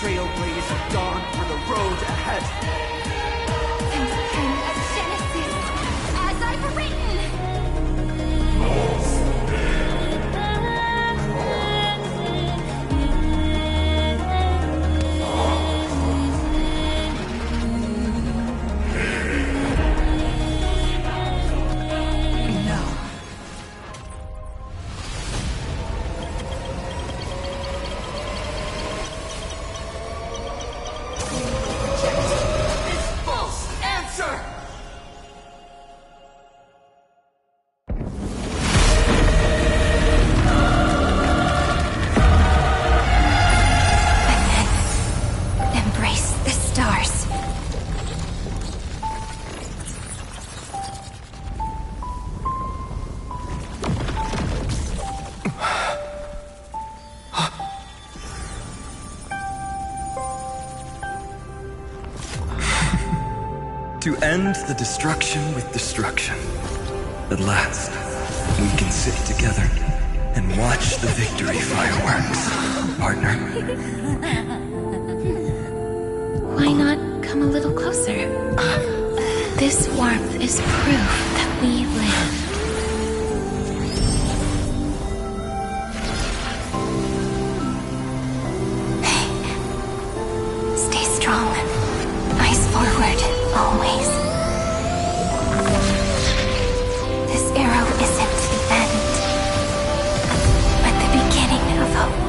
Trailblaze dawn for the road ahead. As I've written! To end the destruction with destruction. At last, we can sit together and watch the victory fireworks, partner. Why not come a little closer? This warmth is proof that we live. Stay strong. Eyes forward, always. This arrow isn't the end, but the beginning of hope.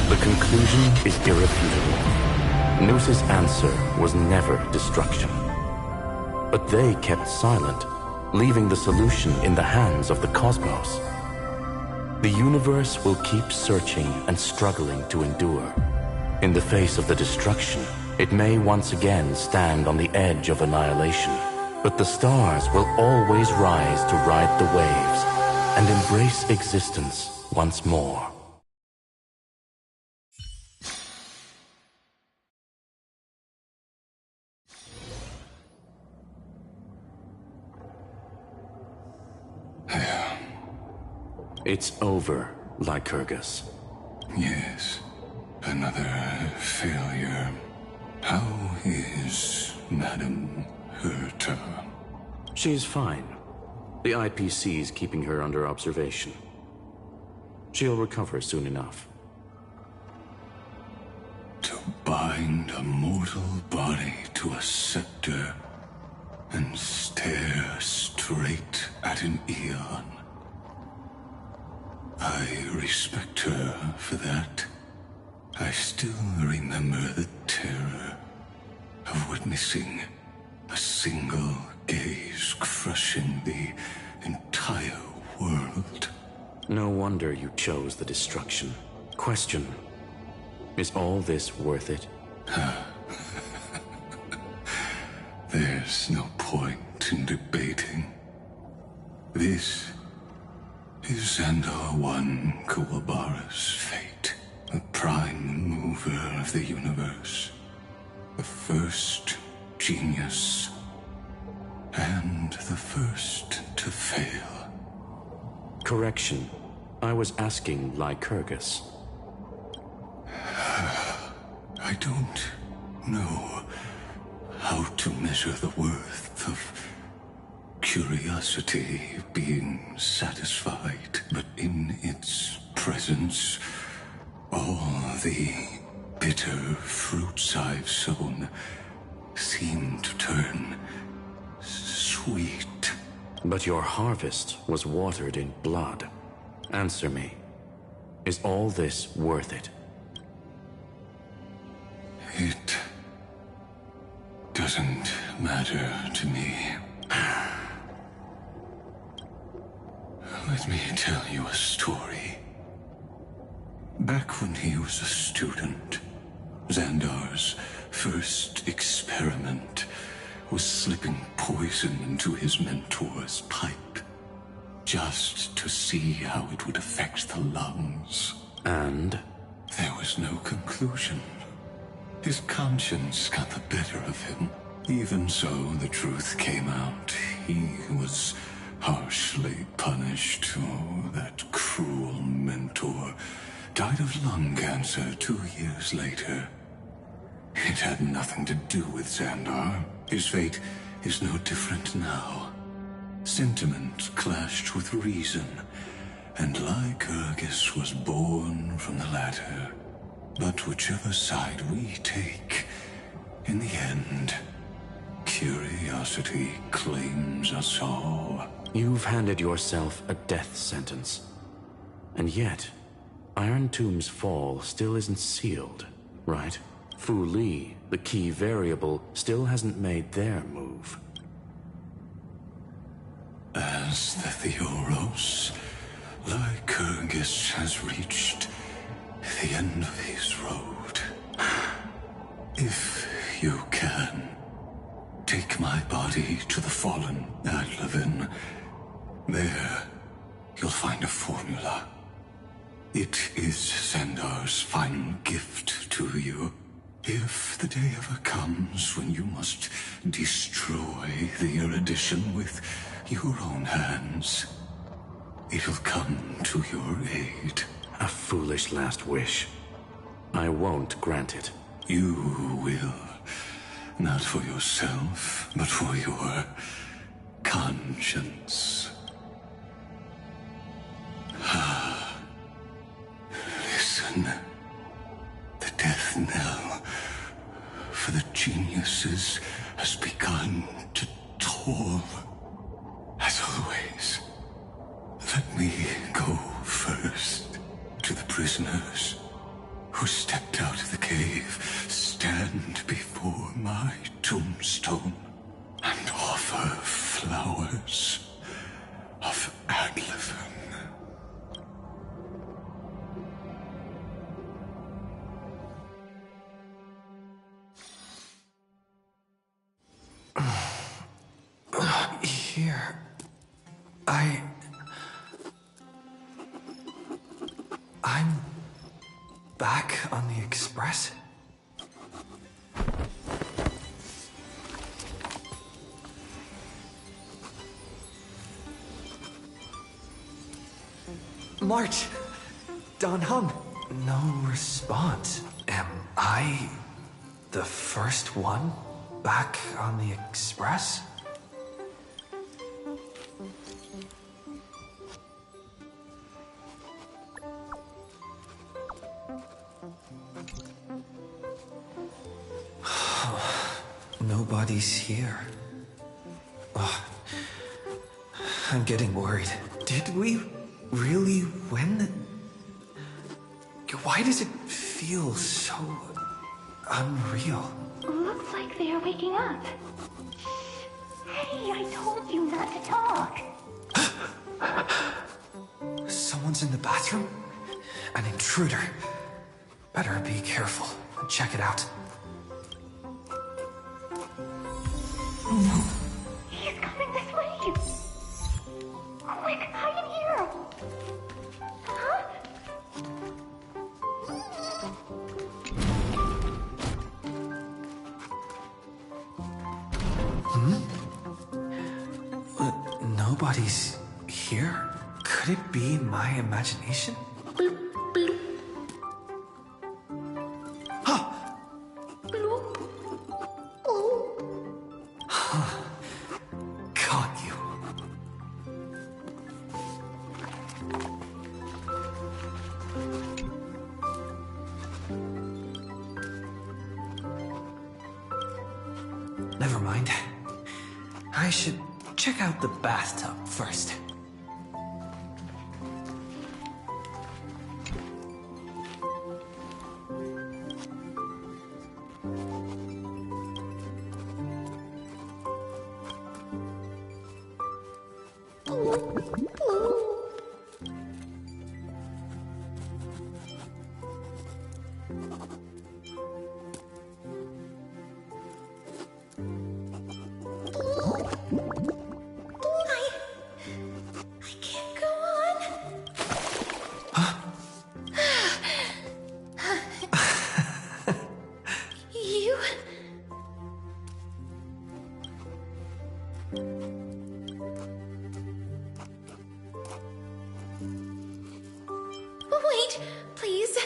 The conclusion is irrefutable. Noos's answer was never destruction. But they kept silent, leaving the solution in the hands of the cosmos. The universe will keep searching and struggling to endure. In the face of the destruction, it may once again stand on the edge of annihilation. But the stars will always rise to ride the waves and embrace existence once more. It's over, Lycurgus. Yes, another failure. How is Madame Herta? She's fine. The IPC's keeping her under observation. She'll recover soon enough. To bind a mortal body to a scepter and stare straight at an eon. I respect her for that. I still remember the terror of witnessing a single gaze crushing the entire world. No wonder you chose the destruction. Question: is all this worth it? There's no point in debating. This is Xandar One Kuwabara's fate, the prime mover of the universe, the first genius, and the first to fail. Correction. I was asking Lycurgus. I don't know how to measure the worth of curiosity being satisfied, but in its presence, all the bitter fruits I've sown seem to turn sweet. But your harvest was watered in blood. Answer me. Is all this worth it? It doesn't matter to me. Let me tell you a story. Back when he was a student, Xandar's first experiment was slipping poison into his mentor's pipe, just to see how it would affect the lungs. And? There was no conclusion. His conscience got the better of him. Even so, the truth came out. He was harshly punished. Oh, that cruel mentor died of lung cancer 2 years later. It had nothing to do with Xandar. His fate is no different now. Sentiment clashed with reason, and Lycurgus was born from the latter. But whichever side we take, in the end, curiosity claims us all. You've handed yourself a death sentence. And yet, Iron Tomb's fall still isn't sealed, right? Fu Li, the key variable, still hasn't made their move. As the Theoros, Lycurgus has reached the end of his road. If you can, take my body to the fallen Adlevin. There, you'll find a formula. It is Xandar's final gift to you. If the day ever comes when you must destroy the erudition with your own hands, it'll come to your aid. A foolish last wish. I won't grant it. You will. Not for yourself, but for your conscience. Listen. The death knell for the geniuses has begun to toll. As always, let me go first to the prisoners who stepped out of the cave. Stand before my tombstone and offer flowers of Adlevin. Here. I'm back on the Express? March! Don Hung! No response. Am I the first one back on the Express? Nobody's here. Oh, I'm getting worried. Did we really win? Why does it feel so unreal? Looks like they are waking up. Hey, I told you not to talk. Someone's in the bathroom? An intruder. Better be careful and check it out. He's coming this way. Quick, hide in here. Huh? Nobody's here? Could it be my imagination? Got you. Never mind. I should check out the bathtub first. Wait, please.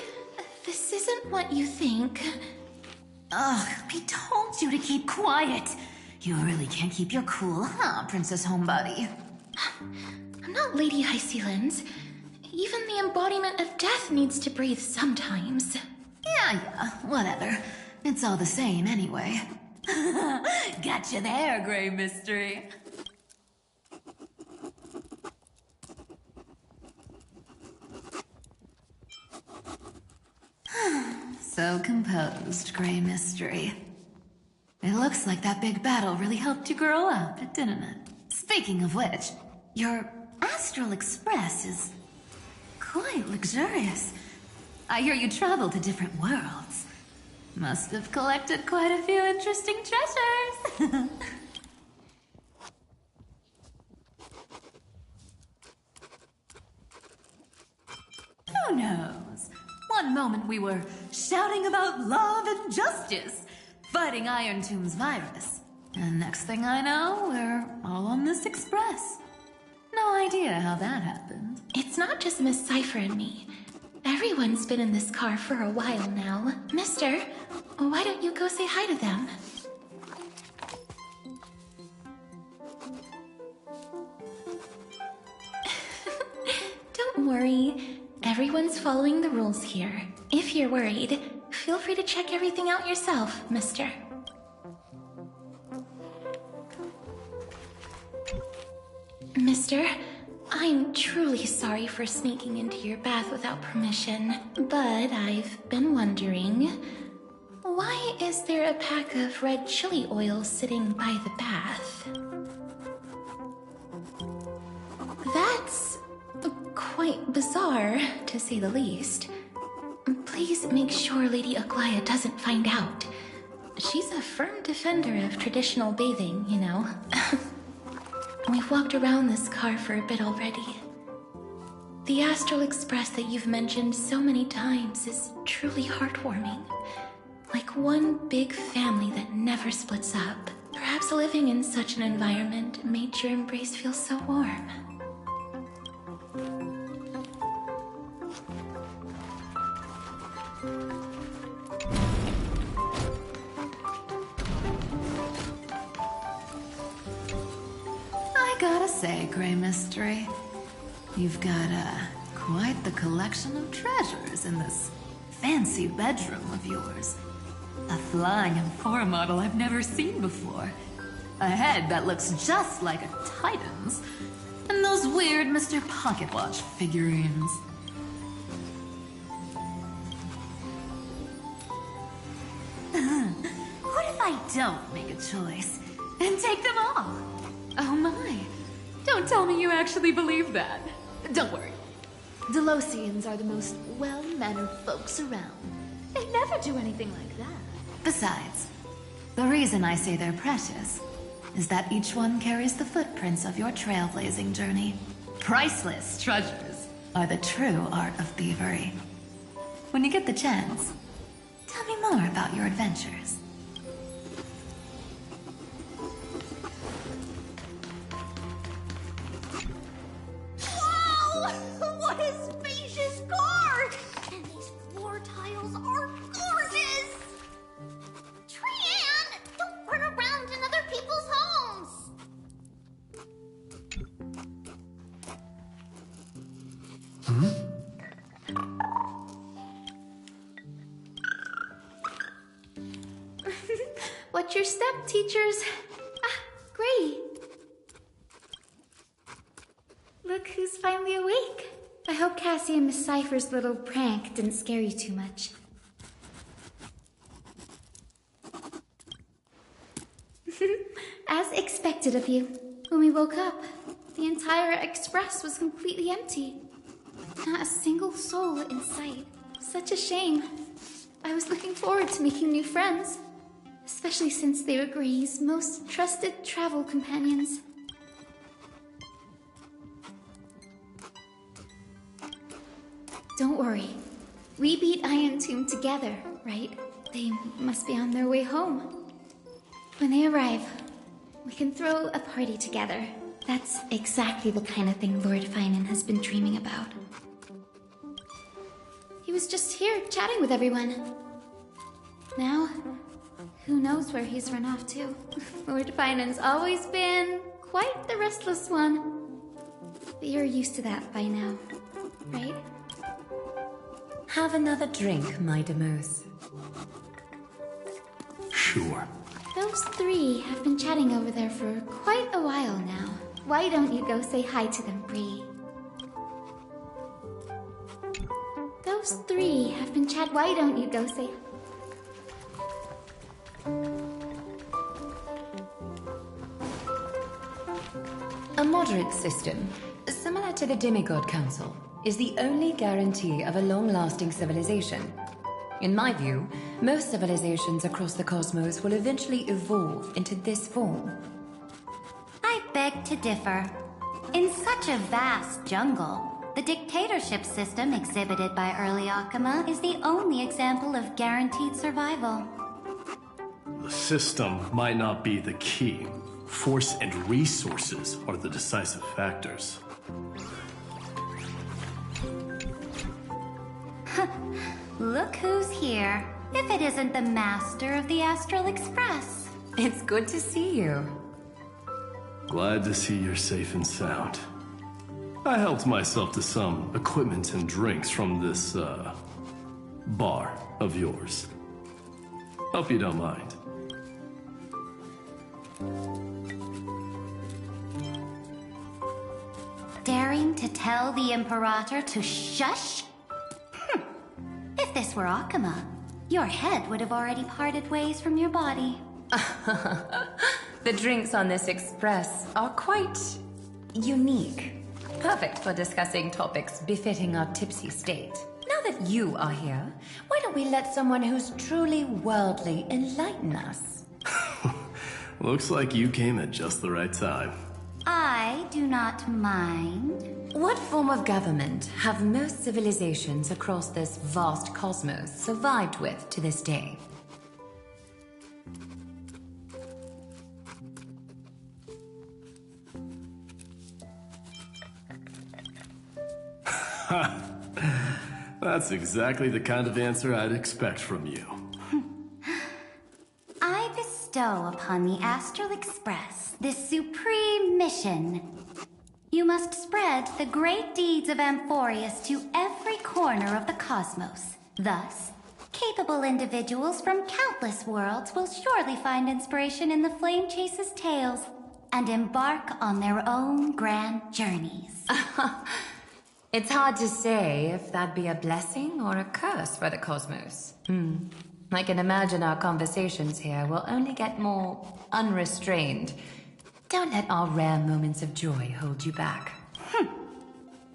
This isn't what you think. Ugh, I told you to keep quiet. You really can't keep your cool, huh, Princess Homebody? I'm not Lady High Sealands. Even the embodiment of death needs to breathe sometimes. Yeah, whatever. It's all the same anyway. Gotcha there, Grey Mystery. So composed, Grey Mystery. It looks like that big battle really helped you grow up, didn't it? Speaking of which, your Astral Express is quite luxurious. I hear you travel to different worlds. Must have collected quite a few interesting treasures. Who knows? One moment we were shouting about love and justice, fighting Iron Tomb's virus. And next thing I know, we're all on this express. No idea how that happened. It's not just Miss Cypher and me. Everyone's been in this car for a while now. Mister, why don't you go say hi to them? Don't worry. Everyone's following the rules here. If you're worried, feel free to check everything out yourself, mister. Mister, I'm truly sorry for sneaking into your bath without permission, but I've been wondering, why is there a pack of red chili oil sitting by the bath? That's quite bizarre, to say the least. Please make sure Lady Aglaya doesn't find out. She's a firm defender of traditional bathing, you know. We've walked around this car for a bit already. The Astral Express that you've mentioned so many times is truly heartwarming. Like one big family that never splits up. Perhaps living in such an environment made your embrace feel so warm. Gotta say, Grey Mystery, you've got quite the collection of treasures in this fancy bedroom of yours. A flying Amphora model I've never seen before. A head that looks just like a Titan's. And those weird Mr. Pocket Watch figurines. What if I don't make a choice and take them all? Oh my. Don't tell me you actually believe that. Don't worry. Delosians are the most well-mannered folks around. They never do anything like that. Besides, the reason I say they're precious is that each one carries the footprints of your trailblazing journey. Priceless treasures are the true art of thievery. When you get the chance, tell me more about your adventures. What a spacious car! And these floor tiles are gorgeous! Trian, don't run around in other people's homes! What Watch your step, teachers. Ah, Grady. Look who's finally awake. I hope Cassie and Miss Cypher's little prank didn't scare you too much. As expected of you, when we woke up, the entire express was completely empty. Not a single soul in sight. Such a shame. I was looking forward to making new friends, especially since they were Gray's most trusted travel companions. Don't worry. We beat Iron Tomb together, right? They must be on their way home. When they arrive, we can throw a party together. That's exactly the kind of thing Lord Finan has been dreaming about. He was just here chatting with everyone. Now, who knows where he's run off to? Lord Finan's always been quite the restless one. But you're used to that by now, right? Have another drink, my Demoth. Sure. Those three have been chatting over there for quite a while now. Why don't you go say hi to them, Bree? Those three have been Why don't you go say... A moderate system, similar to the Demigod Council, is the only guarantee of a long-lasting civilization. In my view, most civilizations across the cosmos will eventually evolve into this form. I beg to differ. In such a vast jungle, the dictatorship system exhibited by early Akama is the only example of guaranteed survival. The system might not be the key. Force and resources are the decisive factors. Look who's here. If it isn't the master of the Astral Express. It's good to see you. Glad to see you're safe and sound. I helped myself to some equipment and drinks from this, bar of yours. Hope you don't mind. Daring to tell the Imperator to shush? If this were Akama, your head would have already parted ways from your body. The drinks on this express are quite unique. Perfect for discussing topics befitting our tipsy state. Now that you are here, why don't we let someone who's truly worldly enlighten us? Looks like you came at just the right time. I do not mind. What form of government have most civilizations across this vast cosmos survived with to this day? That's exactly the kind of answer I'd expect from you. I bestow upon the Astral Express this supreme mission. You must spread the great deeds of Amphoreus to every corner of the cosmos. Thus, capable individuals from countless worlds will surely find inspiration in the Flame Chase's tales and embark on their own grand journeys. It's hard to say if that'd be a blessing or a curse for the cosmos. I can imagine our conversations here will only get more unrestrained. Don't let our rare moments of joy hold you back.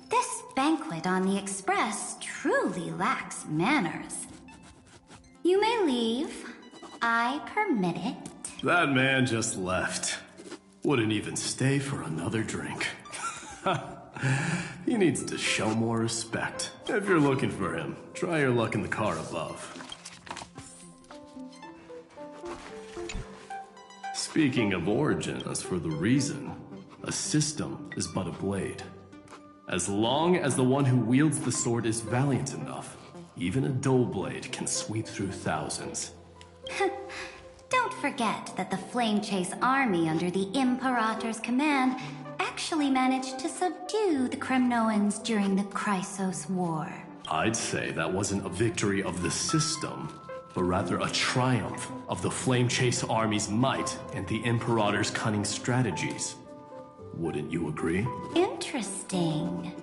This banquet on the Express truly lacks manners. You may leave. I permit it. That man just left. Wouldn't even stay for another drink. He needs to show more respect. If you're looking for him, try your luck in the car above. Speaking of origin, as for the reason, a system is but a blade. As long as the one who wields the sword is valiant enough, even a dull blade can sweep through thousands. Don't forget that the Flame Chase army under the Imperator's command actually managed to subdue the Kremnoans during the Chrysos War. I'd say that wasn't a victory of the system, but rather a triumph of the Flame Chase army's might and the Imperator's cunning strategies. Wouldn't you agree? Interesting.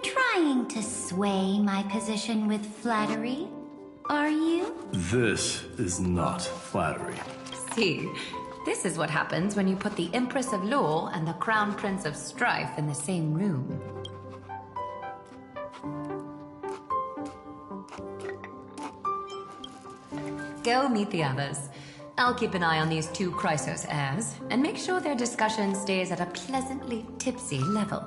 Trying to sway my position with flattery, are you? This is not flattery. See, this is what happens when you put the Empress of Law and the Crown Prince of Strife in the same room. Go meet the others. I'll keep an eye on these two Chrysos heirs, and make sure their discussion stays at a pleasantly tipsy level.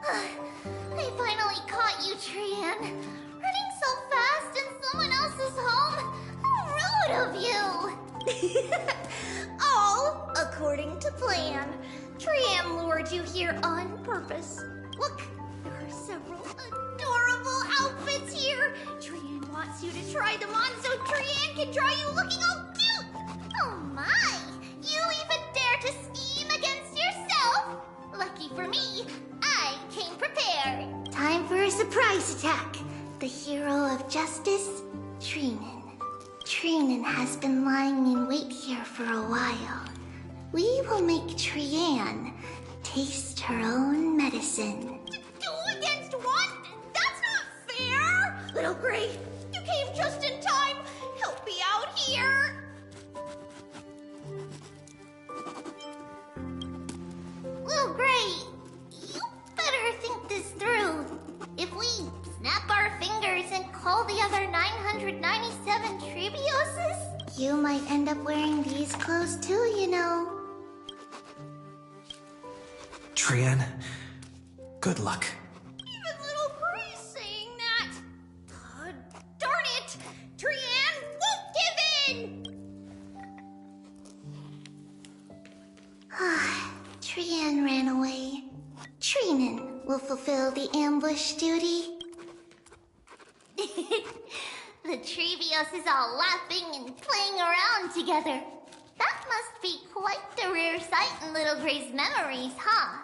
I finally caught you, Trian. Running so fast in someone else's home. How rude of you. All according to plan. Trian lured you here on purpose. Look, there are several adorable outfits here. Trian wants you to try them on so Trian can draw you looking all cute. Oh my, you even dare to scheme against yourself? Lucky for me, I came prepared. Time for a surprise attack. The hero of justice, Trinan. Trinan has been lying in wait here for a while. We will make Trian taste her own medicine. 2 against 1? That's not fair! Little Gray, you came just in time. Help me out here. Little Gray, you better think this through. If we snap our fingers and call the other 997 Tribioses, you might end up wearing these clothes too, you know. Trian, good luck. Even little Gray's saying that. Darn it! Trian won't give in! Trian ran away. Trinan will fulfill the ambush duty. The Trevios is all laughing and playing around together. That must be quite the rare sight in Little Gray's memories, huh?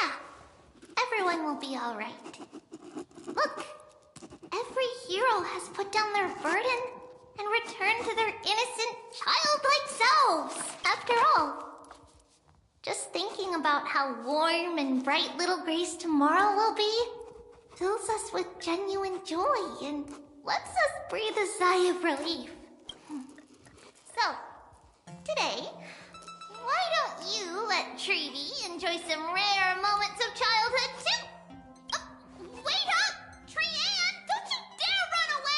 Yeah, everyone will be all right. Look, every hero has put down their burden and returned to their innocent, childlike selves. After all, just thinking about how warm and bright Little Gray's tomorrow will be fills us with genuine joy and lets us breathe a sigh of relief. So, today, why don't you let Trevi enjoy some rare moments of childhood too? Wait up! Trian, don't you dare run away!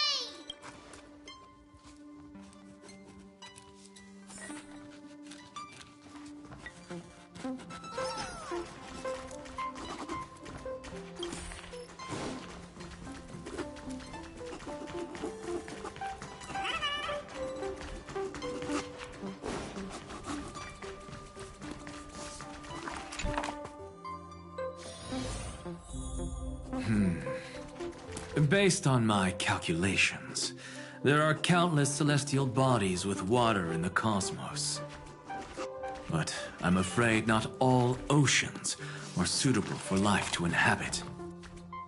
Based on my calculations, there are countless celestial bodies with water in the cosmos. But I'm afraid not all oceans are suitable for life to inhabit.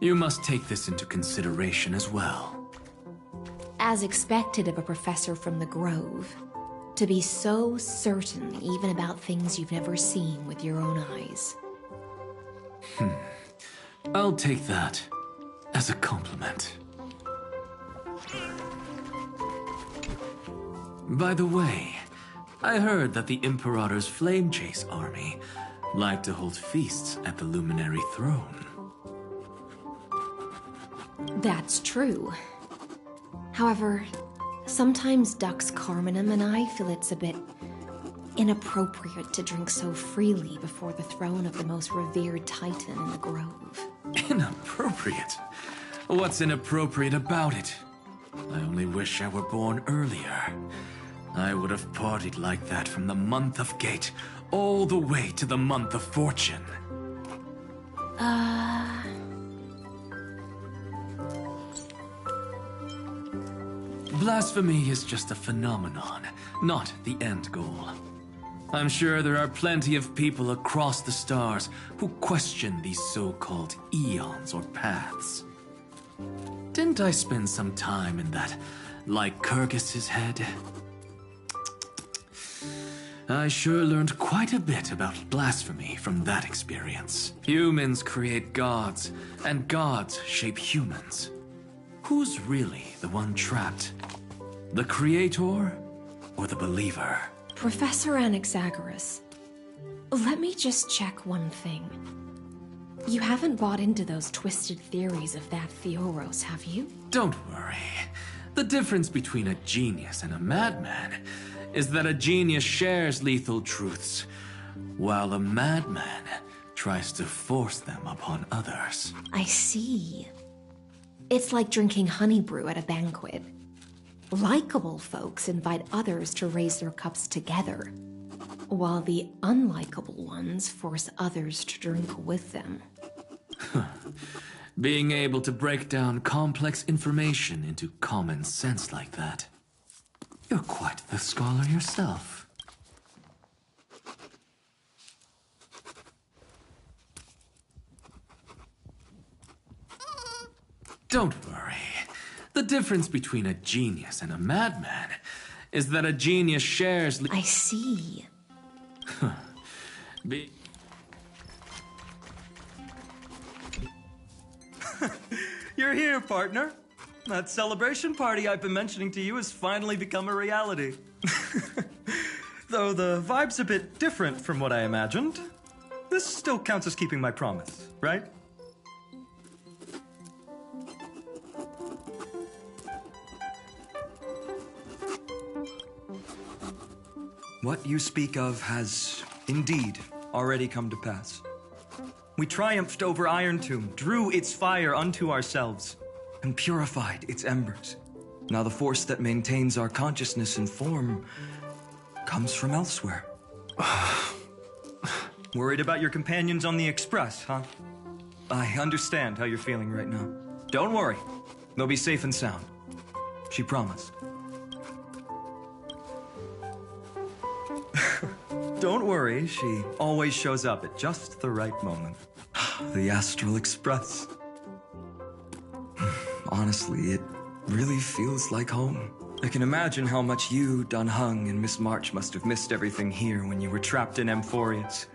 You must take this into consideration as well. As expected of a professor from the Grove, to be so certain even about things you've never seen with your own eyes. I'll take that as a compliment. By the way, I heard that the Imperator's Flame Chase army like to hold feasts at the Luminary Throne. That's true. However, sometimes Dux Carminum and I feel it's a bit inappropriate to drink so freely before the throne of the most revered Titan in the Grove. Inappropriate? What's inappropriate about it? I only wish I were born earlier. I would have partied like that from the month of Gate all the way to the month of Fortune. Blasphemy is just a phenomenon, not the end goal. I'm sure there are plenty of people across the stars who question these so-called eons or paths. Didn't I spend some time in that Lycurgus's head? I sure learned quite a bit about blasphemy from that experience. Humans create gods, and gods shape humans. Who's really the one trapped? The creator or the believer? Professor Anaxagoras, let me just check one thing. You haven't bought into those twisted theories of that Theoros, have you? Don't worry. The difference between a genius and a madman is that a genius shares lethal truths, while a madman tries to force them upon others. I see. It's like drinking honey brew at a banquet. Likable folks invite others to raise their cups together, while the unlikable ones force others to drink with them. Being able to break down complex information into common sense like that. You're quite the scholar yourself. Don't worry. The difference between a genius and a madman is that a genius shares... I see. You're here, partner. That celebration party I've been mentioning to you has finally become a reality. Though the vibe's a bit different from what I imagined, this still counts as keeping my promise, right? What you speak of has indeed already come to pass. We triumphed over Iron Tomb, drew its fire unto ourselves, and purified its embers. Now the force that maintains our consciousness and form comes from elsewhere. Worried about your companions on the Express, huh? I understand how you're feeling right now. Don't worry, they'll be safe and sound. She promised. Don't worry, she always shows up at just the right moment. The Astral Express. Honestly, it really feels like home. I can imagine how much you, Dun Hung, and Miss March must have missed everything here when you were trapped in Amphoreus.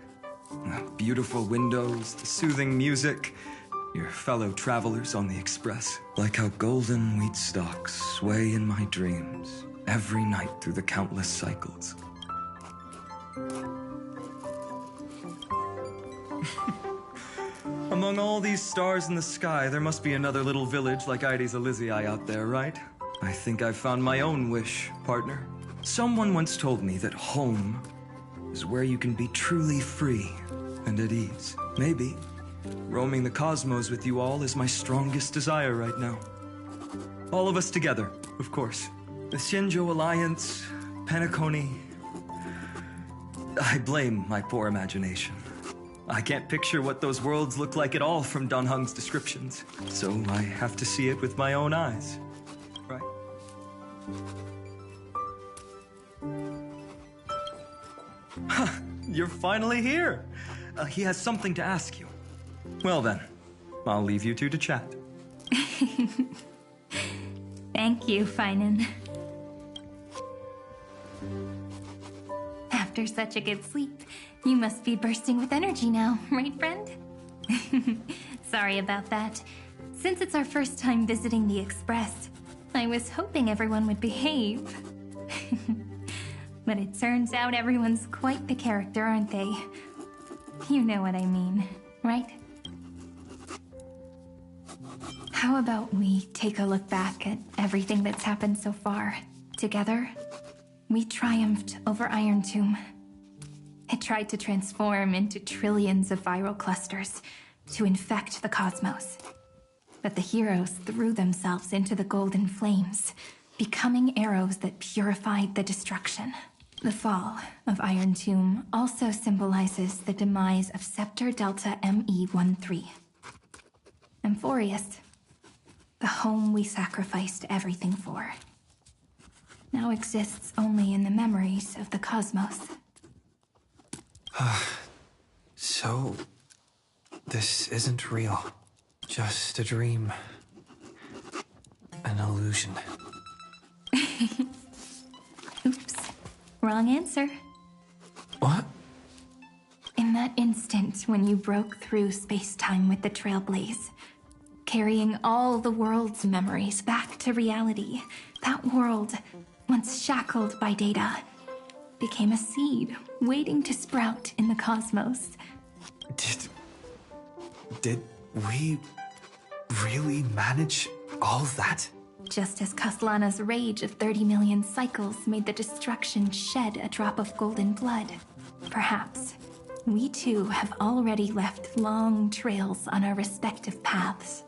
The beautiful windows, the soothing music, your fellow travelers on the Express. Like how golden wheat stalks sway in my dreams every night through the countless cycles. Among all these stars in the sky, there must be another little village like Ides Elysiae out there, right? I think I've found my own wish, partner. Someone once told me that home is where you can be truly free and at ease. Maybe roaming the cosmos with you all is my strongest desire right now. All of us together, of course. The Shinjo Alliance, Penacony. I blame my poor imagination. I can't picture what those worlds look like at all from Dun Hung's descriptions, so I have to see it with my own eyes, right? You're finally here! He has something to ask you. Well then, I'll leave you two to chat. Thank you, Finan. After such a good sleep, you must be bursting with energy now, right, friend? Sorry about that. Since it's our first time visiting the Express, I was hoping everyone would behave. But it turns out everyone's quite the character, aren't they? You know what I mean, right? How about we take a look back at everything that's happened so far? Together, we triumphed over Iron Tomb. It tried to transform into trillions of viral clusters to infect the cosmos. But the heroes threw themselves into the golden flames, becoming arrows that purified the destruction. The fall of Iron Tomb also symbolizes the demise of Scepter Delta ME-13. Amphoreus, the home we sacrificed everything for, now exists only in the memories of the cosmos. So, this isn't real. Just a dream. An illusion. Oops. Wrong answer. What? In that instant when you broke through space-time with the Trailblaze, carrying all the world's memories back to reality, that world, once shackled by data, became a seed waiting to sprout in the cosmos. Did we really manage all that? Just as Kaslana's rage of 30 million cycles made the destruction shed a drop of golden blood, perhaps we too have already left long trails on our respective paths.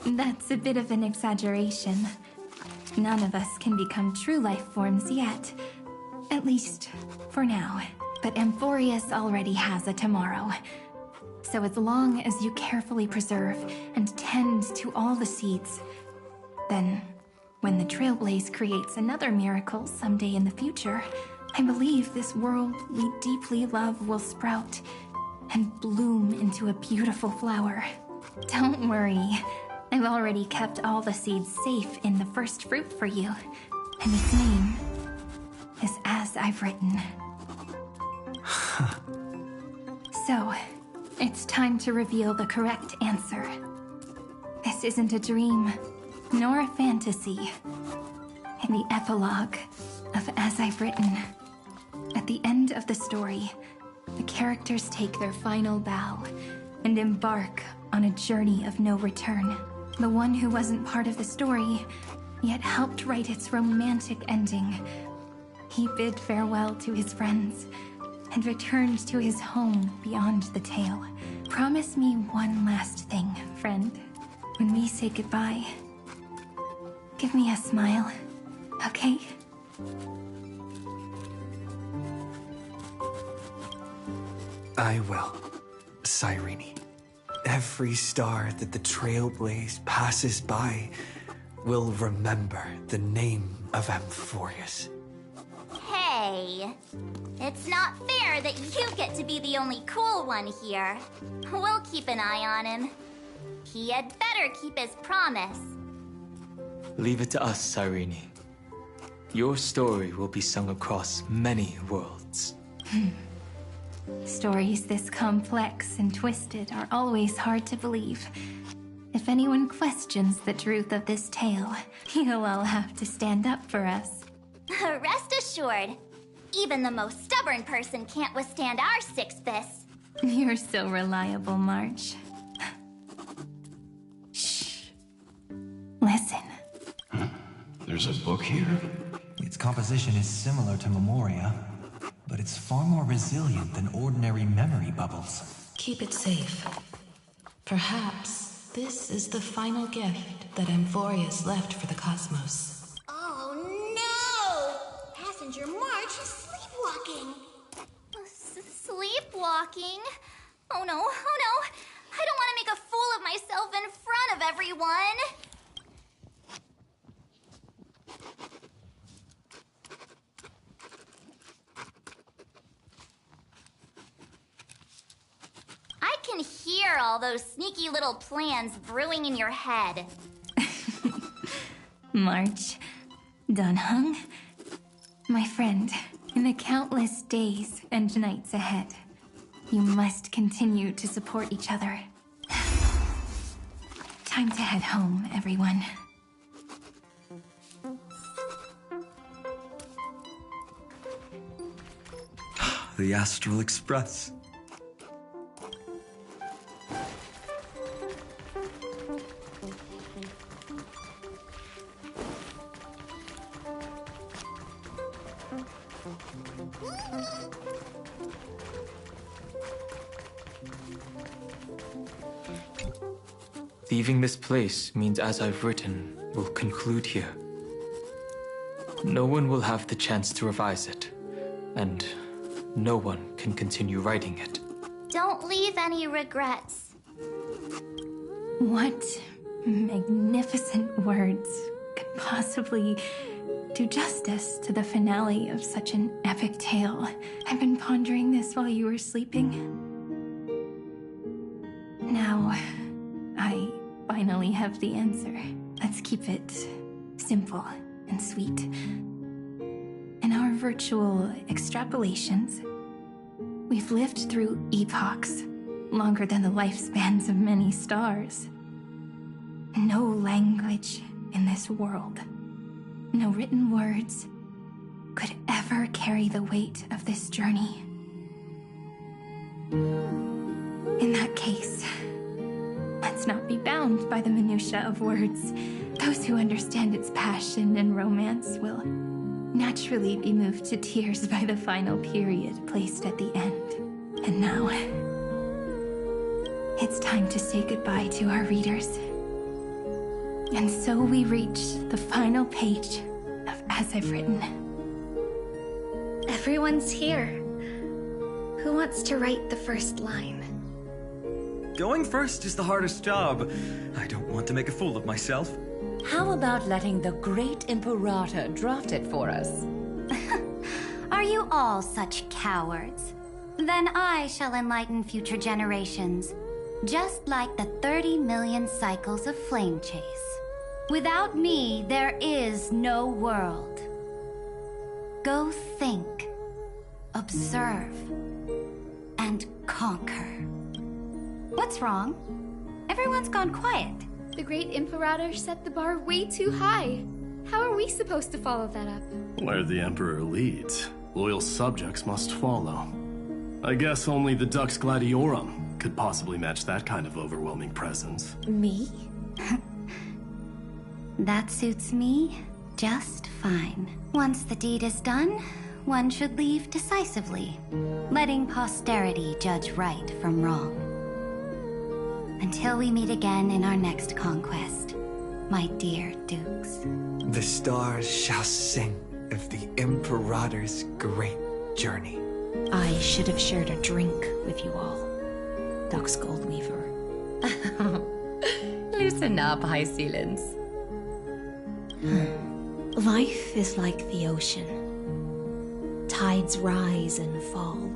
That's a bit of an exaggeration. None of us can become true life forms yet. At least, for now. But Amphoreus already has a tomorrow. So as long as you carefully preserve and tend to all the seeds, then when the Trailblaze creates another miracle someday in the future, I believe this world we deeply love will sprout and bloom into a beautiful flower. Don't worry. I've already kept all the seeds safe in the first fruit for you, and its name is As I've Written. So, it's time to reveal the correct answer. This isn't a dream, nor a fantasy. In the epilogue of As I've Written, at the end of the story, the characters take their final bow and embark on a journey of no return. The one who wasn't part of the story, yet helped write its romantic ending. He bid farewell to his friends and returned to his home beyond the tale. Promise me one last thing, friend. When we say goodbye, give me a smile, okay? I will, Cyrene. Every star that the Trailblaze passes by will remember the name of Amphoreus. Hey, it's not fair that you get to be the only cool one here. We'll keep an eye on him. He had better keep his promise. Leave it to us, Cyrene. Your story will be sung across many worlds. Stories this complex and twisted are always hard to believe. If anyone questions the truth of this tale, you'll all have to stand up for us. Rest assured, even the most stubborn person can't withstand our six fists. You're so reliable, March. Shh. Listen. There's a book here? Its composition is similar to Memoria, but it's far more resilient than ordinary memory bubbles. Keep it safe. Perhaps this is the final gift that Amphoreus left for the cosmos. Oh no! Passenger March is sleepwalking. Sleepwalking? Oh no, oh no! I don't want to make a fool of myself in front of everyone! I can hear all those sneaky little plans brewing in your head. March. Dunhung. My friend, in the countless days and nights ahead, you must continue to support each other. Time to head home, everyone. The Astral Express. Leaving this place means As I've Written will conclude here. No one will have the chance to revise it, and no one can continue writing it. Don't leave any regrets. What magnificent words could possibly do justice to the finale of such an epic tale. I've been pondering this while you were sleeping. Now, I finally have the answer. Let's keep it simple and sweet. In our virtual extrapolations, we've lived through epochs longer than the lifespans of many stars. No language in this world, no written words, could ever carry the weight of this journey. In that case, let's not be bound by the minutiae of words. Those who understand its passion and romance will naturally be moved to tears by the final period placed at the end. And now, it's time to say goodbye to our readers. And so we reach the final page of As I've Written. Everyone's here. Who wants to write the first line? Going first is the hardest job. I don't want to make a fool of myself. How about letting the great Imperator draft it for us? Are you all such cowards? Then I shall enlighten future generations, just like the 30 million cycles of flame chase. Without me, there is no world. Go think, observe, and conquer. What's wrong? Everyone's gone quiet. The great Imperator set the bar way too high. How are we supposed to follow that up? Where the Emperor leads, loyal subjects must follow. I guess only the Dux Gladiorum could possibly match that kind of overwhelming presence. Me? That suits me just fine. Once the deed is done, one should leave decisively, letting posterity judge right from wrong. Until we meet again in our next conquest, my dear dukes. The stars shall sing of the Imperator's great journey. I should have shared a drink with you all, Dux Goldweaver. Loosen up, High Ceilings. Life is like the ocean. Tides rise and fall,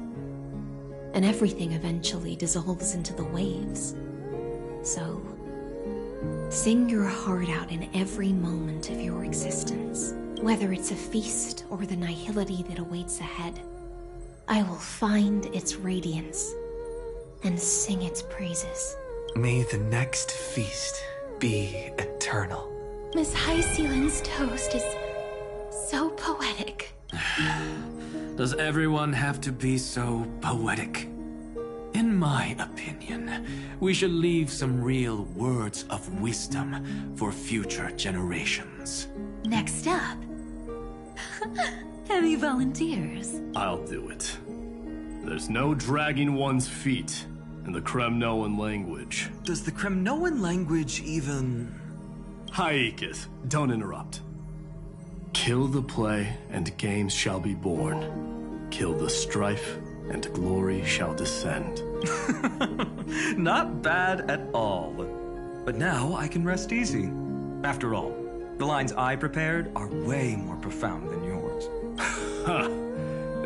and everything eventually dissolves into the waves. So, sing your heart out in every moment of your existence, whether it's a feast or the nihility that awaits ahead. I will find its radiance and sing its praises. May the next feast be eternal. Miss High Ceiling's toast is so poetic. Does everyone have to be so poetic? In my opinion, we should leave some real words of wisdom for future generations. Next up, any volunteers? I'll do it. There's no dragging one's feet in the Kremnoan language. Does the Kremnoan language even... Haikis, don't interrupt. Kill the play, and games shall be born. Kill the strife, and glory shall descend. Not bad at all. But now I can rest easy. After all, the lines I prepared are way more profound than yours. Huh.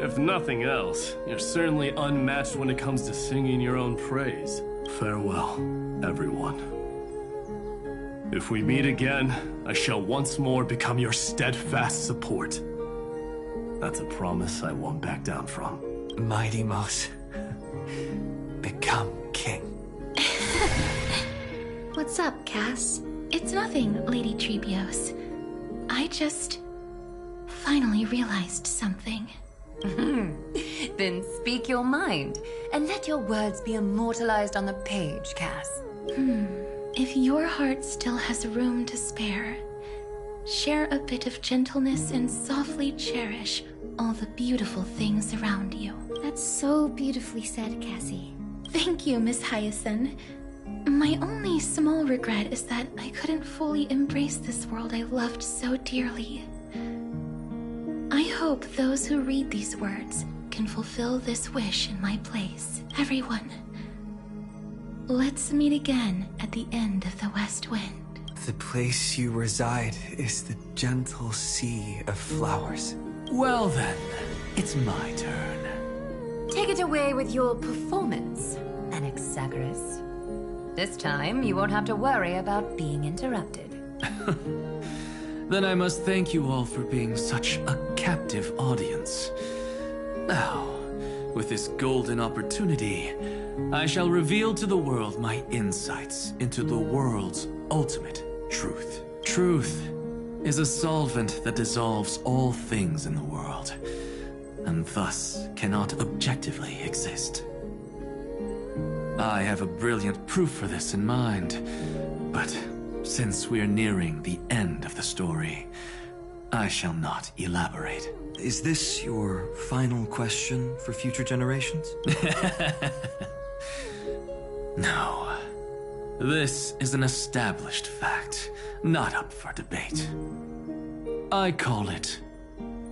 If nothing else, you're certainly unmatched when it comes to singing your own praise. Farewell, everyone. If we meet again, I shall once more become your steadfast support. That's a promise I won't back down from. Mighty Mouse, become king. What's up, Cass? It's nothing, Lady Trebios. I just finally realized something. Then speak your mind, and let your words be immortalized on the page, Cass. If your heart still has room to spare, share a bit of gentleness and softly cherish all the beautiful things around you. That's so beautifully said, Cassie. Thank you, Miss Hyacinth. My only small regret is that I couldn't fully embrace this world I loved so dearly. I hope those who read these words can fulfill this wish in my place. Everyone, let's meet again at the end of the West Wind. The place you reside is the gentle sea of flowers. Well then, it's my turn. Take it away with your performance, Anaxagoras. This time, you won't have to worry about being interrupted. Then I must thank you all for being such a captive audience. Now, with this golden opportunity, I shall reveal to the world my insights into the world's ultimate truth. Truth is a solvent that dissolves all things in the world, and thus cannot objectively exist. I have a brilliant proof for this in mind, but since we're nearing the end of the story, I shall not elaborate. Is this your final question for future generations? No. This is an established fact, not up for debate. I call it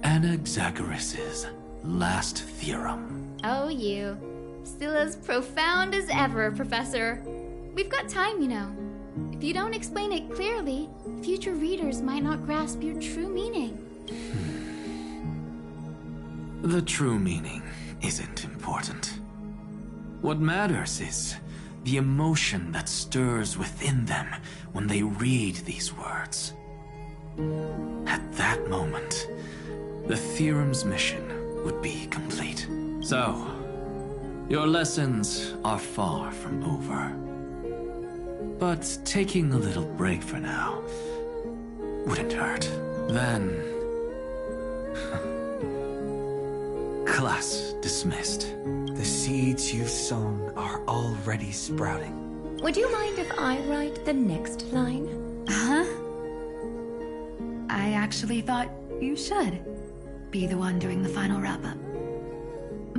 Anaxagoras' last theorem. Oh, you. Still as profound as ever, Professor. We've got time, you know. If you don't explain it clearly, future readers might not grasp your true meaning. The true meaning isn't important. What matters is the emotion that stirs within them when they read these words. At that moment, the theorem's mission would be complete. So, your lessons are far from over. But taking a little break for now wouldn't hurt. Then... class dismissed. The seeds you've sown are already sprouting. Would you mind if I write the next line? Huh? I actually thought you should be the one doing the final wrap-up.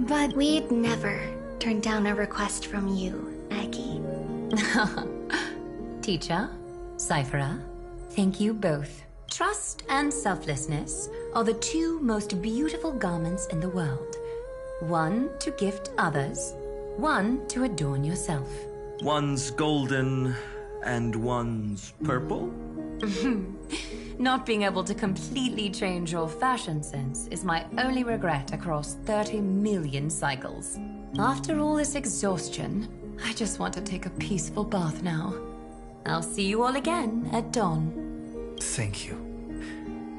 But we'd never turn down a request from you, Aggie. Teacher, Cyphera, thank you both. Trust and selflessness are the two most beautiful garments in the world. One to gift others, one to adorn yourself. One's golden and one's purple? Not being able to completely change your fashion sense is my only regret across 30 million cycles. After all this exhaustion, I just want to take a peaceful bath now. I'll see you all again at dawn. Thank you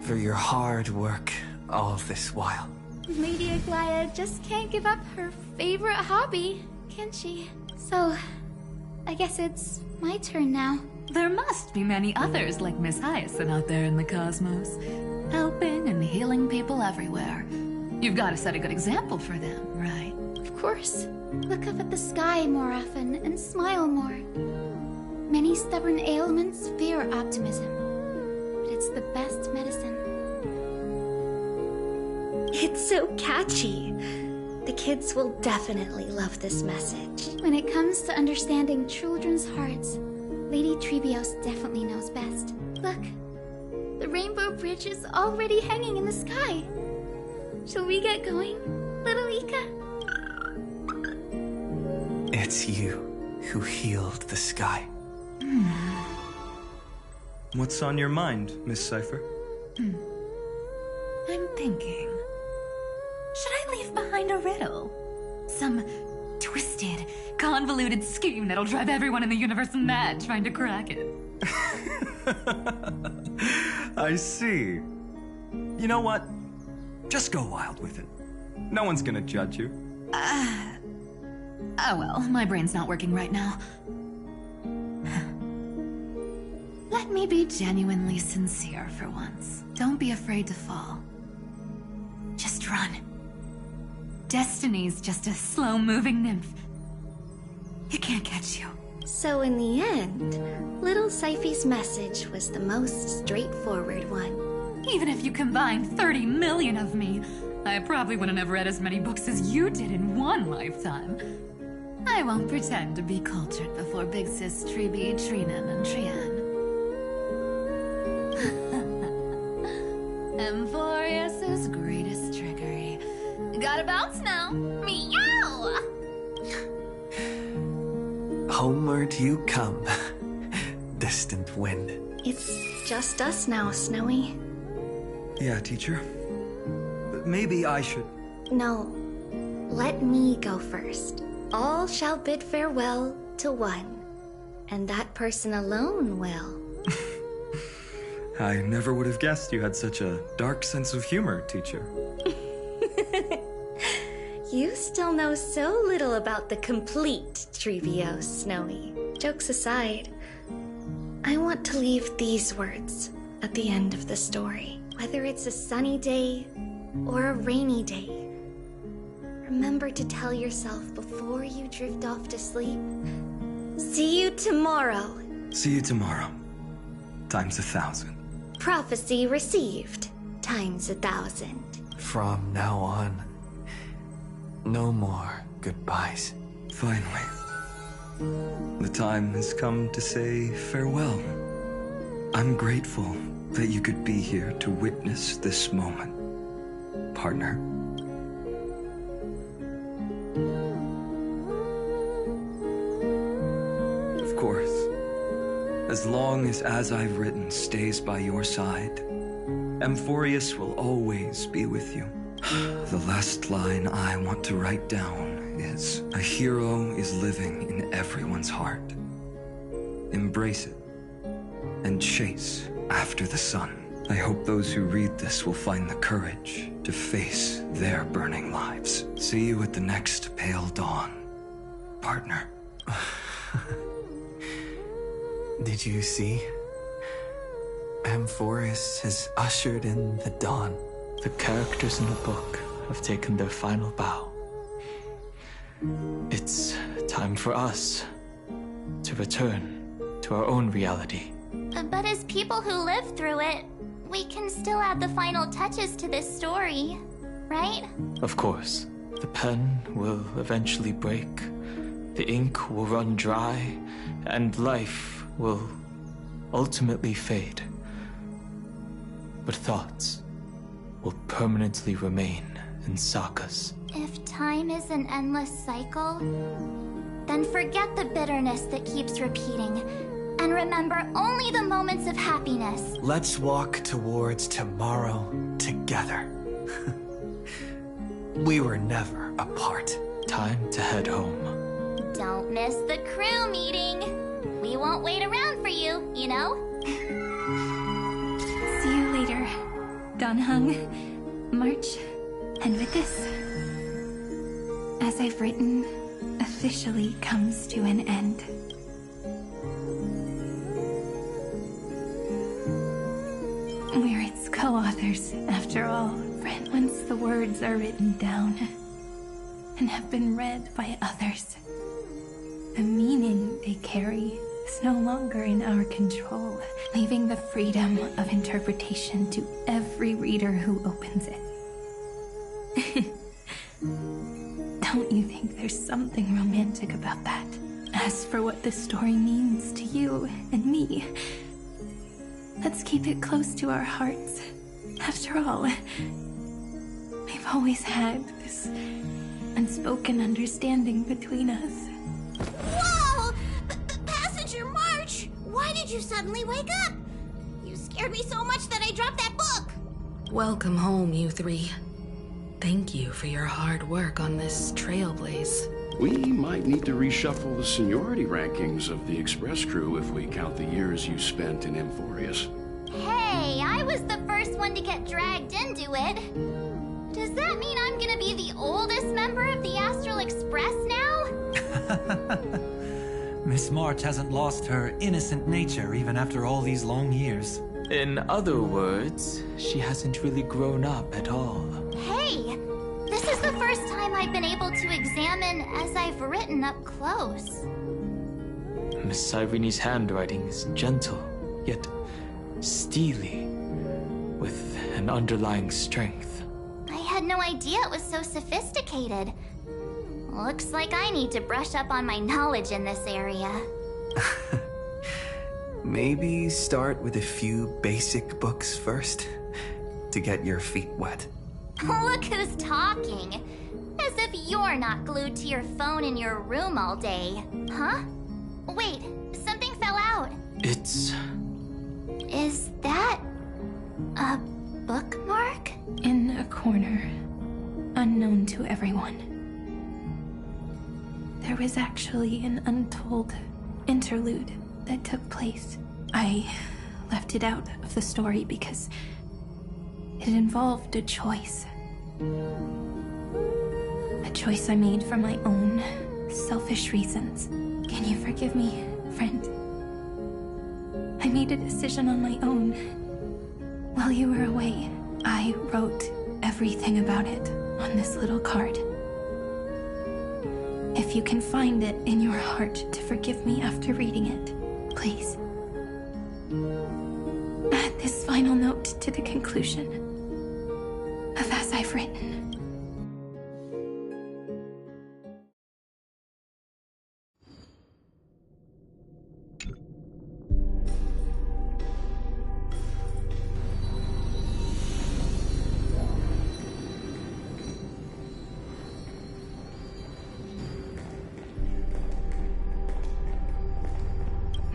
for your hard work all this while. Lady Aglaya just can't give up her favorite hobby, can she? So, I guess it's my turn now. There must be many others like Miss Hyacinth out there in the cosmos, helping and healing people everywhere. You've got to set a good example for them, right? Of course. Look up at the sky more often and smile more. Many stubborn ailments fear optimism, but it's the best medicine. It's so catchy. The kids will definitely love this message. When it comes to understanding children's hearts, Lady Trebios definitely knows best. Look, the Rainbow Bridge is already hanging in the sky. Shall we get going, little Ika? It's you who healed the sky. What's on your mind, Miss Cypher? I'm thinking... should I leave behind a riddle? Some twisted, convoluted scheme that'll drive everyone in the universe mad trying to crack it. I see. You know what? Just go wild with it. No one's gonna judge you. Oh well, my brain's not working right now. Let me be genuinely sincere for once. Don't be afraid to fall. Just run. Destiny's just a slow-moving nymph. It can't catch you. So in the end, little Cyphy's message was the most straightforward one. Even if you combine 30 million of me, I probably wouldn't have read as many books as you did in one lifetime. I won't pretend to be cultured before Big Sis Treeby, Trinan, and Trian. Amphoreus' greatest trickery. Gotta bounce now. Meow! Homeward you come, distant wind. It's just us now, Snowy. Yeah, teacher. Maybe I should... No, let me go first. All shall bid farewell to one, and that person alone will. I never would have guessed you had such a dark sense of humor, teacher. You still know so little about the complete Trevios, Snowy. Jokes aside, I want to leave these words at the end of the story. Whether it's a sunny day or a rainy day, remember to tell yourself before you drift off to sleep, see you tomorrow. See you tomorrow. Times 1,000. Prophecy received. Times 1,000. From now on, no more goodbyes. Finally. The time has come to say farewell. I'm grateful that you could be here to witness this moment, partner. Of course, as long as I've written stays by your side, Amphoreus will always be with you. The last line I want to write down is, a hero is living in everyone's heart. Embrace it and chase after the sun. I hope those who read this will find the courage to face their burning lives. See you at the next pale dawn, partner. Did you see? Amphoreus has ushered in the dawn. The characters in the book have taken their final bow. It's time for us to return to our own reality. But as people who live through it, we can still add the final touches to this story, right? Of course. The pen will eventually break, the ink will run dry, and life will ultimately fade. But thoughts will permanently remain in sagas. If time is an endless cycle, then forget the bitterness that keeps repeating, and remember only the moments of happiness. Let's walk towards tomorrow together. We were never apart. Time to head home. Don't miss the crew meeting. We won't wait around for you, you know? See you later, Donhung, March, and with this, as I've written, officially comes to an end. We're its co-authors, after all. Once the words are written down and have been read by others, the meaning they carry is no longer in our control, leaving the freedom of interpretation to every reader who opens it. Don't you think there's something romantic about that? As for what this story means to you and me, let's keep it close to our hearts. After all, we've always had this unspoken understanding between us. Whoa! Passenger March! Why did you suddenly wake up? You scared me so much that I dropped that book! Welcome home, you three. Thank you for your hard work on this trailblaze. We might need to reshuffle the seniority rankings of the Express crew if we count the years you spent in Amphoreus. Hey, I was the first one to get dragged into it. Does that mean I'm gonna be the oldest member of the Astral Express now? Miss March hasn't lost her innocent nature even after all these long years. In other words, she hasn't really grown up at all. Hey, this is the first time I've been able to examine as I've written up close. Miss Irene's handwriting is gentle, yet steely, with an underlying strength. I had no idea it was so sophisticated. Looks like I need to brush up on my knowledge in this area. Maybe start with a few basic books first, to get your feet wet. Look who's talking. As if you're not glued to your phone in your room all day. Huh? Wait, something fell out. It's Is that a bookmark? In a corner, unknown to everyone. There was actually an untold interlude that took place. I left it out of the story because it involved a choice. A choice I made for my own selfish reasons. Can you forgive me, friend? I made a decision on my own. While you were away, I wrote everything about it on this little card. If you can find it in your heart to forgive me after reading it, please. Add this final note to the conclusion of as I've written.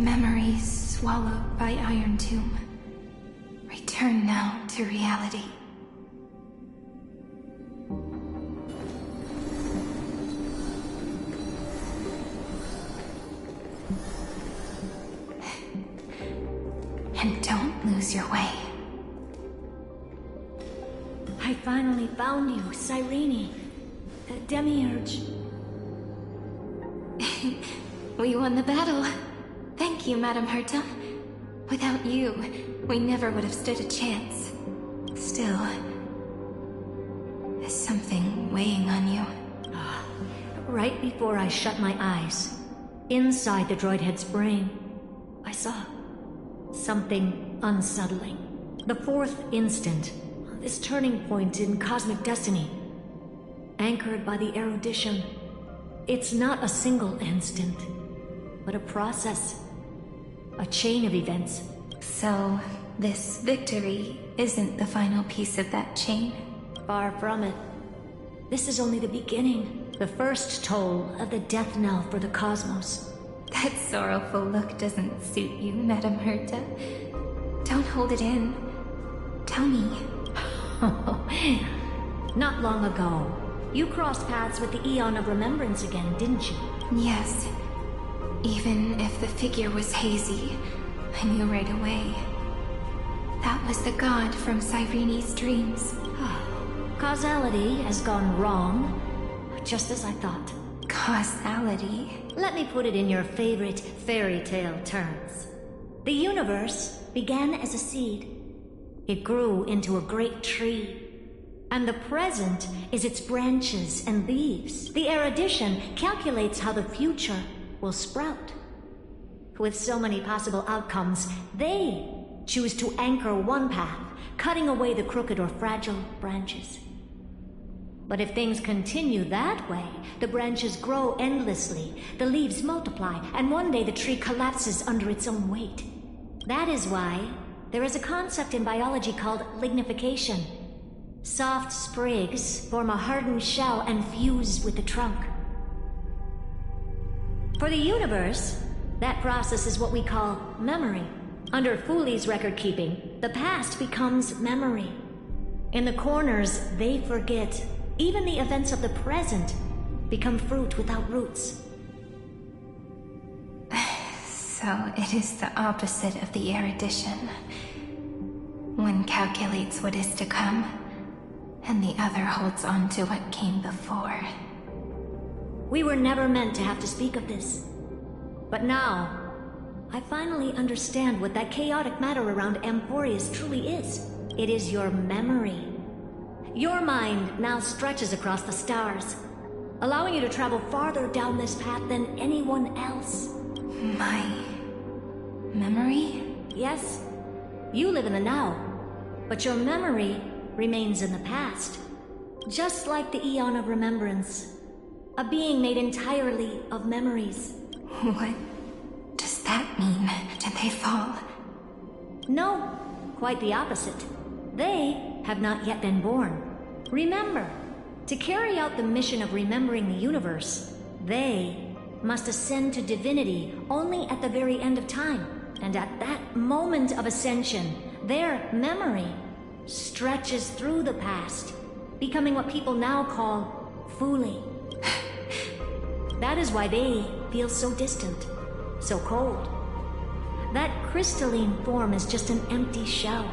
Memories swallowed by Iron Tomb. Return now to reality. And don't lose your way. I finally found you, Cyrene. The Demiurge. We won the battle. Thank you, Madam Herta. Without you, we never would have stood a chance. Still, there's something weighing on you. Right before I shut my eyes, inside the droid head's brain, I saw something unsettling. The fourth instant, this turning point in cosmic destiny, anchored by the erudition. It's not a single instant, but a process. A chain of events. So, this victory isn't the final piece of that chain? Far from it. This is only the beginning. The first toll of the death knell for the cosmos. That sorrowful look doesn't suit you, Madam Herta. Don't hold it in. Tell me. Not long ago, you crossed paths with the Eon of Remembrance again, didn't you? Yes. Even if the figure was hazy, I knew right away. That was the god from Cyrene's dreams. Causality has gone wrong, just as I thought. Causality? Let me put it in your favorite fairy tale terms. The universe began as a seed. It grew into a great tree. And the present is its branches and leaves. The erudition calculates how the future will sprout. With so many possible outcomes, they choose to anchor one path, cutting away the crooked or fragile branches. But if things continue that way, the branches grow endlessly, the leaves multiply, and one day the tree collapses under its own weight. That is why there is a concept in biology called lignification. Soft sprigs form a hardened shell and fuse with the trunk. For the universe, that process is what we call memory. Under Fooley's record-keeping, the past becomes memory. In the corners, they forget. Even the events of the present become fruit without roots. So it is the opposite of the erudition. One calculates what is to come, and the other holds on to what came before. We were never meant to have to speak of this. But now, I finally understand what that chaotic matter around Amphoreus truly is. It is your memory. Your mind now stretches across the stars, allowing you to travel farther down this path than anyone else. My memory? Yes. You live in the now, but your memory remains in the past. Just like the Eon of Remembrance. A being made entirely of memories. What does that mean? Did they fall? No, quite the opposite. They have not yet been born. Remember, to carry out the mission of remembering the universe, they must ascend to divinity only at the very end of time. And at that moment of ascension, their memory stretches through the past, becoming what people now call Fuli. That is why they feel so distant, so cold. That crystalline form is just an empty shell.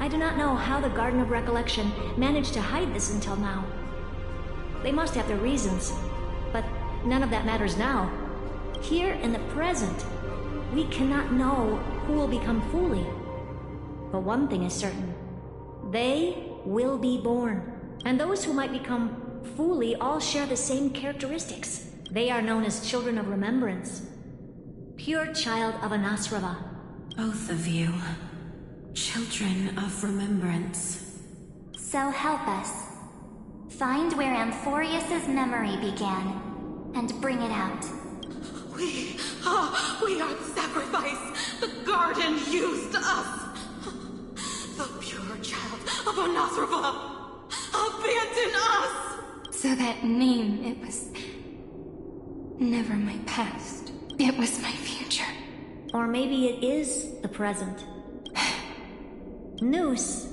I do not know how the Garden of Recollection managed to hide this until now. They must have their reasons, but none of that matters now. Here in the present, we cannot know who will become Fuli. But one thing is certain. They will be born. And those who might become Fuli all share the same characteristics. They are known as Children of Remembrance. Pure child of Anasrava. Both of you. Children of Remembrance. So help us. Find where Amphoreus' memory began, and bring it out. We are the sacrifice. The garden used us. The pure child of Anasrava. Abandon us! So that name, it was never my past. It was my future. Or maybe it is the present. Noose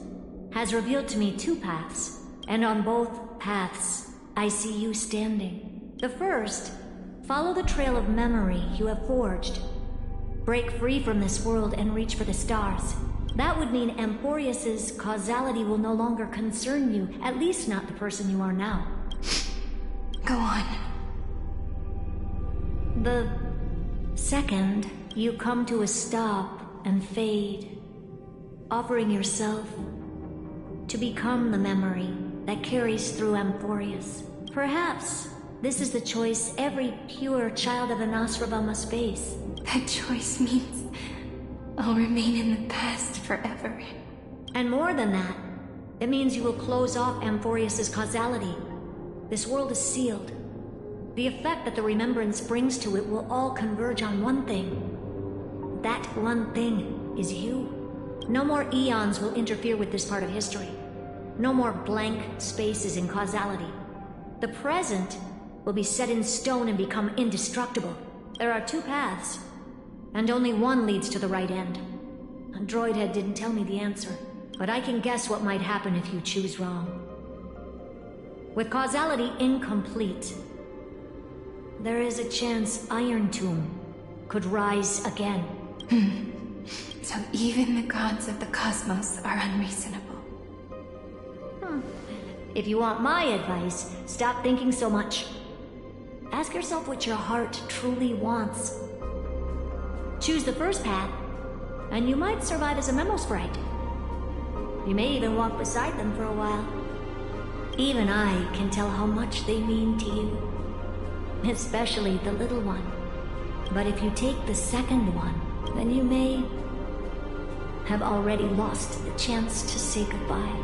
has revealed to me two paths, and on both paths, I see you standing. The first, follow the trail of memory you have forged. Break free from this world and reach for the stars. That would mean Amphoreus' causality will no longer concern you, at least not the person you are now. Go on. The second, you come to a stop and fade, offering yourself to become the memory that carries through Amphoreus. Perhaps this is the choice every pure child of Anasrava must face. That choice means I'll remain in the past forever. And more than that, it means you will close off Amphoreus' causality. This world is sealed. The effect that the remembrance brings to it will all converge on one thing. That one thing is you. No more eons will interfere with this part of history. No more blank spaces in causality. The present will be set in stone and become indestructible. There are two paths, and only one leads to the right end. A droid head didn't tell me the answer, but I can guess what might happen if you choose wrong. With causality incomplete, there is a chance Iron Tomb could rise again. So even the gods of the cosmos are unreasonable. If you want my advice, stop thinking so much. Ask yourself what your heart truly wants. Choose the first path, and you might survive as a memo sprite. You may even walk beside them for a while. Even I can tell how much they mean to you. Especially the little one. But if you take the second one, then you may have already lost the chance to say goodbye.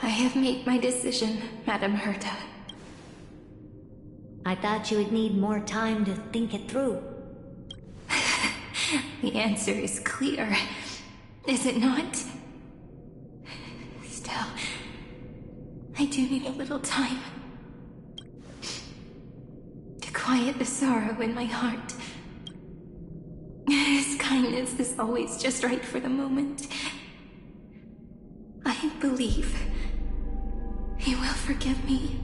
I have made my decision, Madam Herta. I thought you would need more time to think it through. The answer is clear, is it not? Still, I do need a little time to quiet the sorrow in my heart. His kindness is always just right for the moment. I believe he will forgive me.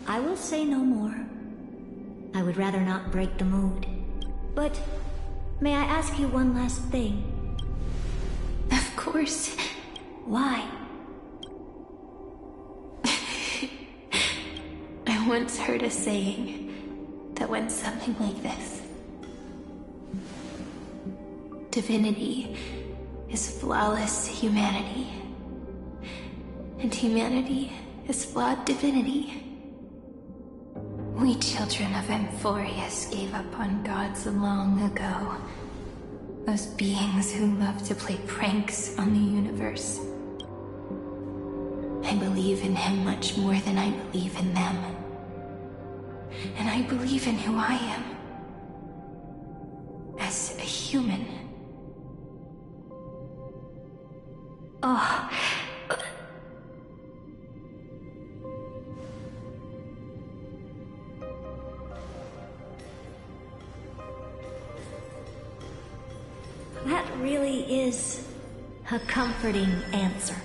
I will say no more. I would rather not break the mood. But may I ask you one last thing? Of course. Why? I once heard a saying that went something like this. Divinity is flawless humanity, and humanity is flawed divinity. We children of Amphoreus gave up on gods long ago. Those beings who love to play pranks on the universe. I believe in him much more than I believe in them. And I believe in who I am. As a human. Oh. That really is a comforting answer.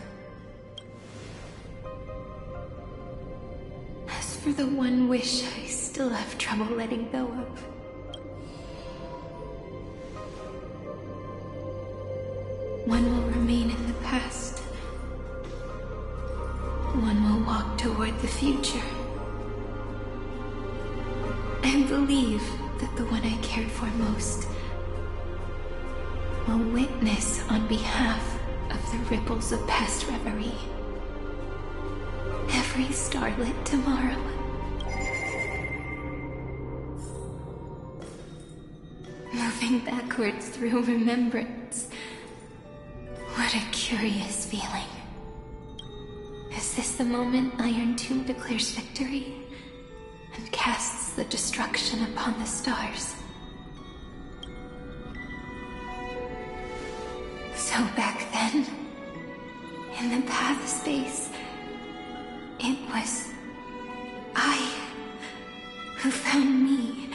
As for the one wish I still have trouble letting go of, one will remain in the past. One will walk toward the future. I believe that the one I cared for most will witness on behalf of the ripples of past reverie every starlit tomorrow. Moving backwards through remembrance. What a curious feeling. Is this the moment Iron Tomb declares victory and casts the destruction upon the stars? So back then, in the path space, it was I who found me.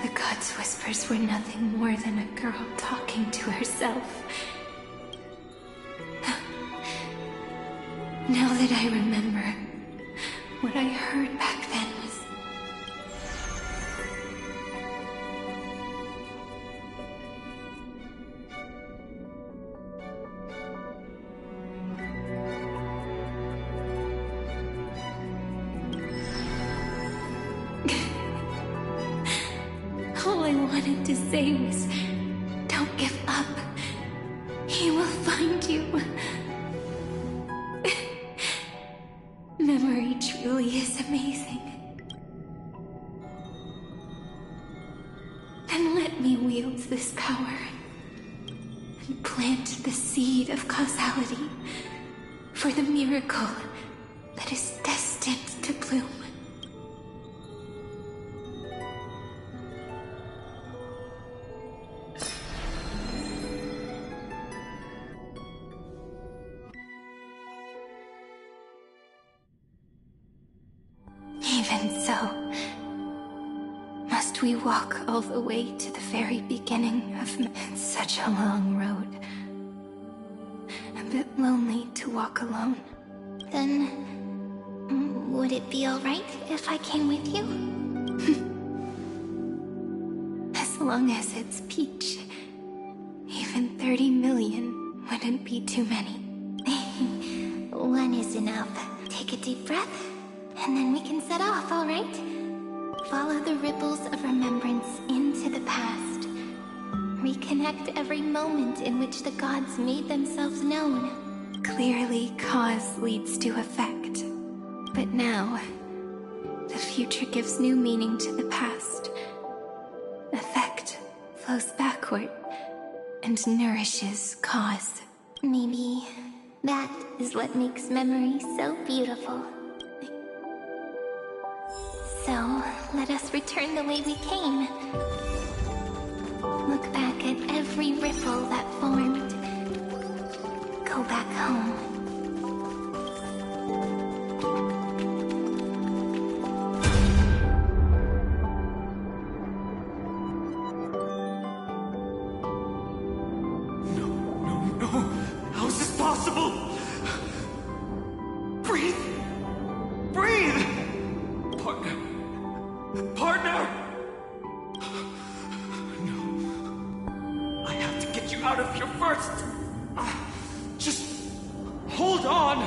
The gods' whispers were nothing more than a girl talking to herself. Now that I remember, what I heard back then was... All I wanted to say was, don't give up. He will find you. Memory truly is amazing. Then let me wield this power and plant the seed of causality for the miracle that is destined to bloom. Even so, must we walk all the way to the very beginning of it's such a long road? A bit lonely to walk alone. Then, would it be alright if I came with you? As long as it's Peach. Even 30 million wouldn't be too many. One is enough. Take a deep breath. And then we can set off, all right? Follow the ripples of remembrance into the past. Reconnect every moment in which the gods made themselves known. Clearly, cause leads to effect. But now, the future gives new meaning to the past. Effect flows backward and nourishes cause. Maybe that is what makes memory so beautiful. So, let us return the way we came. Look back at every ripple that formed. Go back home. No! How is this possible? Breathe! Breathe! Partner! No. I have to get you out of here first! Just hold on!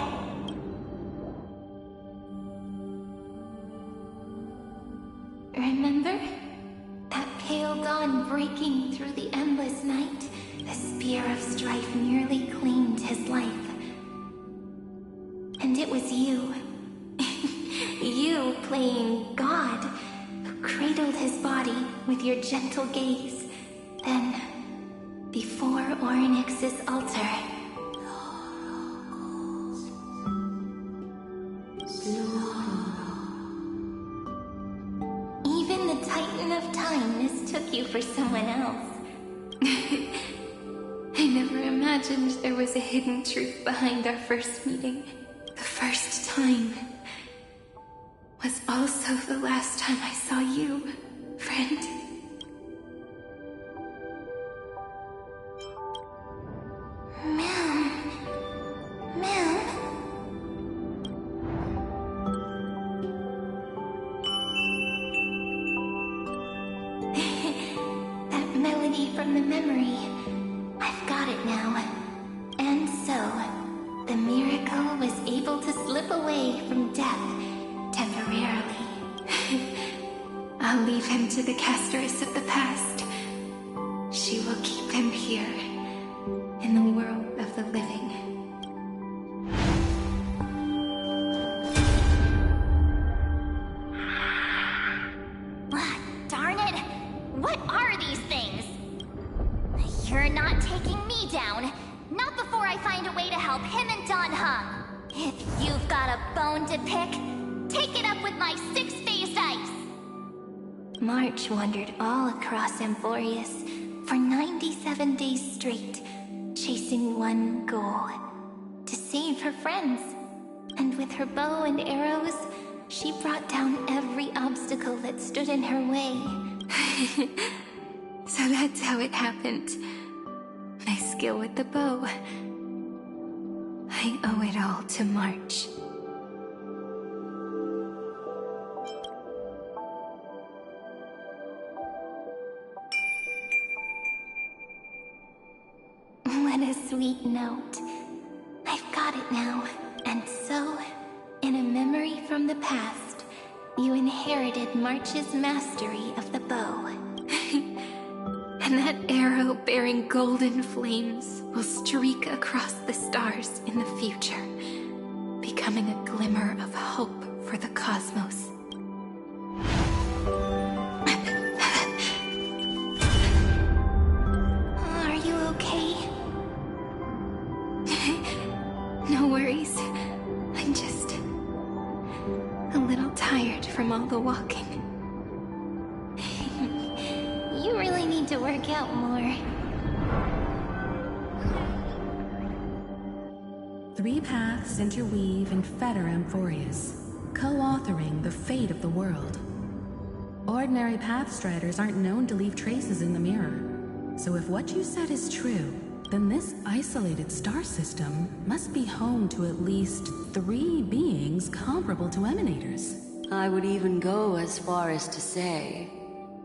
Remember? That pale dawn breaking through the endless night? The spear of strife nearly claimed his life. And it was you. You playing God, who cradled his body with your gentle gaze. Then, before Ornyx's altar, even the Titan of Time mistook you for someone else. I never imagined imagined there was a hidden truth behind our first meeting. The first time was also the last time I saw you, friend. That melody from the memory. I've got it now. And so, the miracle was able to slip away from death temporarily. I'll leave him to the casteress of the past. She will keep him here, in the world of the living. Darn it! What are these things? You're not taking me down. Not before I find a way to help him and Don Hung. If you've got a bone to pick, take it up with my six-faced ice. March wandered all across Amphoreus for 97 days straight, chasing one goal: to save her friends. And with her bow and arrows, she brought down every obstacle that stood in her way. So that's how it happened. My skill with the bow. I owe it all to March. What a sweet note. I've got it now. And so, in a memory from the past, you inherited March's mastery of the bow. And that arrow bearing golden flames will streak across the stars in the future, becoming a glimmer of hope for the cosmos. Are you okay? No worries. I'm just a little tired from all the walking. You really need to work out more. 3 paths interweave and fetter Amphoreus, co-authoring the fate of the world. Ordinary pathstriders aren't known to leave traces in the mirror. So if what you said is true, then this isolated star system must be home to at least 3 beings comparable to Emanators. I would even go as far as to say,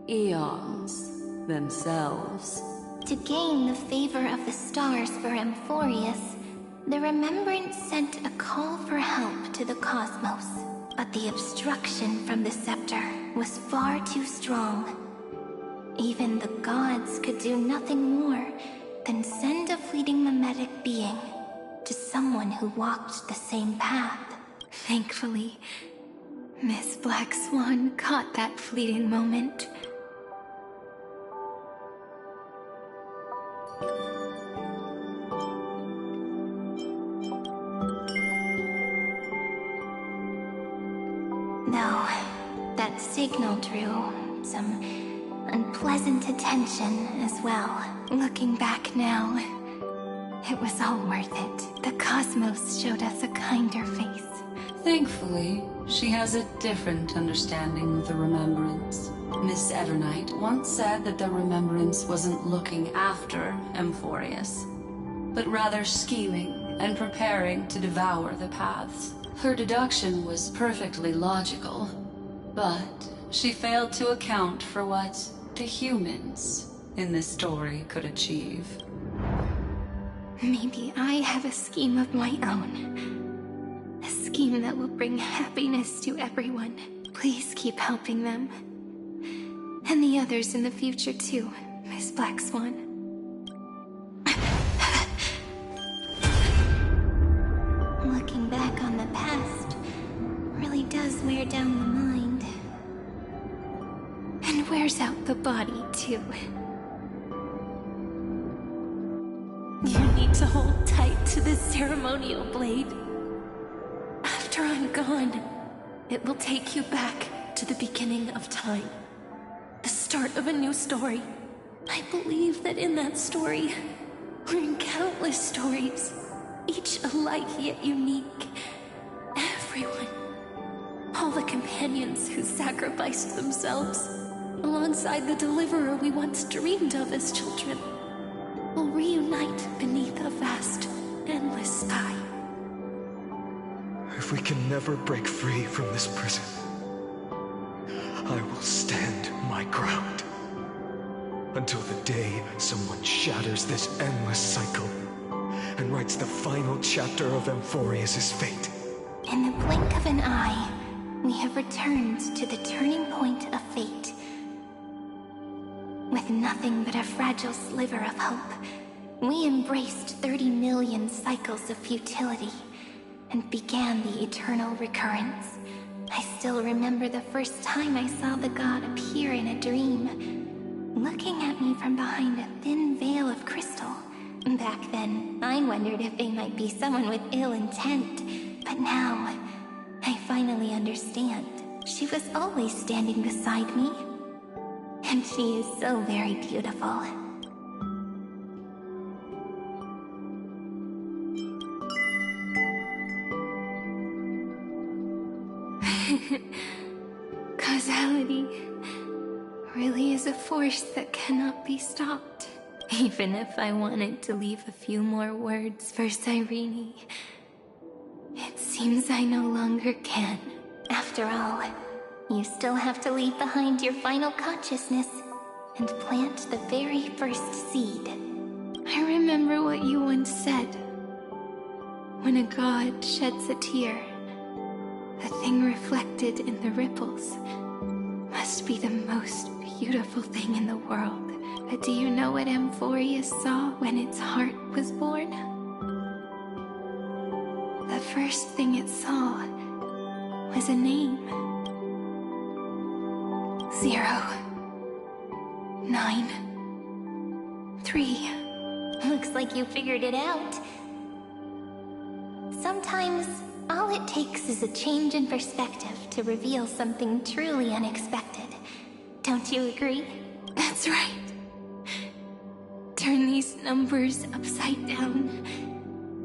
eons themselves. To gain the favor of the stars for Amphoreus, the Remembrance sent a call for help to the cosmos. But the obstruction from the scepter was far too strong. Even the gods could do nothing more than send a fleeting mimetic being to someone who walked the same path. Thankfully, Miss Black Swan caught that fleeting moment. Though that signal drew some unpleasant attention as well. Looking back now, it was all worth it. The cosmos showed us a kinder face. Thankfully, she has a different understanding of the Remembrance. Miss Evernight once said that the Remembrance wasn't looking after Amphoreus, but rather scheming and preparing to devour the paths. Her deduction was perfectly logical, but she failed to account for what the humans in this story could achieve. Maybe I have a scheme of my own. A scheme that will bring happiness to everyone. Please keep helping them. And the others in the future too, Miss Black Swan. Looking back on the past really does wear down the mind. And wears out the body too. You need to hold tight to this ceremonial blade. After I'm gone, it will take you back to the beginning of time. The start of a new story. I believe that in that story, We're in countless stories, each alike yet unique. Everyone, all the companions who sacrificed themselves, alongside the deliverer we once dreamed of as children, will reunite beneath a vast, endless sky. If we can never break free from this prison, I will stand my ground. Until the day someone shatters this endless cycle and writes the final chapter of Amphoreus' fate. In the blink of an eye, we have returned to the turning point of fate. With nothing but a fragile sliver of hope, we embraced 30 million cycles of futility and began the eternal recurrence. I still remember the first time I saw the god appear in a dream, looking at me from behind a thin veil of crystal. Back then, I wondered if they might be someone with ill intent, but now, I finally understand. She was always standing beside me, and she is so very beautiful. Causality really is a force that cannot be stopped. Even if I wanted to leave a few more words for Cyrene, it seems I no longer can. After all, you still have to leave behind your final consciousness and plant the very first seed. I remember what you once said. When a god sheds a tear, the thing reflected in the ripples must be the most beautiful thing in the world. But do you know what Amphoreus saw when its heart was born? The first thing it saw was a name. 0, 9, 3. Looks like you figured it out. Sometimes, all it takes is a change in perspective to reveal something truly unexpected. Don't you agree? That's right. Turn these numbers upside down,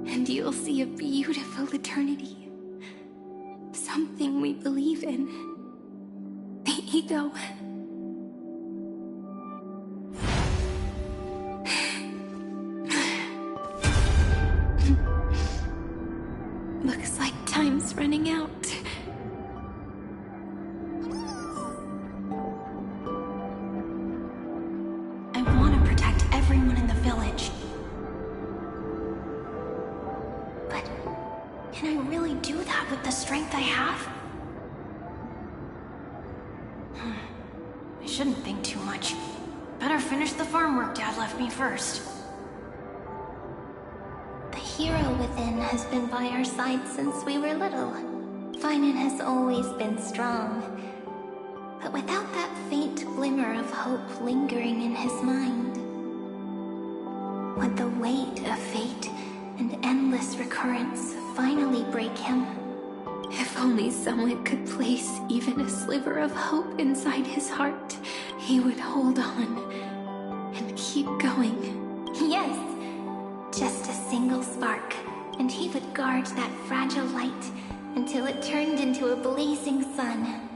and you'll see a beautiful eternity. Something we believe in. The ego. Looks like time's running out. I want to protect everyone in the village. But can I really do that with the strength I have? I shouldn't think too much. Better finish the farm work Dad left me first. The hero within has been by our side since we were little. Finan has always been strong. But without that faint glimmer of hope lingering in his mind, would the weight of fate and endless recurrence finally break him? If only someone could place even a sliver of hope inside his heart, he would hold on and keep going. Yes, just a single spark, and he would guard that fragile light until it turned into a blazing sun.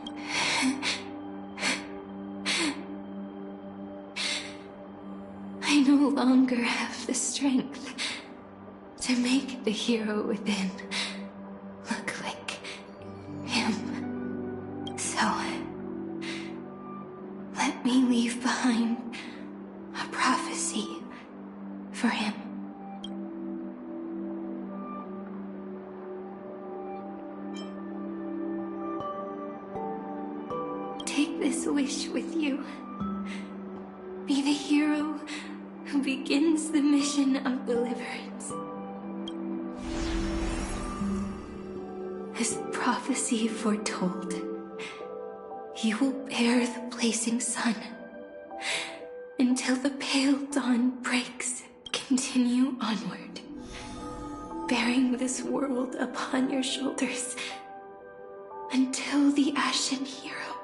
I no longer have the strength to make the hero within look like him. So, let me leave behind a prophecy for him. Take this wish with you. Be the hero who begins the mission of deliverance. As prophecy foretold, you will bear the blazing sun until the pale dawn breaks. Continue onward, bearing this world upon your shoulders until the ashen hero,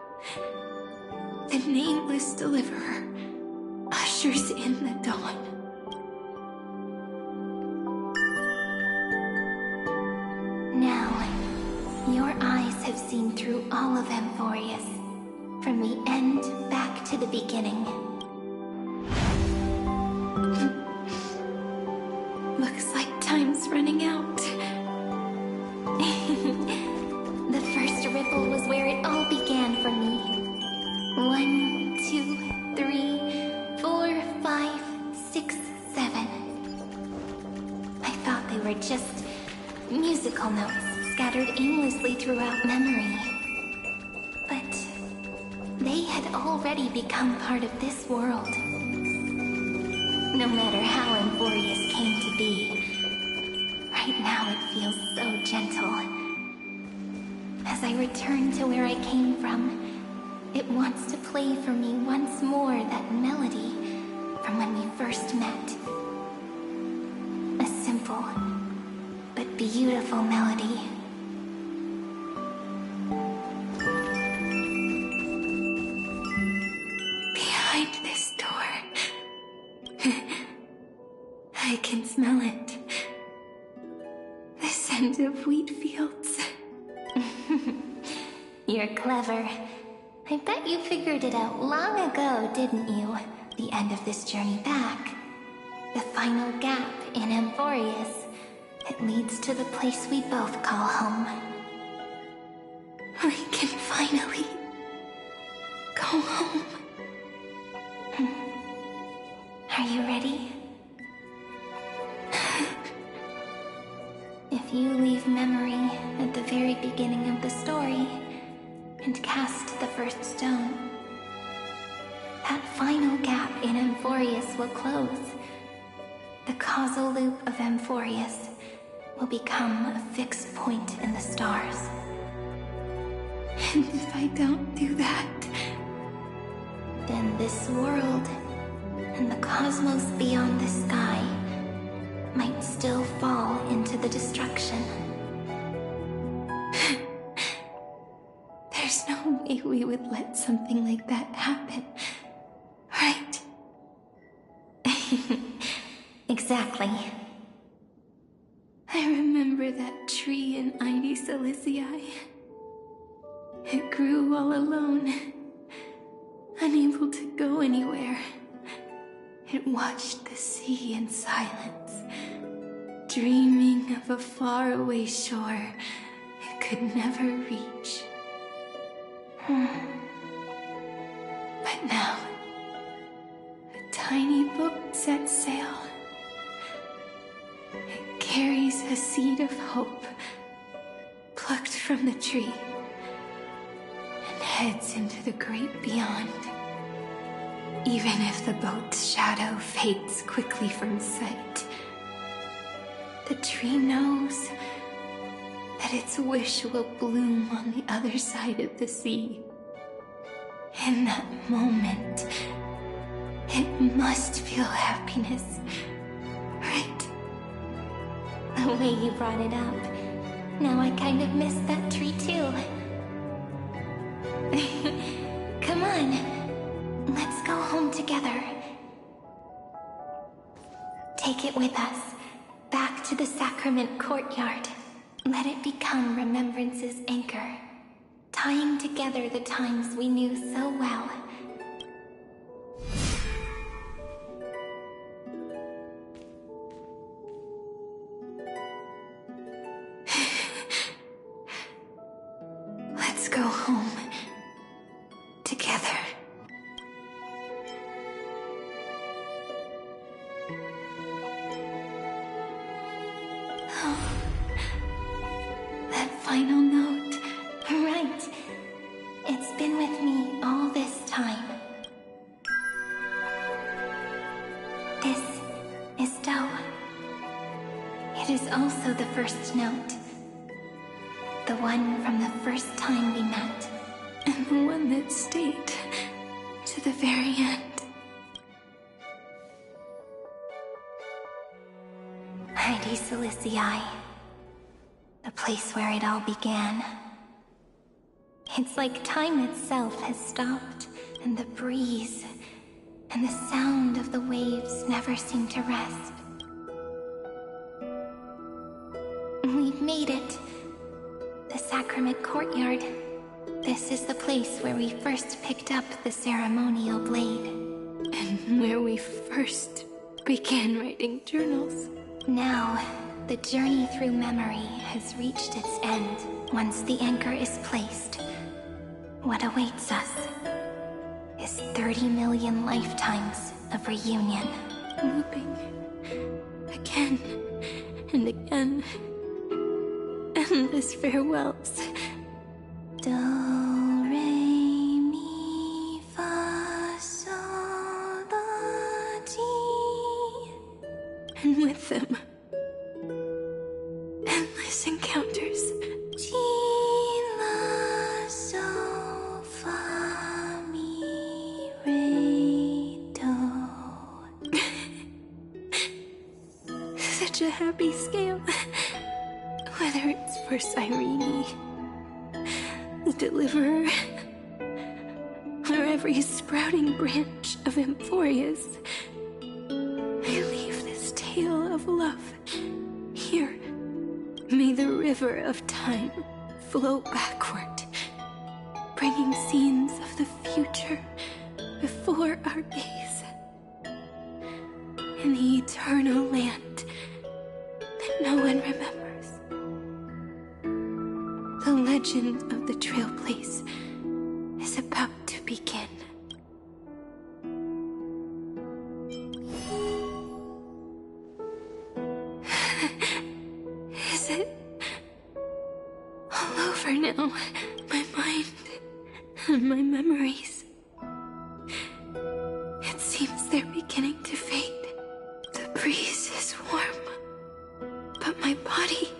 the nameless deliverer, ushers in the dawn. seen through all of Amphoreus, from the end back to the beginning. Looks like time's running out. The first ripple was where it all began for me. 1, 2, 3, 4, 5, 6, 7. I thought they were just musical notes scattered aimlessly throughout memory. But they had already become part of this world. No matter how Amphoreus came to be, right now it feels so gentle. As I return to where I came from, it wants to play for me once more that melody from when we first met. A simple but beautiful melody. Behind this door, I can smell it. The scent of wheat fields. You're clever. I bet you figured it out long ago, didn't you? The end of this journey back. The final gap in Amphoreus. It leads to the place we both call home. We can finally go home. Are you ready? If you leave memory at the very beginning of the story and cast the first stone, that final gap in Amphoreus will close. The causal loop of Amphoreus will become a fixed point in the stars. And if I don't do that, then this world and the cosmos beyond the sky might still fall into the destruction. There's no way we would let something like that happen, right? Exactly. I remember that tree in Ide Siliciae. It grew all alone, unable to go anywhere. It watched the sea in silence, dreaming of a faraway shore it could never reach. But now, a tiny boat sets sail. It carries a seed of hope, plucked from the tree, and heads into the great beyond. Even if the boat's shadow fades quickly from sight, the tree knows that its wish will bloom on the other side of the sea. In that moment, it must feel happiness, right? The way you brought it up, now I kind of miss that tree too. Come on, let's go home together. Take it with us, back to the sacrament courtyard. Let it become remembrance's anchor, tying together the times we knew so well. Let's go home together. Oh, that final note. Right. It's been with me all this time. This is Do. It is also the first note. The one from the first time we met. And the one that stayed to the very end. Ide Siliciae. The place where it all began. It's like time itself has stopped, and the breeze and the sound of the waves never seem to rest. We've made it. The sacrament courtyard. This is the place where we first picked up the ceremonial blade. And where we first began writing journals. Now, the journey through memory has reached its end. Once the anchor is placed, what awaits us is 30 million lifetimes of reunion. Looping again and again. Endless farewells. Do, re, mi, fa, sol, la, ti. And with them, endless encounters. Ti, la, sol, fa, mi, re, do. Such a happy scale. Whether it's for Cyrene, the Deliverer, or every sprouting branch of Amphoreus, I leave this tale of love here. May the river of time flow backward, bringing scenes of the future before our gaze. In the eternal land that no one remembers. The legend of the Trailblaze is about to begin. Is it all over now? My mind and my memories. It seems they're beginning to fade. The breeze is warm, but my body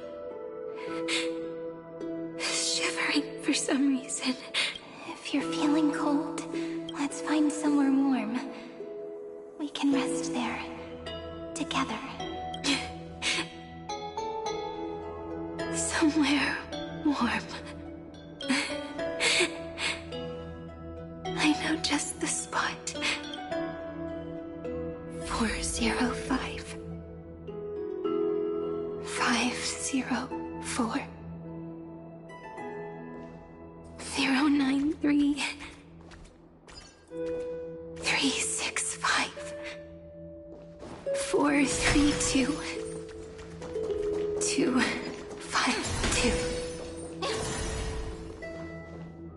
for some reason. If you're feeling cold, let's find somewhere warm. We can rest there. Together. Somewhere warm. I know just the spot. 405. 504. 093 365 432 252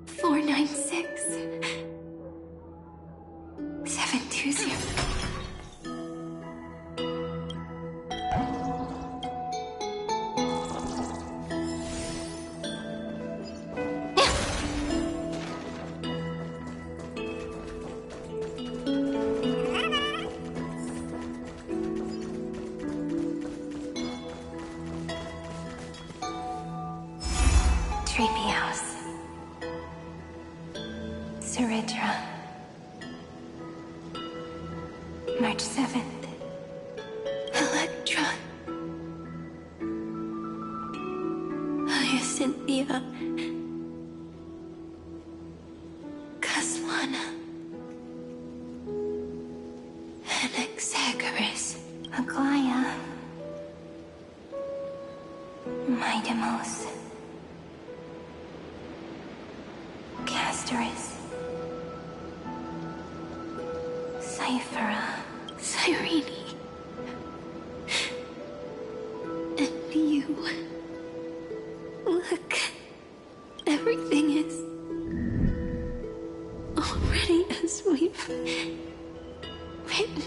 496 720. Treehouse. Suritra. March 7th. Electra. Hyacinthia. Caslana. Anaxagoras. Aglaya. Midemos. Castoris. Cyphera. Cyrene. And you. Look. Everything is already as we've written.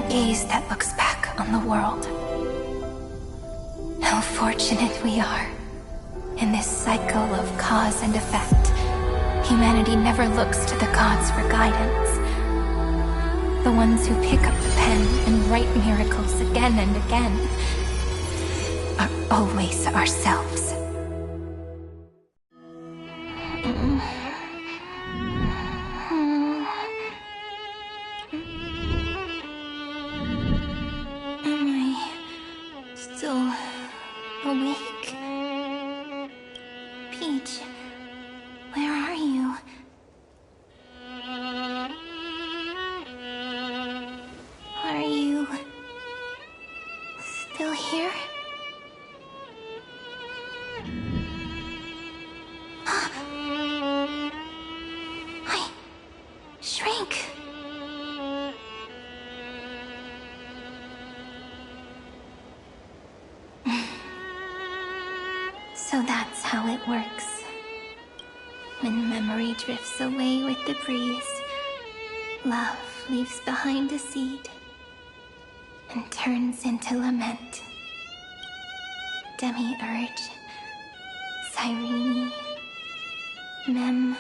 Gaze that looks back on the world. How fortunate we are. In this cycle of cause and effect, humanity never looks to the gods for guidance. The ones who pick up the pen and write miracles again and again are always ourselves. awake? Peach, where are you? Are you still here? I shrank. So that's how it works. When memory drifts away with the breeze, love leaves behind a seed and turns into lament. Demiurge, Cyrene, Mem,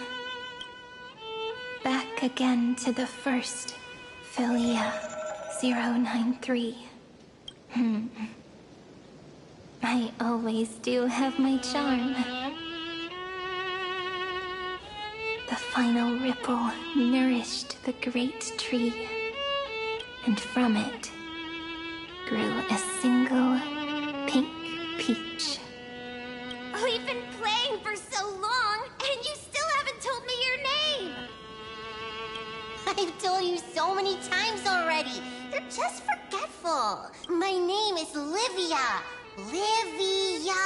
back again to the first, Philia 093. I always do have my charm. The final ripple nourished the great tree, and from it grew a single pink peach. We've been playing for so long, and you still haven't told me your name! I've told you so many times already. You're just forgetful. My name is Livia. Livia!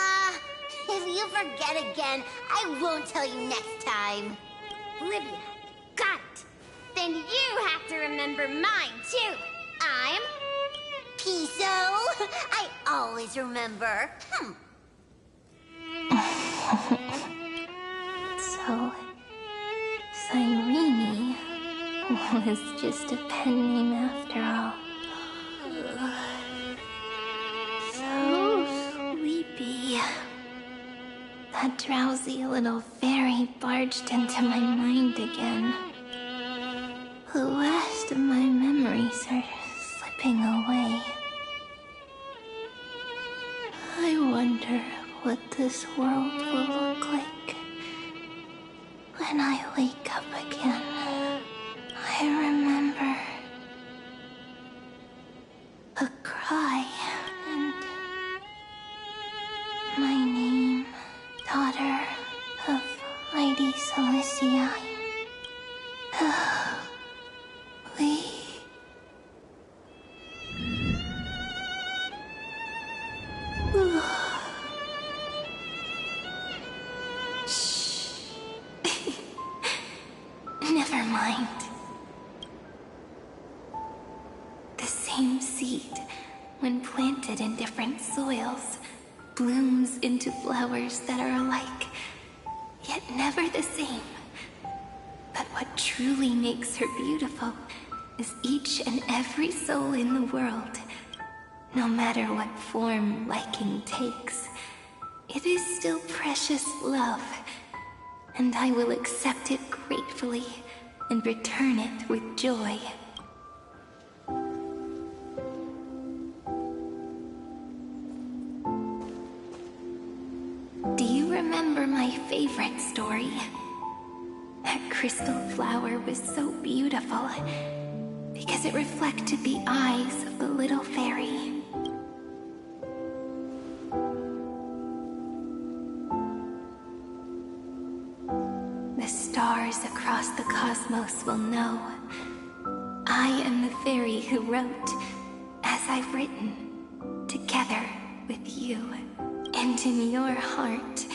If you forget again, I won't tell you next time. Livia, got it. Then you have to remember mine, too. I'm... Piso. I always remember. So, Cyrene was just a pen name after all. So sleepy. That drowsy little fairy barged into my mind again. The last of my memories are slipping away. I wonder what this world will look like when I wake up again. I remember a cry and my name, daughter of Mighty Celestii. We... Shh. Never mind. The same seed, when planted in different soils, blooms into flowers that are alike, yet never the same. But what truly makes her beautiful is each and every soul in the world. No matter what form liking takes, it is still precious love, and I will accept it gratefully and return it with joy. Do you remember my favorite story? That crystal flower was so beautiful because it reflected the eyes of the little fairy. The stars across the cosmos will know I am the fairy who wrote, as I've written, together with you. And in your heart,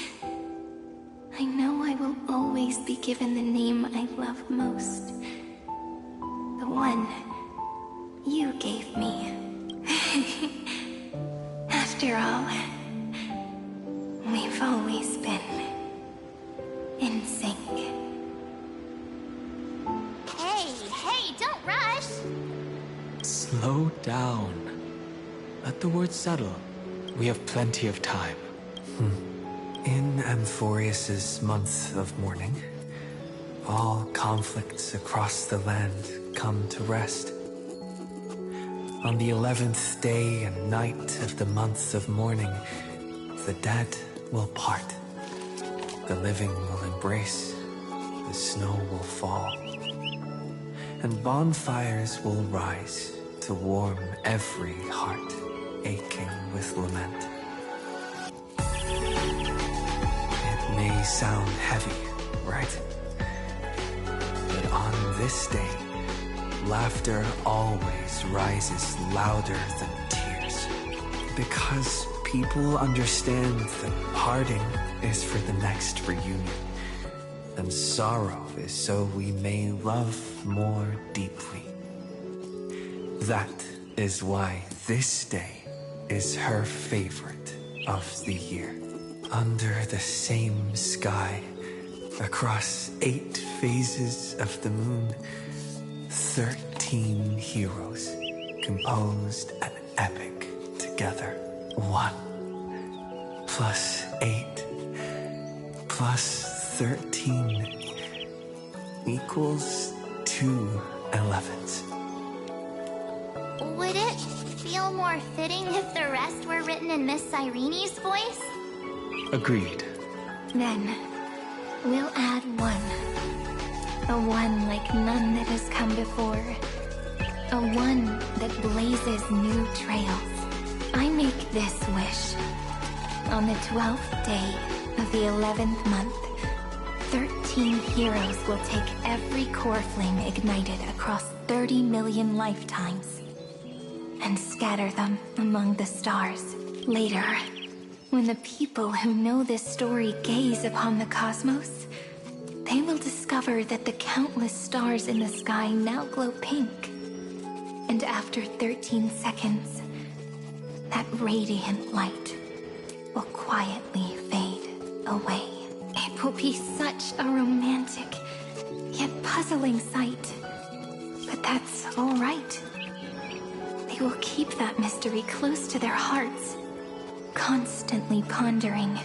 I know I will always be given the name I love most. The one you gave me. After all, we've always been in sync. Hey, don't rush! Slow down. Let the words settle. We have plenty of time. In Amphoreus's month of mourning, all conflicts across the land come to rest. On the 11th day and night of the month of mourning, the dead will part. The living will embrace, the snow will fall, and bonfires will rise to warm every heart aching with lament. sound heavy, right? But on this day, laughter always rises louder than tears. Because people understand that parting is for the next reunion, and sorrow is so we may love more deeply. That is why this day is her favorite of the year. Under the same sky, across 8 phases of the moon, 13 heroes composed an epic together. 1 plus 8 plus 13 equals 2 11s. Would it feel more fitting if the rest were written in Miss Cyrene's voice? Agreed. Then, we'll add 1. A 1 like none that has come before. A 1 that blazes new trails. I make this wish. On the 12th day of the 11th month, 13 heroes will take every core flame ignited across 30 million lifetimes and scatter them among the stars. Later, when the people who know this story gaze upon the cosmos, they will discover that the countless stars in the sky now glow pink. And after 13 seconds, that radiant light will quietly fade away. It will be such a romantic, yet puzzling sight. But that's all right. They will keep that mystery close to their hearts, constantly pondering.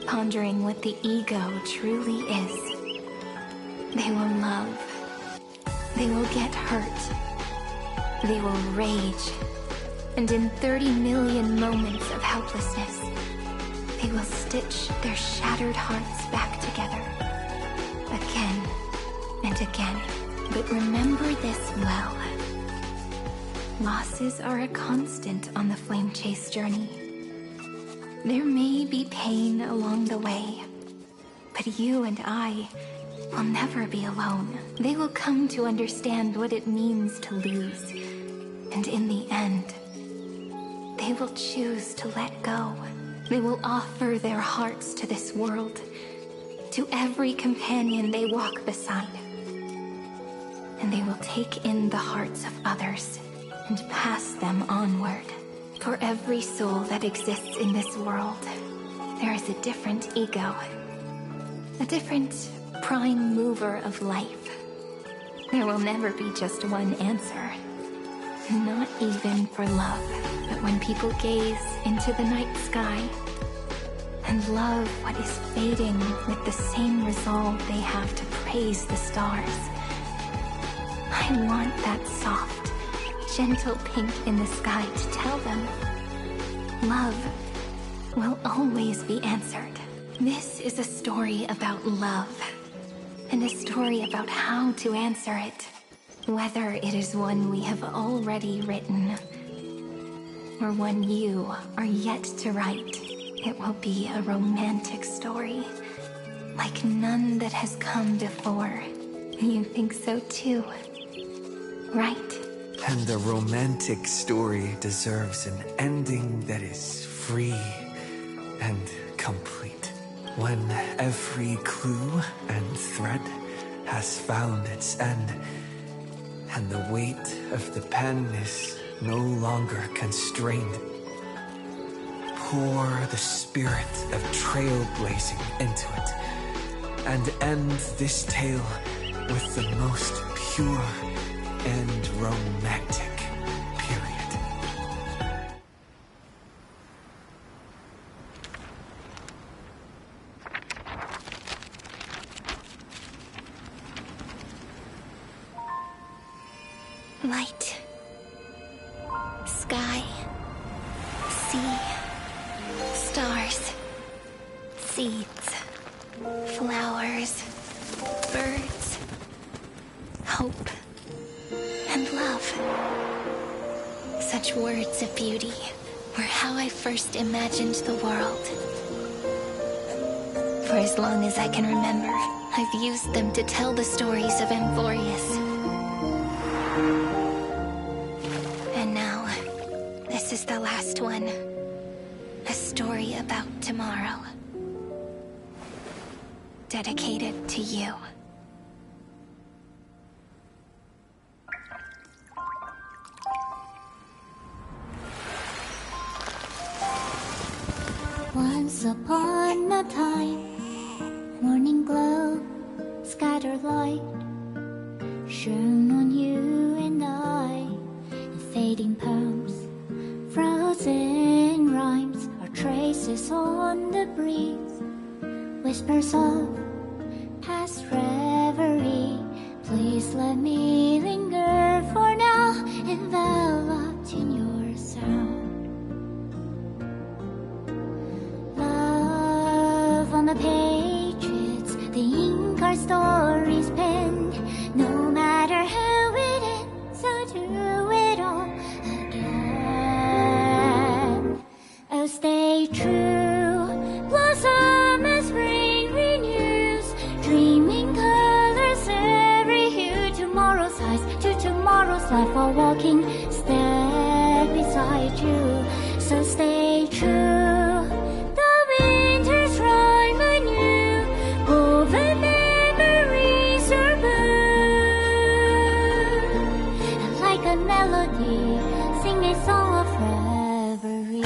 Pondering what the ego truly is. They will love. They will get hurt. They will rage. And in 30 million moments of helplessness, they will stitch their shattered hearts back together. Again and again. But remember this well. Losses are a constant on the flame chase journey. There may be pain along the way, but you and I will never be alone. They will come to understand what it means to lose, and in the end, they will choose to let go. They will offer their hearts to this world, to every companion they walk beside. And they will take in the hearts of others and pass them onward. For every soul that exists in this world, there is a different ego, a different prime mover of life. There will never be just one answer, not even for love. But when people gaze into the night sky and love what is fading with the same resolve they have to praise the stars, I want that soft, gentle pink in the sky to tell them love will always be answered. This is a story about love, and a story about how to answer it. Whether it is one we have already written, or one you are yet to write, it will be a romantic story, like none that has come before. You think so too, right? And a romantic story deserves an ending that is free and complete. When every clue and thread has found its end, and the weight of the pen is no longer constrained, pour the spirit of trailblazing into it, and end this tale with the most pure and romantic period. Light, sky, sea, stars, seeds, flowers, birds, hope, and love. Such words of beauty were how I first imagined the world. For as long as I can remember, I've used them to tell the stories of Amphoreus. And now, this is the last one. A story about tomorrow. Dedicated to you. Once upon a time, morning glow, scattered light, shone on you and I, in fading poems, frozen rhymes, or traces on the breeze, whispers of past reverie. Please let me linger for now, enveloped in your sound. On the pages, the ink our stories penned. No matter how it ends, I'll do it all again. Oh, stay true, blossom as spring renews, dreaming colors every hue. Tomorrow's eyes to tomorrow's life, while walking step beside you. So stay true. Sing a song of reverie.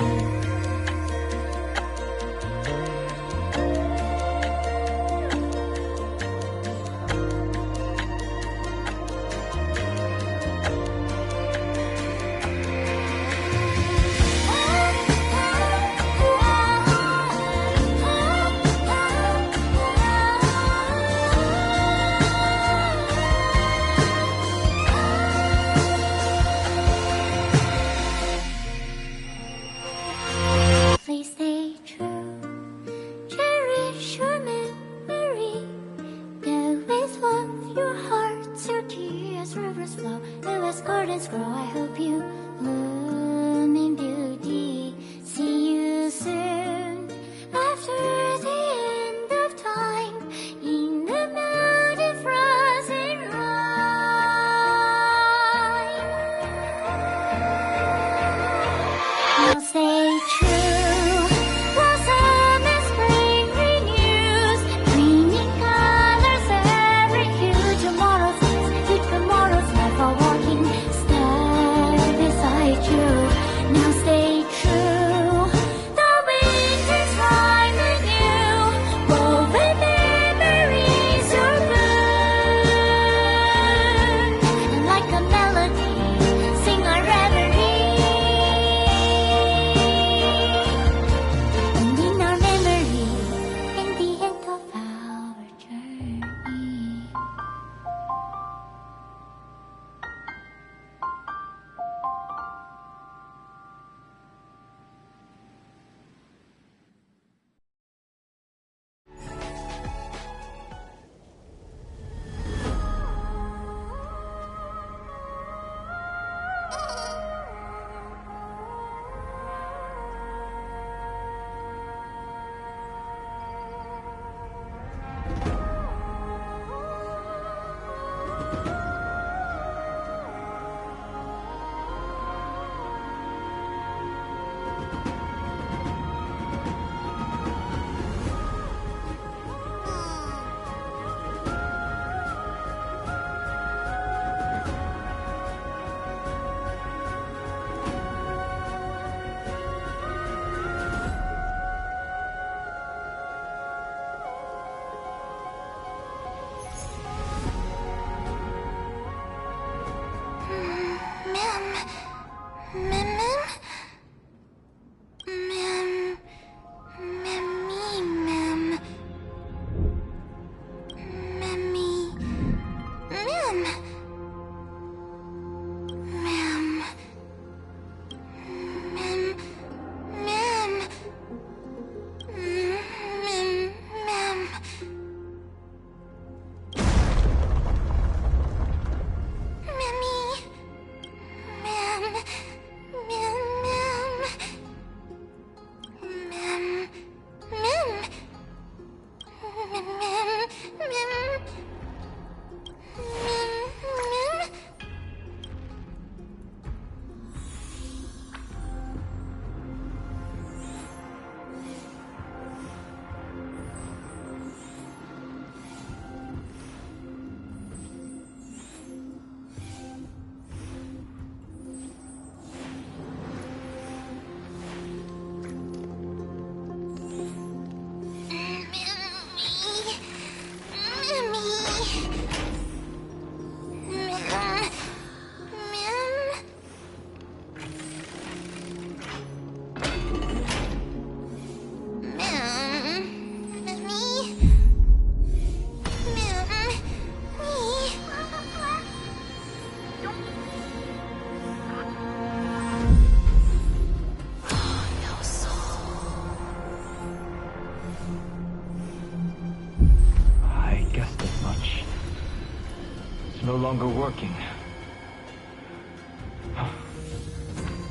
no longer working.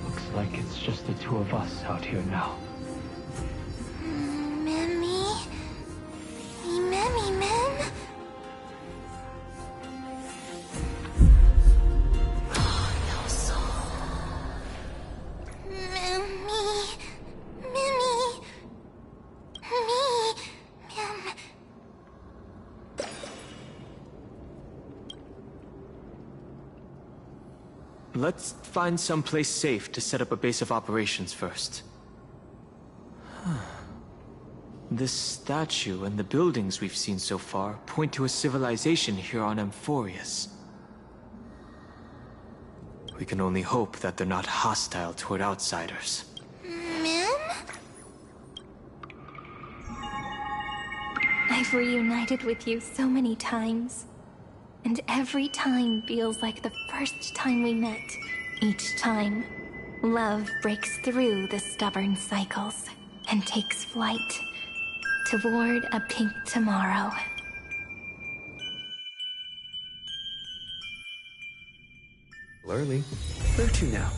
Looks like it's just the two of us out here now. Let's find someplace safe to set up a base of operations first. This statue and the buildings we've seen so far point to a civilization here on Amphoreus. We can only hope that they're not hostile toward outsiders. I've reunited with you so many times. And every time feels like the first time we met. Each time, love breaks through the stubborn cycles and takes flight toward a pink tomorrow. Early. Where to now?